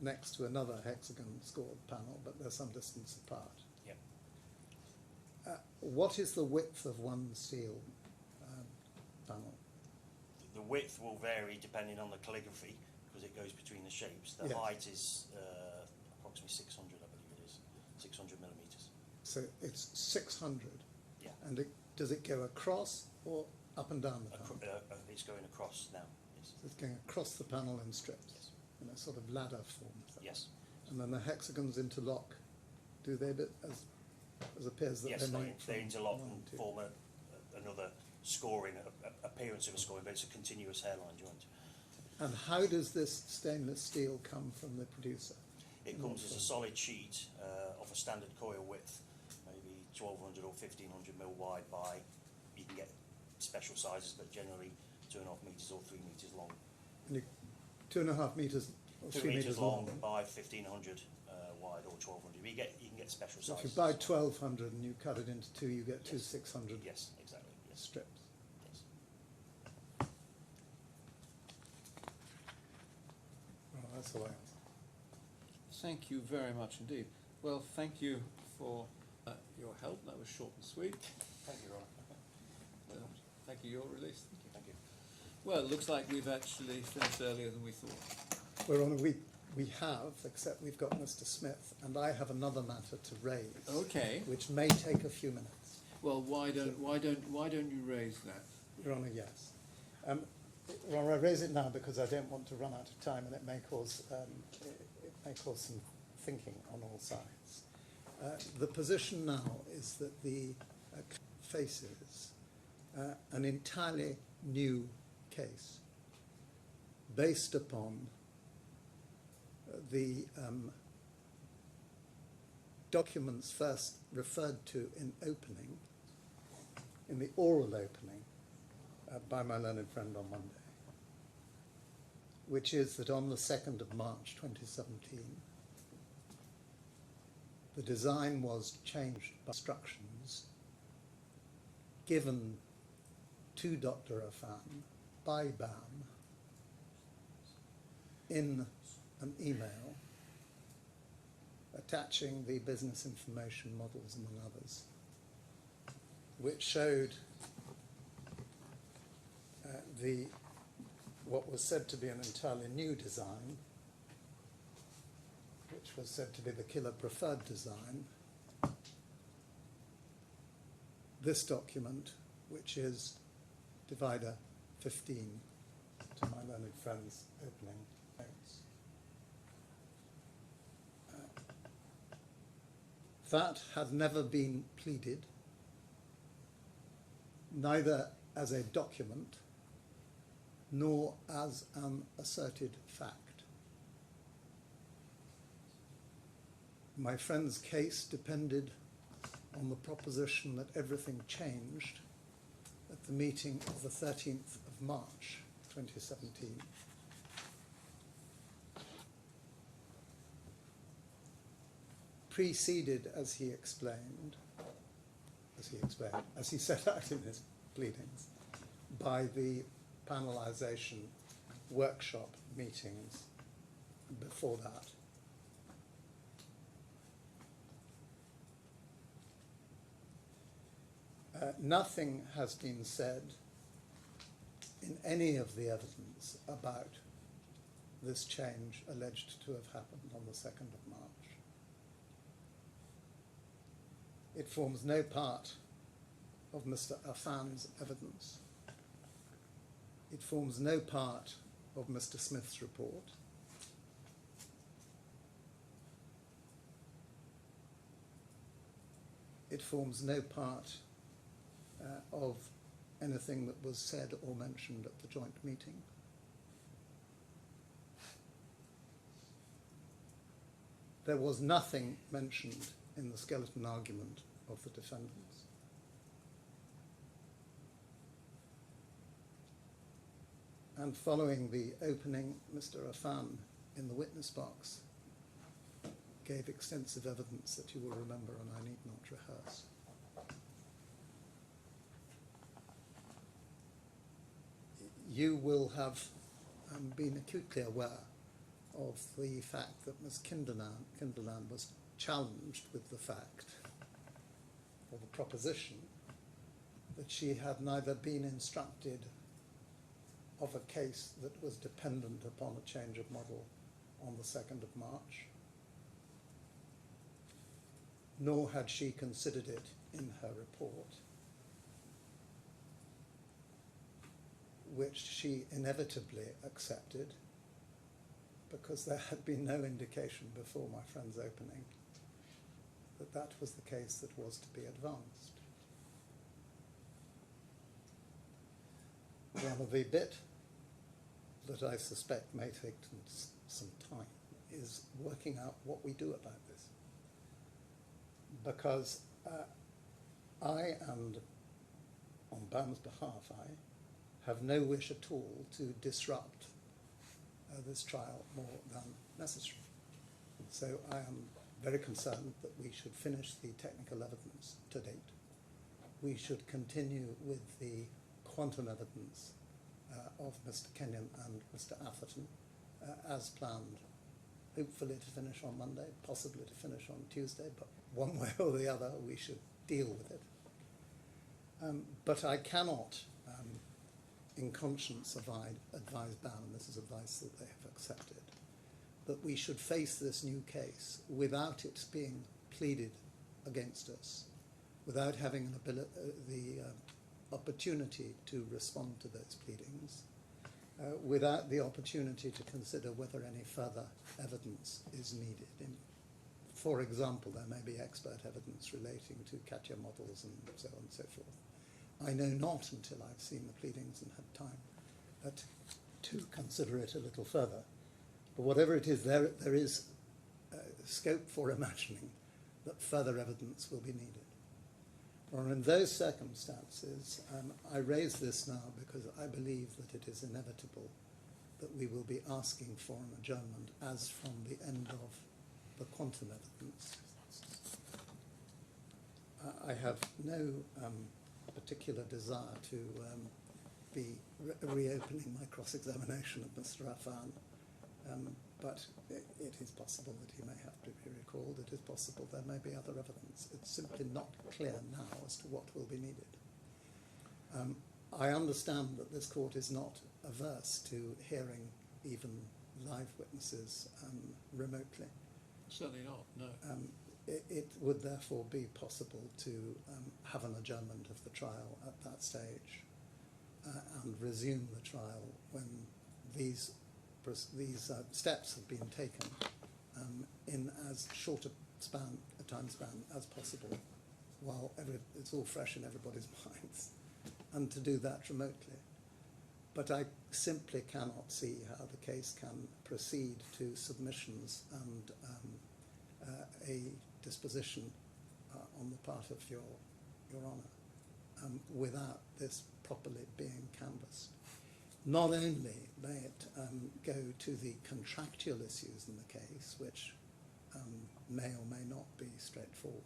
next to another hexagon scored panel, but they're some distance apart. Yep. What is the width of one steel panel? The width will vary depending on the calligraphy, because it goes between the shapes. The Yes. height is approximately 600, I believe it is, 600 millimetres. So it's 600. Yeah. And does it go across or up and down the panel? It's going across now. Yes. So it's going across the panel in strips, Yes. in a sort of ladder form. Yes. And then the hexagons interlock. Do they, as appears that Yes, they might? they interlock from and 1, 2. form another scoring, appearance of a scoring, but it's a continuous hairline joint. And how does this stainless steel come from the producer? It comes as a solid sheet of a standard coil width, maybe 1200 or 1500 mil wide by, you can get special sizes, but generally 2.5 metres or 3 metres long. And 2.5 metres or 2 3 metres long by 1500 wide or 1200. You can get special So sizes. if you buy 1200 and you cut it into 2, you get two Yes. 600 Yes, exactly. Yes. strips. Yes. Well, that's all I have. Thank you very much indeed. Well, thank you for your help. That was short and sweet. Thank you, Ron. Thank you. Your release. Thank you. Well, it looks like we've actually finished earlier than we thought. Well, Honor, we have, except we've got Mr. Smith, and I have another matter to raise. Okay. Which may take a few minutes. Well, why don't you raise that? Your Honour, yes. Your Honour, I raise it now because I don't want to run out of time, and it may cause some thinking on all sides. The position now is that the faces an entirely new case based upon the documents first referred to in the oral opening by my learned friend on Monday, which is that on the 2nd of March 2017, the design was changed by instructions given to Dr. Affan by BAM in an email attaching the business information models, among others, which showed what was said to be an entirely new design, which was said to be the killer preferred design. This document, which is divider 15 to my learned friend's opening notes. That had never been pleaded, neither as a document nor as an asserted fact. My friend's case depended on the proposition that everything changed at the meeting of the 13th of March 2017. preceded, as he set out in his pleadings, by the panelisation workshop meetings before that. Nothing has been said in any of the evidence about this change alleged to have happened on the 2nd of March. It forms no part of Mr. Affan's evidence. It forms no part of Mr. Smith's report. It forms no part of anything that was said or mentioned at the joint meeting. There was nothing mentioned in the skeleton argument of the defendants. And following the opening, Mr. Affan, in the witness box, gave extensive evidence that you will remember, and I need not rehearse. You will have been acutely aware of the fact that Ms. Kinderland was challenged with the fact, or the proposition, that she had neither been instructed of a case that was dependent upon a change of model on the 2nd of March, nor had she considered it in her report, which she inevitably accepted because there had been no indication before my friend's opening that that was the case that was to be advanced. Well, the bit that I suspect may take some time is working out what we do about this. Because I, and on BAM's behalf, I have no wish at all to disrupt this trial more than necessary. So I am very concerned that we should finish the technical evidence to date. We should continue with the quantum evidence of Mr. Kenyon and Mr. Atherton as planned, hopefully to finish on Monday, possibly to finish on Tuesday, but one way or the other we should deal with it. But I cannot in conscience advise BAM, and this is advice that they have accepted, that we should face this new case without it being pleaded against us, without having the opportunity to respond to those pleadings, without the opportunity to consider whether any further evidence is needed. For example, there may be expert evidence relating to Katia models and so on and so forth. I know not until I've seen the pleadings and had time to consider it a little further. But whatever it is, there is scope for imagining that further evidence will be needed. Well, in those circumstances, I raise this now because I believe that it is inevitable that we will be asking for an adjournment as from the end of the quantum evidence. I have no particular desire to be reopening my cross-examination of Mr. Affan, but it is possible that he may have to be recalled. It is possible there may be other evidence. It's simply not clear now as to what will be needed. I understand that this court is not averse to hearing even live witnesses remotely. Certainly not, no. It would therefore be possible to have an adjournment of the trial at that stage and resume the trial when these steps have been taken in as short a time span as possible while it's all fresh in everybody's minds, and to do that remotely. But I simply cannot see how the case can proceed to submissions and a disposition on the part of Your Honour without this properly being canvassed. Not only may it go to the contractual issues in the case, which may or may not be straightforward.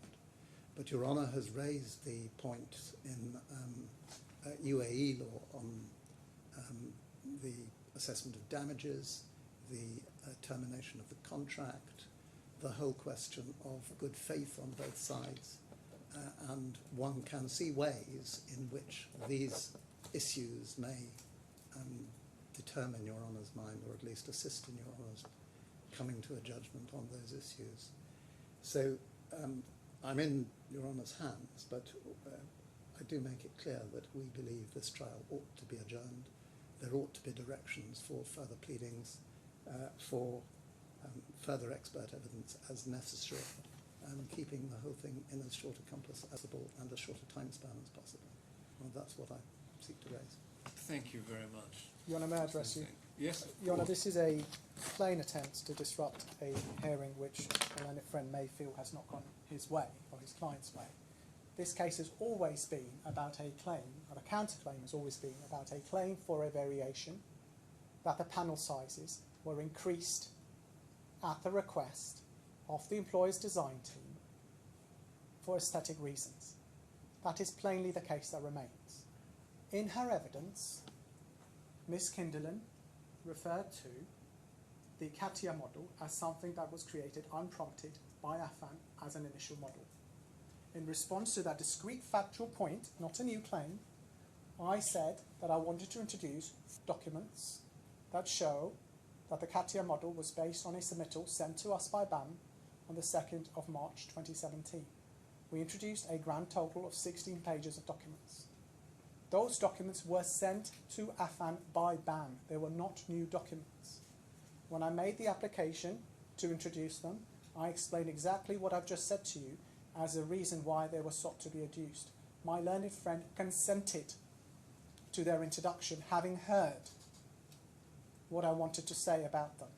But Your Honour has raised the point in UAE law on the assessment of damages, the termination of the contract, the whole question of good faith on both sides, and one can see ways in which these issues may determine Your Honour's mind, or at least assist in Your Honour's coming to a judgment on those issues. So I'm in Your Honour's hands, but I do make it clear that we believe this trial ought to be adjourned. There ought to be directions for further pleadings, for further expert evidence as necessary, keeping the whole thing in as short a compass as possible and as short a time span as possible. Well, that's what I seek to raise. Thank you very much. Your Honour, may I address you? Yes. Your Honour, this is a plain attempt to disrupt a hearing which a learned friend may feel has not gone his way, or his client's way. This case has always been about a claim, or a counterclaim has always been about a claim for a variation, that the panel sizes were increased at the request of the employer's design team for aesthetic reasons. That is plainly the case that remains. In her evidence, Ms. Kinderlin referred to the CATIA model as something that was created unprompted by Affan as an initial model. In response to that discrete factual point, not a new claim, I said that I wanted to introduce documents that show that the CATIA model was based on a submittal sent to us by BAM on the 2nd of March 2017. We introduced a grand total of 16 pages of documents. Those documents were sent to Affan by BAM. They were not new documents. When I made the application to introduce them, I explained exactly what I've just said to you as a reason why they were sought to be adduced. My learned friend consented to their introduction, having heard what I wanted to say about them.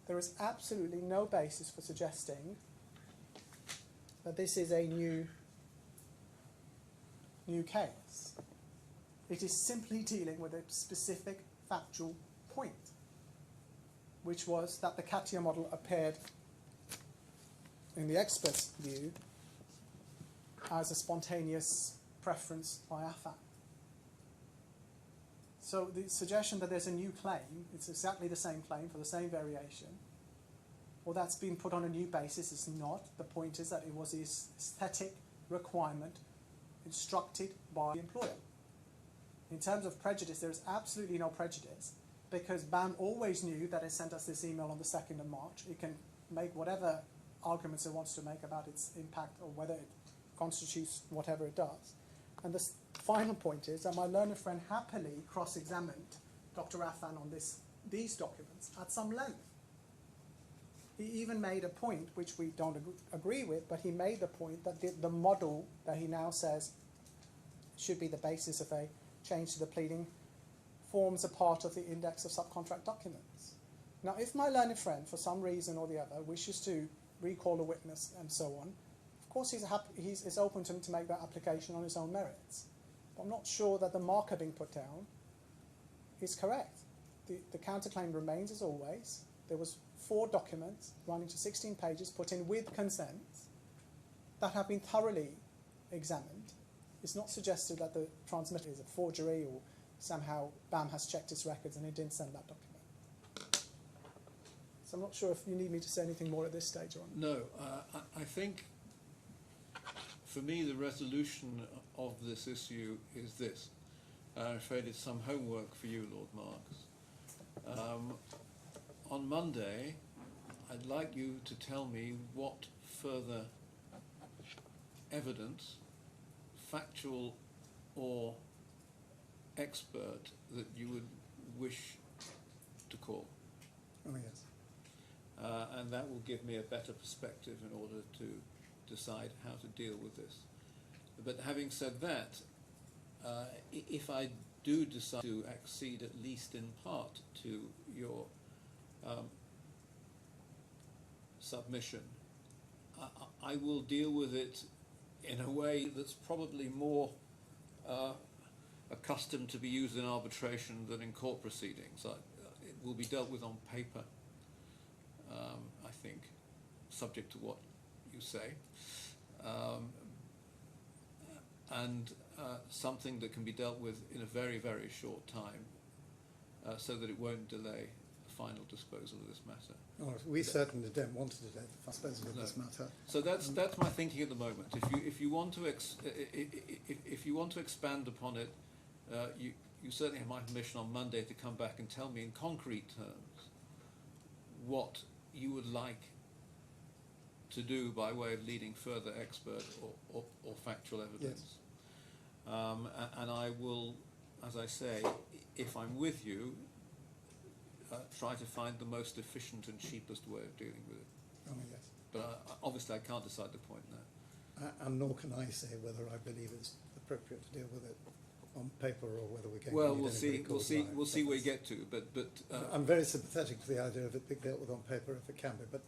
There is absolutely no basis for suggesting that this is a new case. It is simply dealing with a specific factual point, which was that the CATIA model appeared, in the expert's view, as a spontaneous preference by Affan. So the suggestion that there's a new claim, it's exactly the same claim for the same variation, or that's been put on a new basis is not. The point is that it was the aesthetic requirement instructed by the employer. In terms of prejudice, there is absolutely no prejudice because BAM always knew that it sent us this email on the 2nd of March. It can make whatever arguments it wants to make about its impact or whether it constitutes whatever it does. And the final point is that my learned friend happily cross-examined Dr. Affan on these documents at some length. He even made a point, which we don't agree with, but he made the point that the model that he now says should be the basis of a change to the pleading forms a part of the index of subcontract documents. Now, if my learned friend, for some reason or the other, wishes to recall a witness and so on, of course it's open to him to make that application on his own merits. But I'm not sure that the marker being put down is correct. The counterclaim remains as always. There was 4 documents running to 16 pages put in with consent that have been thoroughly examined. It's not suggested that the transmitter is a forgery or somehow BAM has checked its records and it didn't send that document. So I'm not sure if you need me to say anything more at this stage or not. No, I think for me the resolution of this issue is this. I'm afraid it's some homework for you, Lord Marks. On Monday, I'd like you to tell me what further evidence, factual or expert, that you would wish to call. Oh, yes. And that will give me a better perspective in order to decide how to deal with this. But having said that, if I do decide to accede at least in part to your submission, I will deal with it in a way that's probably more accustomed to be used in arbitration than in court proceedings. It will be dealt with on paper, I think. subject to what you say, and something that can be dealt with in a very, very short time, so that it won't delay the final disposal of this matter. Oh, we certainly don't want to delay the disposal of this matter. So that's my thinking at the moment. If you want to if you want to expand upon it, you certainly have my permission on Monday to come back and tell me in concrete terms what you would like to do by way of leading further expert or factual evidence. Yes. And I will, as I say, if I'm with you, try to find the most efficient and cheapest way of dealing with it. Oh, yes. But obviously I can't decide the point now. And nor can I say whether I believe it's appropriate to deal with it on paper or whether we're going Well, to we'll see. We'll see where you get to. But I'm very sympathetic to the idea of it being dealt with on paper if it can be, but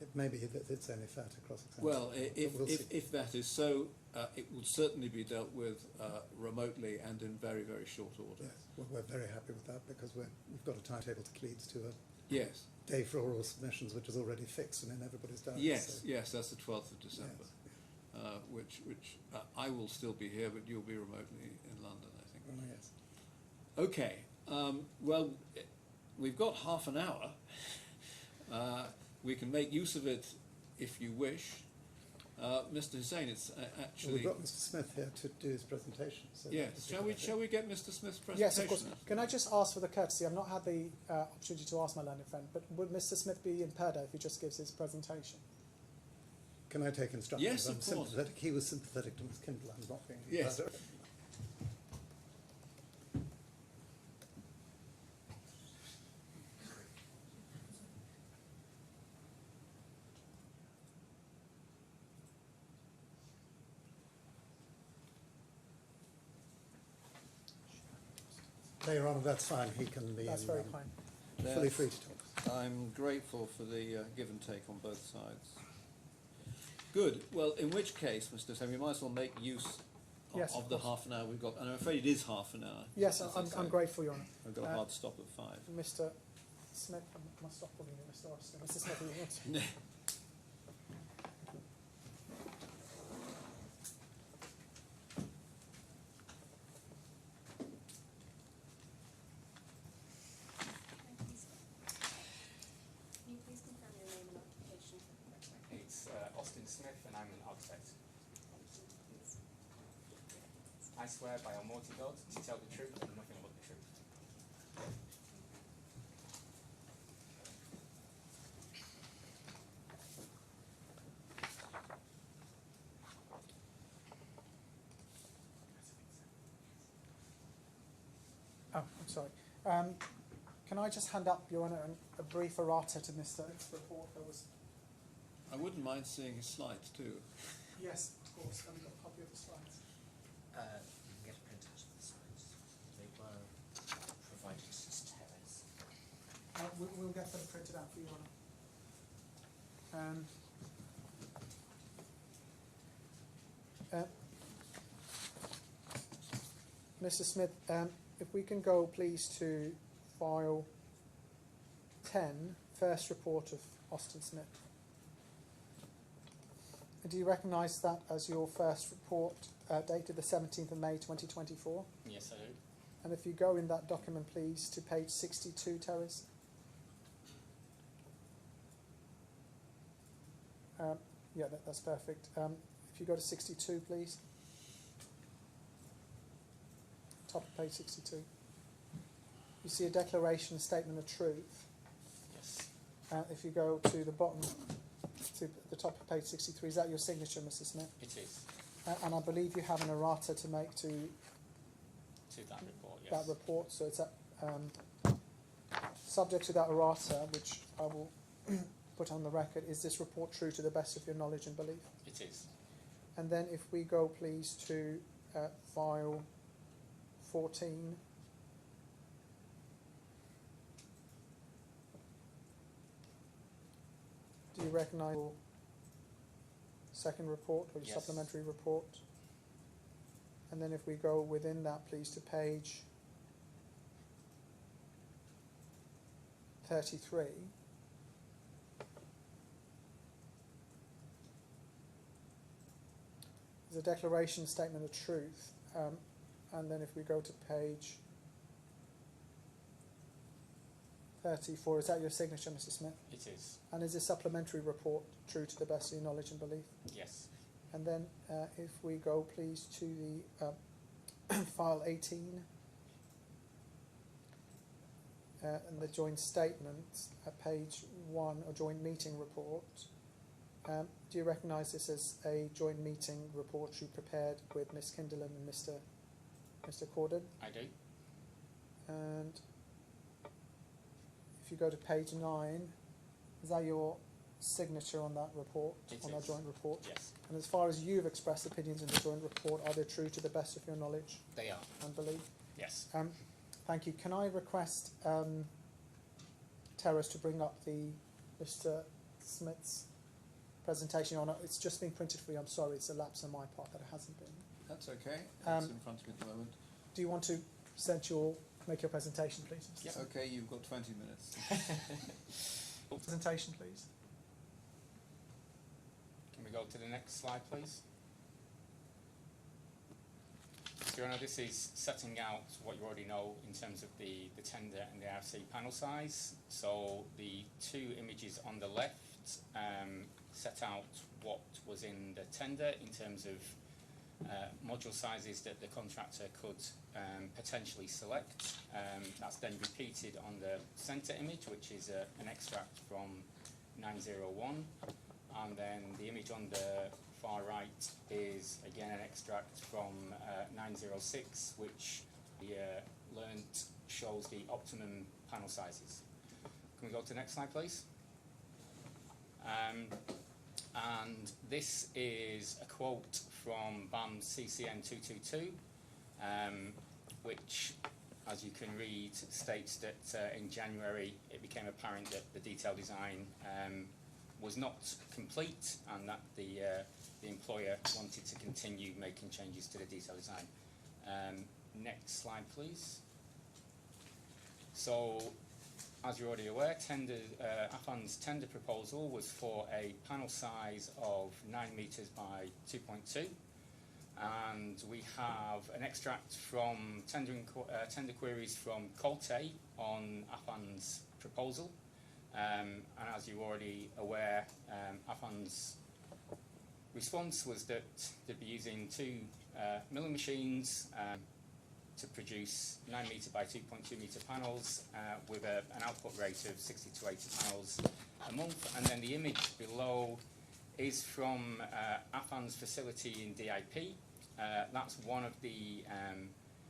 it may be that it's only fair to cross-examine. well, if that is so, it will certainly be dealt with remotely and in very, very short order. Yes, well, we're very happy with that because we've got a timetable that leads to a Yes. day for oral submissions, which is already fixed and in everybody's diary. Yes. So, Yes. That's the 12th of December. yes, Which I will still be here, but you'll be remotely in London, I think. oh, yes. Okay. Well, we've got half an hour. We can make use of it if you wish. Mr. Hussain, it's Well, actually... we've got Mr. Smith here to do his presentation. So Yes. Shall we get Mr. Smith's presentation? Yes, of course. Can I just ask for the courtesy? I've not had the opportunity to ask my learned friend, but would Mr. Smith be impaired if he just gives his presentation? Can I take instructions? Yes, of I'm course. sympathetic. He was sympathetic to Miss Kindle. I'm not being Yes. bad. No, Your Honour, that's fine. He can be That's very kind. fully free to talk. I'm grateful for the give and take on both sides. Good. Well, in which case, Mr. Hussain, we might as well make use Yes, of of the course. half an hour we've got. And I'm afraid it is half an hour. Yes, as I say. I'm grateful, Your Honour. I've got a hard stop at 5. Mr. Smith, I must stop calling you Mr. Austin. Mr. Smith, are you want to? Can you please confirm your name and occupation? It's Austin Smith and I'm an architect. I swear by Almighty God to tell the truth and nothing but the truth. Oh, I'm sorry. Can I just hand up, Your Honour, a brief errata to Mr. Smith's report? There was. I wouldn't mind seeing his slides too. Yes, of course. Have you got a copy of the slides? You can get a printout of the slides. They were provided as Terrace. We'll get them printed out for you, Your Honour. Mr. Smith, if we can go please to file 10, first report of Austin Smith. Do you recognise that as your first report dated the 17th of May 2024? Yes, I do. And if you go in that document please to page 62, Terrace. Yeah, that's perfect. If you go to 62, please. Top of page 62. You see a declaration, statement of truth. Yes. If you go to the bottom, to the top of page 63, is that your signature, Mr. Smith? It is. And I believe you have an errata to make to To that report, yes. that report, so it's subject to that errata, which I will put on the record. Is this report true to the best of your knowledge and belief? It is. And then if we go please to file 14. Do you recognise your second report or your Yes. supplementary report? And then if we go within that please to page 33. there's a declaration statement of truth, and then if we go to page 34, is that your signature, Mr. Smith? It is. And is this supplementary report true to the best of your knowledge and belief? Yes. And then if we go, please, to the file 18, and the joint statement, page 1, or joint meeting report. Do you recognise this as a joint meeting report you prepared with Ms. Kinderland and Mr. Corden? I do. And if you go to page 9, is that your signature on that report, It on that is. joint report? Yes. And as far as you've expressed opinions in the joint report, are they true to the best of your knowledge They are. and belief? Yes. Thank you. Can I request Terrace to bring up the Mr. Smith's presentation on it? It's just been printed for you. I'm sorry, it's a lapse on my part that it hasn't been. That's okay. It's in front of me at the moment. Do you want to make your presentation, please? Mr. Smith? Okay, you've got 20 minutes. Presentation, please. Can we go to the next slide, please? So, Your Honour, this is setting out what you already know in terms of the tender and the RC panel size. So the two images on the left set out what was in the tender in terms of module sizes that the contractor could potentially select. That's then repeated on the centre image, which is an extract from 901, and then the image on the far right is again an extract from 906, which we learnt shows the optimum panel sizes. Can we go to the next slide, please? And this is a quote from BAM CCN 222, which, as you can read, states that in January it became apparent that the detailed design was not complete and that the employer wanted to continue making changes to the detailed design. Next slide, please. So, as you're already aware, Affan's tender proposal was for a panel size of 9 metres by 2.2, and we have an extract from tender queries from Colte on Affan's proposal. And as you're already aware, Affan's response was that they'd be using two milling machines to produce 9 metre by 2.2 metre panels with an output rate of 60 to 80 panels a month. And then the image below is from Affan's facility in DIP. That's one of the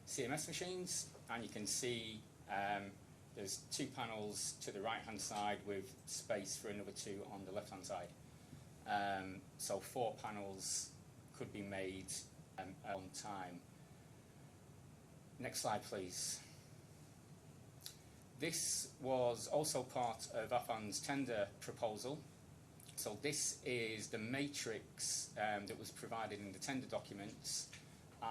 CMS machines, and you can see there's two panels to the right hand side with space for another two on the left hand side. So 4 panels could be made on time. Next slide, please. This was also part of Affan's tender proposal. So this is the matrix that was provided in the tender documents,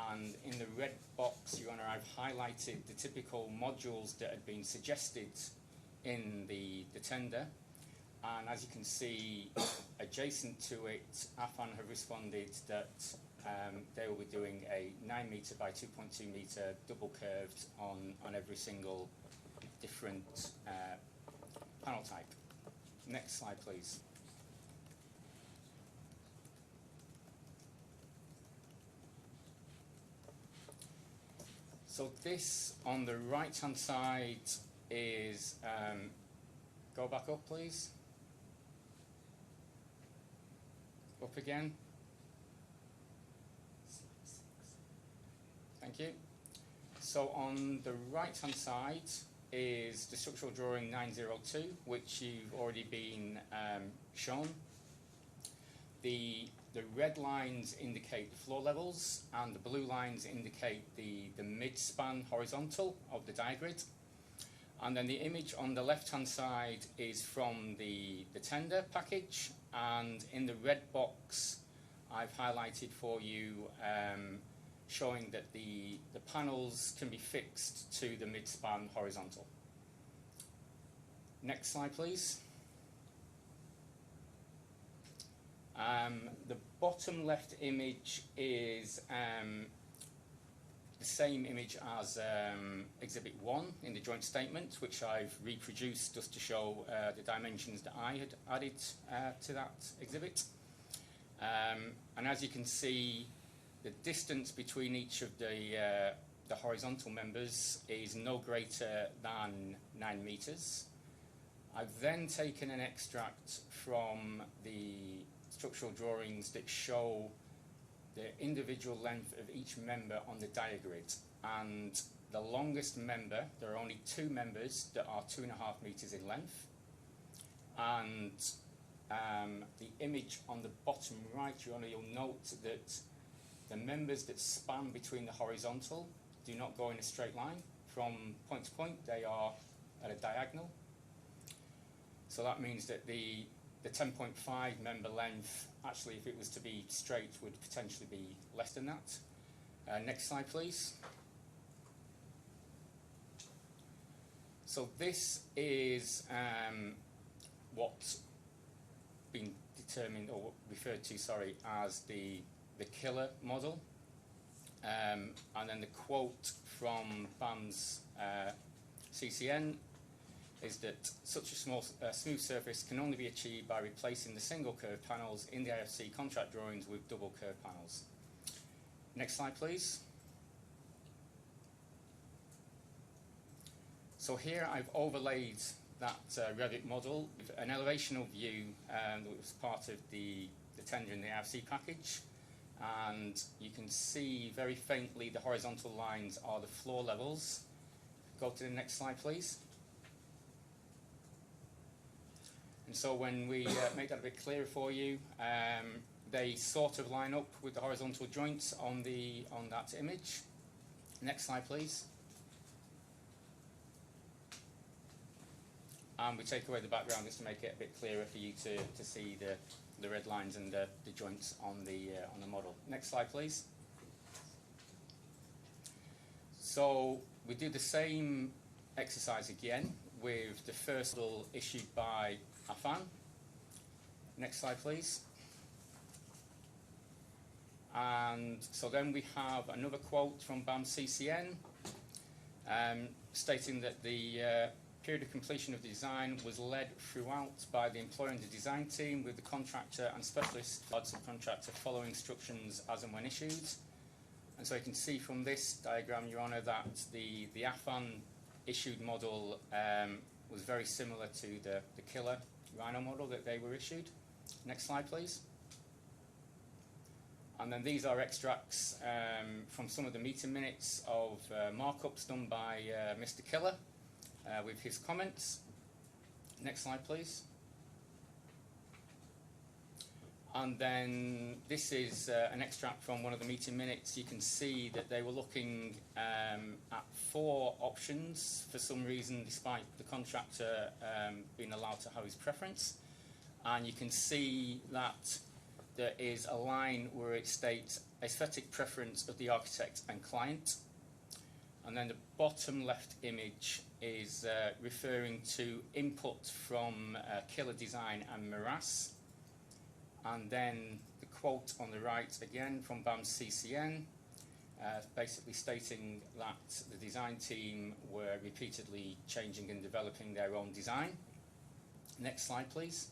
and in the red box, Your Honour, I've highlighted the typical modules that had been suggested in the tender. And as you can see, adjacent to it, Affan have responded that they will be doing a 9 metre by 2.2 metre double curved on every single different panel type. Next slide, please. So this on the right hand side is, go back up please. Up again. Thank you. So on the right hand side is the structural drawing 902, which you've already been shown. The red lines indicate the floor levels, and the blue lines indicate the mid-span horizontal of the diagrid. And then the image on the left-hand side is from the tender package, and in the red box I've highlighted for you showing that the panels can be fixed to the mid-span horizontal. Next slide, please. The bottom left image is the same image as Exhibit 1 in the joint statement, which I've reproduced just to show the dimensions that I had added to that exhibit. And as you can see, the distance between each of the horizontal members is no greater than 9 meters. I've then taken an extract from the structural drawings that show the individual length of each member on the diagrid, and the longest member, there are only 2 members that are 2.5 meters in length, and the image on the bottom right, you'll note that the members that span between the horizontal do not go in a straight line from point to point, they are at a diagonal. So that means that the 10.5 member length, actually if it was to be straight, would potentially be less than that. Next slide please. So this is what's been determined or referred to, sorry, as the killer model. And then the quote from BAM's CCN is that such a smooth surface can only be achieved by replacing the single curve panels in the IFC contract drawings with double curve panels. Next slide please. So here I've overlaid that Revit model with an elevational view that was part of the tender in the IFC package, and you can see very faintly the horizontal lines are the floor levels. Go to the next slide please. And so when we make that a bit clearer for you, they sort of line up with the horizontal joints on that image. Next slide please. And we take away the background just to make it a bit clearer for you to see the red lines and the joints on the model. Next slide please. So we do the same exercise again with the first model issued by Affan. Next slide please. And so then we have another quote from BAM CCN stating that the period of completion of the design was led throughout by the employer and the design team, with the contractor and specialist subcontractor following instructions as and when issued. And so you can see from this diagram, Your Honour, that the Affan issued model was very similar to the killer Rhino model that they were issued. Next slide please. And then these are extracts from some of the meeting minutes of markups done by Mr. Killer with his comments. Next slide please. And then this is an extract from one of the meeting minutes. You can see that they were looking at 4 options for some reason, despite the contractor being allowed to have his preference. And you can see that there is a line where it states aesthetic preference of the architect and client. And then the bottom left image is referring to input from Killer Design and Morass. And then the quote on the right again from BAM's CCN, basically stating that the design team were repeatedly changing and developing their own design. Next slide please.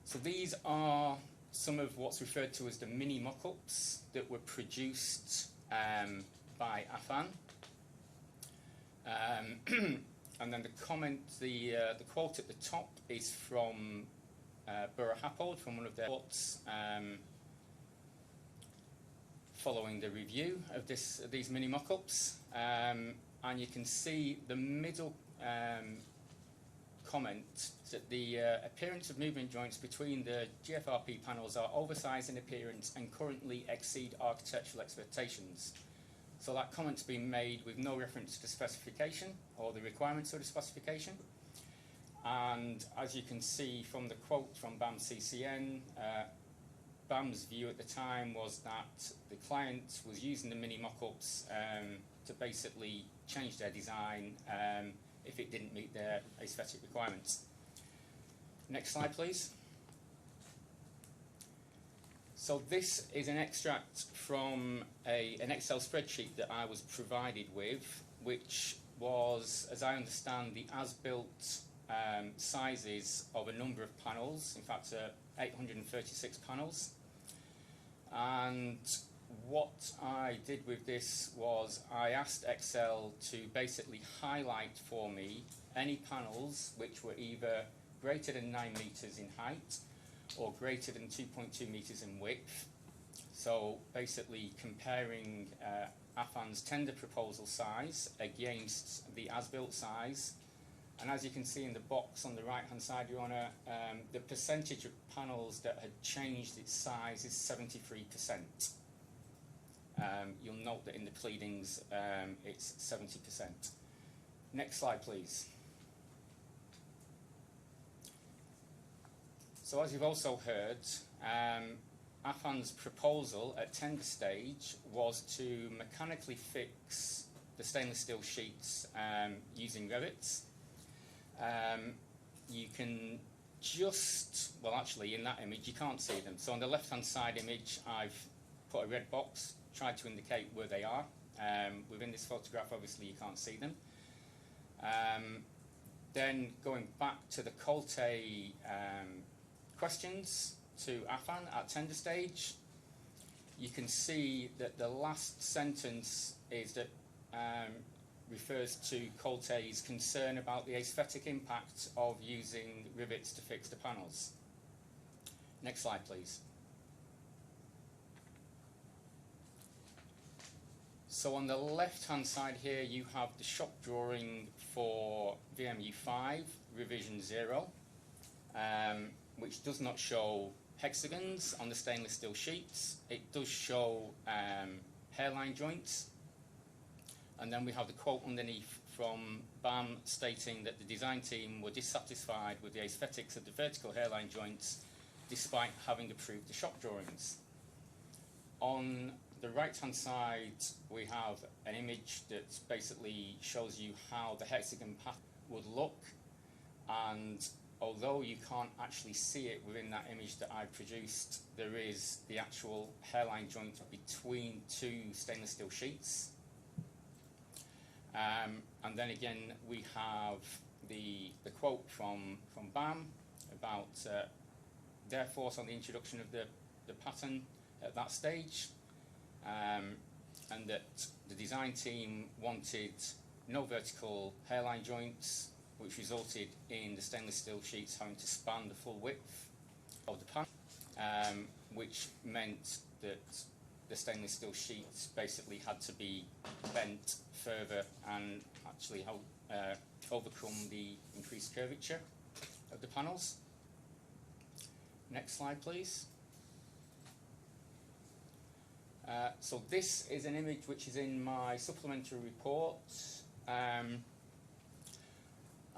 So these are some of what's referred to as the mini mock-ups that were produced by Affan. And then the comment, the quote at the top is from Borough Happold, from one of their reports following the review of these mini mock-ups. And you can see the middle comment that the appearance of movement joints between the GFRP panels are oversized in appearance and currently exceed architectural expectations. So that comment's been made with no reference to specification or the requirements of the specification. And as you can see from the quote from BAM CCN, BAM's view at the time was that the client was using the mini mock-ups to basically change their design if it didn't meet their aesthetic requirements. Next slide, please. So this is an extract from an Excel spreadsheet that I was provided with, which was, as I understand, the as-built sizes of a number of panels, in fact 836 panels. And what I did with this was I asked Excel to basically highlight for me any panels which were either greater than 9 meters in height or greater than 2.2 meters in width. So basically comparing Affan's tender proposal size against the as-built size. And as you can see in the box on the right-hand side, Your Honour, the percentage of panels that had changed its size is 73%. You'll note that in the pleadings it's 70%. Next slide, please. So as you've also heard, Affan's proposal at tender stage was to mechanically fix the stainless steel sheets using rivets. You can just, well actually in that image you can't see them. So on the left hand side image I've put a red box, tried to indicate where they are. Within this photograph obviously you can't see them. Then going back to the Colte questions to Affan at tender stage, you can see that the last sentence is that refers to Colte's concern about the aesthetic impact of using rivets to fix the panels. Next slide, please. So on the left-hand side here, you have the shop drawing for VMU5 revision 0, which does not show hexagons on the stainless steel sheets. It does show hairline joints. And then we have the quote underneath from BAM stating that the design team were dissatisfied with the aesthetics of the vertical hairline joints despite having approved the shop drawings. On the right-hand side, we have an image that basically shows you how the hexagon pattern would look, and although you can't actually see it within that image that I produced, there is the actual hairline joint between two stainless steel sheets. And then again, we have the quote from BAM about their thoughts on the introduction of the pattern at that stage, and that the design team wanted no vertical hairline joints, which resulted in the stainless steel sheets having to span the full width of the panel, which meant that the stainless steel sheets basically had to be bent further and actually overcome the increased curvature of the panels. Next slide, please. So this is an image which is in my supplementary report. And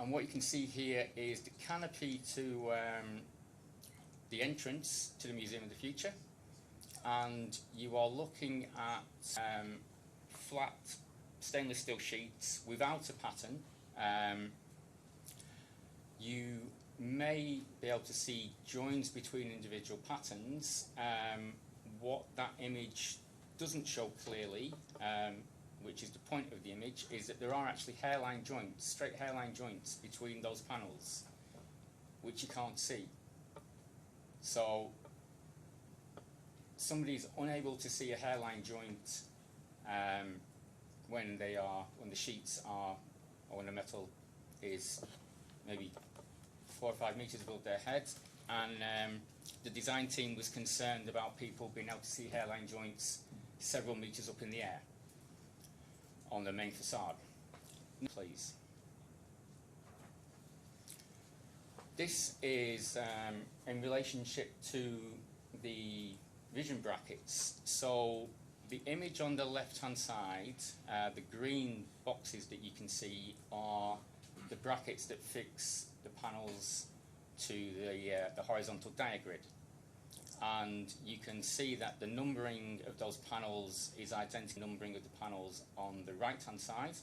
what you can see here is the canopy to the entrance to the Museum of the Future. And you are looking at flat stainless steel sheets without a pattern. You may be able to see joins between individual patterns. What that image doesn't show clearly, which is the point of the image, is that there are actually hairline joints, straight hairline joints between those panels, which you can't see. So somebody's unable to see a hairline joint when the sheets are, or when the metal is maybe 4 or 5 meters above their head, and the design team was concerned about people being able to see hairline joints several meters up in the air on the main facade. Please. This is in relationship to the vision brackets. So the image on the left-hand side, the green boxes that you can see are the brackets that fix the panels to the horizontal diagrid. And you can see that the numbering of those panels is identical to the numbering of the panels on the right-hand side.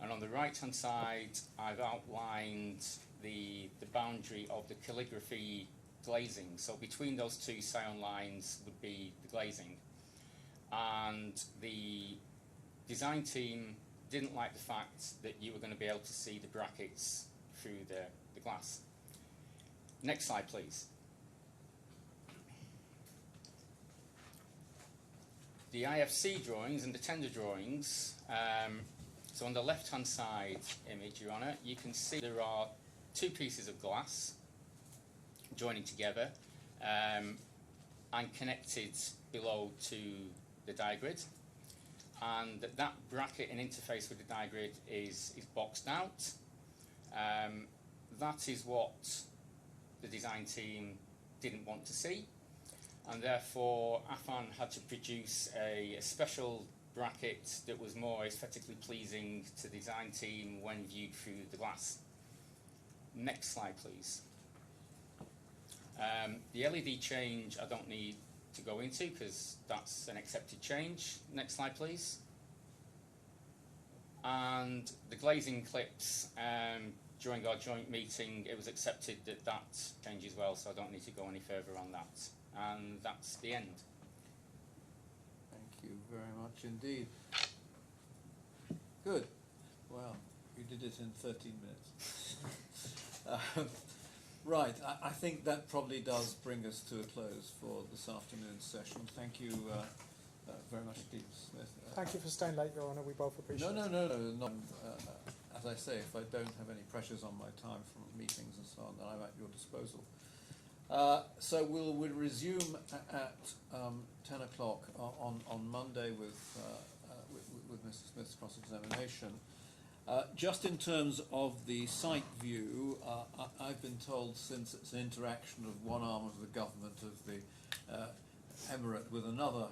And on the right-hand side, I've outlined the boundary of the calligraphy glazing. So between those two scion lines would be the glazing. And the design team didn't like the fact that you were going to be able to see the brackets through the glass. Next slide, please. The IFC drawings and the tender drawings, so on the left-hand side image, Your Honour, you can see there are two pieces of glass joining together and connected below to the diagrid. And that bracket and interface with the diagrid is boxed out. That is what the design team didn't want to see, and therefore Affan had to produce a special bracket that was more aesthetically pleasing to the design team when viewed through the glass. Next slide, please. The LED change I don't need to go into because that's an accepted change. Next slide, please. And the glazing clips, during our joint meeting, it was accepted that that change as well, so I don't need to go any further on that. And that's the end. Thank you very much indeed. Good. Well, you did it in 13 minutes. Right, I think that probably does bring us to a close for this afternoon's session. Thank you very much indeed, Smith. Thank you for staying late, Your Honour. We both appreciate it. No. As I say, if I don't have any pressures on my time from meetings and so on, then I'm at your disposal. So we'll resume at 10 o'clock on Monday with Mr. Smith's cross-examination. Just in terms of the site view, I've been told, since it's an interaction of one arm of the government of the Emirate with another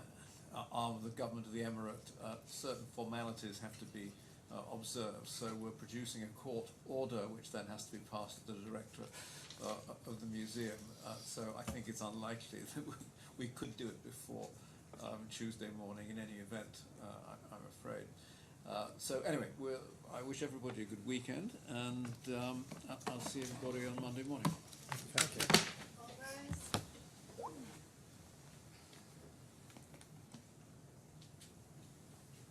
arm of the government of the Emirate, certain formalities have to be observed. So we're producing a court order which then has to be passed to the director of the museum. So I think it's unlikely that we could do it before Tuesday morning in any event, I'm afraid. So anyway, I wish everybody a good weekend, and I'll see everybody on Monday morning. Thank you.